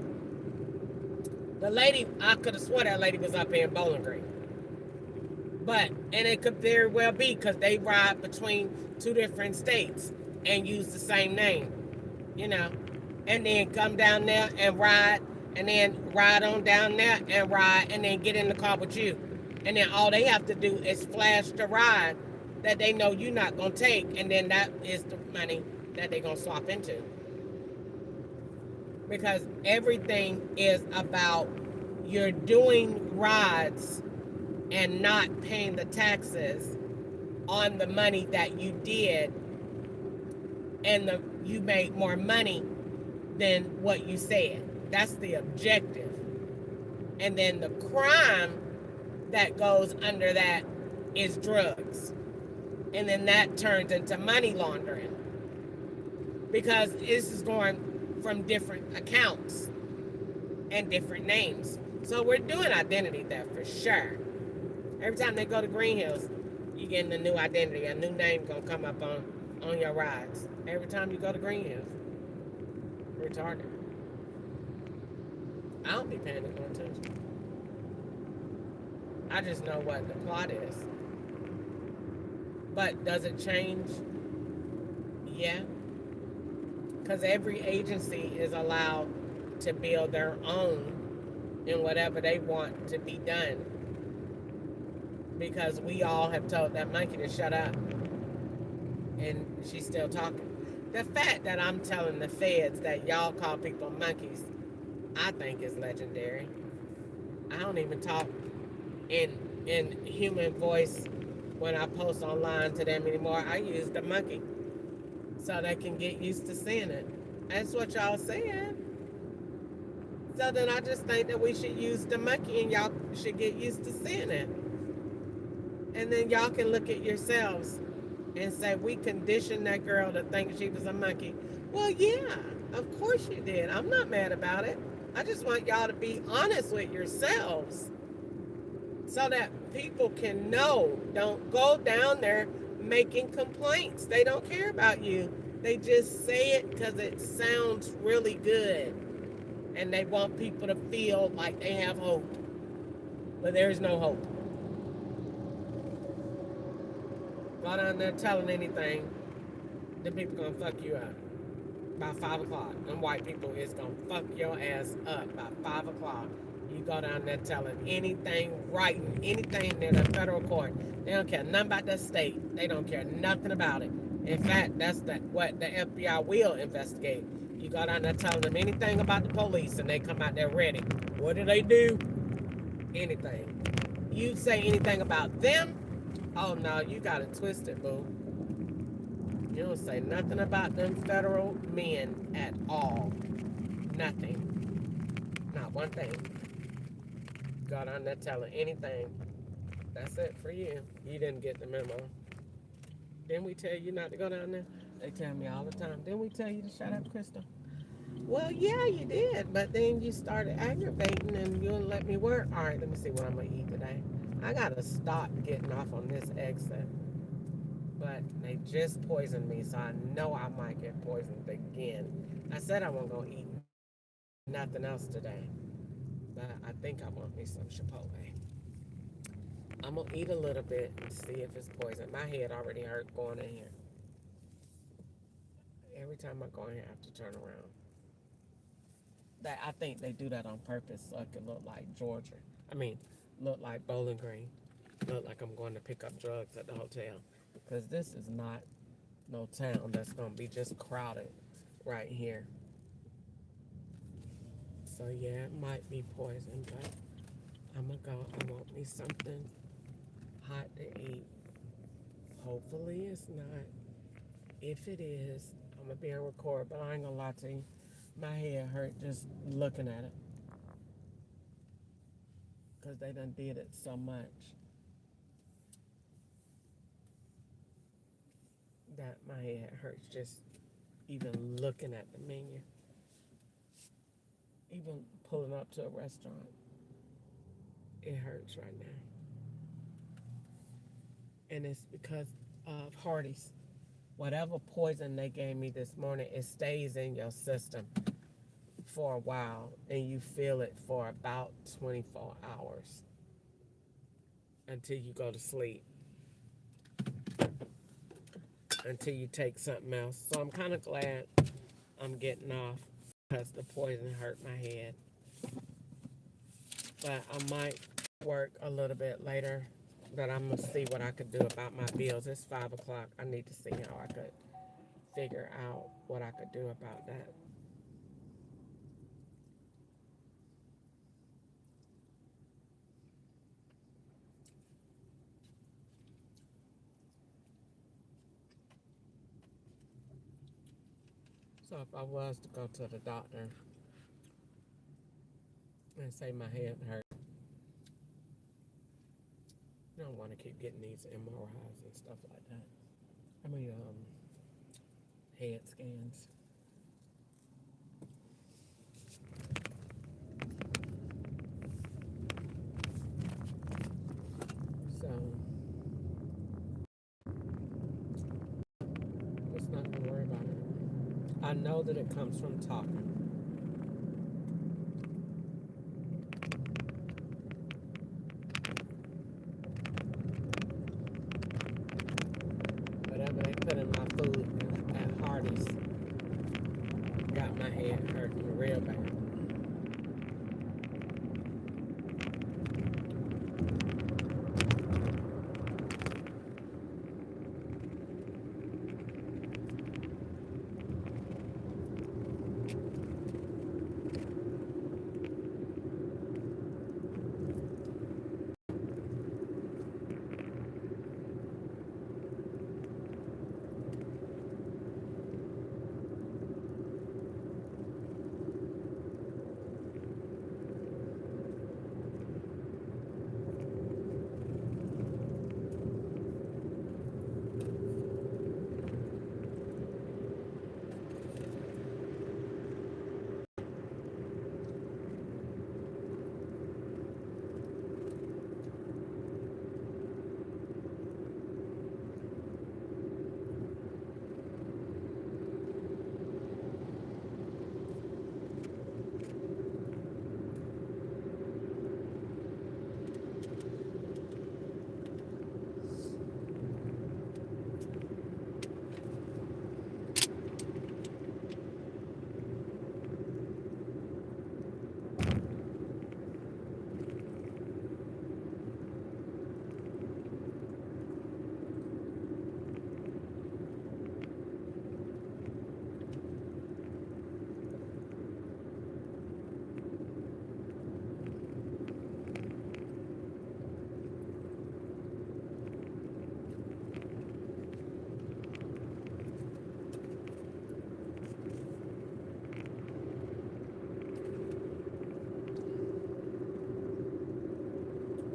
the lady, I could have swore that lady was up here in Bowling Green. But, and it could very well be because they ride between two different states and use the same name, you know, and then come down there and ride, and then ride on down there and ride, and then get in the car with you. And then all they have to do is flash the ride that they know you're not going to take, and then that is the money that they're going to swap into. Because everything is about you're doing rides and not paying the taxes on the money that you did, and you made more money than what you said. That's the objective. And then the crime that goes under that is drugs. And then that turns into money laundering. Because this is going from different accounts and different names. So we're doing identity theft for sure. Every time they go to Green Hills, you're getting a new identity, a new name gonna come up on your rides. Every time you go to Green Hills. Retarded. I don't be paying no attention. I just know what the plot is. But does it change? Yeah. Because every agency is allowed to build their own in whatever they want to be done. Because we all have told that monkey to shut up. And she's still talking. The fact that I'm telling the feds that y'all call people monkeys, I think is legendary. I don't even talk in human voice when I post online to them anymore. I use the monkey so they can get used to seeing it. That's what y'all saying. So then I just think that we should use the monkey and y'all should get used to seeing it. And then y'all can look at yourselves and say, we conditioned that girl to think she was a monkey. Well, yeah, of course you did. I'm not mad about it. I just want y'all to be honest with yourselves so that people can know. Don't go down there making complaints. They don't care about you. They just say it because it sounds really good. And they want people to feel like they have hope. But there's no hope. Go down there telling anything, the people gonna fuck you up by 5 o'clock. Them white people is gonna fuck your ass up by 5 o'clock. You go down there telling anything, writing anything in the federal court. They don't care nothing about that state. They don't care nothing about it. In fact, that's what the FBI will investigate. You go down there telling them anything about the police and they come out there ready. What do they do? Anything. You say anything about them, oh no, you got it twisted, boo. You don't say nothing about them federal men at all. Nothing. Not one thing. Go down there telling anything. That's it for you. You didn't get the memo. Didn't we tell you not to go down there? They tell me all the time. Didn't we tell you to shut up, Crystal? Well, yeah, you did. But then you started aggravating and you wouldn't let me work. All right, let me see what I'm going to eat today. I got to stop getting off on this exit. But they just poisoned me, so I know I might get poisoned again. I said I wasn't going to eat nothing else today. But I think I want me some Chipotle. I'm going to eat a little bit and see if it's poison. My head already hurt going in here. Every time I go in here, I have to turn around. I think they do that on purpose so it can look like Georgia. Look like Bowling Green. Look like I'm going to pick up drugs at the hotel. Because this is not no town that's going to be just crowded right here. So yeah, it might be poison, but I'm going to go. I want me something hot to eat. Hopefully it's not. If it is, I'm gonna be on record, but I ain't gonna lie to you. My head hurt just looking at it. Because they done did it so much that my head hurts just even looking at the menu. Even pulling up to a restaurant, it hurts right now. And it's because of Hardee's. Whatever poison they gave me this morning, it stays in your system for a while, and you feel it for about 24 hours until you go to sleep, until you take something else. So I'm kind of glad I'm getting off because the poison hurt my head. But I might work a little bit later, but I'm going to see what I could do about my bills. It's 5 o'clock. I need to see how I could figure out what I could do about that. So if I was to go to the doctor and say my head hurt, I don't want to keep getting these MRIs and stuff like that. I mean, head scans. So, just not gonna worry about it. I know that it comes from talking. Whatever they put in my food at Hardee's got my head hurting real bad.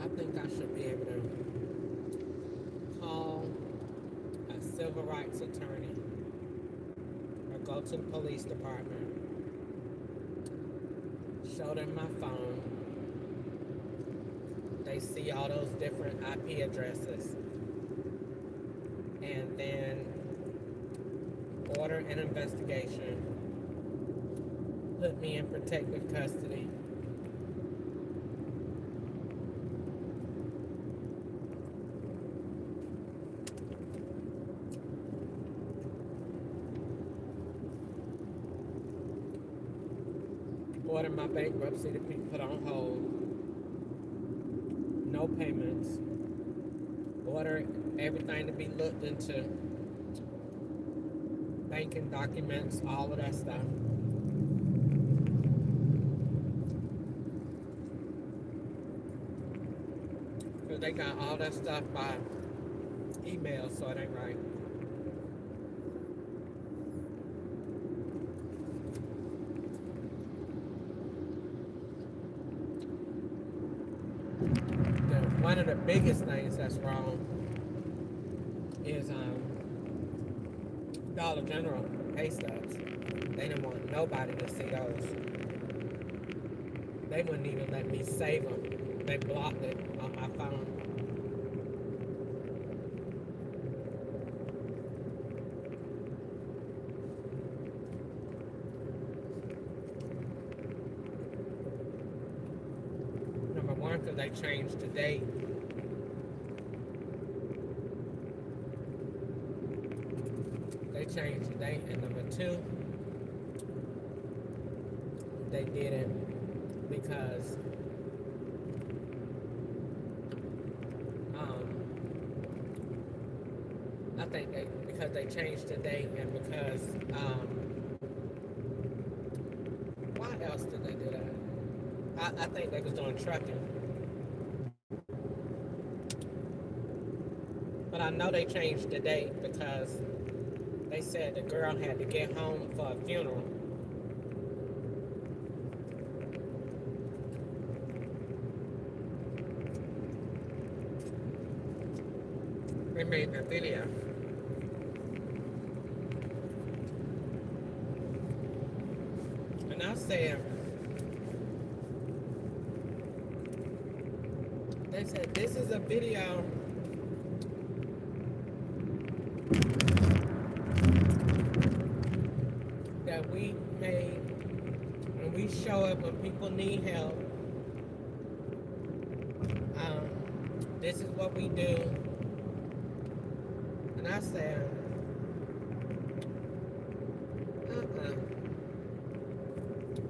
I think I should be able to call a civil rights attorney or go to the police department, show them my phone. They see all those different IP addresses, and then order an investigation, put me in protective custody. Order my bankruptcy to be put on hold. No payments. Order everything to be looked into. Banking documents, all of that stuff. Because they got all that stuff by email, so it ain't right. one of the biggest things that's wrong is Dollar General pay stubs. They didn't want nobody to see those. They wouldn't even let me save them. They blocked it on my phone. Number one, because they changed the date. They changed the date. And number two, they did it because I think because they changed the date and because why else did they do that? I think they was doing trucking. But I know they changed the date because they said the girl had to get home for a funeral. They made that video. And I said, they said, this is a video that we made when we show up when people need help. This is what we do. And I said,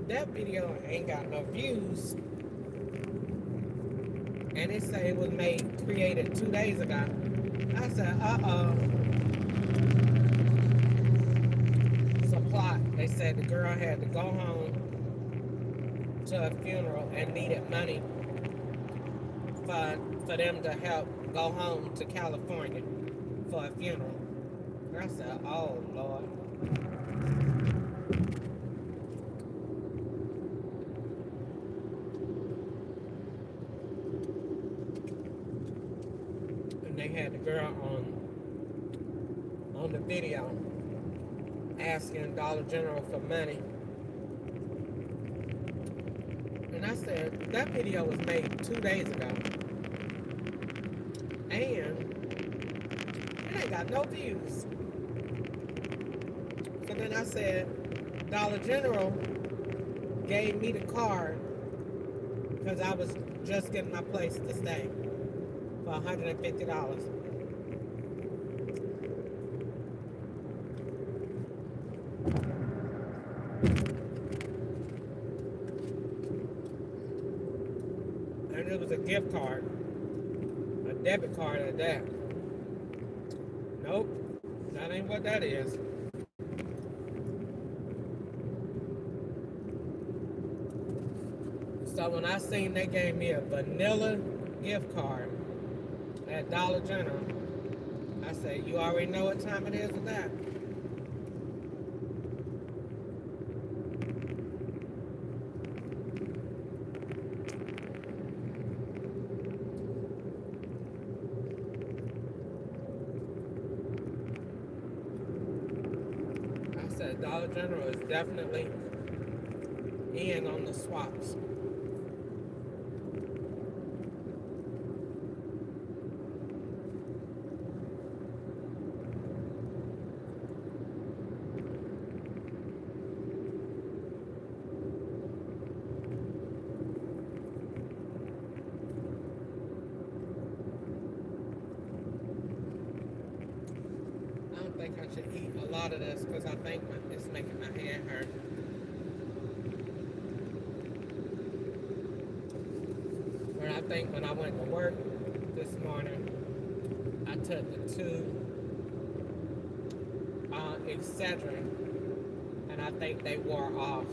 that video ain't got no views. And it said it was created 2 days ago. I said, it's a plot. They said the girl had to go home to a funeral and needed money for them to help go home to California for a funeral. And I said, oh Lord. And they had the girl on the video asking Dollar General for money. And I said, that video was made 2 days ago. And it ain't got no views. So then I said, Dollar General gave me the card because I was just getting my place to stay for $150. And it was a gift card, a debit card at that. Nope, that ain't what that is. So when I seen they gave me a vanilla gift card at Dollar General, I said, you already know what time it is with that. I said, Dollar General is definitely in on the swaps. I don't think I should eat a lot of this because I think it's making my hand hurt. But I think when I went to work this morning, I took the 2 Excedrin, and I think they wore off.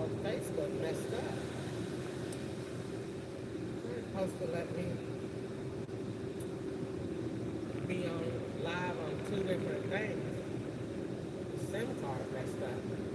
Oh, Facebook messed up. They're supposed to let me be on live on two different things. The SIM card messed up.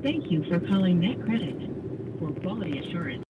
Thank you for calling Net Credit. For quality assurance,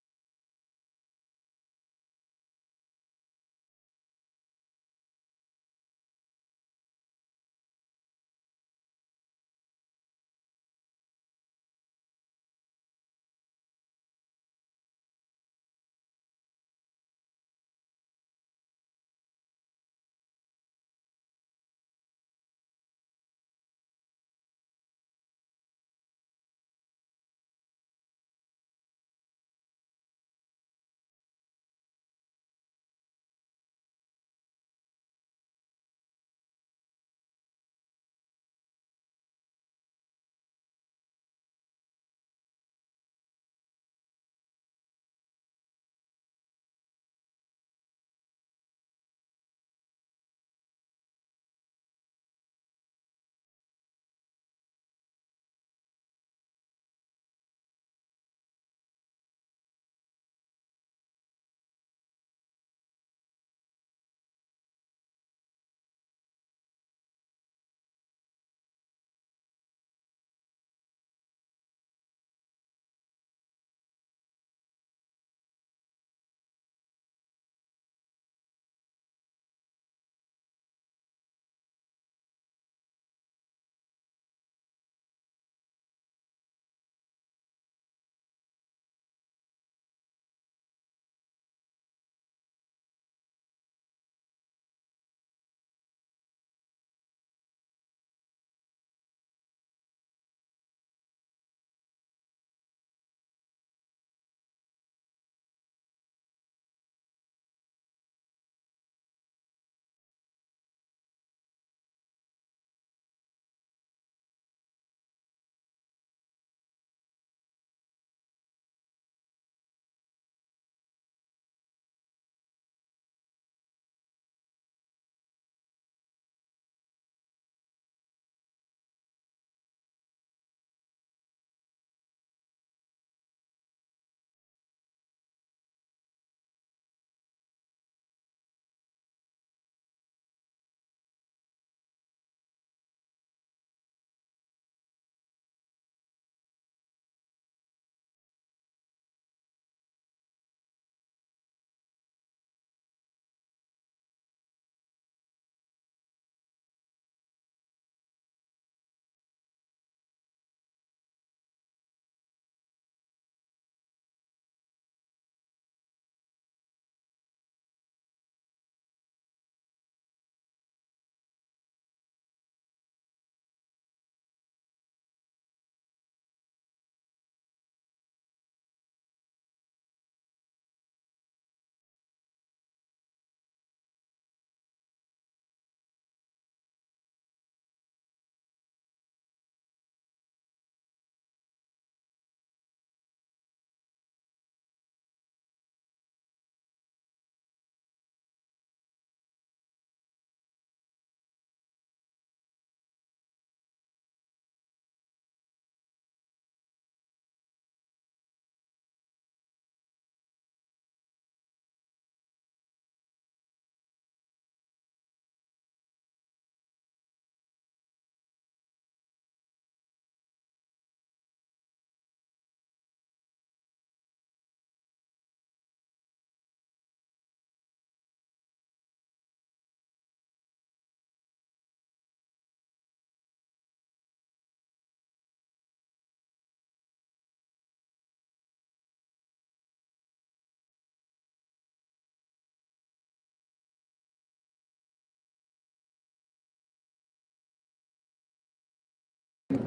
It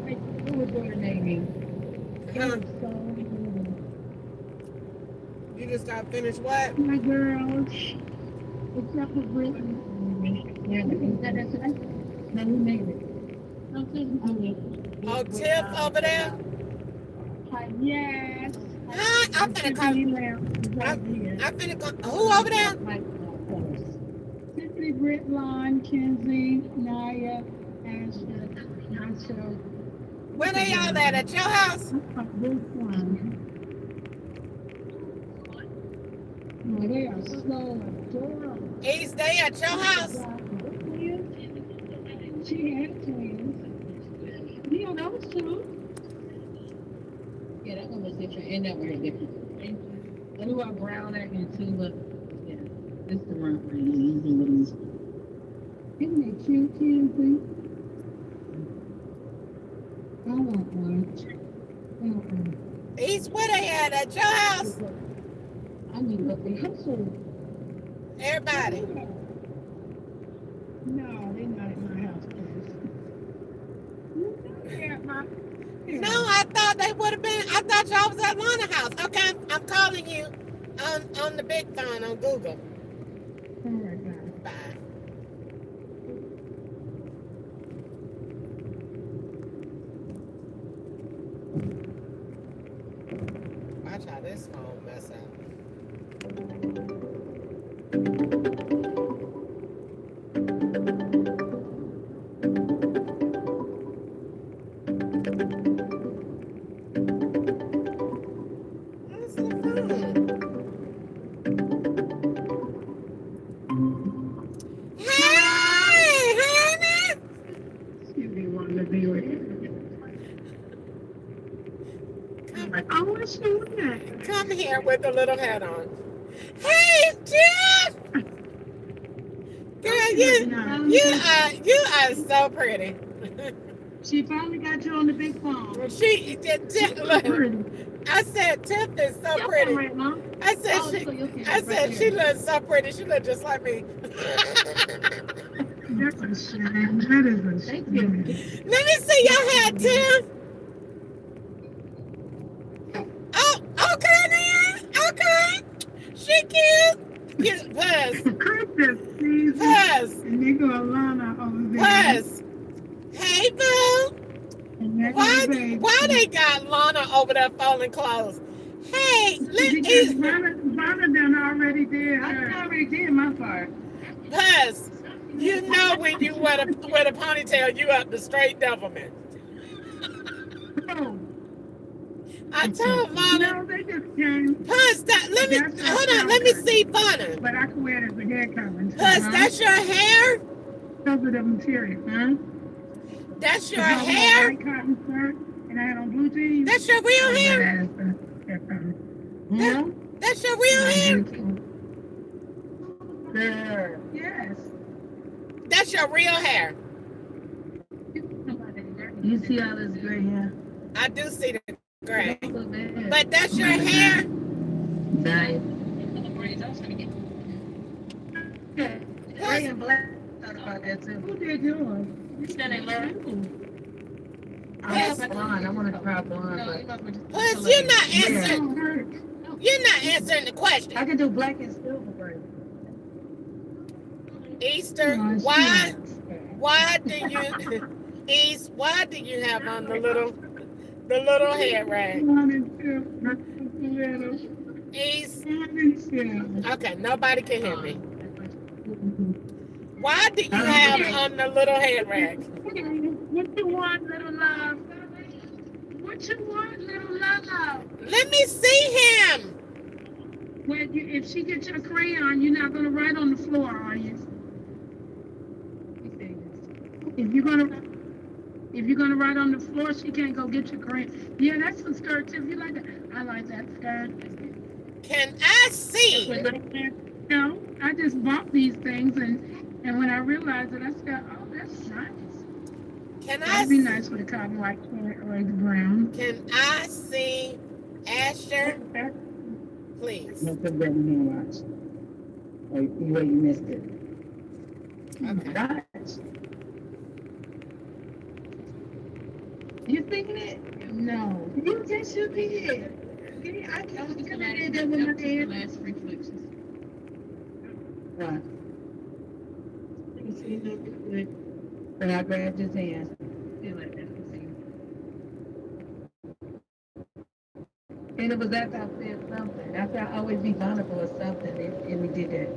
was your naming. It Huh? was so good. You just got finished what? My girls, except for Brittany. Yeah, that's it. No, we made it. Okay. Oh, Tiff over there? Yes. Hi, I'm finna call. I'm finna call. Who over there? Tiffany, Britt, Lon, Kenzie, Naya, Asher, Asher. Where they all at your house? This one. Oh, they are so adorable. East, they at your house? She had twins. Yeah, those two. Yeah, that one was different, and that one was different. And we were brown egg too, but yeah, this is the one. Isn't it cute, Kenzie? I want one. East, where they at your house? I need to look at hustle. Everybody. No, they're not at my house, please. They're at my No, I thought they would have been. I thought y'all was at Lana house. Okay, I'm calling you on the big phone on Google. All right, guys. Bye. Watch how this phone mess up. Where's the phone? Hey, honey! You be wanting to be with you. Oh, what's doing that? Come here with the little hat on. Hey, Jeff! Girl, you are so pretty. She finally got you on the big phone. She did. Look, I said Tiff is so pretty. I said she looks so pretty. She looks just like me. That's a shame. That is a shame. Let me see your hat, Tiff. Oh, okay then. Okay. She cute. Plus. Plus. And they go Alana over there. Plus. Hey, boo. Why they got Lana over there folding clothes? Hey, Lana done already did. I already did my part. Plus, you know when you wear the ponytail, you up the straight devilment. Oh. I told Lana. No, they just came. Plus, hold on, let me see Lana. But I can wear it as a hair covering. Plus, that's your hair? Because of the material, huh? That's your hair? White cotton shirt, and I had on blue jeans. That's your real hair? That's your real hair? There. Yes. That's your real hair. You see all this gray hair? I do see the gray. But that's your hair? Gray and black. Who did yours? You said they learned. I want to try blonde. Plus, you're not answering. You're not answering the question. I can do black and silver braid. Easter, why do you East? Why do you have on the little hair rag? East. Okay, nobody can hear me. Why do you have on the little head rag? What you want, little love? What you want, little love? Let me see him. If she gets your crayon, you're not going to write on the floor, are you? If you're gonna write on the floor, she can't go get your crayon. Yeah, that's some skirt too. You like that? I like that skirt. Can I see? No, I just bought these things and when I realized it, I said, oh, that's nice. That'd be nice with a cotton white or the brown. Can I see Asher? Please. Don't put that in your watch. Or you missed it. Okay. You seen it? No. You just should be it. I was coming in there with my dad. Last reflections. Right. You see, look good. But I grabbed his hand. Feel like that. And it was after I said something. After I always be vulnerable or something, and we did that.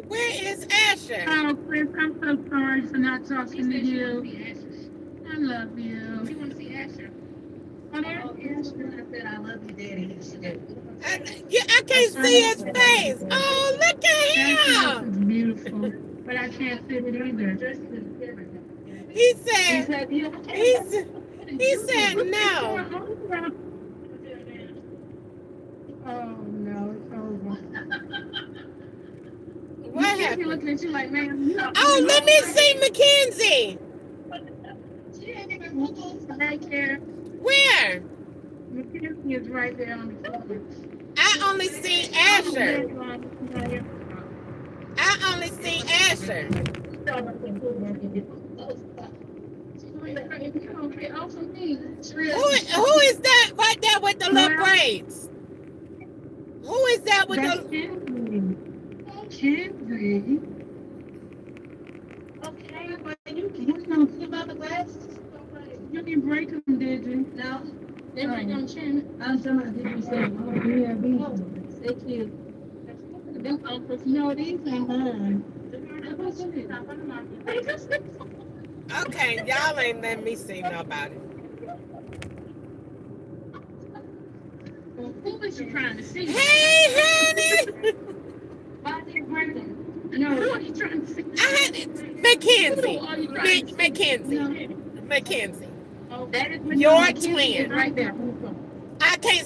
Where is Asher? Oh, Chris, I'm so sorry for not talking to you. I love you. You want to see Asher? Oh, there's Asher. I said, I love you, Daddy. I can't see his face. Oh, look at him. It's beautiful. But I can't see it either. He said no. Oh, no, it's over. What happened? Looking at you like, man, oh, let me see Mackenzie. Right there. Where? Mackenzie is right there on the floor. I only see Asher. I only see Asher. Who is that right there with the little braids? Who is that with the... Kenzie. Okay, but you know, give out the glasses. You didn't break them, did you? No. They break on chin. I'm somebody did you say, oh, yeah, they cute. Them uncles, no, these ain't mine. Okay, y'all ain't letting me see nobody. Well, who is you trying to see? Hey, honey! Why are they breaking? No, who are you trying to see? Mackenzie. Mackenzie. Oh, that is your twin. Right there. I can't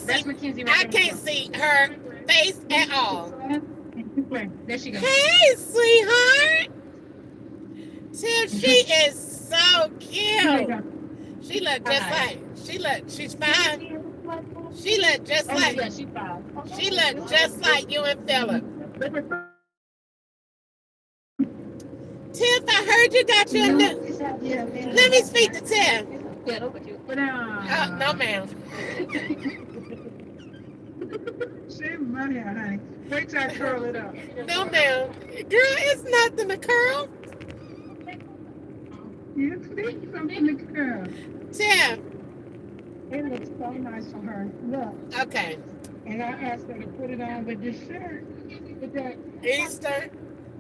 see her face at all. There she goes. Hey, sweetheart. Tim, she is so cute. She look just like, she's fine. She look just like, she look just like you and Philip. Tiff, I heard you got your new. Let me speak to Tiff. Oh, no, ma'am. Shave my hair, honey. Wait till I curl it up. No, ma'am. Girl, it's nothing to curl. You think something to curl. Tiff. It looks so nice on her. Look. Okay. And I asked her to put it on with this shirt. With that Easter.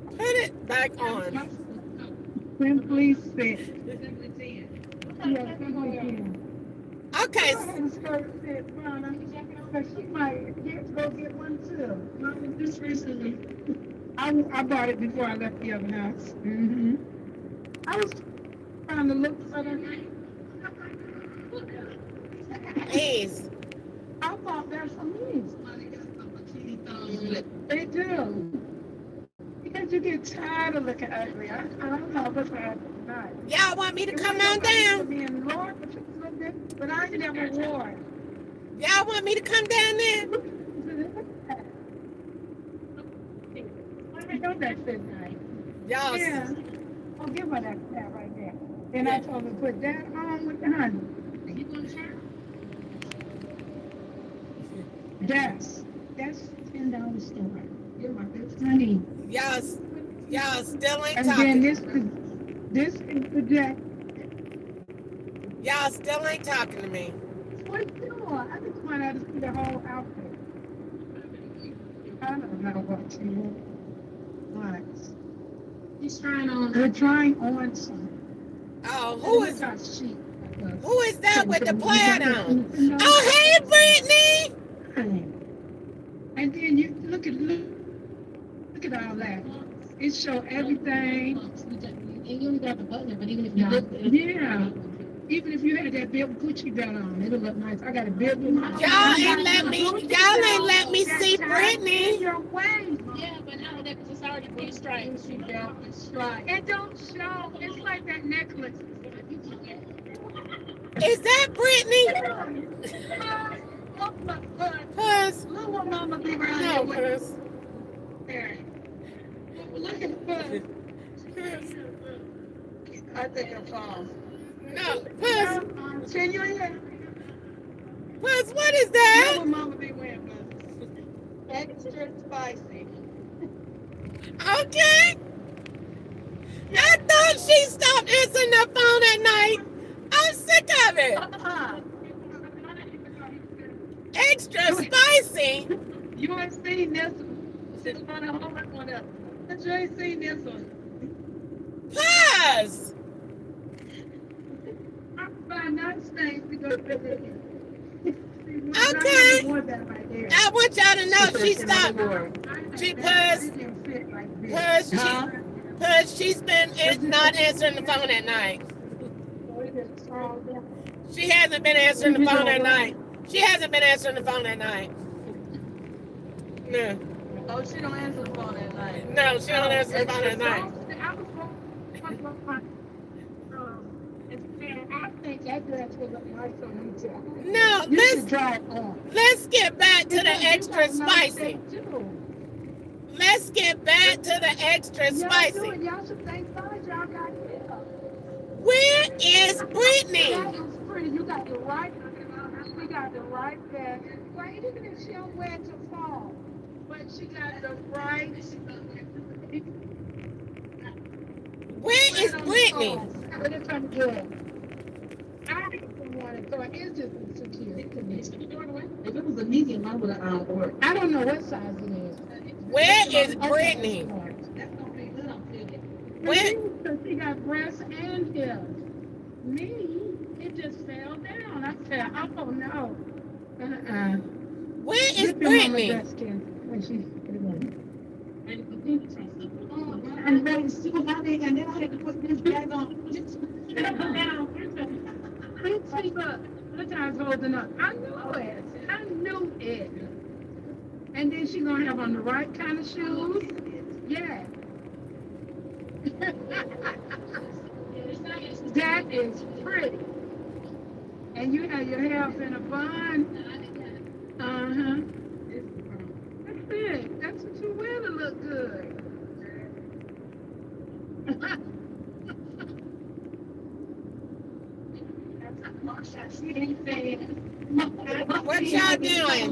Put it back on. Simply fit. Yes, okay. She might go get one too. Just recently. I bought it before I left the other house. Mm-hmm. I was trying to look for them. Please. I thought that's for me. They do. Because you get tired of looking ugly. I don't know what's happening tonight. Y'all want me to come on down? But I never wore it. Y'all want me to come down there? I know that fit nice. Y'all. Yeah. I'll give her that right there. Then I told her to put that on with the honey. You want to try? That's $10 store. You're my best honey. Y'all still ain't and talking. And then this is the jacket. Y'all still ain't talking to me. What for? I just want her to see the whole outfit. I don't know what you want. He's trying on. We're trying on some. Oh, who is that with the plaid on? Oh, hey, Brittany! And then you look at all that. It show everything. And you only got the button, but even if you look, even if you had that big Gucci belt on, it'll look nice. I got a big one. Y'all ain't let me see Brittany. Your waist. Yeah, but not that because it's already blue stripes. It don't show. It's like that necklace. Is that Brittany? Puss. Little mama be around no, here. Puss. Look at Puss. I think I'm false. No, Puss, Can you hear? Puss, what is What that? would Mama be wearing, Puss? Extra spicy. Okay. I thought she stopped answering the phone at night. I'm sick of it. Extra spicy. You ain't seen this one. She's on the homework one up. But you ain't seen this one. Puss. I'm fine, not staying to go visit it. Okay. I want y'all to know she stopped. She Puss, she's been not answering the phone at night. She hasn't been answering the phone at night. She hasn't been answering the phone at night. No. Oh, she don't answer the phone at night. No, she don't answer the phone at night. I think that dress would look nice on you too. No, let's get back to the extra spicy. Let's get back to the extra spicy. Y'all should thank God y'all got here. Where is Brittany? That is pretty. You got the right. She got the right bag. Well, even if she don't wear it to fall, but she got the right. Where is Brittany? But it's on good. I don't want it, so it's just too cute. If it was a medium, I would have worked. I don't know what size it is. Where is Brittany? That's gonna be good on Philly. Where? Because she got breasts and hips. Me, it just fell down. I said, oh no. Where is Brittany? And then see how they and then I had to put this bag on. Look how it's holding up. I know it. I knew it. And then she's gonna have on the right kind of shoes. Yeah. That is pretty. And you have your hair up in a bun. That's it. That's what you wear to look good. What y'all doing?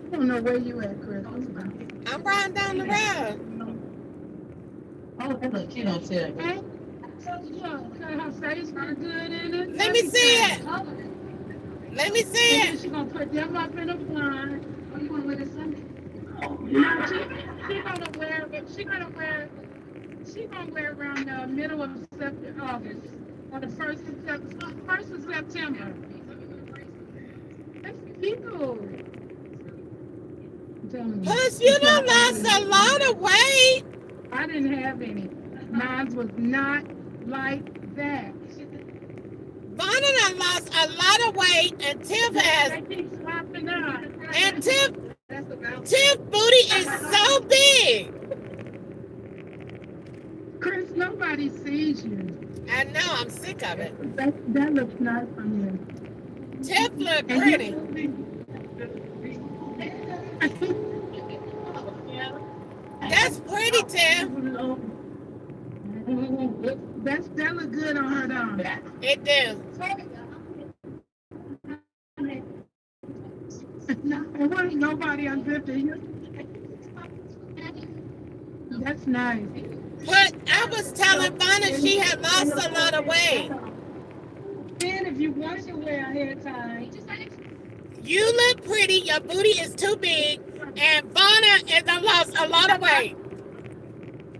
I don't know where you at, Chris. I'm riding down the road. Oh, that look cute on tip. Hey? Her face look good in it. Let me see it. Let me see it. She's gonna put them up in a bun. Oh, you wanna wear this Sunday? No, she's gonna wear it. She's gonna wear around the middle of August or the first of September. That's cute. Plus, you done lost a lot of weight. I didn't have any. Mine was not like that. Vonna done lost a lot of weight, and Tiff has. And Tiff booty is so big. Chris, nobody sees you. I know, I'm sick of it. That looks nice on you. Tiff look pretty. That's pretty, Tiff. That look good on her, though. It do. There wasn't nobody unzipped it. That's nice. But I was telling Vonna she had lost a lot of weight. Then if you want to wear a hair tie, you look pretty, your booty is too big, and Vonna has lost a lot of weight.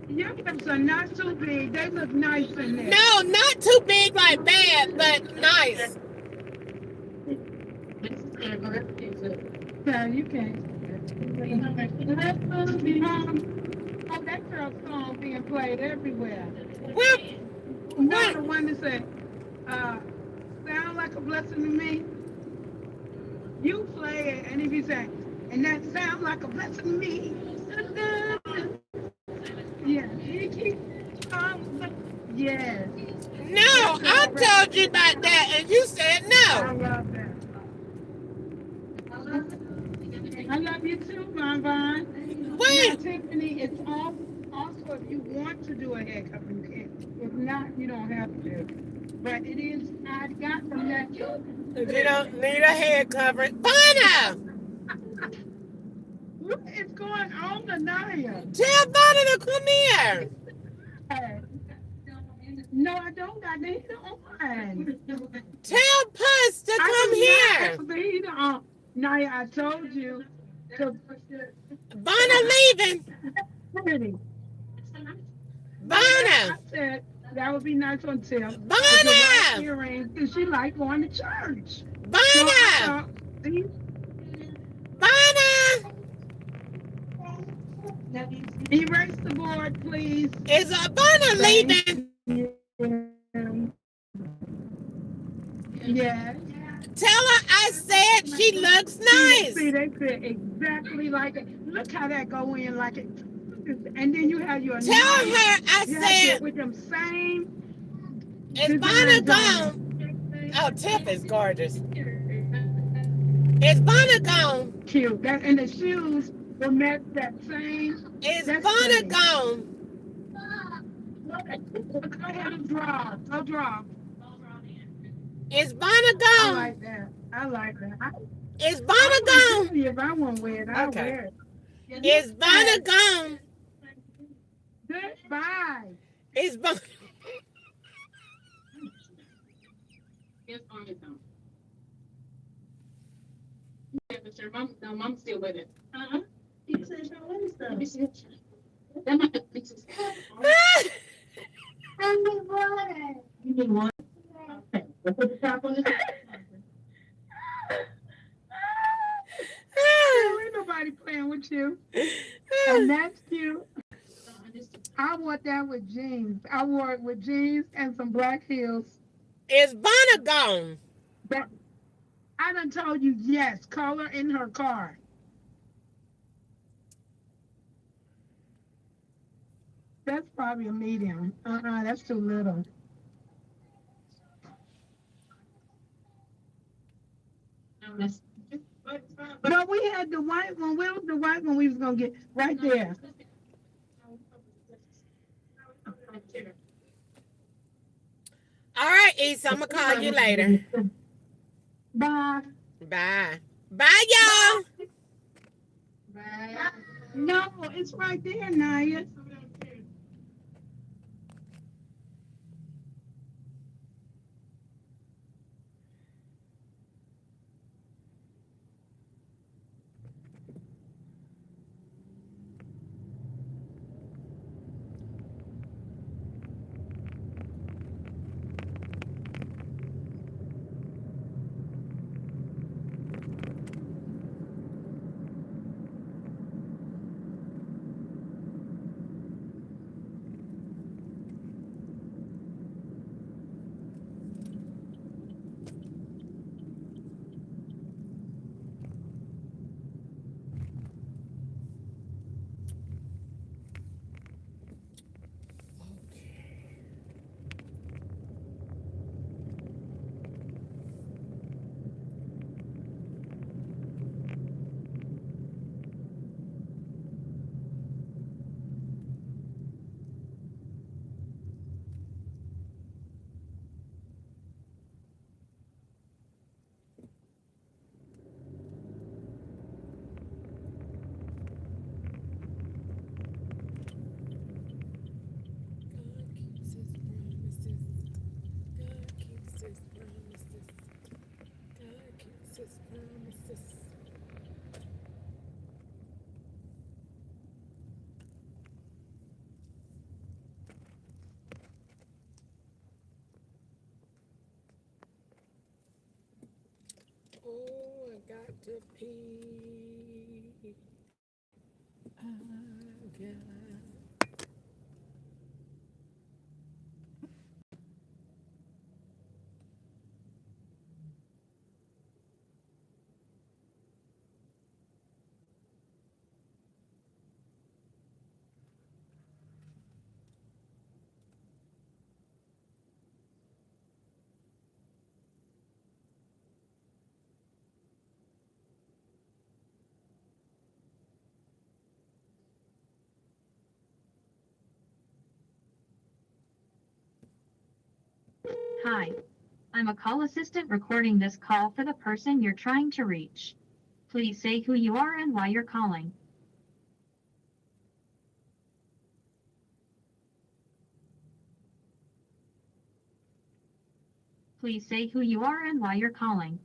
Your hips are not too big. They look nice in there. No, not too big like bad, but nice. Yeah, you can. Oh, that girl's song being played everywhere. Well, not the one that said, sound like a blessing to me. You play it, and if you say, and that sound like a blessing to me. Yeah. Yes. No, I told you about that, and you said I no. love that. I love you too, Bon Bon. What Why? Tiffany, it's also if you want to do a head covering, you can. If not, you don't have to. But it is, I got from that. If you don't need a head covering, Bonner! What is going on, Anaya? Tell Bonner to come here. No, I don't got the heater on. Tell Puss to come here. The heater on. Naya, I told you to. Bonner leaving. Bonner. I said that would be nice on Tim. Bonner. Earrings, because she like going to church. Bonner. Bonner. Erase the board, please. Is Bonner leaving? Yes. Tell her I said she looks nice. See, they said exactly like it. Look how that go in like it. And then you have your Tell her I said with them same. Is Bonner gone? Oh, Tiff is gorgeous. Is Bonner gone? Cute. That and the shoes will match that same. Is Bonner gone? Go ahead and draw. Go draw. Is Bonner gone? I like that. Is Bonner gone? If I won't wear it, I'll wear it. Is Bonner gone? Goodbye. Is Bonner? It's on its own. Yeah, but your mom, no, mom's still with it. You said your other stuff. That might be too I need water. You need water? Okay. We'll put the top on the Ain't nobody playing with you. And that's cute. I wore that with jeans. I wore it with jeans and some black heels. Is Bonner gone? I done told you yes. Call her in her car. That's probably a medium. That's too little. But we had the white one. Where was the white one we was gonna get? Right there. All right, Issa, I'm gonna call you later. Bye. Bye. Bye, y'all. Bye. No, it's right there, Naya. Oh, I got to pee. Hi, I'm a call assistant recording this call for the person you're trying to reach. Please say who you are and why you're calling. Please say who you are and why you're calling.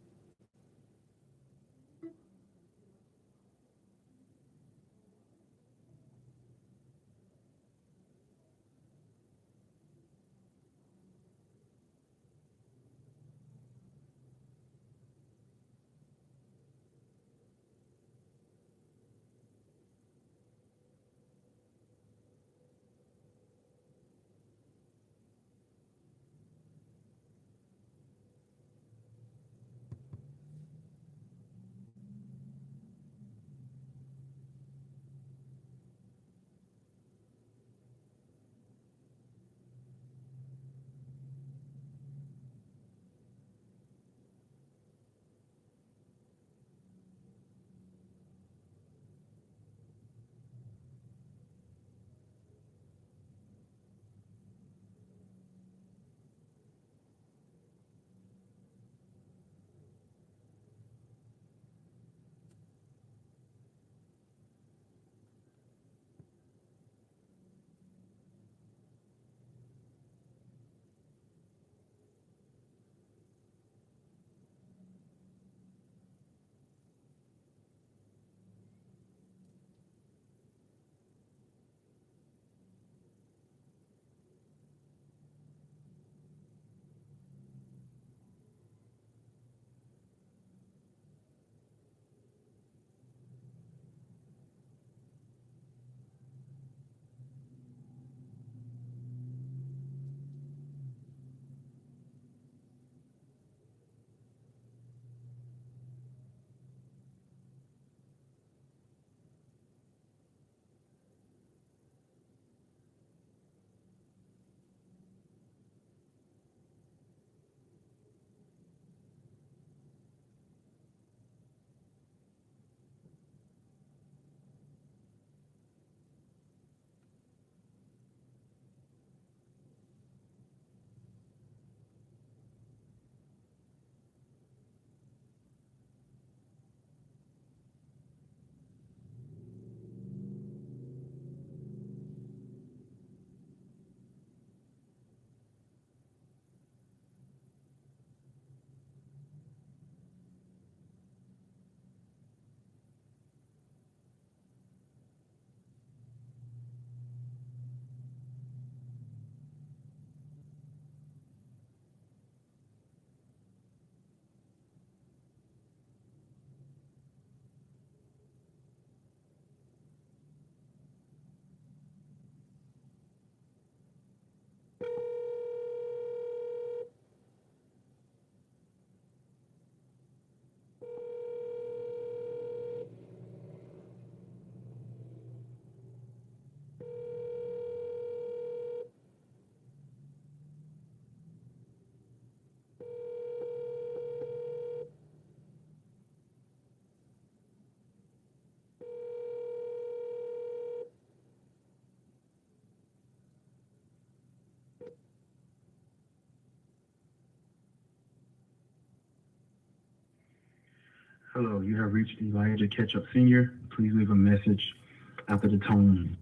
Hello, you have reached Elijah Ketchup Sr. Please leave a message after the tone.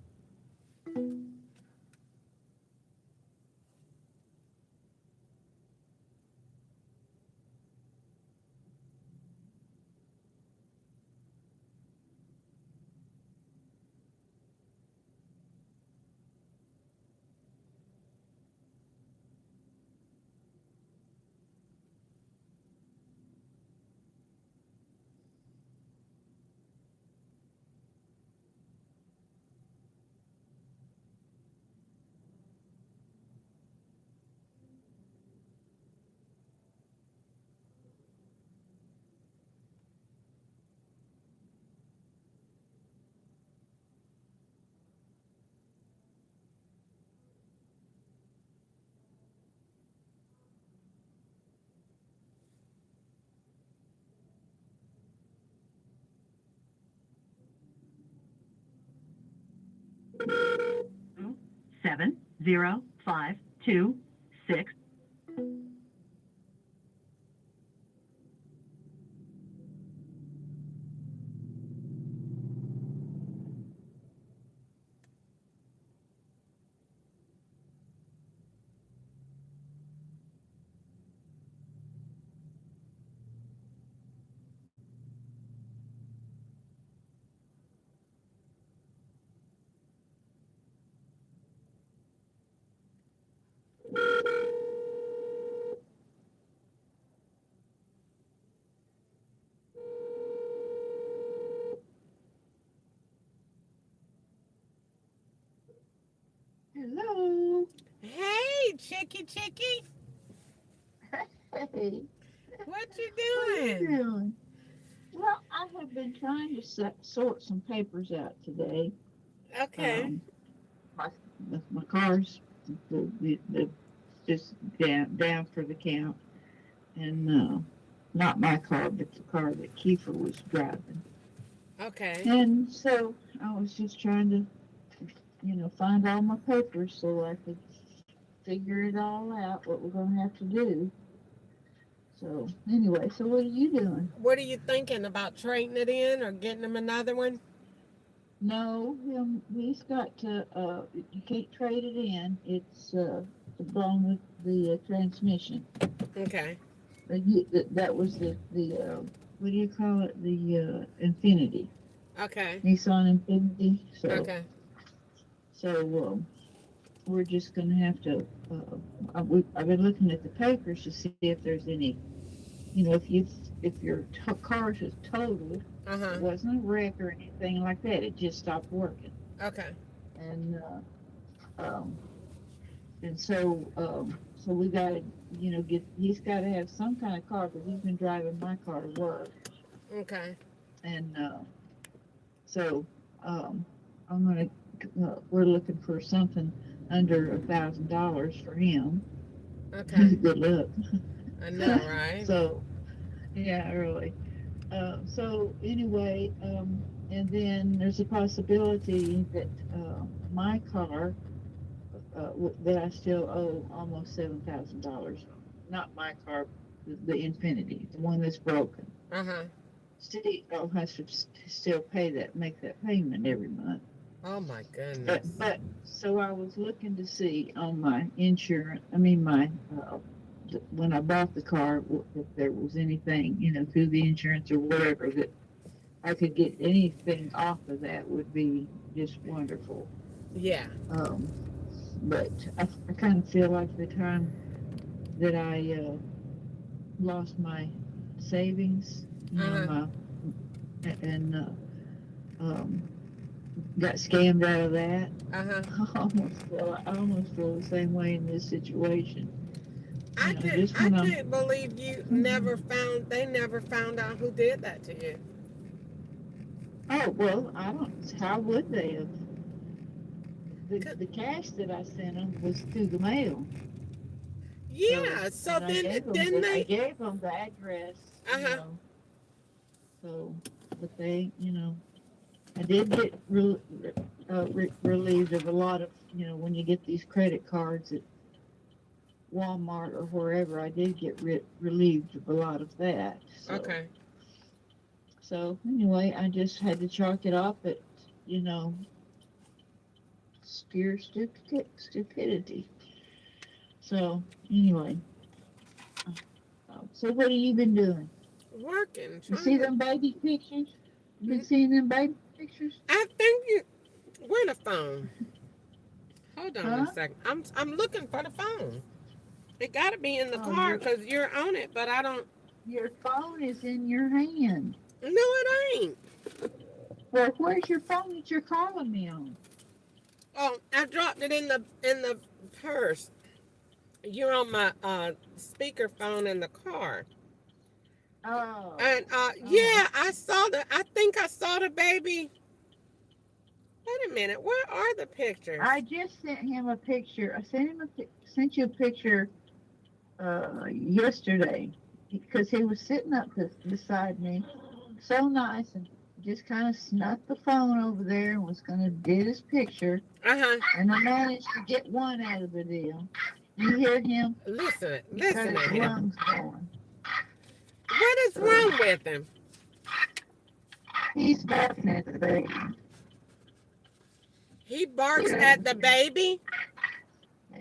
Seven zero five two six Chicky Chicky. Hey, What you what are you doing? doing? Well, I have been trying to sort some papers out today. Okay. My, my car's the just down for the count, and not my car, but the car that Kiefer was driving. Okay. And so I was just trying to, find all my papers so I could figure it all out, what we're going to have to do. So anyway, so what are you doing? What are you thinking about trading it in or getting him another one? No, he's got to, you can't trade it in. It's blown with the transmission. Okay. That was the what do you call it? The Infinity. Okay. Nissan Infinity. Okay. So we're just going to have to, I've been looking at the papers to see if there's any, if your car is totaled, it wasn't a wreck or anything like that. It just stopped working. Okay. And so we got to, he's got to have some kind of car because he's been driving my car to work. Okay. And so I'm gonna, we're looking for something under $1,000 for him. Okay. Good luck. I know, right? So yeah, really. So anyway, and then there's a possibility that my car that I still owe almost $7,000. Not my car, the Infinity, the one that's broken. Still has to still pay that, make that payment every month. Oh my goodness. But so I was looking to see on my insurance. I mean my when I bought the car, if there was anything, through the insurance or whatever that I could get anything off of that would be just wonderful. Yeah. But I kind of feel like the time that I lost my savings, got scammed out of that. I almost feel the same way in this situation. I can't believe you they never found out who did that to you. Oh, well, I don't, how would they have? The cash that I sent them was through the mail. Yeah, so then didn't they? I gave them the address, so, but they, I did get relieved of a lot of, when you get these credit cards at Walmart or wherever, I did get relieved of a lot of that. So. Okay. So anyway, I just had to chalk it up at, pure stupidity. So anyway, so what have you been doing? Working. You see them baby pictures? You been seeing them baby pictures? I think where the phone? Hold on a second. I'm looking for the phone. It got to be in the car because you're on it, but I don't. Your phone is in your hand. No, it ain't. Well, where's your phone that you're calling me on? Oh, I dropped it in the purse. You're on my speakerphone in the car. Oh. And yeah, I think I saw the baby. Wait a minute, where are the pictures? I just sent him a picture. I sent you a picture yesterday because he was sitting up beside me, so nice, and just kind of snuck the phone over there and was going to get his picture. And I managed to get one out of the deal. You hear him? Listen to him. Going. What is wrong with him? He's barking at the baby. He barks at the baby?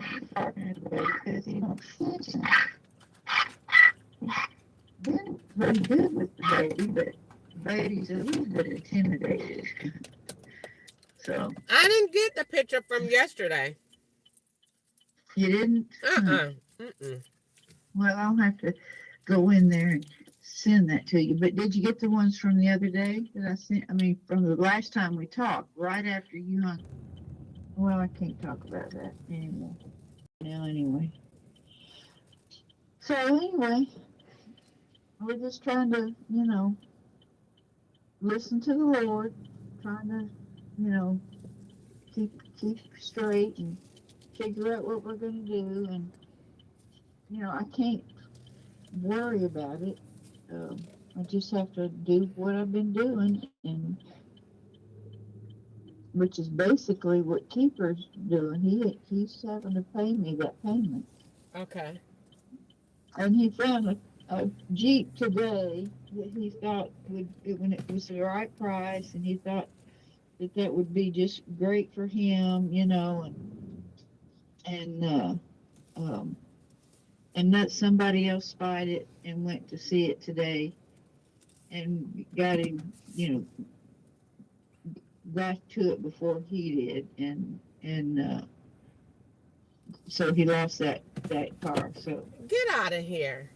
He's barking at the baby because he wants attention. He's been very good with the baby, but the baby's a little bit intimidated. So I didn't get the picture from yesterday. You didn't? Mm-mm. Well, I'll have to go in there and send that to you. But did you get the ones from the other day that I sent? I mean, from the last time we talked, right after you hung. Well, I can't talk about that anymore. Now, anyway. So anyway, we're just trying to, listen to the Lord, trying to, keep straight and figure out what we're going to do. And, I can't worry about it. I just have to do what I've been doing, and which is basically what Keeper's doing. He's having to pay me that payment. Okay. And he found a Jeep today that he thought when it was the right price, and he thought that would be just great for him, and um, and that somebody else spied it and went to see it today and got him, got to it before he did, and so he lost that car. So get out of here.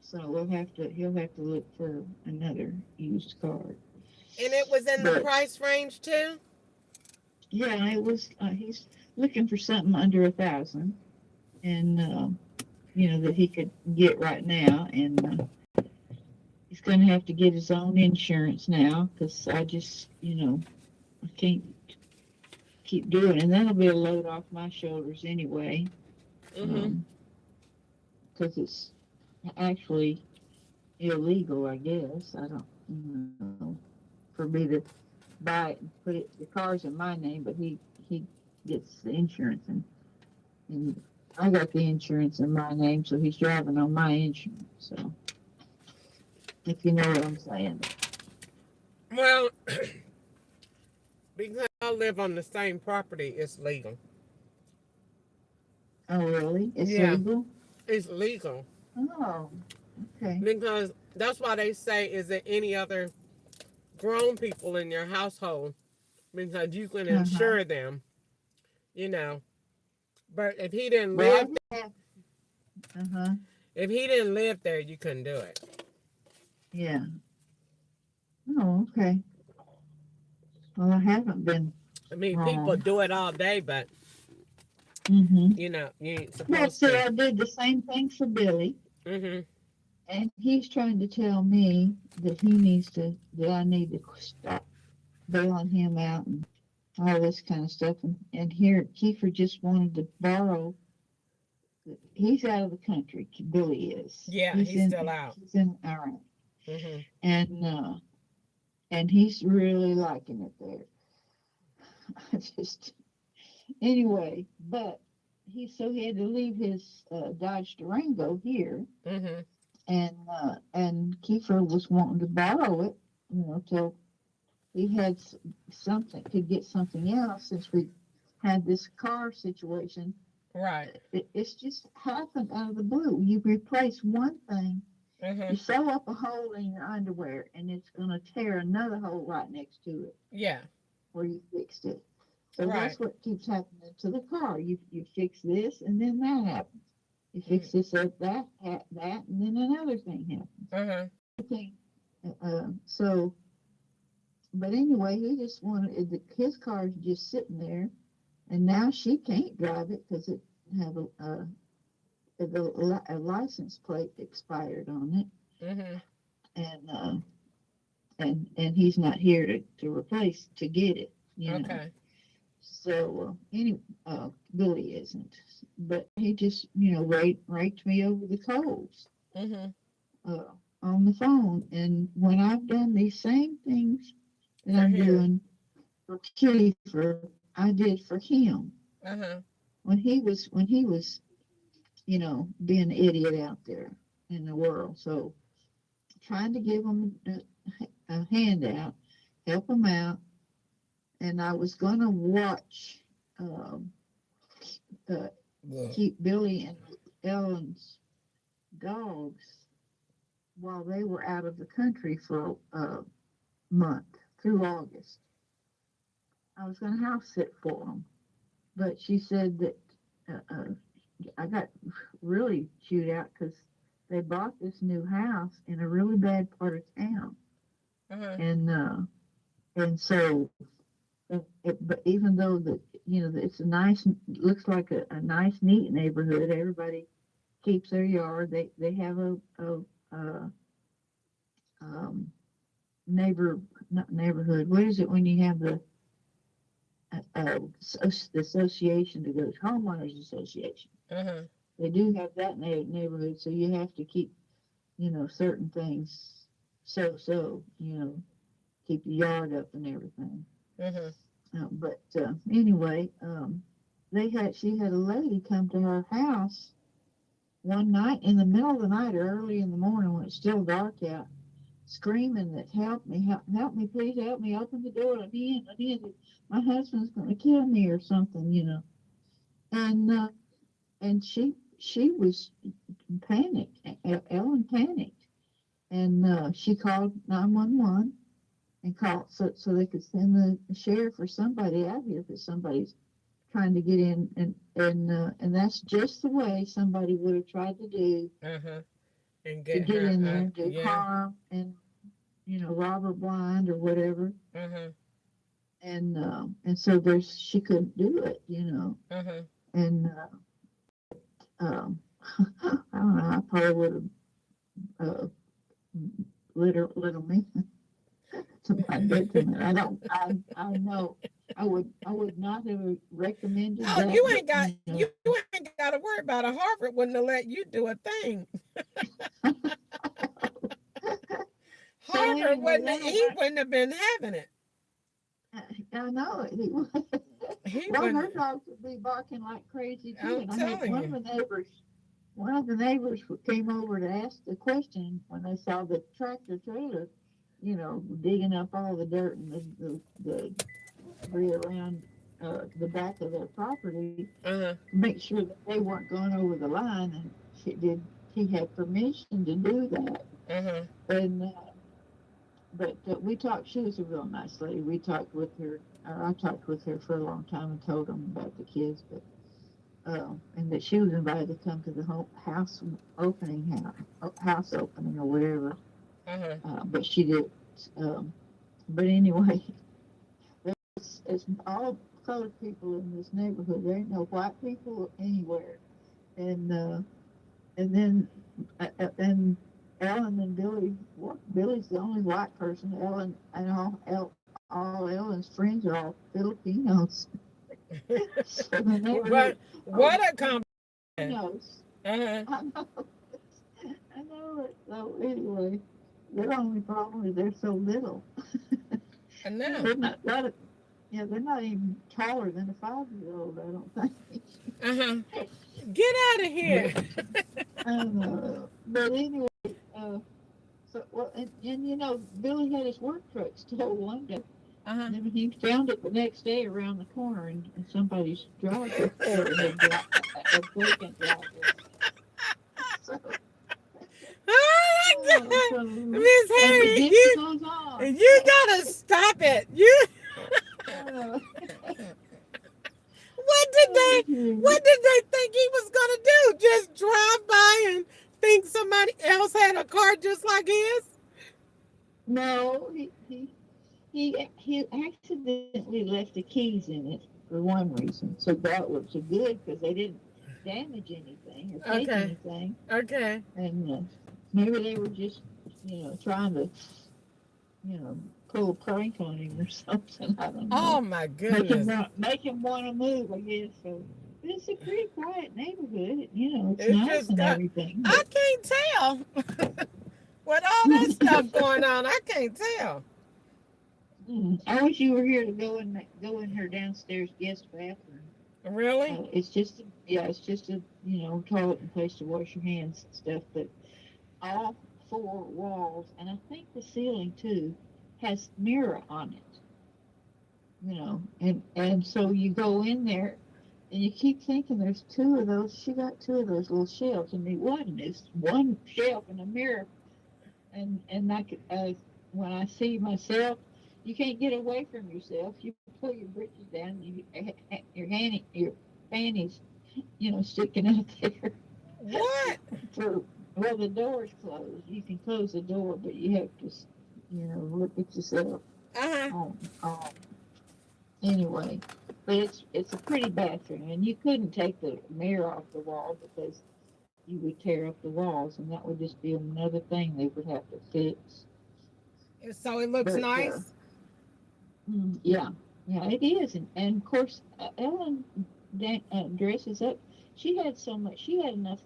So he'll have to look for another used car. And it was in the price range too? Yeah, it was. He's looking for something under 1,000, and that he could get right now, and he's going to have to get his own insurance now because I just, I can't keep doing it. And that'll be a load off my shoulders anyway, because it's actually illegal, I guess. I don't know, for me to buy it and put it, the car's in my name, but he gets the insurance, and I got the insurance in my name, so he's driving on my insurance. So if you know what I'm saying. Well, because I live on the same property, it's legal. Oh, really? It's legal? It's legal. Oh, okay. Because that's why they say, is there any other grown people in your household? Because you can insure them, But if he didn't live if he didn't live there, you couldn't do it. Yeah. Oh, okay. Well, I haven't been. I mean, wrong. people do it all day, but you ain't supposed to. I did the same thing for Billy. And he's trying to tell me that I need to stop bailing him out and all this kind of stuff. And here, Kiefer just wanted to borrow. He's out of the country. Billy is. Yeah, he's still out. He's in Iran. And he's really liking it there. Anyway, but he had to leave his Dodge Durango here, and Kiefer was wanting to borrow it, till he had could get something else, since we had this car situation. Right. It's just happened out of the blue. You replace one thing, you sew up a hole in your underwear, and it's going to tear another hole right next to it. Yeah. Where you fixed it. So that's what keeps happening to the car. You fix this, and then that happens. You fix this up, that, and then another thing happens. Okay. So, but anyway, he just wanted his car's just sitting there, and now she can't drive it because it have a license plate expired on it, and he's not here to get it. Okay. So Billy isn't, but he just raked me over the coals on the phone. And when I've done these same things that I'm doing for Kiefer, I did for him when he was being an idiot out there in the world. So trying to give him a handout, help him out. And I was going to watch, keep Billy and Ellen's dogs while they were out of the country for a month through August. I was going to house sit for them, but she said that I got really chewed out because they bought this new house in a really bad part of town, and so. But even though it's looks like a nice, neat neighborhood, everybody keeps their yard. They have a neighbor, not neighborhood. What is it when you have the association that goes homeowners association? Uh-huh. They do have that neighborhood, so you have to keep, certain things. So, keep the yard up and everything. Uh-huh. But anyway, she had a lady come to her house one night in the middle of the night or early in the morning when it's still dark out, screaming that help me, please help me, open the door, let me in, my husband's going to kill me or something. And she was panicked. Ellen panicked, and she called 911 and called so they could send the sheriff or somebody out here because somebody's trying to get in, and that's just the way somebody would have tried to do And to get get her in there and do yeah. harm and rob her blind or whatever. And so she couldn't do it, and I don't know, I probably would have little me to my detriment. I know I would not have recommended Oh, that. you ain't got to worry about it. Harvard wouldn't have let you do a thing. Harvard wouldn't have been having it. I know it. Her dogs would be barking like crazy too. I'm telling one of the neighbors came over to ask the question when they saw the tractor trailer, digging up all the dirt and the debris around the back of their property, to make sure that they weren't going over the line. And he had permission to do that. And but we talked. She was a real nice lady. We talked with her, or I talked with her for a long time and told them about the kids, but and that she was invited to come to the house opening or whatever. But she did. But anyway, it's all colored people in this neighborhood. There ain't no white people anywhere. And then and Ellen and Billy. Billy's the only white person. Ellen and all Ellen's friends are all Filipinos. So what a combination! I know it. So anyway, their only problem is they're so little. I know. They're not even taller than a 5-year-old. I don't think. Get out of here. But anyway, Billy had his work truck stolen one day. And then he found it the next day around the corner in somebody's driveway. A vacant driveway. Oh my God, Miss Harriet, you gotta stop it. What did they think he was gonna do? Just drive by and think somebody else had a car just like his? No, he accidentally left the keys in it for one reason. So that was good because they didn't damage anything or take anything. Okay. And maybe they were just, trying to, pull a prank on him or something. I don't know. Oh my goodness. Make him want to move, I guess. So it's a pretty quiet neighborhood. It's nice and everything. I can't tell. With all that stuff going on, I can't tell. I wish you were here to go in her downstairs guest bathroom. Really? It's just a toilet and place to wash your hands and stuff. But all 4 walls, and I think the ceiling too, has mirror on it. And so you go in there, and you keep thinking there's 2 of those. She got 2 of those little shelves, and it wasn't. It's one shelf and a mirror. And when I see myself, you can't get away from yourself. You pull your britches down, your panties, sticking out there. What? Well, the door's closed. You can close the door, but you have to, look at yourself. Anyway, but it's a pretty bathroom, and you couldn't take the mirror off the wall because you would tear up the walls, and that would just be another thing they would have to fix. So it looks But nice. yeah, yeah, it is, and of course Ellen dresses up. She had so much. She had enough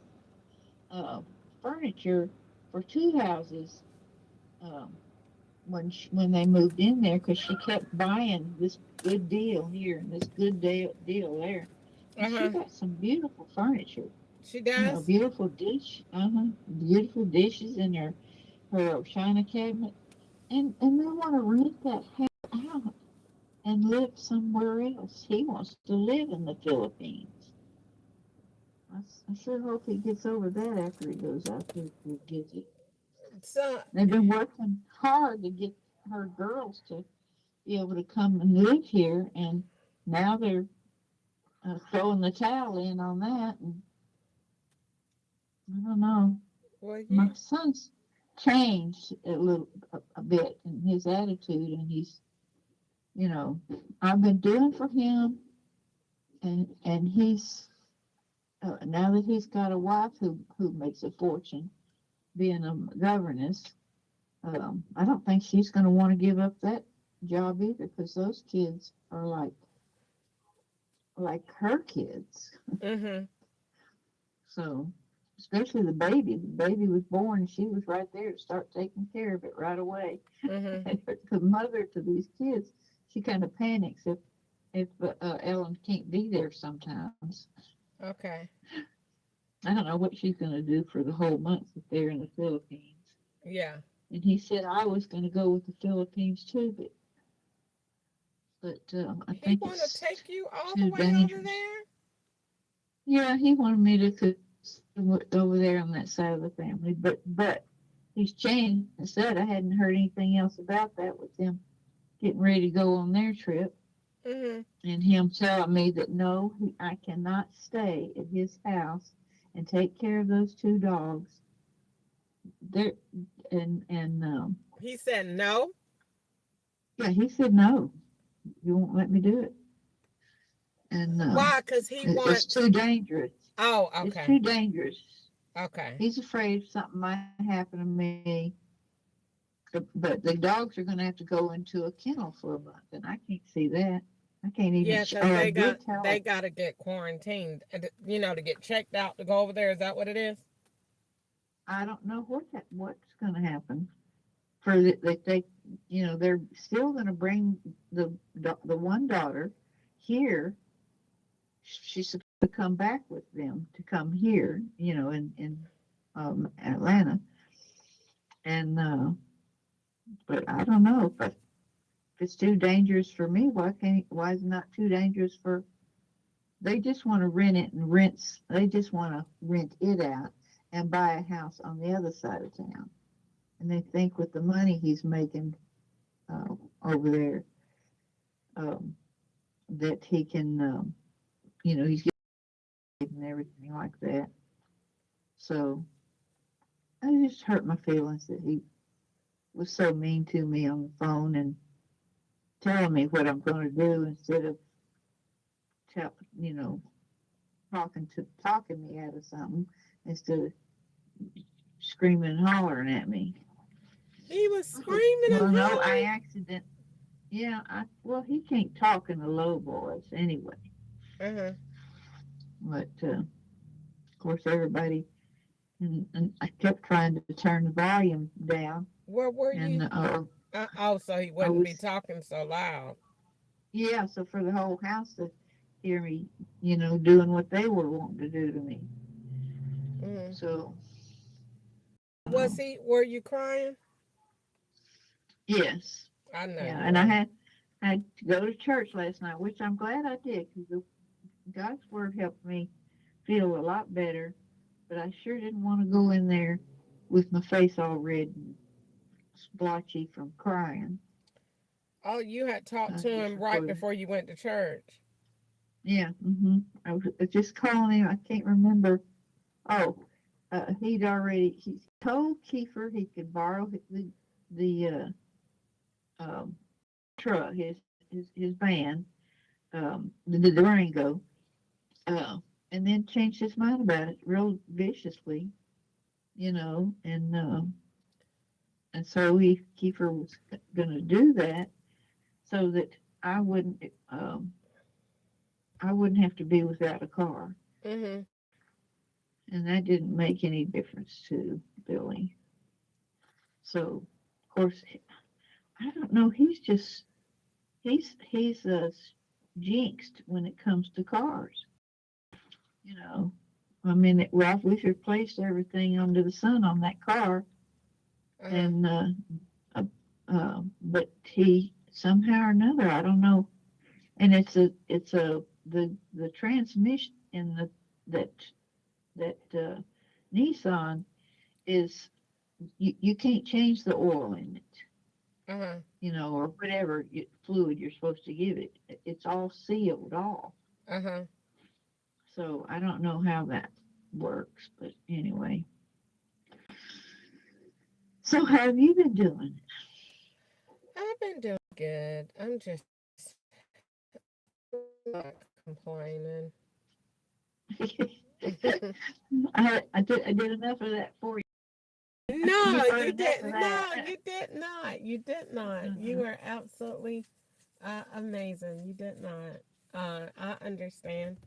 uh, furniture for two houses um, when they moved in there because she kept buying this good deal here and this good deal there. And she got some beautiful furniture. She You know, does. beautiful dishes in her china cabinet, and they want to rent that house out and live somewhere else. He wants to live in the Philippines. I sure hope he gets over that after he goes out there for a visit. So They've been working hard to get her girls to be able to come and live here, and now they're throwing the towel in on that. And I don't know. well, My you son's changed a bit in his attitude, and he's, you know, I've been doing for him, and he's now that he's got a wife who makes a fortune being a governess. I don't think she's going to want to give up that job either because those kids are like her kids. Mhm. So, especially the baby. The baby was born, and she was right there to start taking care of it right away. Mhm. And the mother to these kids, she kind of panics if Ellen can't be there sometimes. Okay. I don't know what she's going to do for the whole month if they're in the Philippines. Yeah. And he said I was going to go with the Philippines too, but I He think want to it's take you all the too way over dangerous. there. Yeah, he wanted me to over there on that side of the family, but he's changed and said I hadn't heard anything else about that with them getting ready to go on their trip, Mhm. and him telling me that no, I cannot stay at his house and take care of those two dogs. There and He said no. yeah, he said no, you won't let me do it, and Why? Cause he it's wants. too dangerous. Oh, It's okay. too dangerous. Okay. He's afraid something might happen to me. But the dogs are going to have to go into a kennel for a month, and I can't see that. I can't even. Yeah, cause Or I they got did tell they her. got to get quarantined, and to get checked out to go over there. Is that what it is? I don't know what's going to happen. For that they, they're still going to bring the one daughter here. She's supposed to come back with them to come here, in Atlanta, and but I don't know if it's too dangerous for me. Why is it not too dangerous for they just want to rent it and they just want to rent it out and buy a house on the other side of town. And they think with the money he's making over there, um, that he can, he's getting and everything like that. So I just hurt my feelings that he was so mean to me on the phone and telling me what I'm going to do instead of, tell, you know, talking me out of something instead of screaming and hollering at me. He was screaming Well, and no, I hollering. accident. Yeah, well, he can't talk in a low voice anyway. Uh-huh. But of course, everybody and I kept trying to turn the volume down, Where were and you? Oh, so he I wouldn't be was talking so loud. yeah. So for the whole house to hear me, doing what they were wanting to do to me. Mm. So Were you crying? yes, I know yeah, you and I were. had to go to church last night, which I'm glad I did because God's word helped me feel a lot better. But I sure didn't want to go in there with my face all red and splotchy from crying. Oh, you had talked to Just him right recorded. before you went to church. Yeah. I was just calling him. I can't remember. Oh, he told Kiefer he could borrow the truck, his van, the Durango, uh, and then changed his mind about it real viciously, you know, and so Kiefer was going to do that so that I wouldn't um, I wouldn't have to be without a car, Mm-hmm. and that didn't make any difference to Billy. So of course I don't know. He's jinxed when it comes to cars. You know, I mean, Ralph, we've replaced everything under the sun on that car, Uh-huh. and but he somehow or another, I don't know, and it's a the transmission in that Nissan is you can't change the oil in it, Uh-huh. you know, or whatever fluid you're supposed to give it. It's all sealed off. Uh-huh. So I don't know how that works, but anyway. So how have you been doing? I've been doing good. I'm just not complaining. I did enough of that for you. No, You've heard you enough of didn't. No, that. you did not. You did not. You were absolutely amazing. You did not. I understand.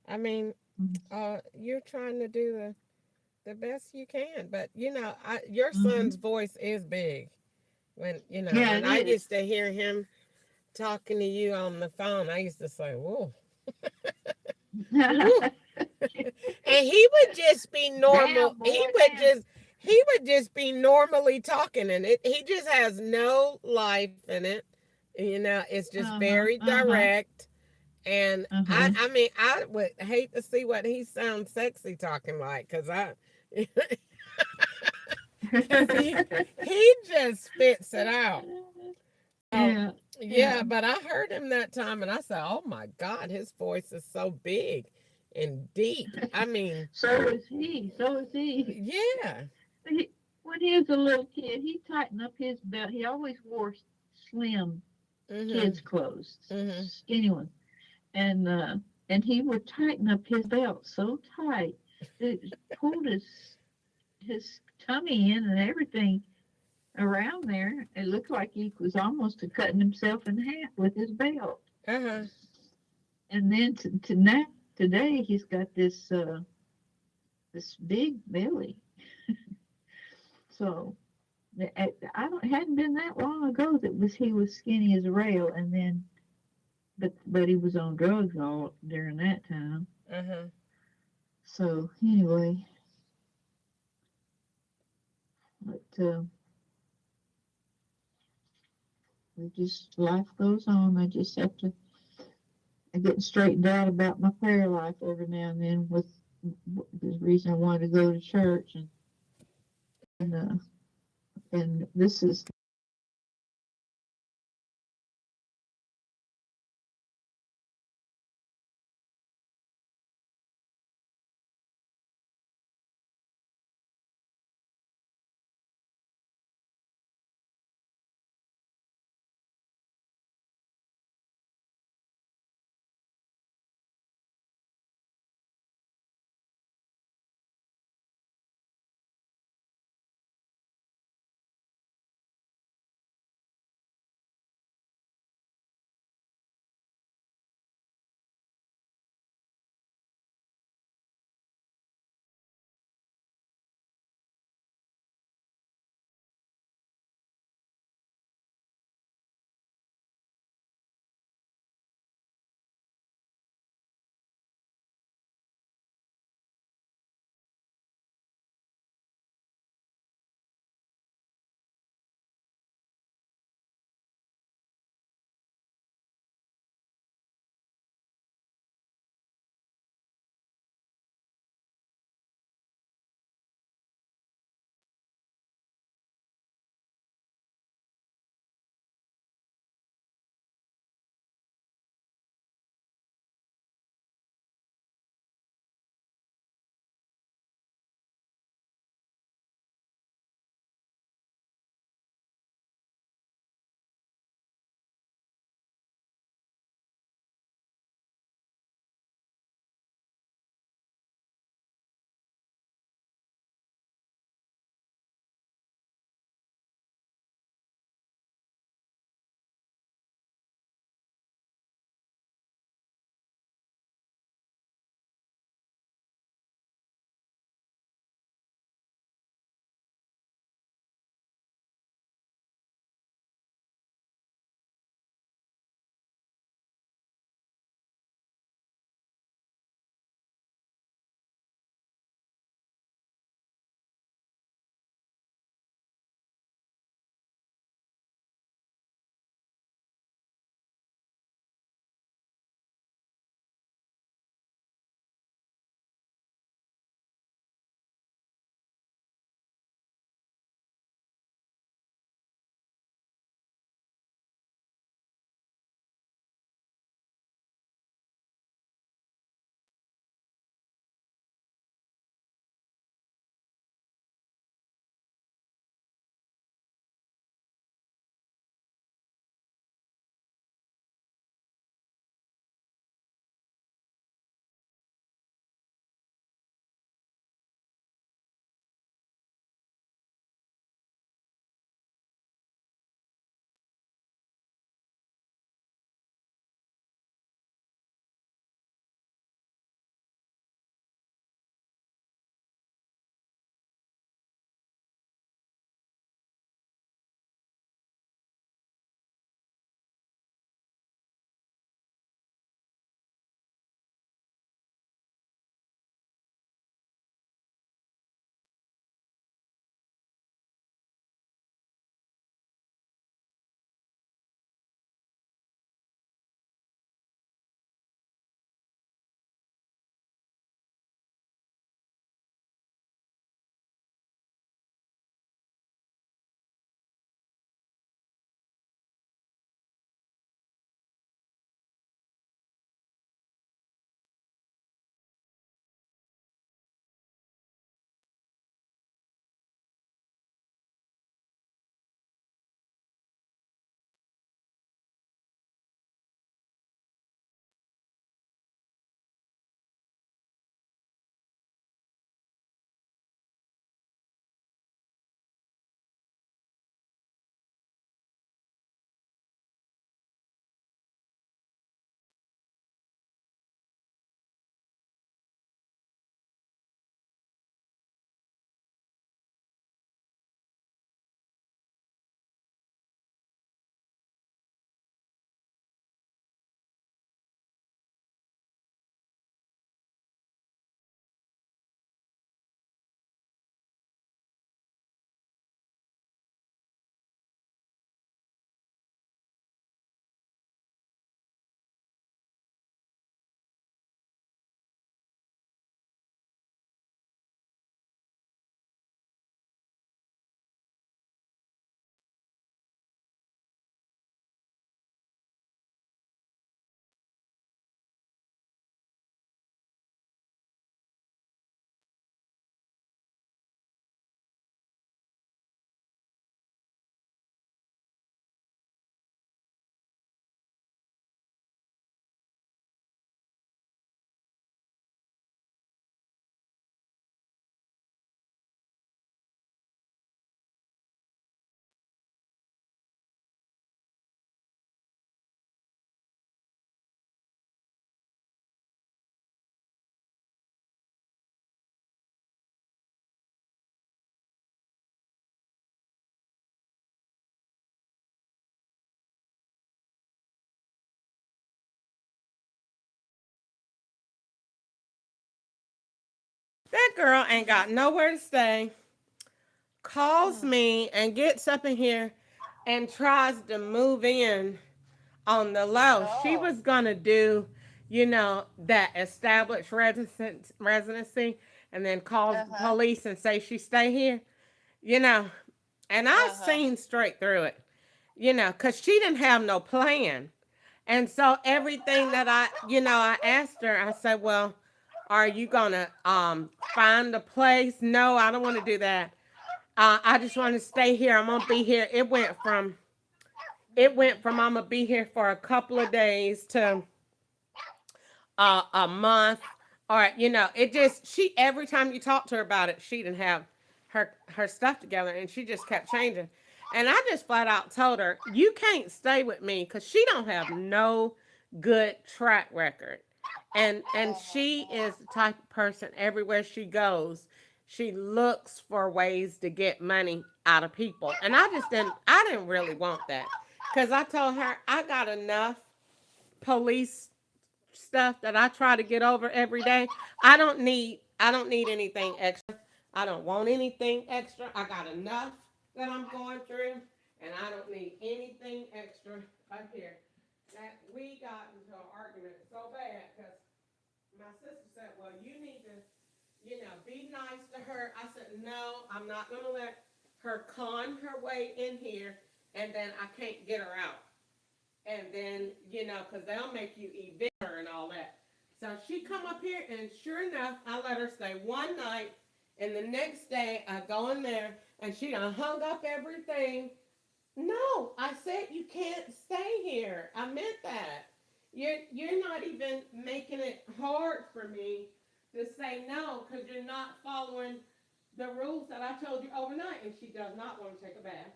I mean, you're trying to do the best you can, but your son's voice is big. Yeah, When it I is. used to hear him talking to you on the phone, I used to say, "Whoa." Woo. And he would just be normal. Damn, boy, damn. He would just be normally talking, and he just has no life in it. It's just Uh-huh, very uh-huh, direct. And uh-huh. I mean, I would hate to see what he sounds sexy talking like, because he just spits it out. Oh, Yeah, yeah, yeah. but I heard him that time and I said, "Oh my God, his voice is so big and deep." I mean, So is he. So is he. yeah. he. When he was a little kid, he tightened up his belt. He always wore slim Mhm. kids' clothes, Mhm. skinny ones, and he would tighten up his belt so tight that it pulled his tummy in and everything around there. It looked like he was almost cutting himself in half with his belt. Uh-huh. And then to now today he's got this big belly. So I don't hadn't been that long ago that he was skinny as a rail, and then but he was on drugs all during that time. Uh-huh. So anyway, but we just life goes on. I just have to I'm getting straightened out about my prayer life every now and then with the reason I wanted to go to church and this is That girl ain't got nowhere to stay. Calls me and gets up in here and tries to move in on the low. She was gonna do, that established residency, and then calls the police and say she stay here, you know. And I seen straight through it, because she didn't have no plan. And so everything that I asked her, I said, well, are you gonna find a place? No, I don't want to do that. I just want to stay here. I'm gonna be here. It went from I'm gonna be here for a couple of days to a month, or it just she every time you talk to her about it, she didn't have her stuff together, and she just kept changing. And I just flat out told her, you can't stay with me because she don't have no good track record. And she is the type of person everywhere she goes, she looks for ways to get money out of people. And I didn't really want that. Because I told her I got enough police stuff that I try to get over every day. I don't need anything extra. I don't want anything extra. I got enough that I'm going through, and I don't need anything extra up here. That we got into an argument so bad because my sister said, "Well, you need to, be nice to her." I said, "No, I'm not going to let her con her way in here, and then I can't get her out." And then, because they'll make you evict her and all that. So she come up here, and sure enough, I let her stay one night, and the next day I go in there, and she done hung up everything. No, I said you can't stay here. I meant that. You're not even making it hard for me to say no because you're not following the rules that I told you overnight. And she does not want to take a bath.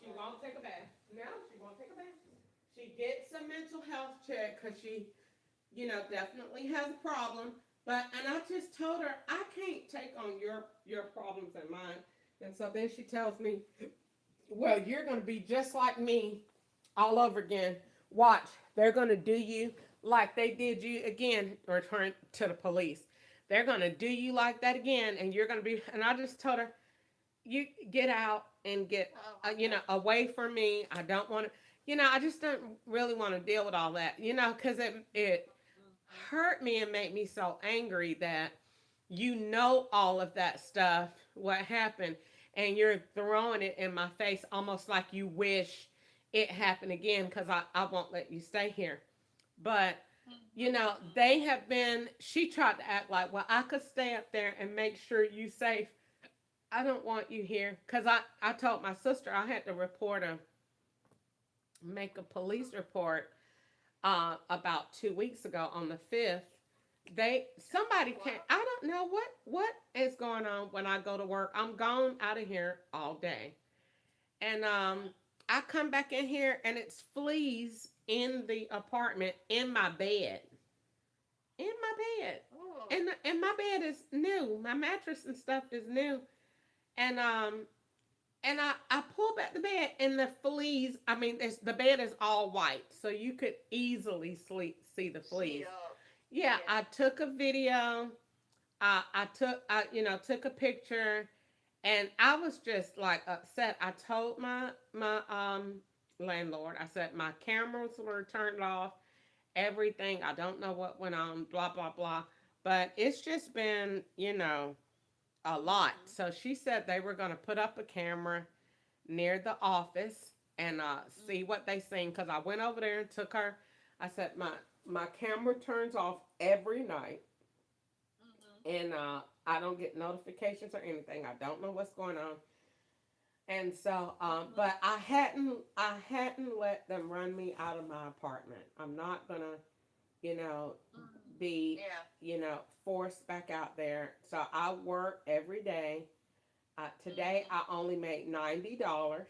She won't take a bath. No, she won't take a bath. She gets a mental health check because she, definitely has a problem. And I just told her I can't take on your problems and mine. And so then she tells me, well, you're going to be just like me all over again. Watch, they're going to do you like they did you again. Return to the police. They're going to do you like that again, and you're going to be. And I just told her, you get out and get away from me. I don't want to, I just don't really want to deal with all that, because it hurt me and made me so angry that all of that stuff what happened, and you're throwing it in my face almost like you wish it happened again because I won't let you stay here. But they have been, she tried to act like, well, I could stay up there and make sure you safe. I don't want you here because I told my sister I had to make a police report about 2 weeks ago on the 5th. Somebody can't, I don't know what is going on when I go to work. I'm gone out of here all day. And I come back in here and it's fleas in the apartment in my bed. In my bed. And my bed is new. My mattress and stuff is new. And I pull back the bed and the fleas, I mean, the bed is all white, so you could easily see the fleas. Yeah, I took a video. I took a picture, and I was just like upset. I told my landlord. I said my cameras were turned off. Everything. I don't know what went on. Blah blah blah. But it's just been a lot. So she said they were going to put up a camera near the office and see what they seen. Because I went over there and took her. I said my camera turns off every night, and I don't get notifications or anything. I don't know what's going on. And so, but I hadn't let them run me out of my apartment. I'm not gonna, you know, be, forced back out there. So I work every day. Today I only made $90.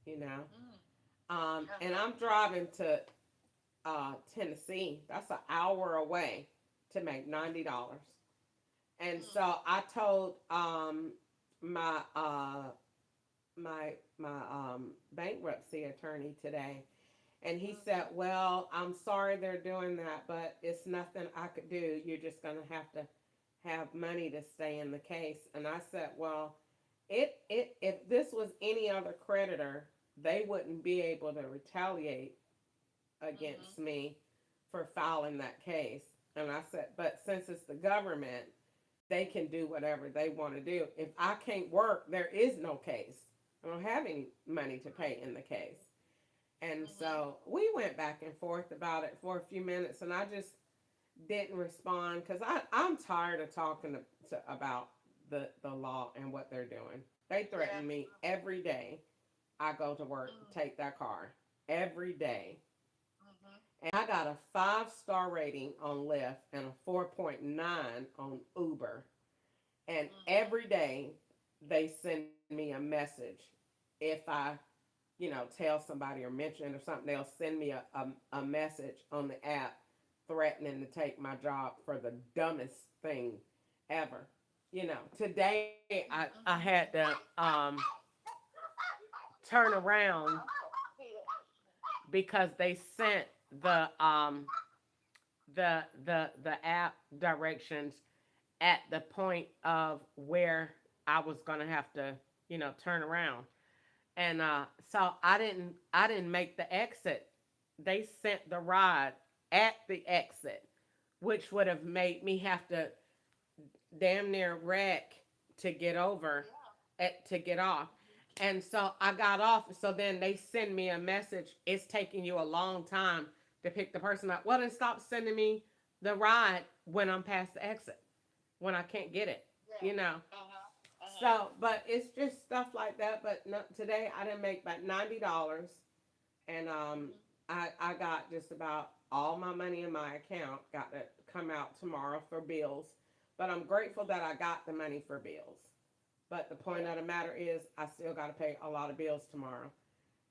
You know, and I'm driving to Tennessee. That's an hour away to make $90. And so I told my bankruptcy attorney today, and he said, "Well, I'm sorry they're doing that, but it's nothing I could do. You're just gonna have to, have money to stay in the case. And I said, well, it if this was any other creditor, they wouldn't be able to retaliate against me for filing that case. And I said, but since it's the government, they can do whatever they want to do. If I can't work, there is no case. I don't have any money to pay in the case. And so we went back and forth about it for a few minutes, and I just didn't respond because I'm tired of talking about the law and what they're doing. They threaten me every day I go to work, take that car every day. And I got a 5-star rating on Lyft and a 4.9 on Uber. And every day they send me a message. If I, tell somebody or mention or something, they'll send me a message on the app threatening to take my job for the dumbest thing ever. Today I had to turn around because they sent the app directions at the point of where I was gonna have to, turn around. And so I didn't make the exit. They sent the ride at the exit, which would have made me have to damn near wreck to get over to get off. And so I got off. So then they send me a message. It's taking you a long time to pick the person up. Well, then stop sending me the ride when I'm past the exit, when I can't get it, you know. So, but it's just stuff like that. But no, today I didn't make about $90, and I got just about all my money in my account. Got to come out tomorrow for bills, but I'm grateful that I got the money for bills. But the point of the matter is, I still got to pay a lot of bills tomorrow,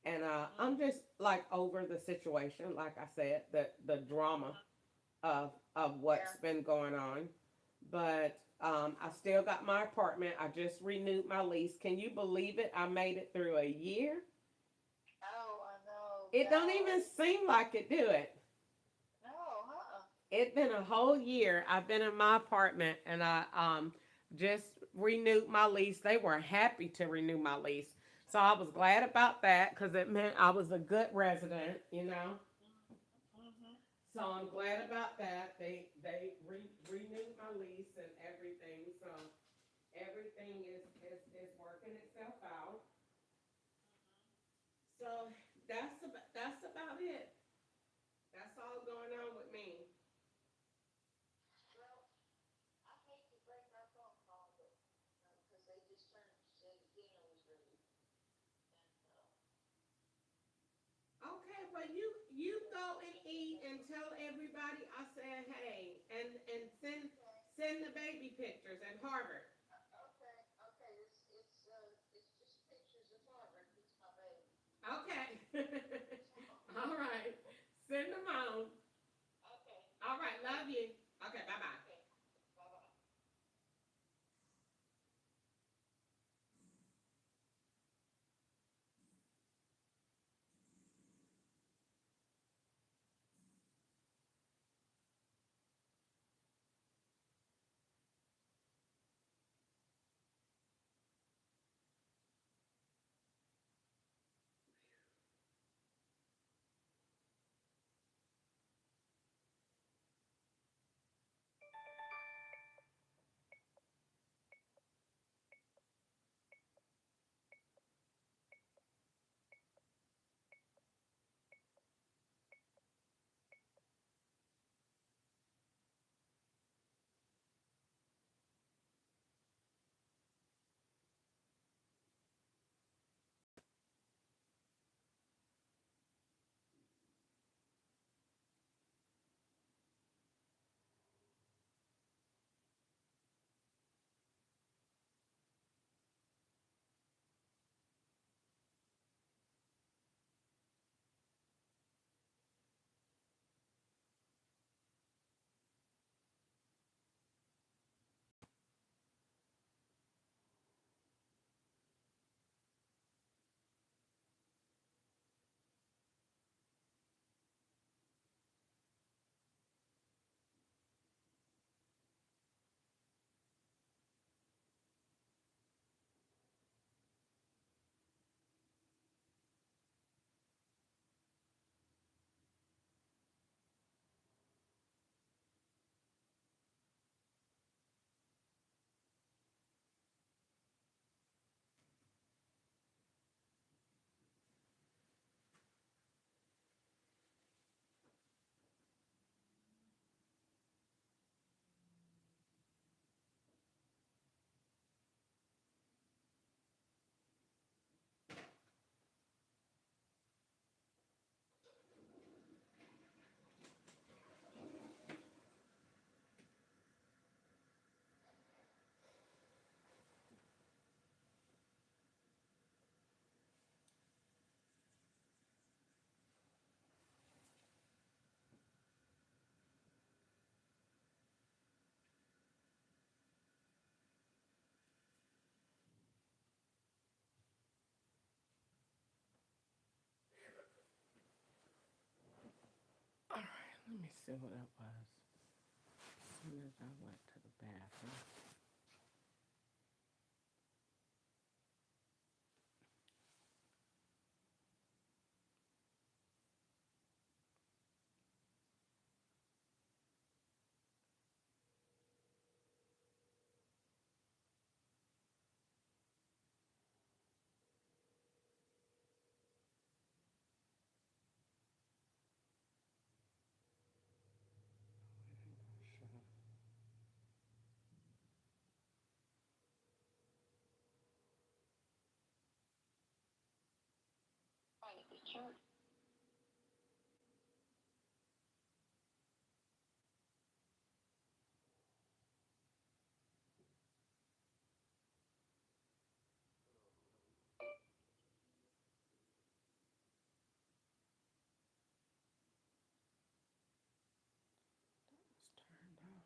and I'm just like over the situation. Like I said, the drama of what's been going on. But I still got my apartment. I just renewed my lease. Can you believe it? I made it through a year. It don't even seem like it, do it? It's been a whole year. I've been in my apartment, and I just renewed my lease. They were happy to renew my lease, so I was glad about that because it meant I was a good resident. So I'm glad about that. They renewed my lease and everything. So everything is working itself out. So that's about it. That's all going on with me. Okay, well you go and eat and tell everybody I said hey and send the baby pictures at Harvard. Okay. All right. Send them on. All right, love you. Okay, bye bye. see what it was. As soon as I went to the bathroom. Sure. It's turned off.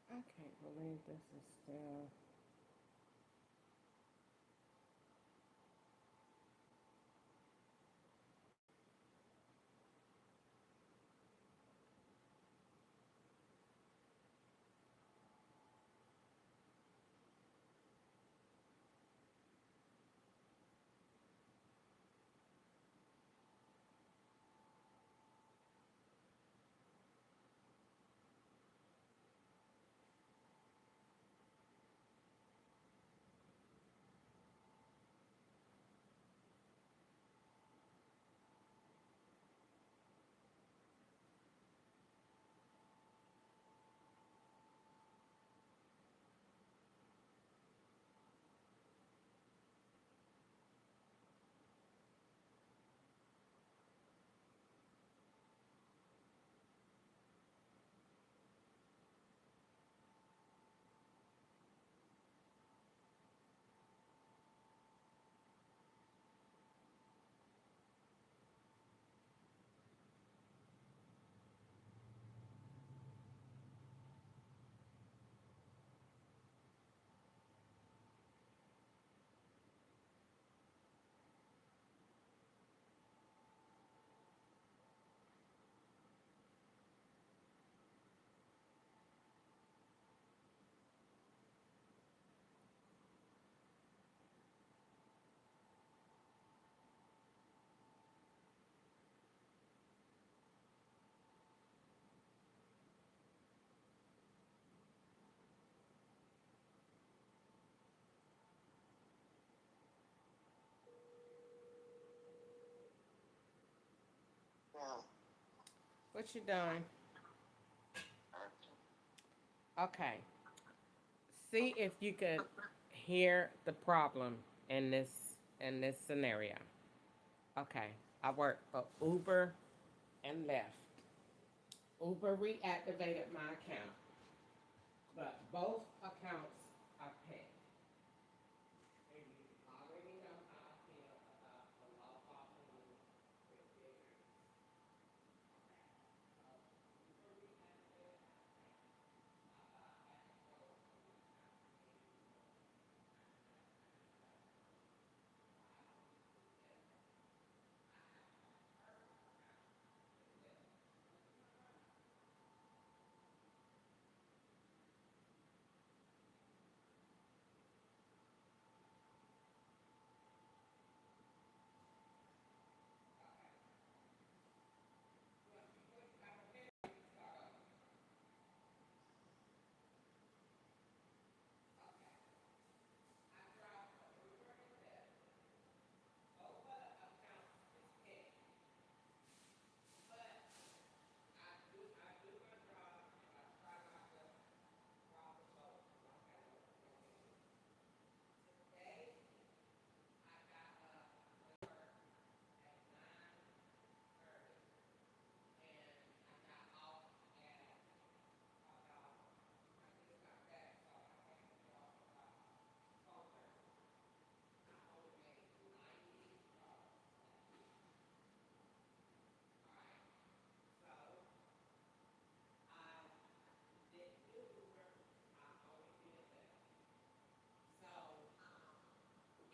I can't believe this is still. What you doing? Okay. See if you could hear the problem in this scenario. Okay. I work for Uber and Lyft. Uber reactivated my account, but both accounts are picked. And you already know how I feel about the law office with bigger.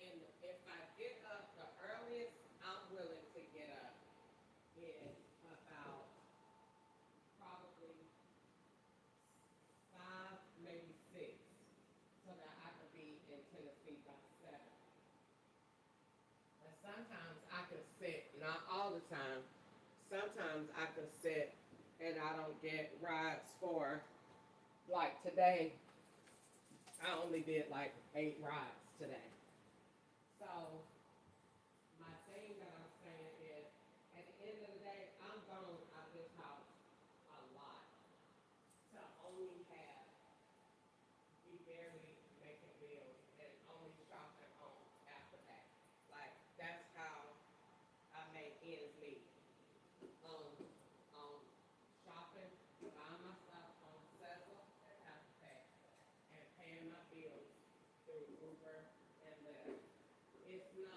And if I get up, the earliest I'm willing to get up is about probably 5, maybe 6, so that I could be in Tennessee by 7. But sometimes I could sit, not all the time. Sometimes I could sit and I don't get rides for, like today, I only did like 8 rides today. So my thing that I'm saying is, at the end of the day, I'm gone out of this house a lot to only have be barely making bills and only shopping home after that. Like that's how I make ends meet. Um, shopping, buying my stuff on Sezzle and Apple Pay, and paying my bills through Uber and Lyft. It's not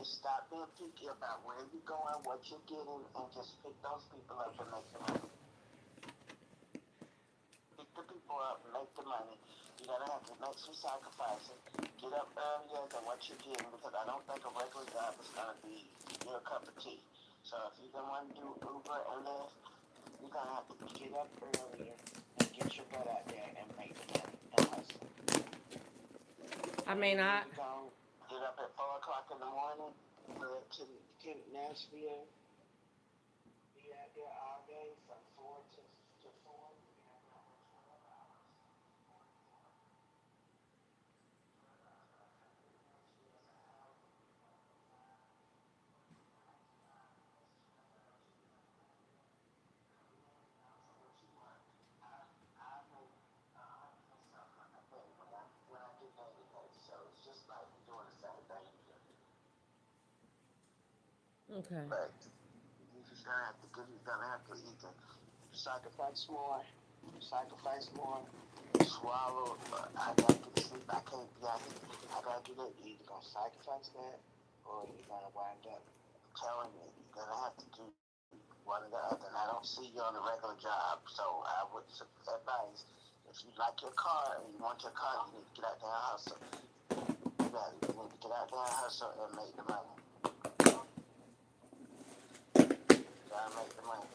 just stop being picky about where you're going, what you're getting, and just pick those people up and make the money. Pick the people up and make the money. You're gonna have to make some sacrifices. Get up earlier than what you're getting, because I don't think a regular job is gonna be your cup of tea. So if you're gonna want to do Uber and Lyft, you're gonna have to get up earlier and get your butt out there and make the money and hustle. I mean, I You gonna get up at 4 o'clock in the morning, go to Nashville, be out there all day from 4 to 4. okay. But you're gonna have to either sacrifice more, swallow. I gotta get to sleep. I can't be out here. I gotta do that. You're either gonna sacrifice that, or you're gonna wind up telling me you're gonna have to do one or the other. And I don't see you on a regular job, so I would advise, if you like your car and you want your car, you need to get out there and hustle. You need to get out there and hustle and make the money. You gotta make the money.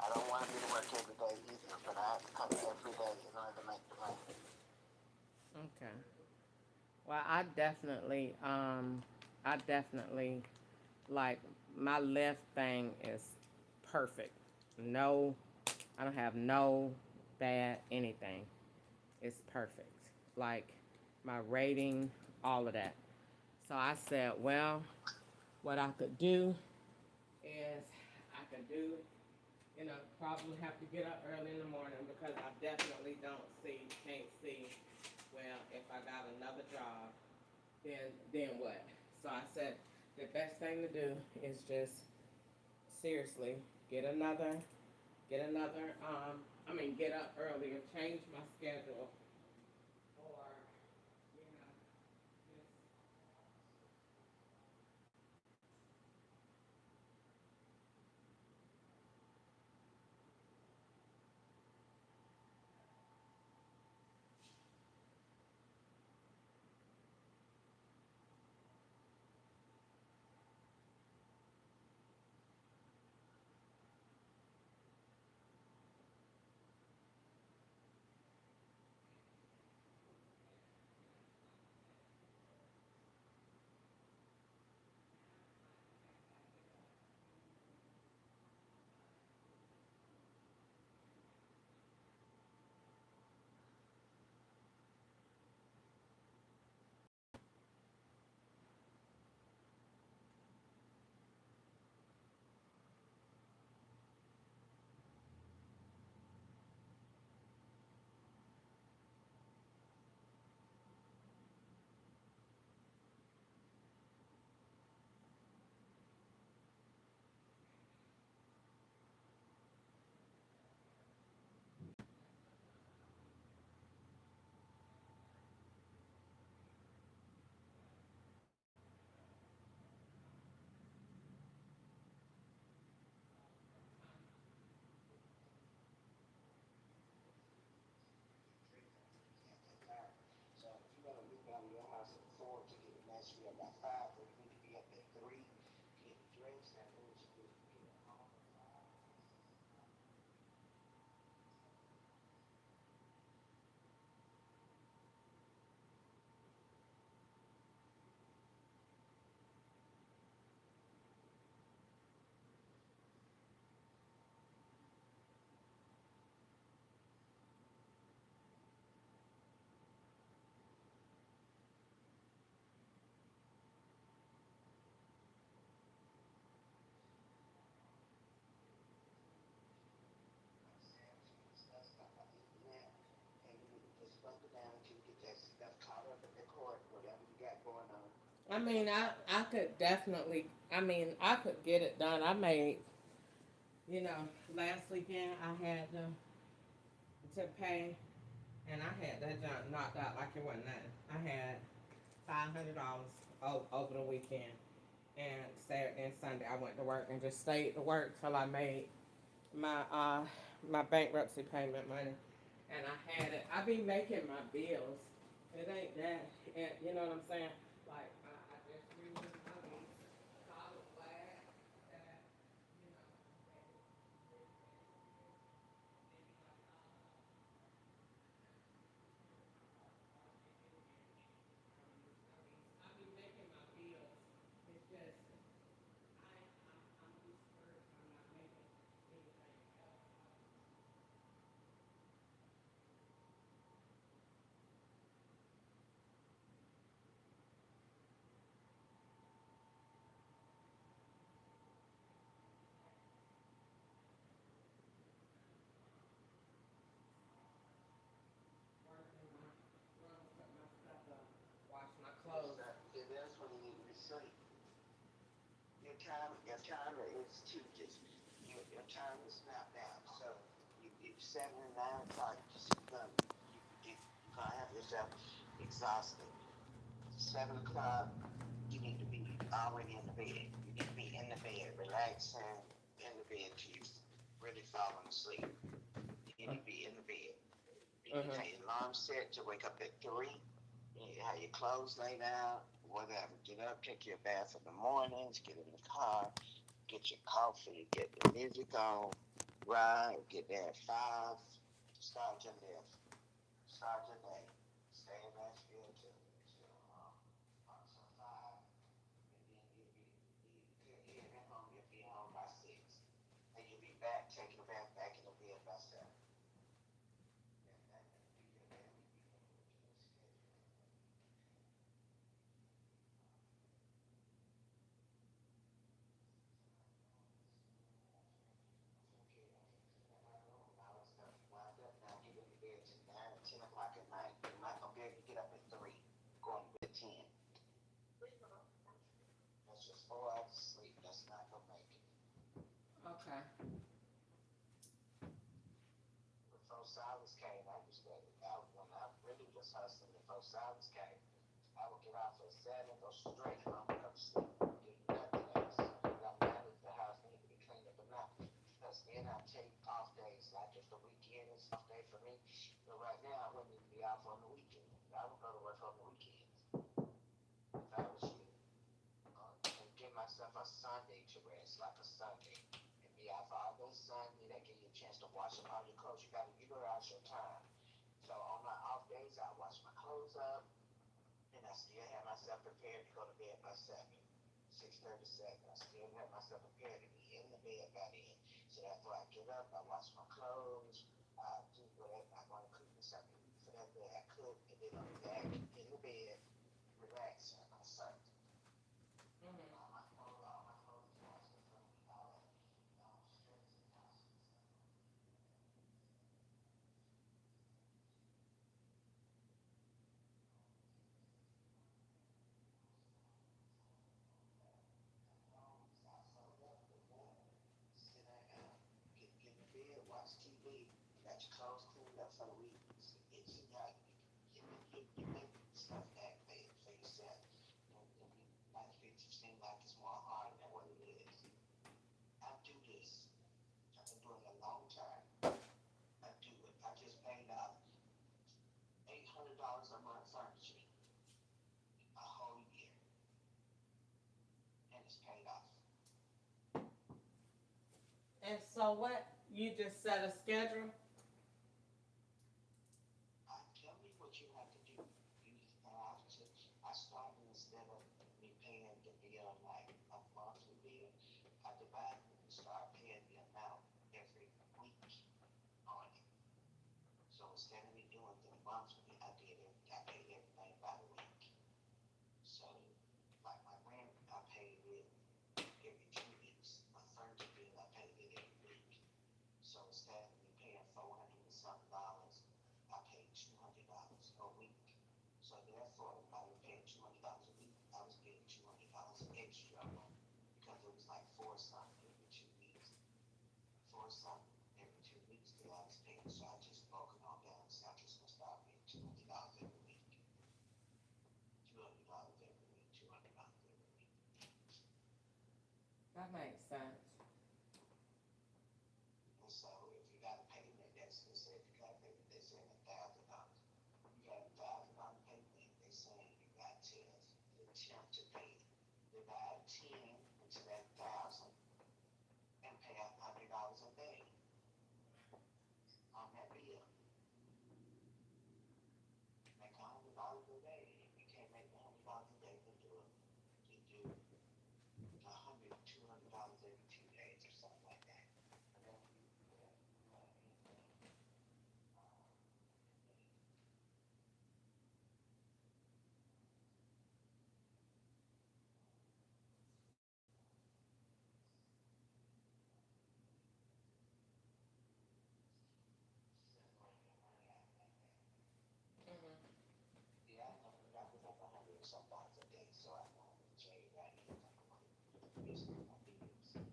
I don't want to be to work every day either, but I have to come every day in order to make the money. Okay. Well, I definitely like my left thing is perfect. No, I don't have no bad anything. It's perfect. Like my rating, all of that. So I said, well, what I could do is I could do, probably have to get up early in the morning because I definitely can't see, well, if I got another job, then what? So I said the best thing to do is just seriously get up earlier, change my schedule, or, you know, just So if you're gonna leave out of your house at 4 to get to Nashville by 5, then you need to be up at 3, get dressed, and move to get home. I mean, I could definitely, I could get it done. I made, last weekend I had to pay, and I had that junk knocked out like it wasn't nothing. I had $500 over the weekend, And Saturday and Sunday I went to work and just stayed to work till I made my bankruptcy payment money. And I had it. I be making my bills. It ain't that. You know what I'm saying? Like I just renewed my lease, solid flag that you know. I be making my bills. It's just I'm discouraged. I'm not making anything else. Working my room, put my stuff up, wash my clothes. See, that's when you need to be asleep. Your timer is too just your time is mapped out. So you 7 and 9 o'clock, you're gonna have yourself exhausted. 7 o'clock, you need to be already in the bed. You need to be in the bed, relaxing in the bed till you really falling asleep. You need to be in the bed. You need to have your alarm set to wake up at 3. You need to have your clothes laid out, whatever. Get up, take your bath in the mornings, get in the car, get your coffee, get the music on, ride, get there at 5, start your day. Start your day. Stay in Nashville till 5, and then you'll be home. You'll be home by 6, and you'll be back taking a bath back in the bed by 7. Now get in the bed till 9 or 10 o'clock at night. You're not gonna be able to get up at 3, going to bed at 10. That's just 4 hours of sleep. That's not gonna make it. Okay. Before Silas came, when I really was hustling. Before Silas came, I would get off at 7, go straight home, go to sleep, do nothing else. Don't matter if the house needed to be cleaned up or not. Because then I take off days, like if the weekend is off day for me. But right now, I wouldn't even be off on the weekend. I would go to work on the weekends if I was you. And give myself a Sunday to rest, like a Sunday. And be off all day Sunday. That give you a chance to wash up all your clothes. You got to utilize your time. So on my off days, I wash my clothes up, and I still have myself prepared to go to bed by 7, 6:37. I still have myself prepared to be in the bed by then. So after I get up, I wash my clothes, I do whatever. I'm going to cook me something for that day. I cook, and then I'm back in the bed, relaxing on Sunday. All my clothes washed and all that. Stress and house. Sit down, get in bed, watch TV, got your clothes cleaned up for the week. It's you make stuff activated for yourself. And life makes you seem like it's more hard than what it is. I do this. I've been doing it a long time. I do it. I just paid out $800 a month furniture a whole year, and it's paid off. And so what? You just set a schedule? Tell me what you have to do. I started instead of me paying the bill like a monthly bill, I divided it and start paying the amount every week on it. So instead of me doing the monthly, I paid everything by the week. So like my rent, I paid it every 2 weeks. My furniture bill, I paid it every week. So instead of me paying $400 and something, I paid $200 a week. So therefore, if I was paying $200 a week, I was paying $200 extra a month because it was like 4 something every 2 weeks. 4 something every 2 weeks that I was paying. So I just broke it all down. So I just gonna start paying $200 every week. $200 every week. $200 every week. That makes sense. And so if you got a payment, that's they said you got a payment, they saying $1,000. You got $1,000 payment, they saying you got to attempt to pay divide 10 into that 1,000 and pay $100 a day on that bill. Make $100 a day. If you can't make $100 a day, then do $100, $200 every 2 days or something like that. Yeah, I know that was like $100 or some dollars a day, so I know the trade right here. It's not my bills. So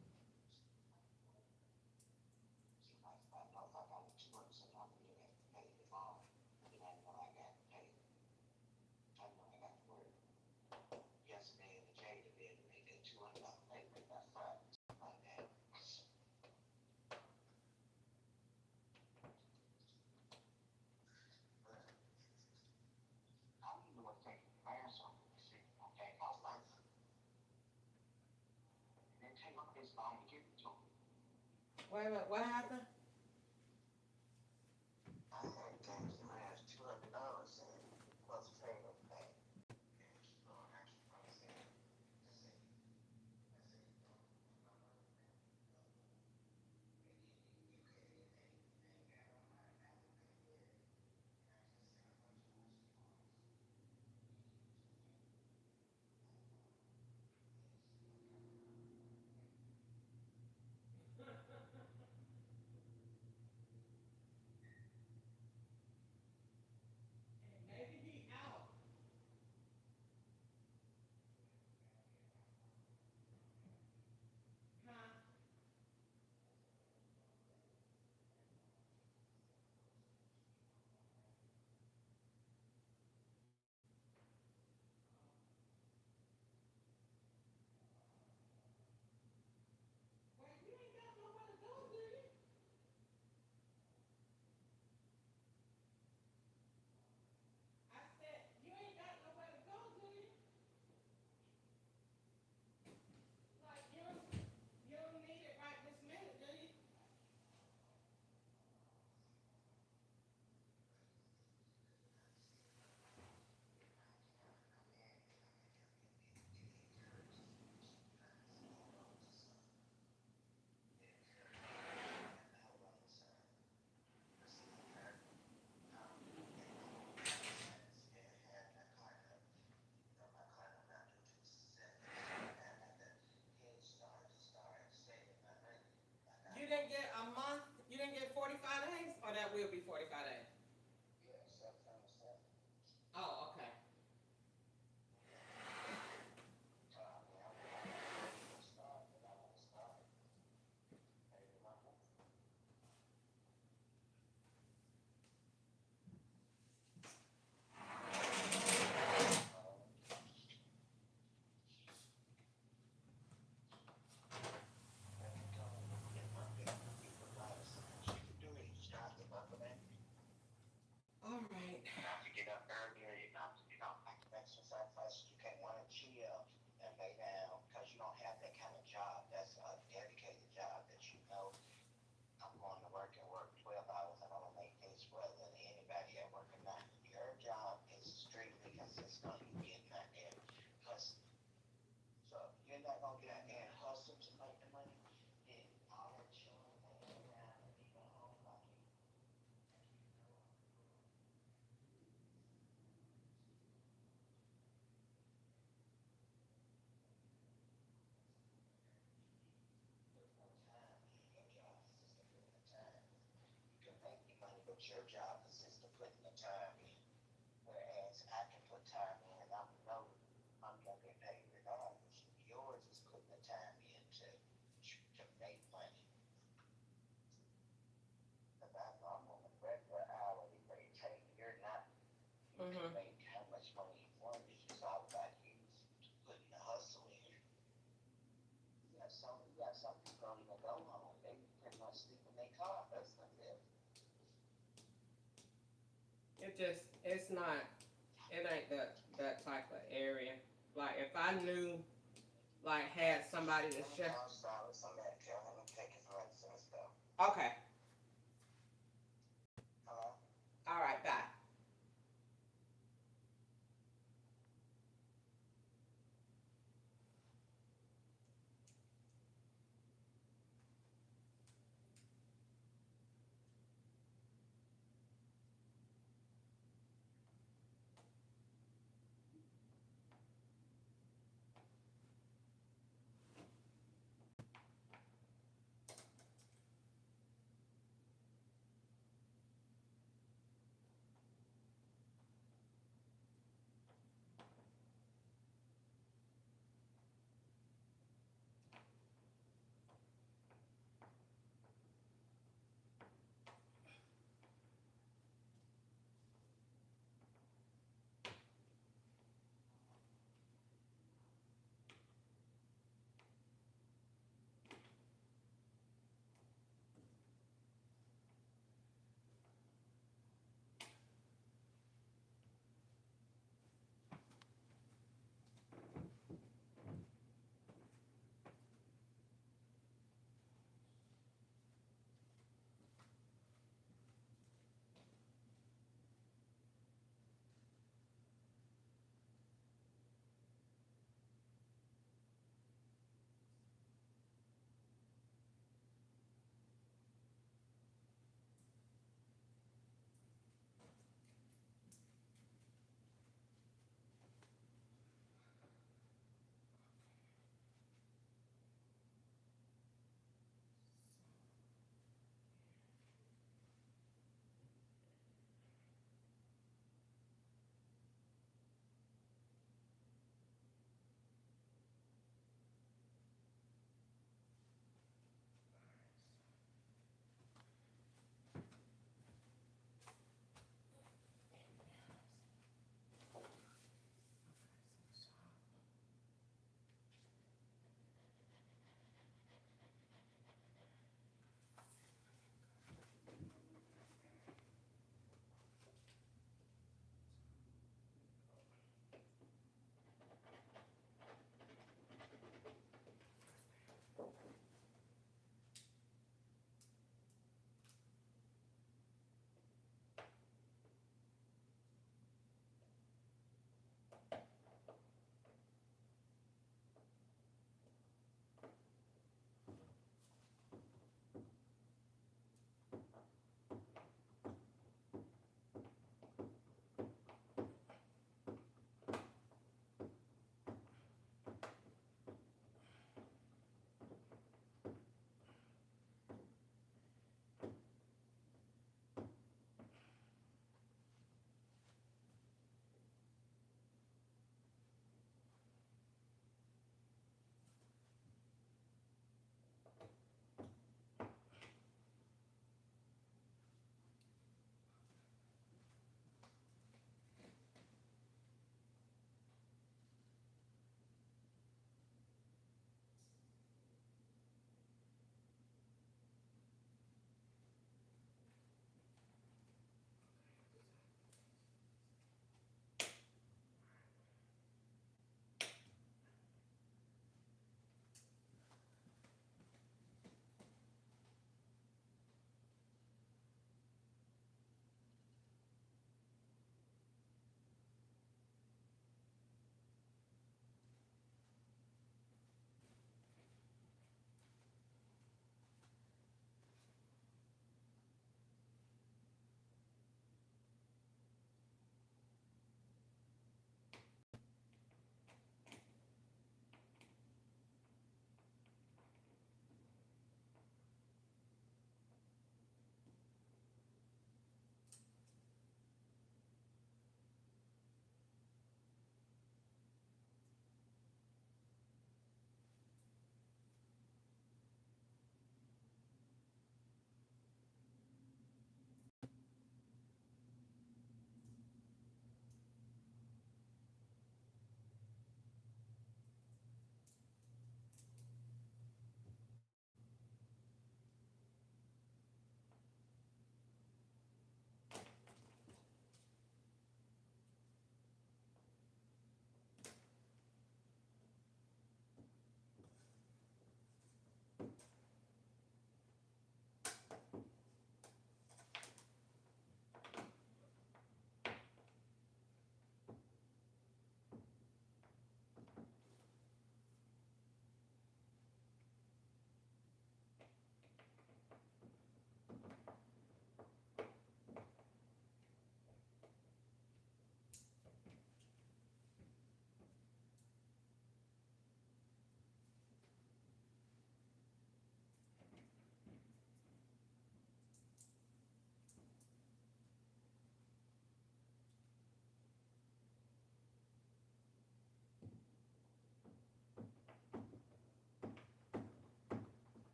I know if I got a 200 some dollars, I'm gonna have to pay the loan, then I know I got to pay. I know I got to work yesterday in the trade to be able to make that $200 payment. That's fine, something like that. I don't even want to take the mask off of the shit, okay? I was like, and then take off this long to give it to me. Wait a minute, what happened? I had games in my ass $200 and plus pay them back. it's not, it ain't that type of area. Like if I knew, like had somebody to share. Okay. All right, bye.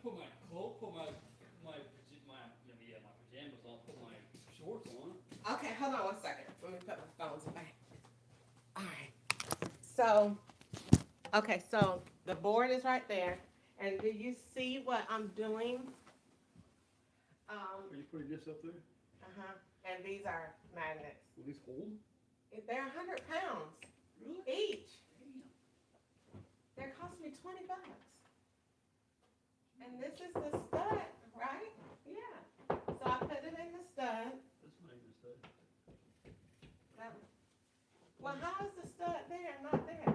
Put my coat, put my pajamas on, put my shorts on. Okay, hold on 1 second. Let me put my phones back. All right. So, okay, so the board is right there. And do you see what I'm doing? Are you putting this up there? Uh-huh. And these are magnets. Will these hold? They're 100 pounds. Really? Each. Damn. They're costing me $20. And this is the stud, right? Yeah. So I put it in the stud. That's not even a stud. Well, how is the stud there and not there?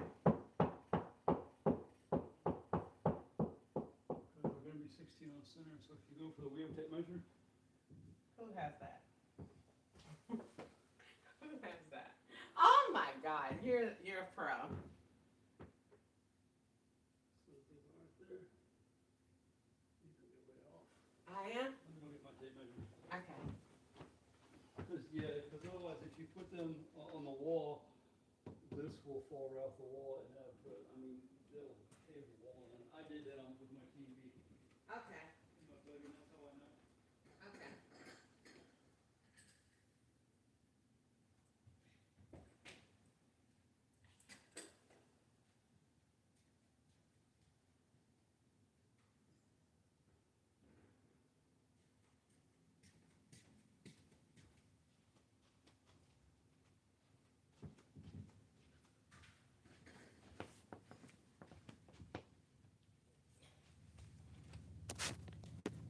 Because we're going to be 16 on center, so if you go for the wheel tape measure. Who has that? Who has that? Oh my God, you're a pro. I am? Let me go get my tape measure. Okay. Because otherwise, if you put them on the wall, this will fall right off the wall and have, they'll cave the wall in. I did that with my TV. Okay. That's how I know. Okay.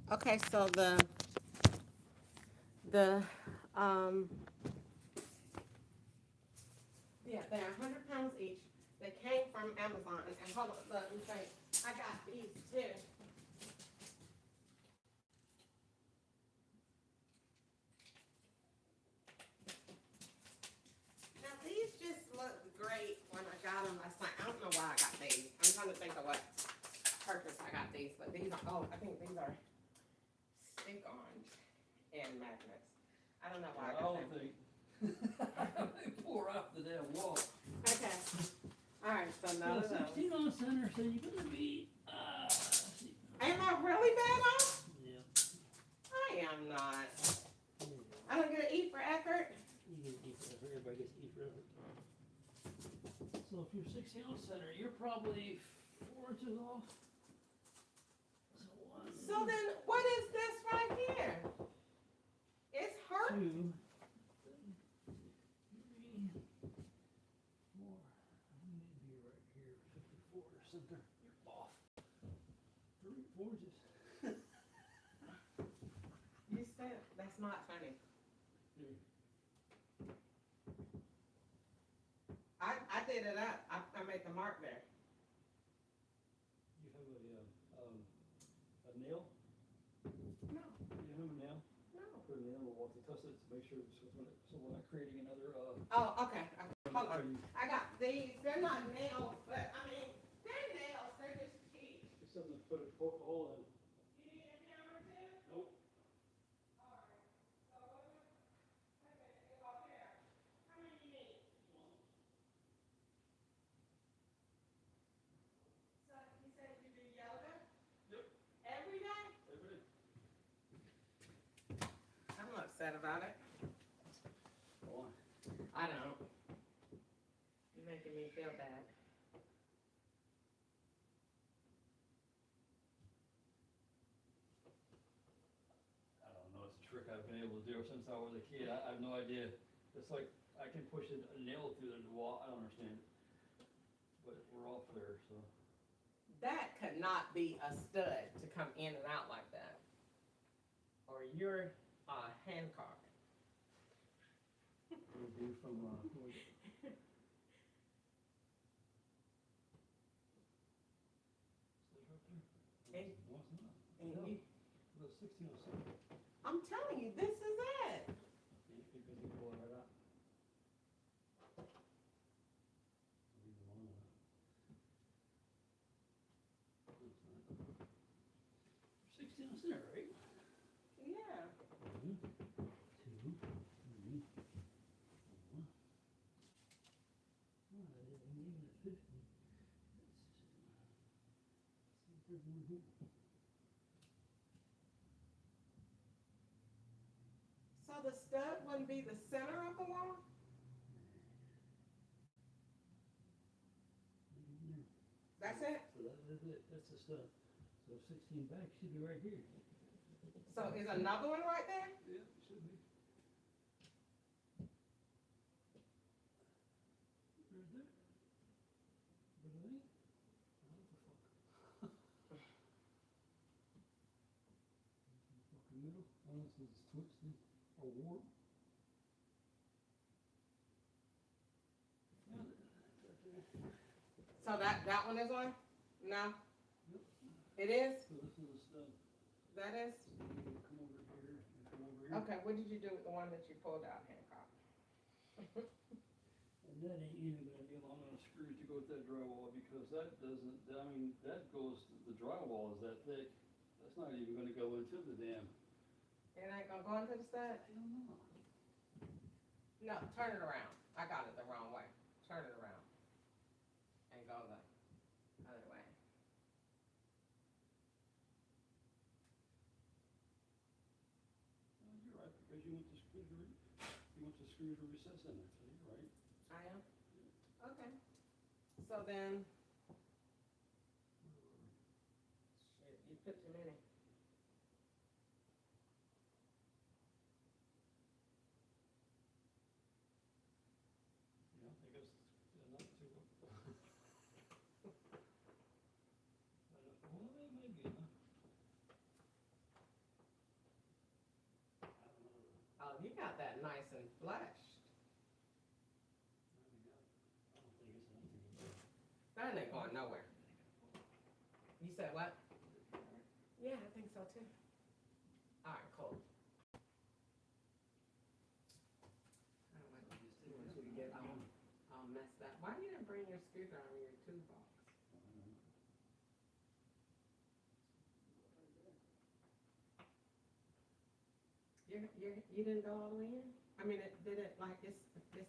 Okay, so yeah, they're 100 pounds each. They came from Amazon. And hold on, let me say, I got these too. Now Oh, I think these are stick-ons and magnets. I don't know why I I got don't that. think. They pour out the damn wall. Okay. All right, so none of those. 16 on center, so you're gonna be. Am I really bad off? Yeah. I am not. I don't get an E for effort. You get E for effort. Everybody gets E for effort. So if you're 16 on center, you're probably 4 inches off. So then, what is this right here? It's hurt. 2, 3, 4. You need to be right here, 54 center. You're off. 3, 4 inches. You said that's not funny. I did it up. I made the mark there. You have a nail? No. You have a nail? No. Put a nail, we'll have to test it to make sure so we're not creating another. Oh, okay. Hold on. I got these. They're not nails, but I mean, they're nails. They're just cheap. Just something to put a hole in. You need a hammer too? Nope. All right. So what do we? Okay, go here. How many do you need? So you said you do yoga? Yep. Every day? Every day. I'm upset about it. Go on. I don't. You're making me feel bad. I don't know. It's a trick I've been able to do since I was a kid. I have no idea. It's like I can push a nail through the wall. I don't understand it. But we're off there, so. That could not be a stud to come in and out like that. Or you're Hancock. We'll do from, And, no, it's not. and No. you, It was 16 or 7. I'm telling you, this is it. Because you pull it right out. Leave it alone. 16 on center, right? Yeah. 1, 2, 3, 4. Oh, I didn't even at 50. Let's see if there's one here. So the stud wouldn't be the center of the wall? That's it? So that's it. That's the stud. So 16 back should be right here. So is another one right there? Yeah, it should be. Right there. But it ain't. What the fuck? Fucking middle. Unless it's twisted or warped. Yeah, right there. So that one is on? No? Yep. It is? So this is the stud. That is? So you come over here and come over here. Okay, what did you do with the one that you pulled out, Hancock? And that ain't even gonna be long enough screws to go with that drywall because that doesn't, I mean, that goes, the drywall is that thick. That's not even gonna go into the damn. It ain't gonna go into the stud? I don't know. No, turn it around. I got it the wrong way. Turn it around. And go the other way. You're right, because you want the screws to recess in there, so you're right. I am? Okay. So then, shit, you put too many. Yeah, I guess not too. Well, maybe, huh? I don't know. Oh, you got that nice and fleshed. I don't think it's anything. That ain't going nowhere. You said what? Yeah, I think so too. All right, cool. I don't like these two once we get all messed up. Why you didn't bring your screwdriver in your toolbox? You didn't go all the way in? I mean, did it like, it's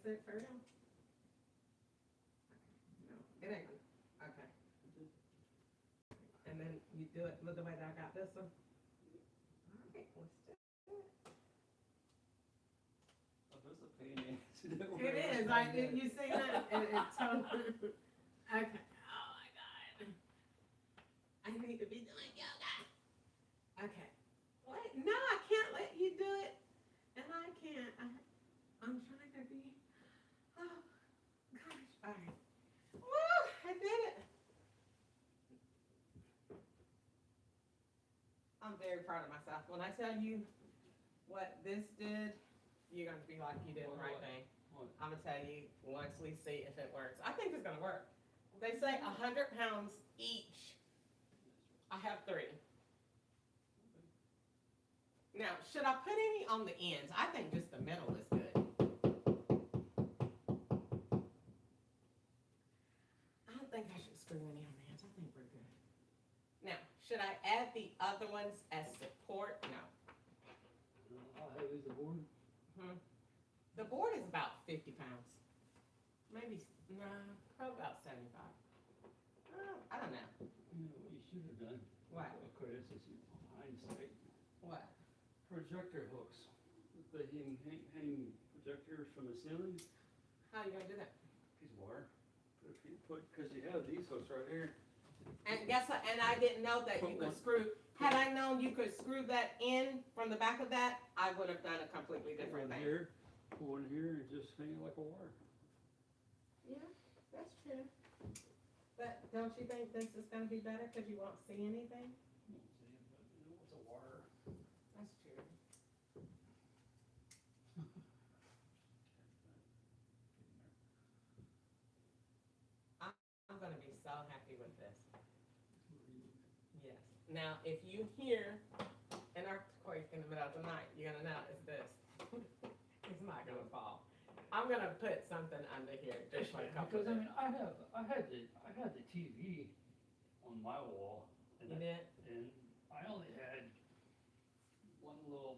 it for real? No, it ain't gonna, okay. And then you do it the way that I got this one? Alright, let's do it. Oh, there's a pain in It is, like, did you see that? It totally, okay, oh my God. I need to be doing yoga. Okay, wait, no, I can't let you do it. And I can't, I'm trying to be, oh, gosh, alright. Woo, I did it. I'm very proud of myself. When I tell you what this did, you're gonna be like, you did the right thing. I'm gonna tell you once we see if it works. I think it's gonna work. They say 100 pounds each. I have 3. Now, should I put any on the ends? I think just the middle is good. I don't think I should screw any on the ends. I think we're good. Now, should I add the other ones as support? No. How heavy is the board? The board is about 50 pounds. Maybe, no, probably about 75. I don't know. You know what you should have done? What? Of course, this is hindsight. What? Projector hooks. They hang projectors from the ceiling. How are you gonna do that? Piece of wire. Because you have these hooks right here. And guess what? And I didn't know that you could screw. Had I known you could screw that in from the back of that, I would have done a completely different thing. Pull in here, and just hang it like a wire. Yeah, that's true. But don't you think this is gonna be better because you won't see anything? You won't see it, but you know it's a wire. That's true. I'm gonna be so happy with this. Yes. Now, if you hear an earthquake in the middle of the night, you're gonna know it's this. It's not gonna fall. I'm gonna put something under here just like Because I mean, I had the TV on my wall. And You did? And I only had one little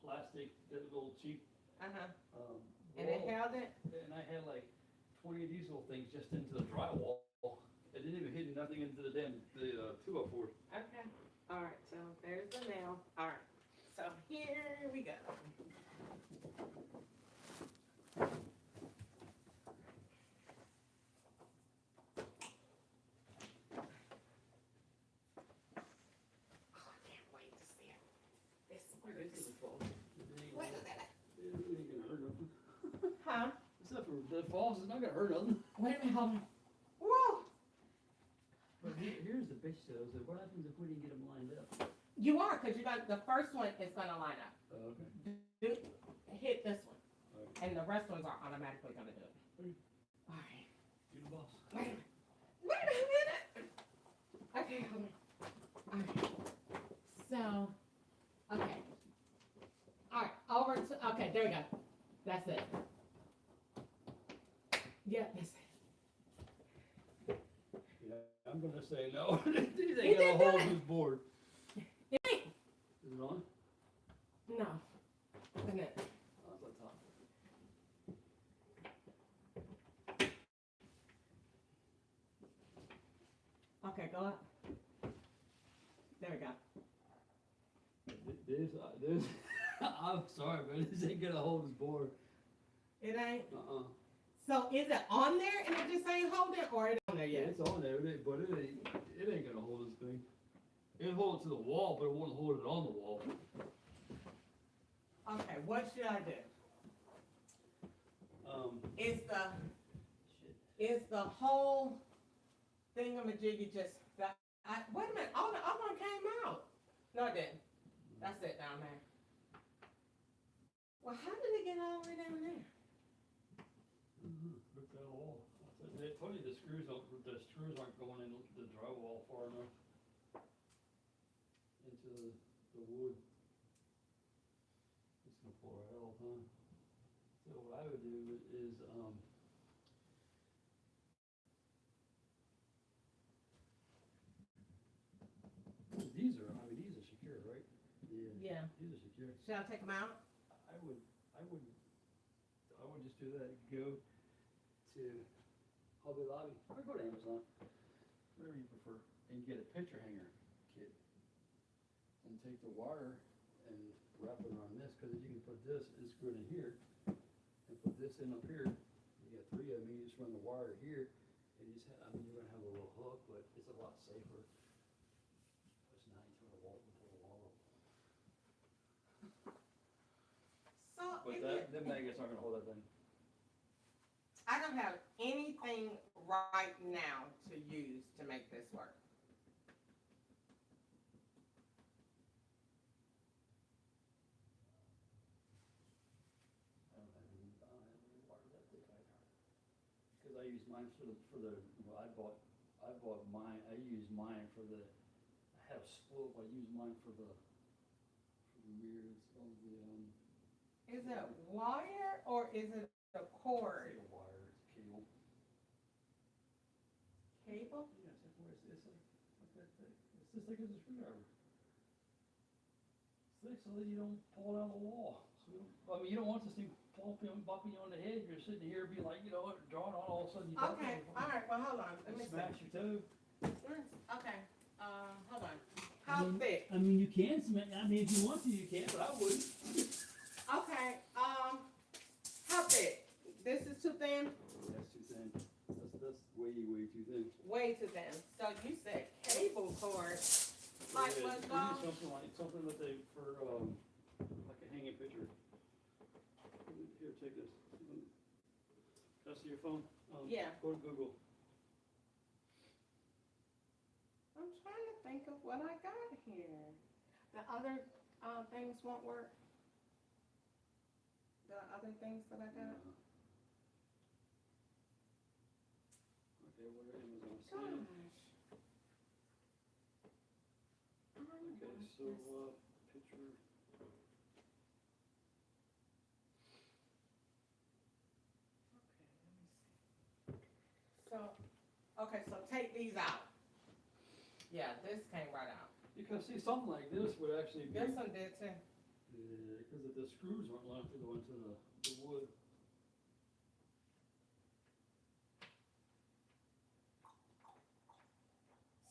plastic, little cheap. And it held it? And I had like 20 of these little things just into the drywall. It didn't even hit nothing into the damn 204. Okay. All right. So there's the nail. All right. So here we go. Oh, I can't wait to see it. This works. Wait a minute. It ain't gonna hurt nothing. Huh? Except for the falls, it's not gonna hurt nothing. Wait a minute. Hold on. Whoa. But here's the bitch though, so what happens if we didn't get them lined up? You are, because you got the first one is gonna line up. Okay. Hit this one. Okay. And the rest ones are automatically gonna do it. All right. You the boss. Wait a minute. Wait a minute. Okay, hold on. All right. So, okay. All right, over to, okay, there we go. That's it. Yeah, that's it. Yeah, I'm gonna say no. These ain't gonna hold this board. It ain't. Is it on? No. Wait a minute. Oh, it's on top. Okay, go up. There we go. This, I'm sorry, but this ain't gonna hold this board. It ain't? So is it on there and it just ain't holding it, or it on there yeah, yet? it's on there, but it ain't gonna hold this thing. It'll hold it to the wall, but it won't hold it on the wall. Okay, what should I do? Is the whole thingamajiggy just that? Wait a minute, all the other one came out. No, it didn't. That's it down there. Well, how did it get all the way down there? Look at that wall. They told you the screws aren't going in the drywall far enough into the wood. It's gonna pour out all the time. So what I would do is these are secure, right? Yeah. These are secure. Should I take them out? I would just do that. Go to Hobby Lobby or go to Amazon, whatever you prefer, and get a picture hanger kit. And take the wire and wrap it around this, because you can put this and screw it in here, and put this in up here. You got three of them. You just run the wire here, and you just I mean, you're gonna have a little hook, but it's a lot safer. It's not you turn the wall into the wall. So But them magnets aren't gonna hold that thing. I don't have anything right now to use to make this work. I don't have any wire that thick either. Because I use mine well, I bought mine, I use mine for the, I have spool, I use mine for the mirrors, all the, Is it wire or is it a cord? it's a wire, it's a cable. Cable? Yeah, it's like, it's like that thick. It's just like a screwdriver. It's thick so that you don't fall down the wall. So I mean, you don't want this thing bumping you on the head. You're sitting here being like, drawing on, all of a sudden you Okay, all right, well, hold on, let me smash see. your toe. Okay, hold on. How thick? I mean, you can smash, I mean, if you want to, you can, but I wouldn't. Okay, how thick? This is too thin? That's too thin. That's way, way too thin. Way too thin. So you said cable cord, like Yeah, what, you need something that they, for, like a hanging picture. Here, take this. Can I see your phone? Yeah. Go to Google. I'm trying to think of what I got here. The other, things won't work? The other things that I got? Okay, what are Amazon Gosh. saying? Oh, Okay, so, picture. So, okay, so take these out. Yeah, this came right out. Because see, something like this would actually be. This one did too. Because the screws weren't allowed to go into the wood.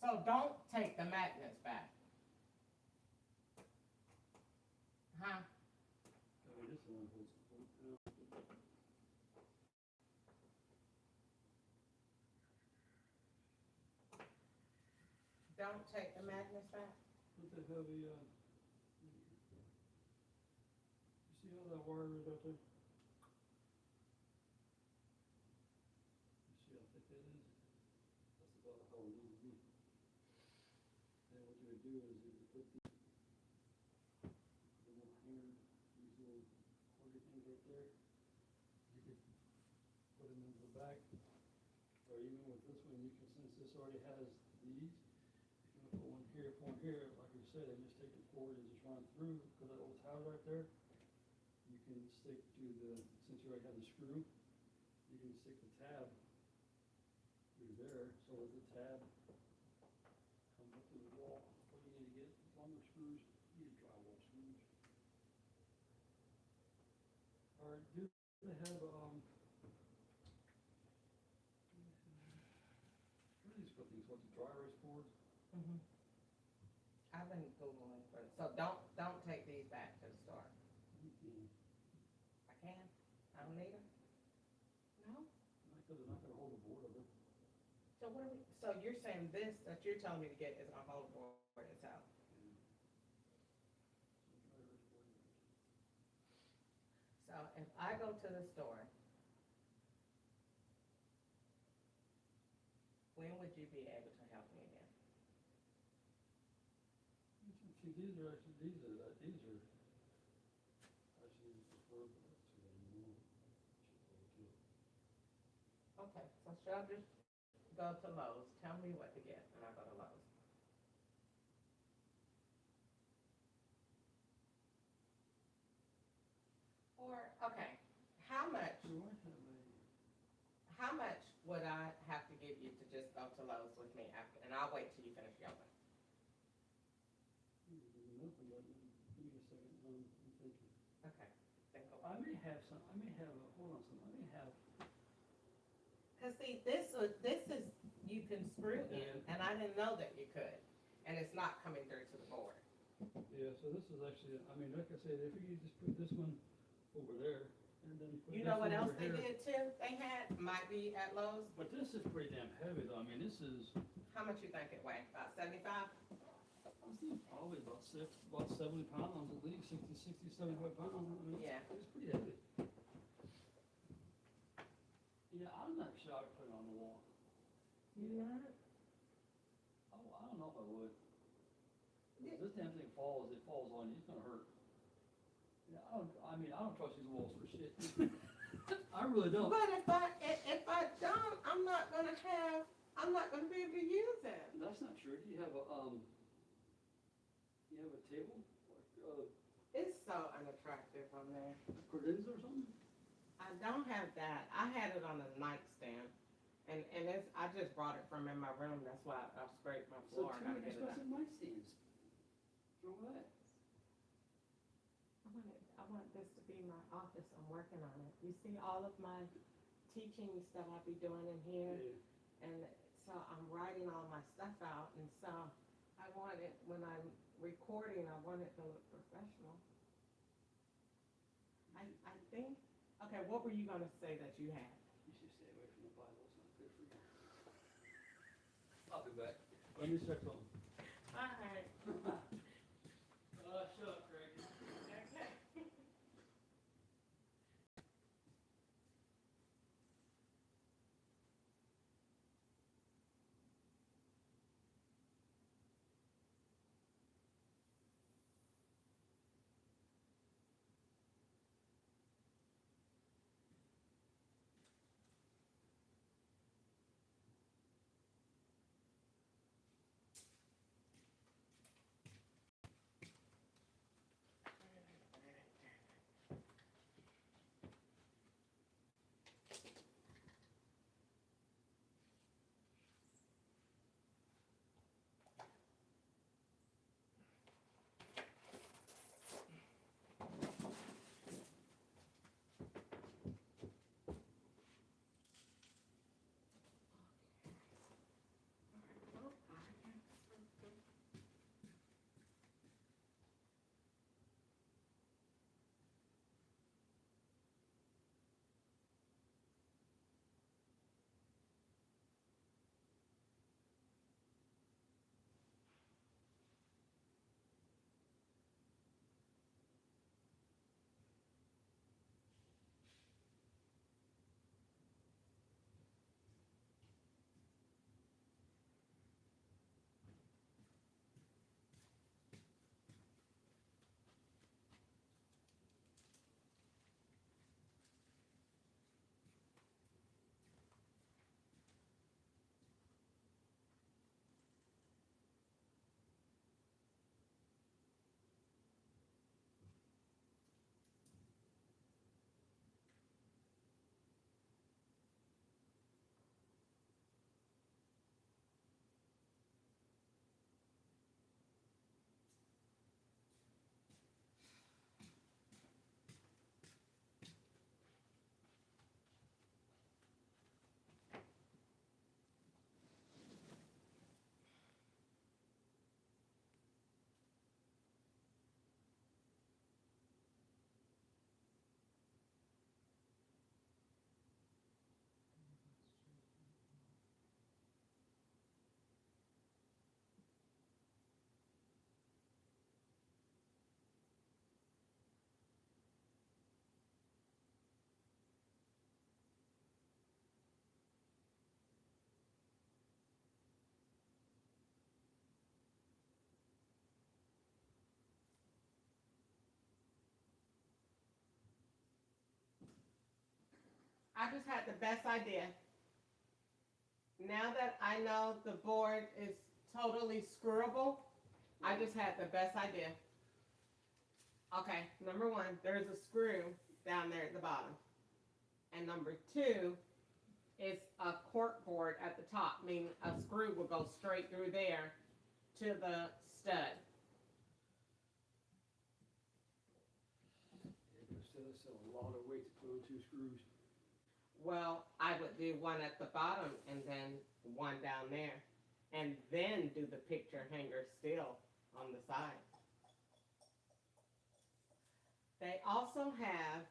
So don't take the magnets back. Huh? Oh, this one holds. Don't take the magnets back? Put the heavy, you see how that wire is out there? You see how thick that is? That's about how it needs to be. And what you would do is you would put the little hanger, these little quarter things right there. You could put them into the back. Or even with this one, you can, since this already has these, if you want to put one here, like we said, and just take the cord and just run through, because that little tab right there, you can stick to the, since you already have the screw, you can stick the tab through there, so that the tab comes up to the wall. What you need to get longer screws, you need drywall screws. Or do they have, what are these things, what, the dry erase boards? Mm-hmm. I've been Googling for it. So don't take these back to the store. I can? I don't need them? No? Because they're not gonna hold the board of it. So what are we, so you're saying this that you're telling me to get is gonna hold the board itself? So if I go to the store, when would you be able to help me again? See, these are actually actually preferable to anymore. Okay, so should I just go to Lowe's? Tell me what to get when I go to Lowe's. Or, okay, how much would I have to give you to just go to Lowe's with me after, and I'll wait till you finish yoga? Nothing, but give me a have some, I may have, hold on some, I may have. Cause see, this is, you can screw in, and I didn't know that you could, and it's not coming through to the board. Yeah, so this is actually, I mean, like I said, if you just put this one over there, and then put You this know what one else over they here. did too? They had, might be at Lowe's, But this is pretty damn heavy though, I mean, this is, how much you think it weighed? About 75? probably about 70 pounds, at least 75 pounds, I mean, Yeah. it's pretty heavy. Yeah, I'm not sure I'd put it on the wall. You not? Oh, I don't know if I would. If this damn thing falls, it falls on you, it's gonna hurt. Yeah, I don't trust these walls for shit. I really don't. But if I don't, I'm not gonna be able to use it. That's not true. Do you have a table? Like, It's so unattractive on there. credenza or something? I don't have that. I had it on a nightstand. And it's, I just brought it from in my room. That's why I scraped my So floor. two I gotta get it up. expensive nightstands. What's wrong with that? I want this to be my office. I'm working on it. You see all of my teaching stuff I'll be doing in here. Yeah. And so I'm writing all my stuff out. And so I want it, when I'm recording, I want it to look professional. I think, okay, what were you gonna say that you had? You should stay away from the Bible. It's not good for you. I'll be back. Let me check on. All right. Shut up, Craig. Okay. I just had the best idea. Now that I know the board is totally screwable, I just had the best idea. Okay, number one, there's a screw down there at the bottom. And number two is a cork board at the top, meaning a screw will go straight through there to the stud. Instead of That's a lot of weight to put on 2 screws. Well, I would do one at the bottom and then one down there, and then do the picture hanger still on the side. They also have,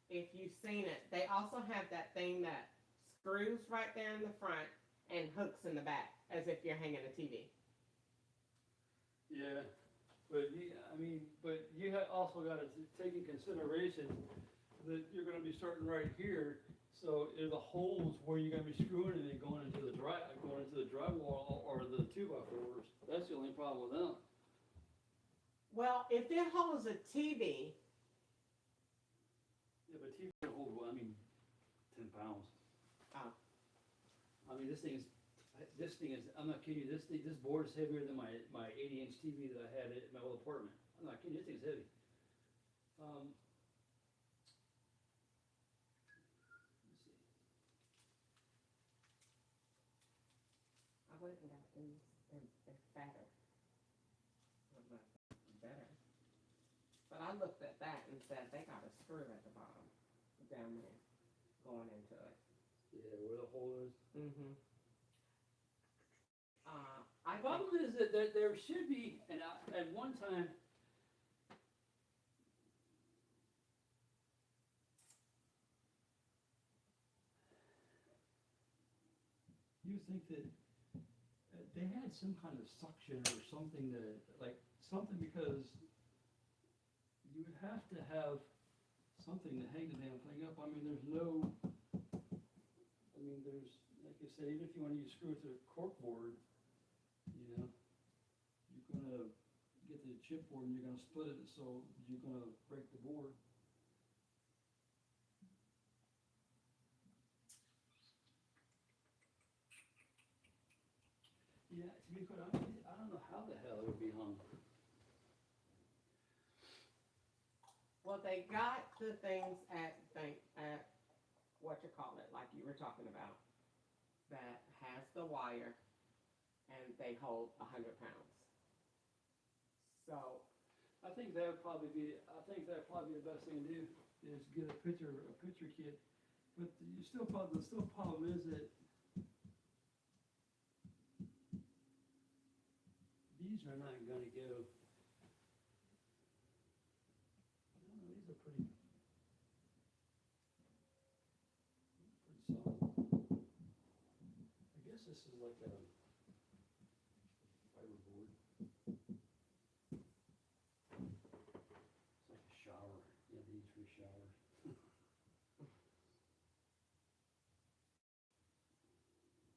if you've seen it, they also have that thing that screws right there in the front and hooks in the back, as if you're hanging a TV. Yeah, but you also got to take in consideration that you're going to be starting right here. So the holes where you're going to be screwing it and going into the drywall or the 2x4s. That's the only problem with them. Well, if it holds a TV. Yeah, but TV can hold, 10 pounds. Oh. This thing is, I'm not kidding you, this board is heavier than my 80-inch TV that I had at my old apartment. I'm not kidding you, this thing's heavy. Let's see. I went and got these, they're fatter. Better. But I looked at that and said, they got a screw at the bottom, down there, going into it. Yeah, where the hole is. Mm-hmm. The problem is that there should be, and at one time, you think that they had some kind of suction or something because you would have to have something to hang the damn thing up. There's like you said, even if you want to use screw to the cork board, you're going to get the chipboard and you're going to split it, so you're going to break the board. Yeah, to be quite honest, I don't know how the hell it would be hung. Well, they got the things at what you call it, like you were talking about, that has the wire, and they hold 100 pounds. So, I think that would probably be the best thing to do is get a picture kit. But the problem is that these are not going to go. These are pretty solid. I guess this is like a fiberboard. It's like a shower. Yeah, these for showers.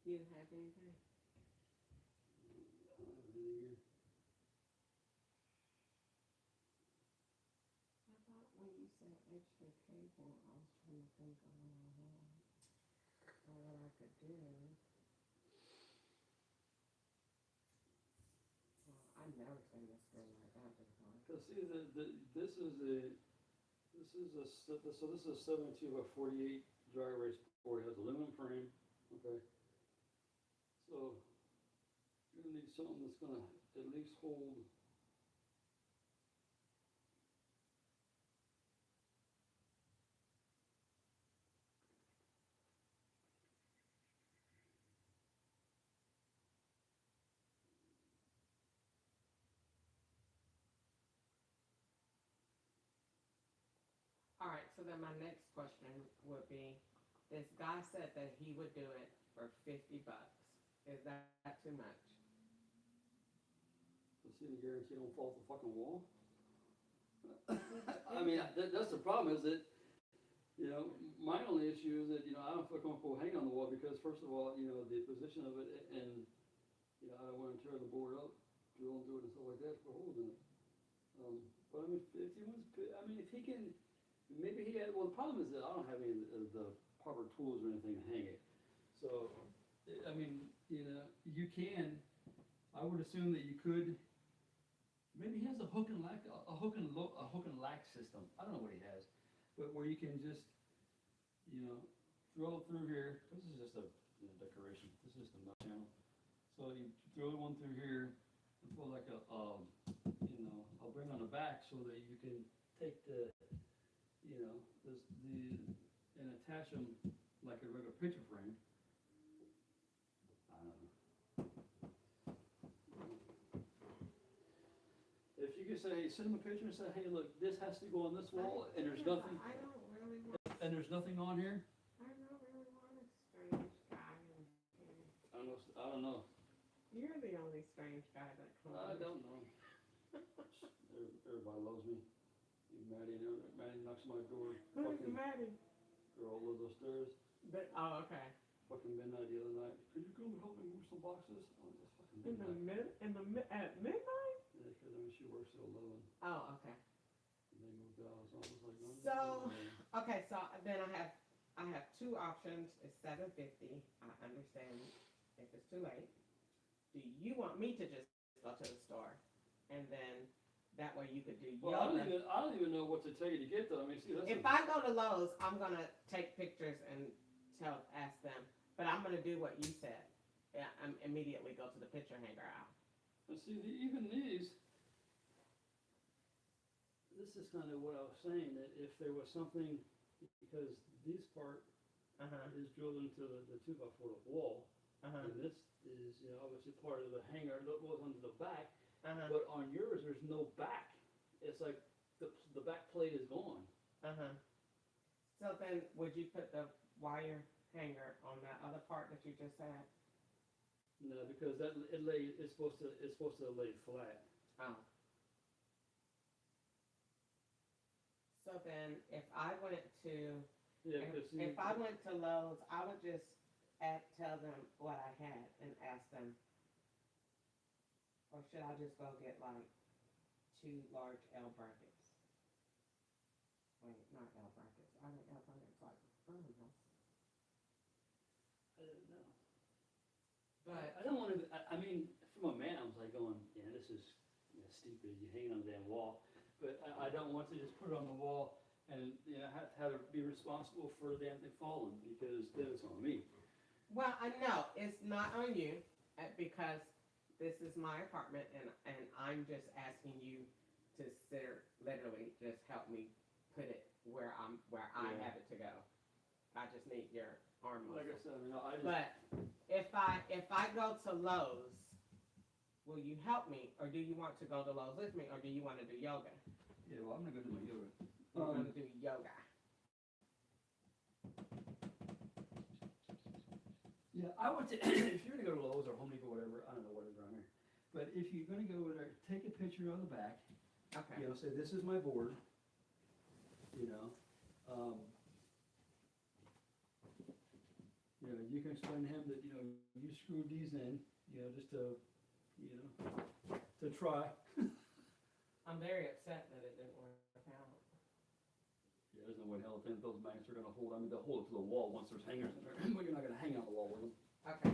you didn't have anything? I thought when you said extra cable, I was trying to think of what I had, or what I could do. Well, I've never seen this thing like that before. Cause see, this is a 72x48 dry erase board. It has aluminum frame. Okay. So you're gonna need something that's gonna at least hold. All right, so then my next question would be, this guy said that he would do it for $50. Is that too much? Let's see the guarantee don't fall off the fucking wall. That's the problem is that, my only issue is that, I don't feel comfortable hanging on the wall because first of all, the position of it and, I don't want to tear the board up, drill and do it and stuff like that for holes in it. But if he can, maybe the problem is that I don't have any of the proper tools or anything to hang it. So, you can, I would assume that you could, maybe he has a hook and lack system. I don't know what he has, but where you can just, drill it through here. This is just a decoration. This is just a nut channel. So you drill one through here and put like I'll bring on the back so that you can take the and attach them like a regular picture frame. I don't know. If you could say, hey, send them a picture and say, hey, look, this has to go on this wall, and there's nothing, I don't really want. and there's nothing on here. I don't really want a strange guy in here. I don't know. You're the only strange guy that comes. I don't know. Everybody loves me. Maddie knocks on my door. Who's Maddie? Girl lives upstairs. Oh, okay. Fucking midnight the other night. Could you come and help me move some boxes? Oh, it's fucking In midnight. at midnight? Yeah, because I mean she works till 11. Oh, okay. And they moved out, so I was like, no. So, okay, so then I have two options. It's $750. I understand if it's too late. Do you want me to just go to the store and then that way you could do Well, yoga? I don't even know what to tell you to get though. I mean, see, that's If I go to Lowe's, I'm gonna take pictures and ask them. But I'm gonna do what you said. Yeah, I'm immediately go to the picture hanger aisle. And see, even these. This is kind of what I was saying, that if there was something, because this part is drilled into the 2x4 wall, and this is obviously part of the hanger that goes onto the back, but on yours there's no back. It's like the back plate is gone. So then, would you put the wire hanger on that other part that you just had? No, because it's supposed to lay flat. Oh. So then, if I went to Lowe's, I would just tell them what I had and ask them, or should I just go get like 2 large L brackets? Wait, not L brackets. I think L brackets like I don't know. I don't know. But I don't want to. I mean, from a man, I was like going, yeah, this is stupid. You're hanging on the damn wall. But I don't want to just put it on the wall and have to be responsible for the damn thing falling, because then it's on me. Well, I know it's not on you because this is my apartment and I'm just asking you to literally just help me put it where I have it to go. I just need your arm muscle. Like I said, But if I go to Lowe's, will you help me, or do you want to go to Lowe's with me, or do you want to do yoga? Yeah, well, I'm gonna go do my yoga. I'm gonna do yoga. Yeah, I would say, if you're gonna go to Lowe's or Home Depot, whatever, I don't know what is around here. But if you're gonna go over there, take a picture on the back. Okay. Say this is my board. You can explain to him that you screwed these in, just to try. I'm very upset that it didn't work out. Yeah, there's no way in hell those magnets are gonna hold. I mean, they'll hold it to the wall once there's hangers in there, but you're not gonna hang on the wall with them. Okay.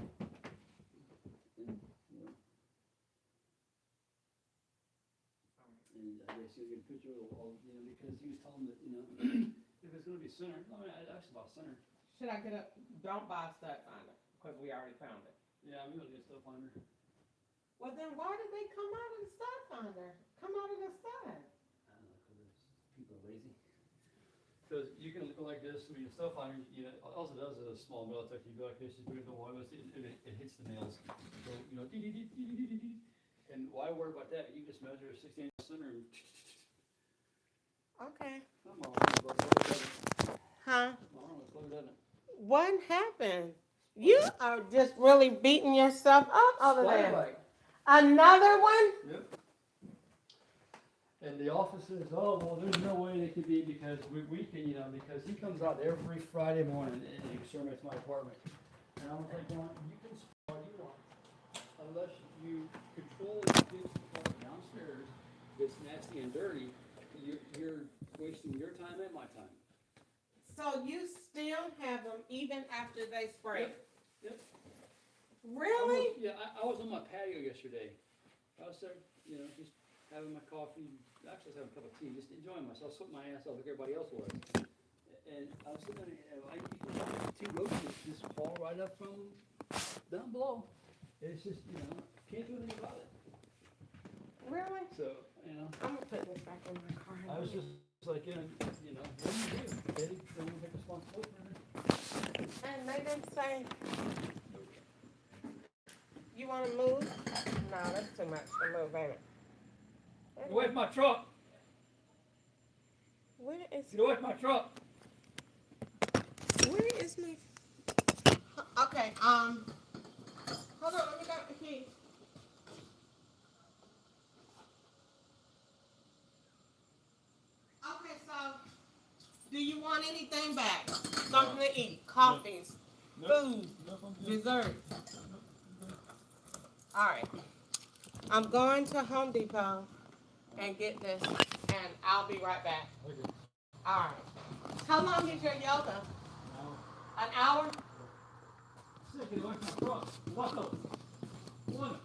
And I guess you get a picture of the wall, because he was telling that, if it's gonna be center, I mean, I asked about center. Should I get don't buy a stud finder, because we already found it. Yeah, I'm gonna get a stuff finder. Well, then why did they come out of the stud finder? Come out of the stud. I don't know, because people are lazy. Because you can go like this, I mean, a stuff finder, all it does is a small metal detector. You go like this, you put it in the wall, it hits the nails. So, and why worry about that? You just measure a 16-inch center and Okay. Huh? What happened? You are just really beating yourself up over there. Another one? Yep. And the office says, oh, well, there's no way they could be, because we can, because he comes out every Friday morning and he exterminates my apartment. And I'm like, you can spray all you want, unless you control the kitchen downstairs. It's nasty and dirty. You're wasting your time and my time. So you still have them even after they spray? Yep. Really? I was on my patio yesterday. I was there, just having my coffee. Actually, I was having a cup of tea, just enjoying myself, sweating my ass off like everybody else was. And I was sitting there, and two roaches just fall right up from down below. It's just, can't do anything about it. Really? So, I'm gonna put this back in my car. I was just like, what do you do? It him say, you want to move? No, that's too much to move, baby. Get away from my truck. Where is... Get away from my truck. Where is my... Okay, hold on, let me grab the key. Okay, so, do you want anything back? Something to eat, coffees, food, dessert. All right, I'm going to Home Depot and get this, and I'll be right back. All right. How long is your yoga? An hour? Get away from my truck. Walk up. One.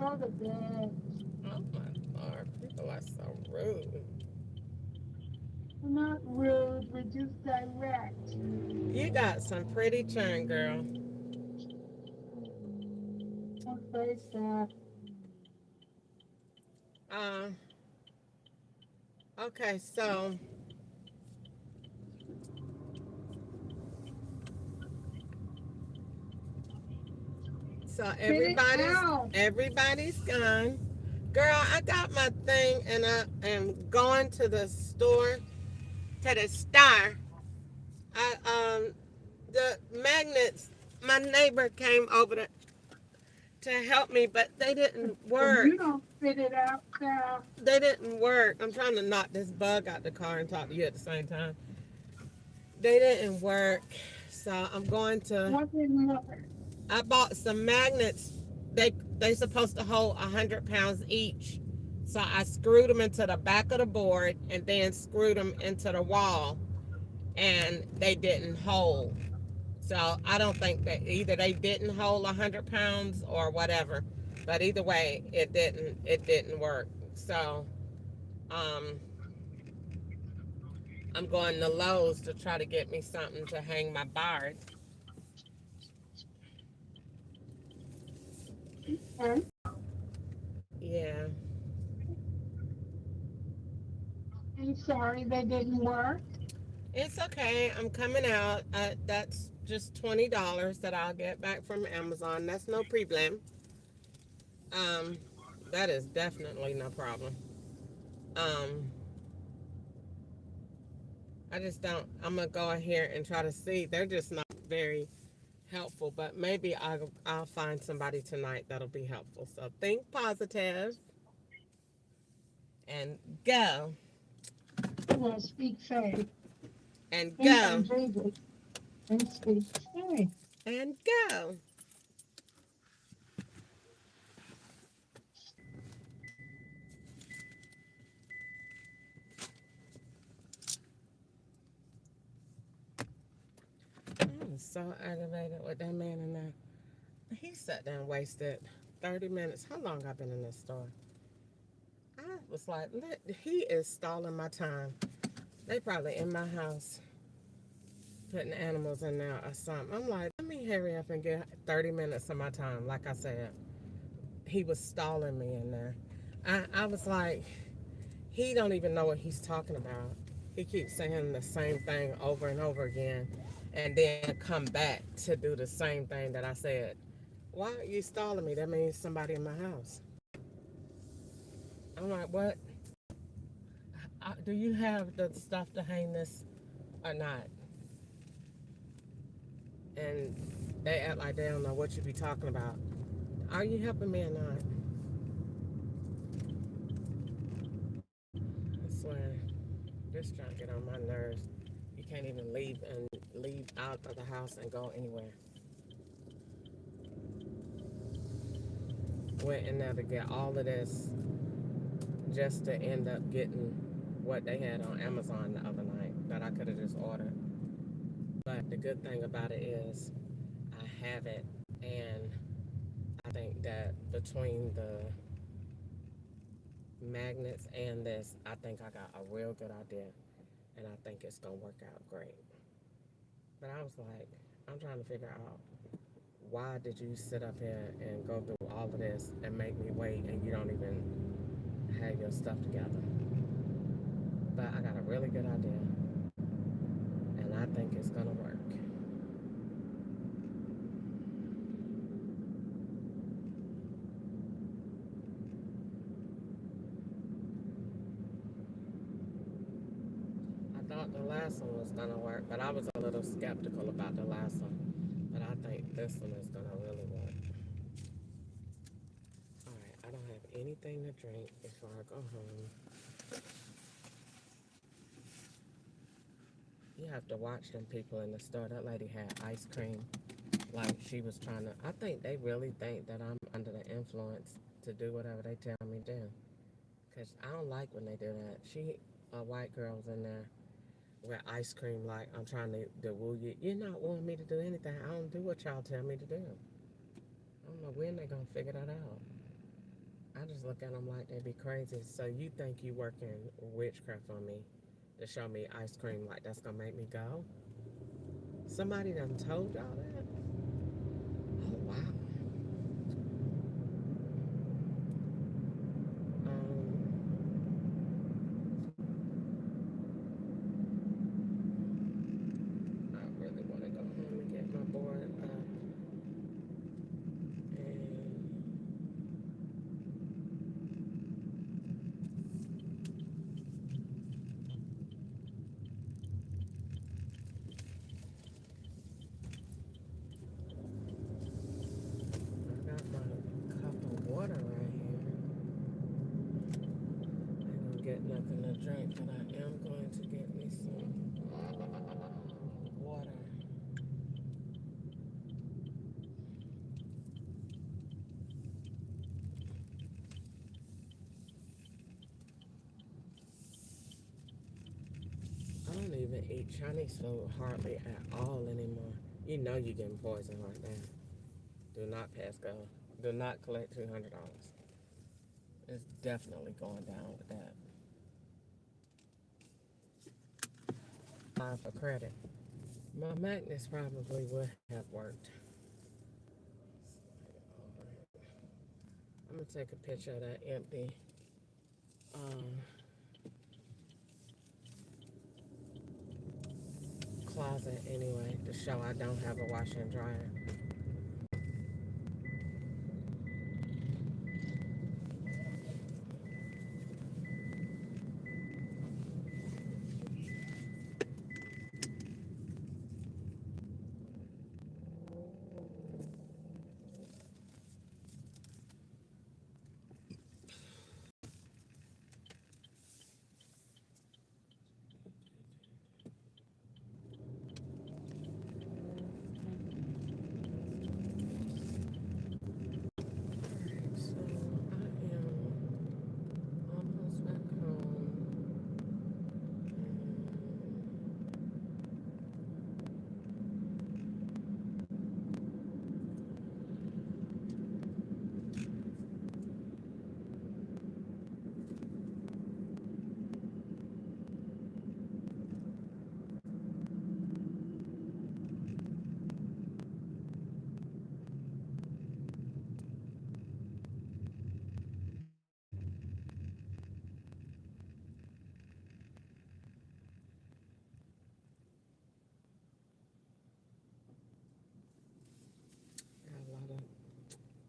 go to bed. Oh my Lord, people are so rude. Not rude, but just direct. You got some pretty churn, girl. Don't face that. Uh, okay, so Spit it out. everybody's gone. Girl, I got my thing and I am going to the store, to the Star. The magnets, my neighbor came over to help me, but they didn't If work. you don't spit it out, Sarah. They didn't work. I'm trying to knock this bug out the car and talk to you at the same time. They didn't work. So I'm going to. What didn't work? I bought some magnets. They supposed to hold 100 pounds each. So I screwed them into the back of the board and then screwed them into the wall, and they didn't hold. So I don't think that either they didn't hold 100 pounds or whatever, but either way, it didn't work. So um, I'm going to Lowe's to try to get me something to hang my board. And Yeah. I'm sorry they didn't work. It's okay. I'm coming out. That's just $20 that I'll get back from Amazon. That's no problem. Um, that is definitely no problem. Um, I just don't. I'm gonna go in here and try to see. They're just not very helpful, but maybe I'll find somebody tonight that'll be helpful. So think positive and go Well, speak faith. and Think go on Jesus and speak faith. and go. I'm so aggravated with that man in there. He sat there and wasted 30 minutes. How long I've been in this store? I was like, he is stalling my time. They probably in my house putting animals in there or something. I'm like, let me hurry up and get 30 minutes of my time. Like I said, he was stalling me in there. I was like, he don't even know what he's talking about. He keeps saying the same thing over and over again and then come back to do the same thing that I said. Why are you stalling me? That means somebody in my house. I'm like, what? Do you have the stuff to hang this or not? And they act like they don't know what you be talking about. Are you helping me or not? I swear, this trying to get on my nerves. You can't even leave out of the house and go anywhere. Went in there to get all of this just to end up getting what they had on Amazon the other night that I could have just ordered. But the good thing about it is I have it, and I think that between the magnets and this, I think I got a real good idea, and I think it's gonna work out great. But I was like, I'm trying to figure out, why did you sit up here and go through all of this and make me wait, and you don't even have your stuff together? But I got a really good idea, and I think it's gonna work. I thought the last one was gonna work, but I was a little skeptical about the last one. But I think this one is gonna really work. Alright, I don't have anything to drink before I go home. You have to watch them people in the store. That lady had ice cream. Like she was trying to, I think they really think that I'm under the influence to do whatever they tell me to do. Because I don't like when they do that. A white girl's in there with ice cream like I'm trying to woo you. You're not wanting me to do anything. I don't do what y'all tell me to do. I don't know when they're going to figure that out. I just look at them like they be crazy. So you think you working witchcraft on me to show me ice cream like that's gonna make me go? Somebody done told y'all that? Oh wow. I really want to go home and get my board up. I got my cup of water right here. I don't get nothing to drink, but I am going to get me some water. I don't even eat Chinese food hardly at all anymore. You know you're getting poisoned right now. Do not pass go. Do not collect $200. It's definitely going down with that. Apply for credit. My magnets probably would have worked. I'm gonna take a picture of that empty closet anyway to show I don't have a washer and dryer. Got a lot of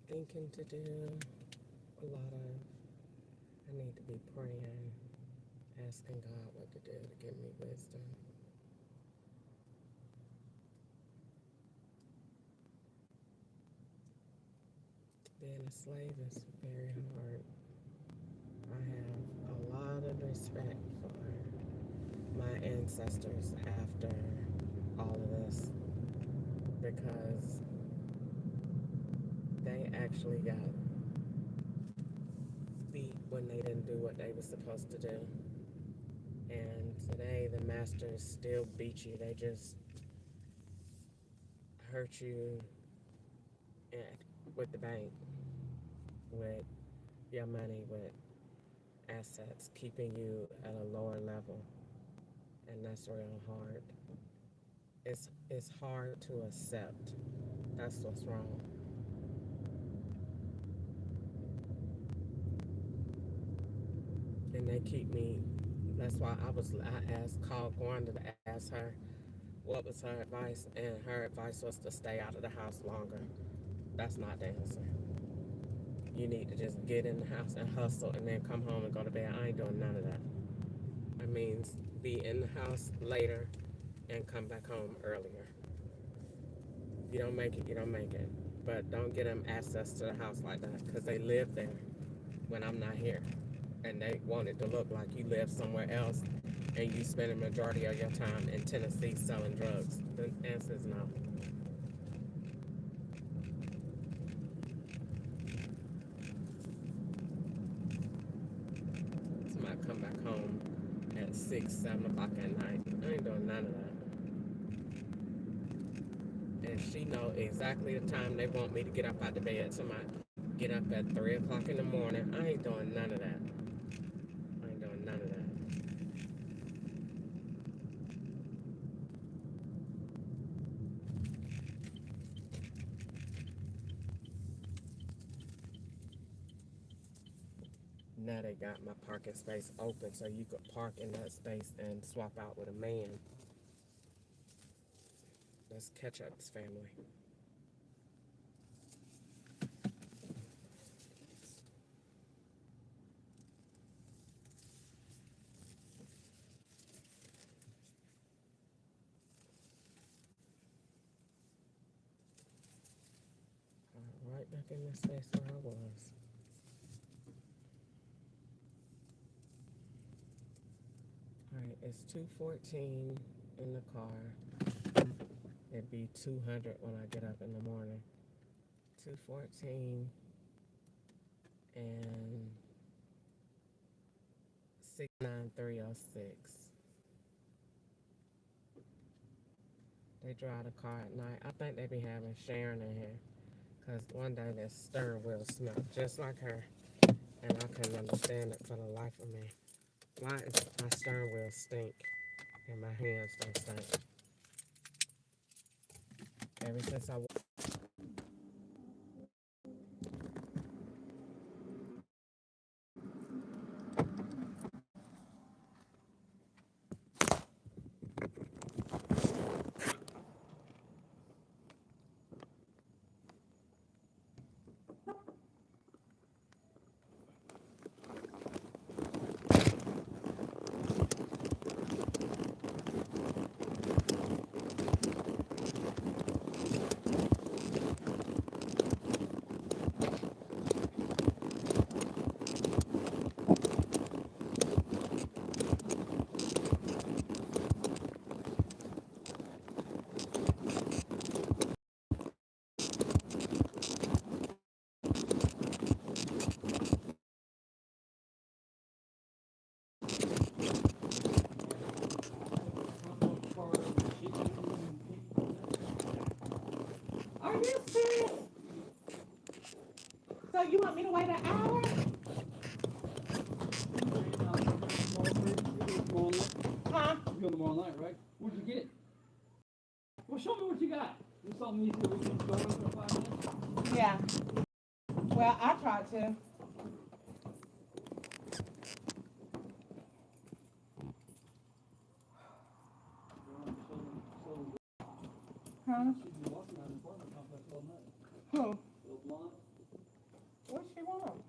thinking to do. I need to be praying, asking God what to do to give me wisdom. Being a slave is very hard. I have a lot of respect for my ancestors after all of this because they actually got beat when they didn't do what they were supposed to do. And today the masters still beat you. They just hurt you with the bank, with your money, with assets, keeping you at a lower level. And that's real hard. It's hard to accept. That's what's wrong. And they keep me. That's why called Gwanda to ask her what was her advice, and her advice was to stay out of the house longer. That's not the answer. You need to just get in the house and hustle and then come home and go to bed. I ain't doing none of that. That means be in the house later and come back home earlier. You don't make it, you don't make it. But don't get them access to the house like that because they live there when I'm not here. And they want it to look like you live somewhere else and you spend a majority of your time in Tennessee selling drugs. The answer is no. Somebody come back home at 6, 7 o'clock at night. I ain't doing none of that. And she know exactly the time they want me to get up out the bed. Somebody Get up at 3 o'clock in the morning. I ain't doing none of that. I ain't doing none of that. Now they got my parking space open so you could park in that space and swap out with a man. That's Ketchup's family. Right back in the space where I was. Alright, it's 2:14 in the car. It'd be 200 when I get up in the morning. 2:14 and 69306. They drive the car at night. I think they be having Sharon in here. Because one day that steering wheel smelled just like her. And I couldn't understand it for the life of me. Why is my steering wheel stink and my hands don't stink? Ever since I Are you serious? So you want me to wait an hour? Huh? You go tomorrow night, right? Where'd you get it? Well, show me what you got. There's something easy that we can go in for 5 minutes. Yeah. Well, I tried to. Huh? She's been walking around the apartment complex all night. Who? Little blonde. What's she want?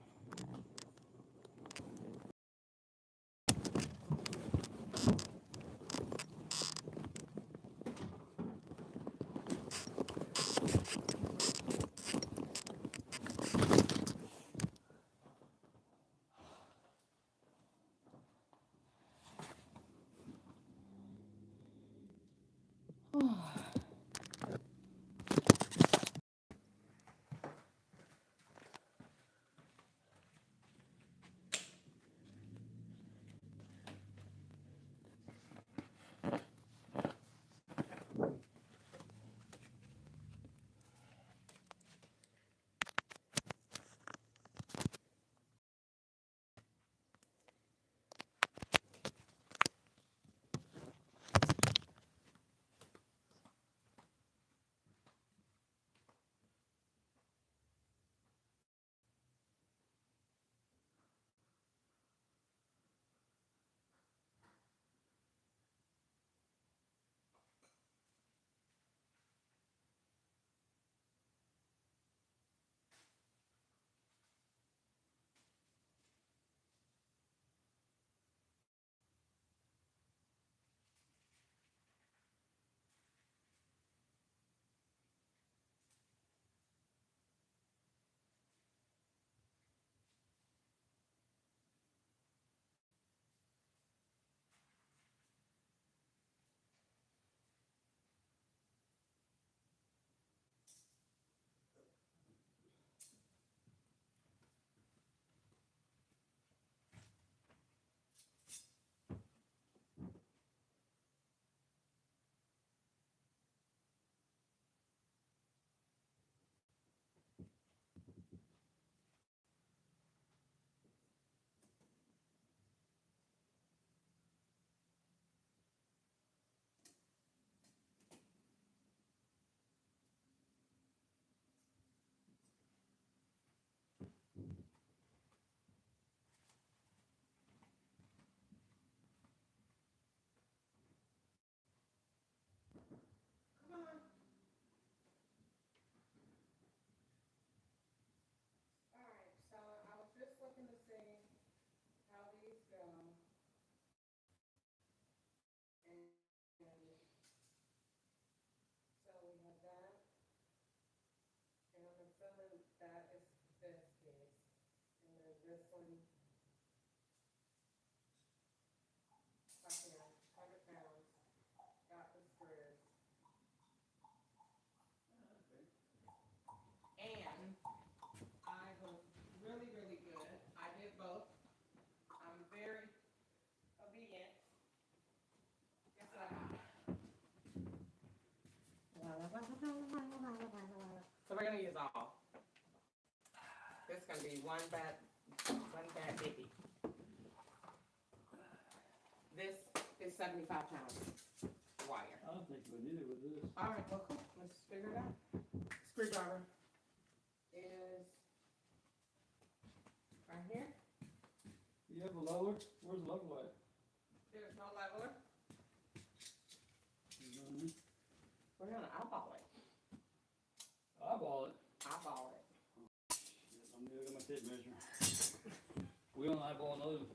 This one, stuck in 100 pounds, got the screws. And I was really, really good. I did both. I'm very obedient. Guess what I got? So we're gonna use all. This is gonna be one bad baby. This is 75 pounds wire. I don't think we need it with this. All right, well, cool. Let's figure it out. Screwdriver is right here. You have a leveler? Where's the leveler at? There's no leveler. You know what I mean? We're gonna eyeball it. Eyeball it. Eyeball it. Shit, I'm gonna get my tape measure. We don't eyeball those.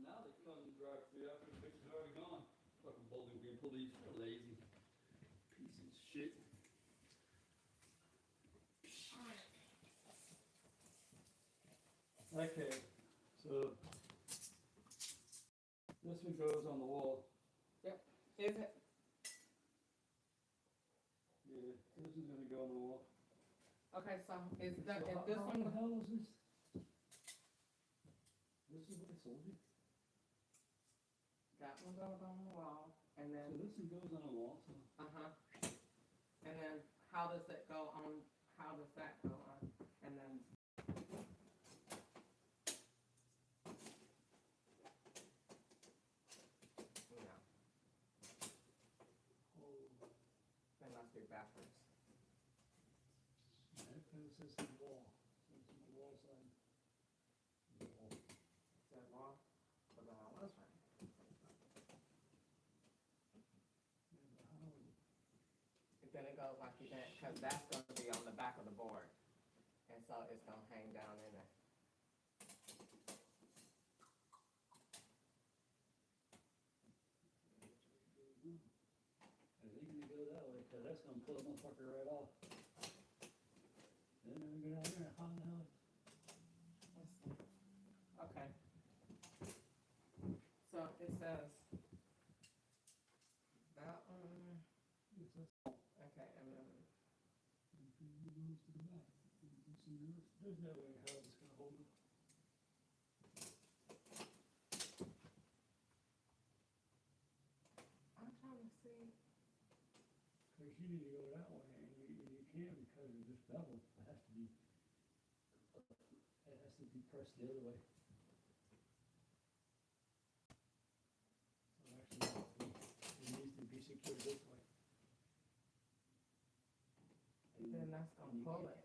Now they come and drive through after the picture's already gone. Fucking Bowling Green police are lazy. Pieces of shit. Okay, so this one goes on the wall. Yep. Is it? Yeah, this is gonna go on the wall. Okay, so is that So is this how one? the hell is this? This is what they sold you? That one goes on the wall, and So then this one goes on the wall, so. and then how does it go on? How does that go on? And then no, Oh. they must be backwards. Yeah, it says the wall. So it's on the wall side. The wall. Is that wrong? But no, that's right. Yeah, but how would it- Then it goes like that because that's going to be on the back of the board, and so it's going to hang down in there. I think you go that way, cause that's gonna pull the motherfucker right off. Then we go down there, how the hell? Let's see. Okay. So it says that one. Okay, and then Goes to the back. There's no way how it's gonna hold it. I'm trying to see. Cause you need to go that way, and you can't because of this bevel, it has to be pressed the other way. So actually, it needs to be secured this way. Then that's gonna pull it.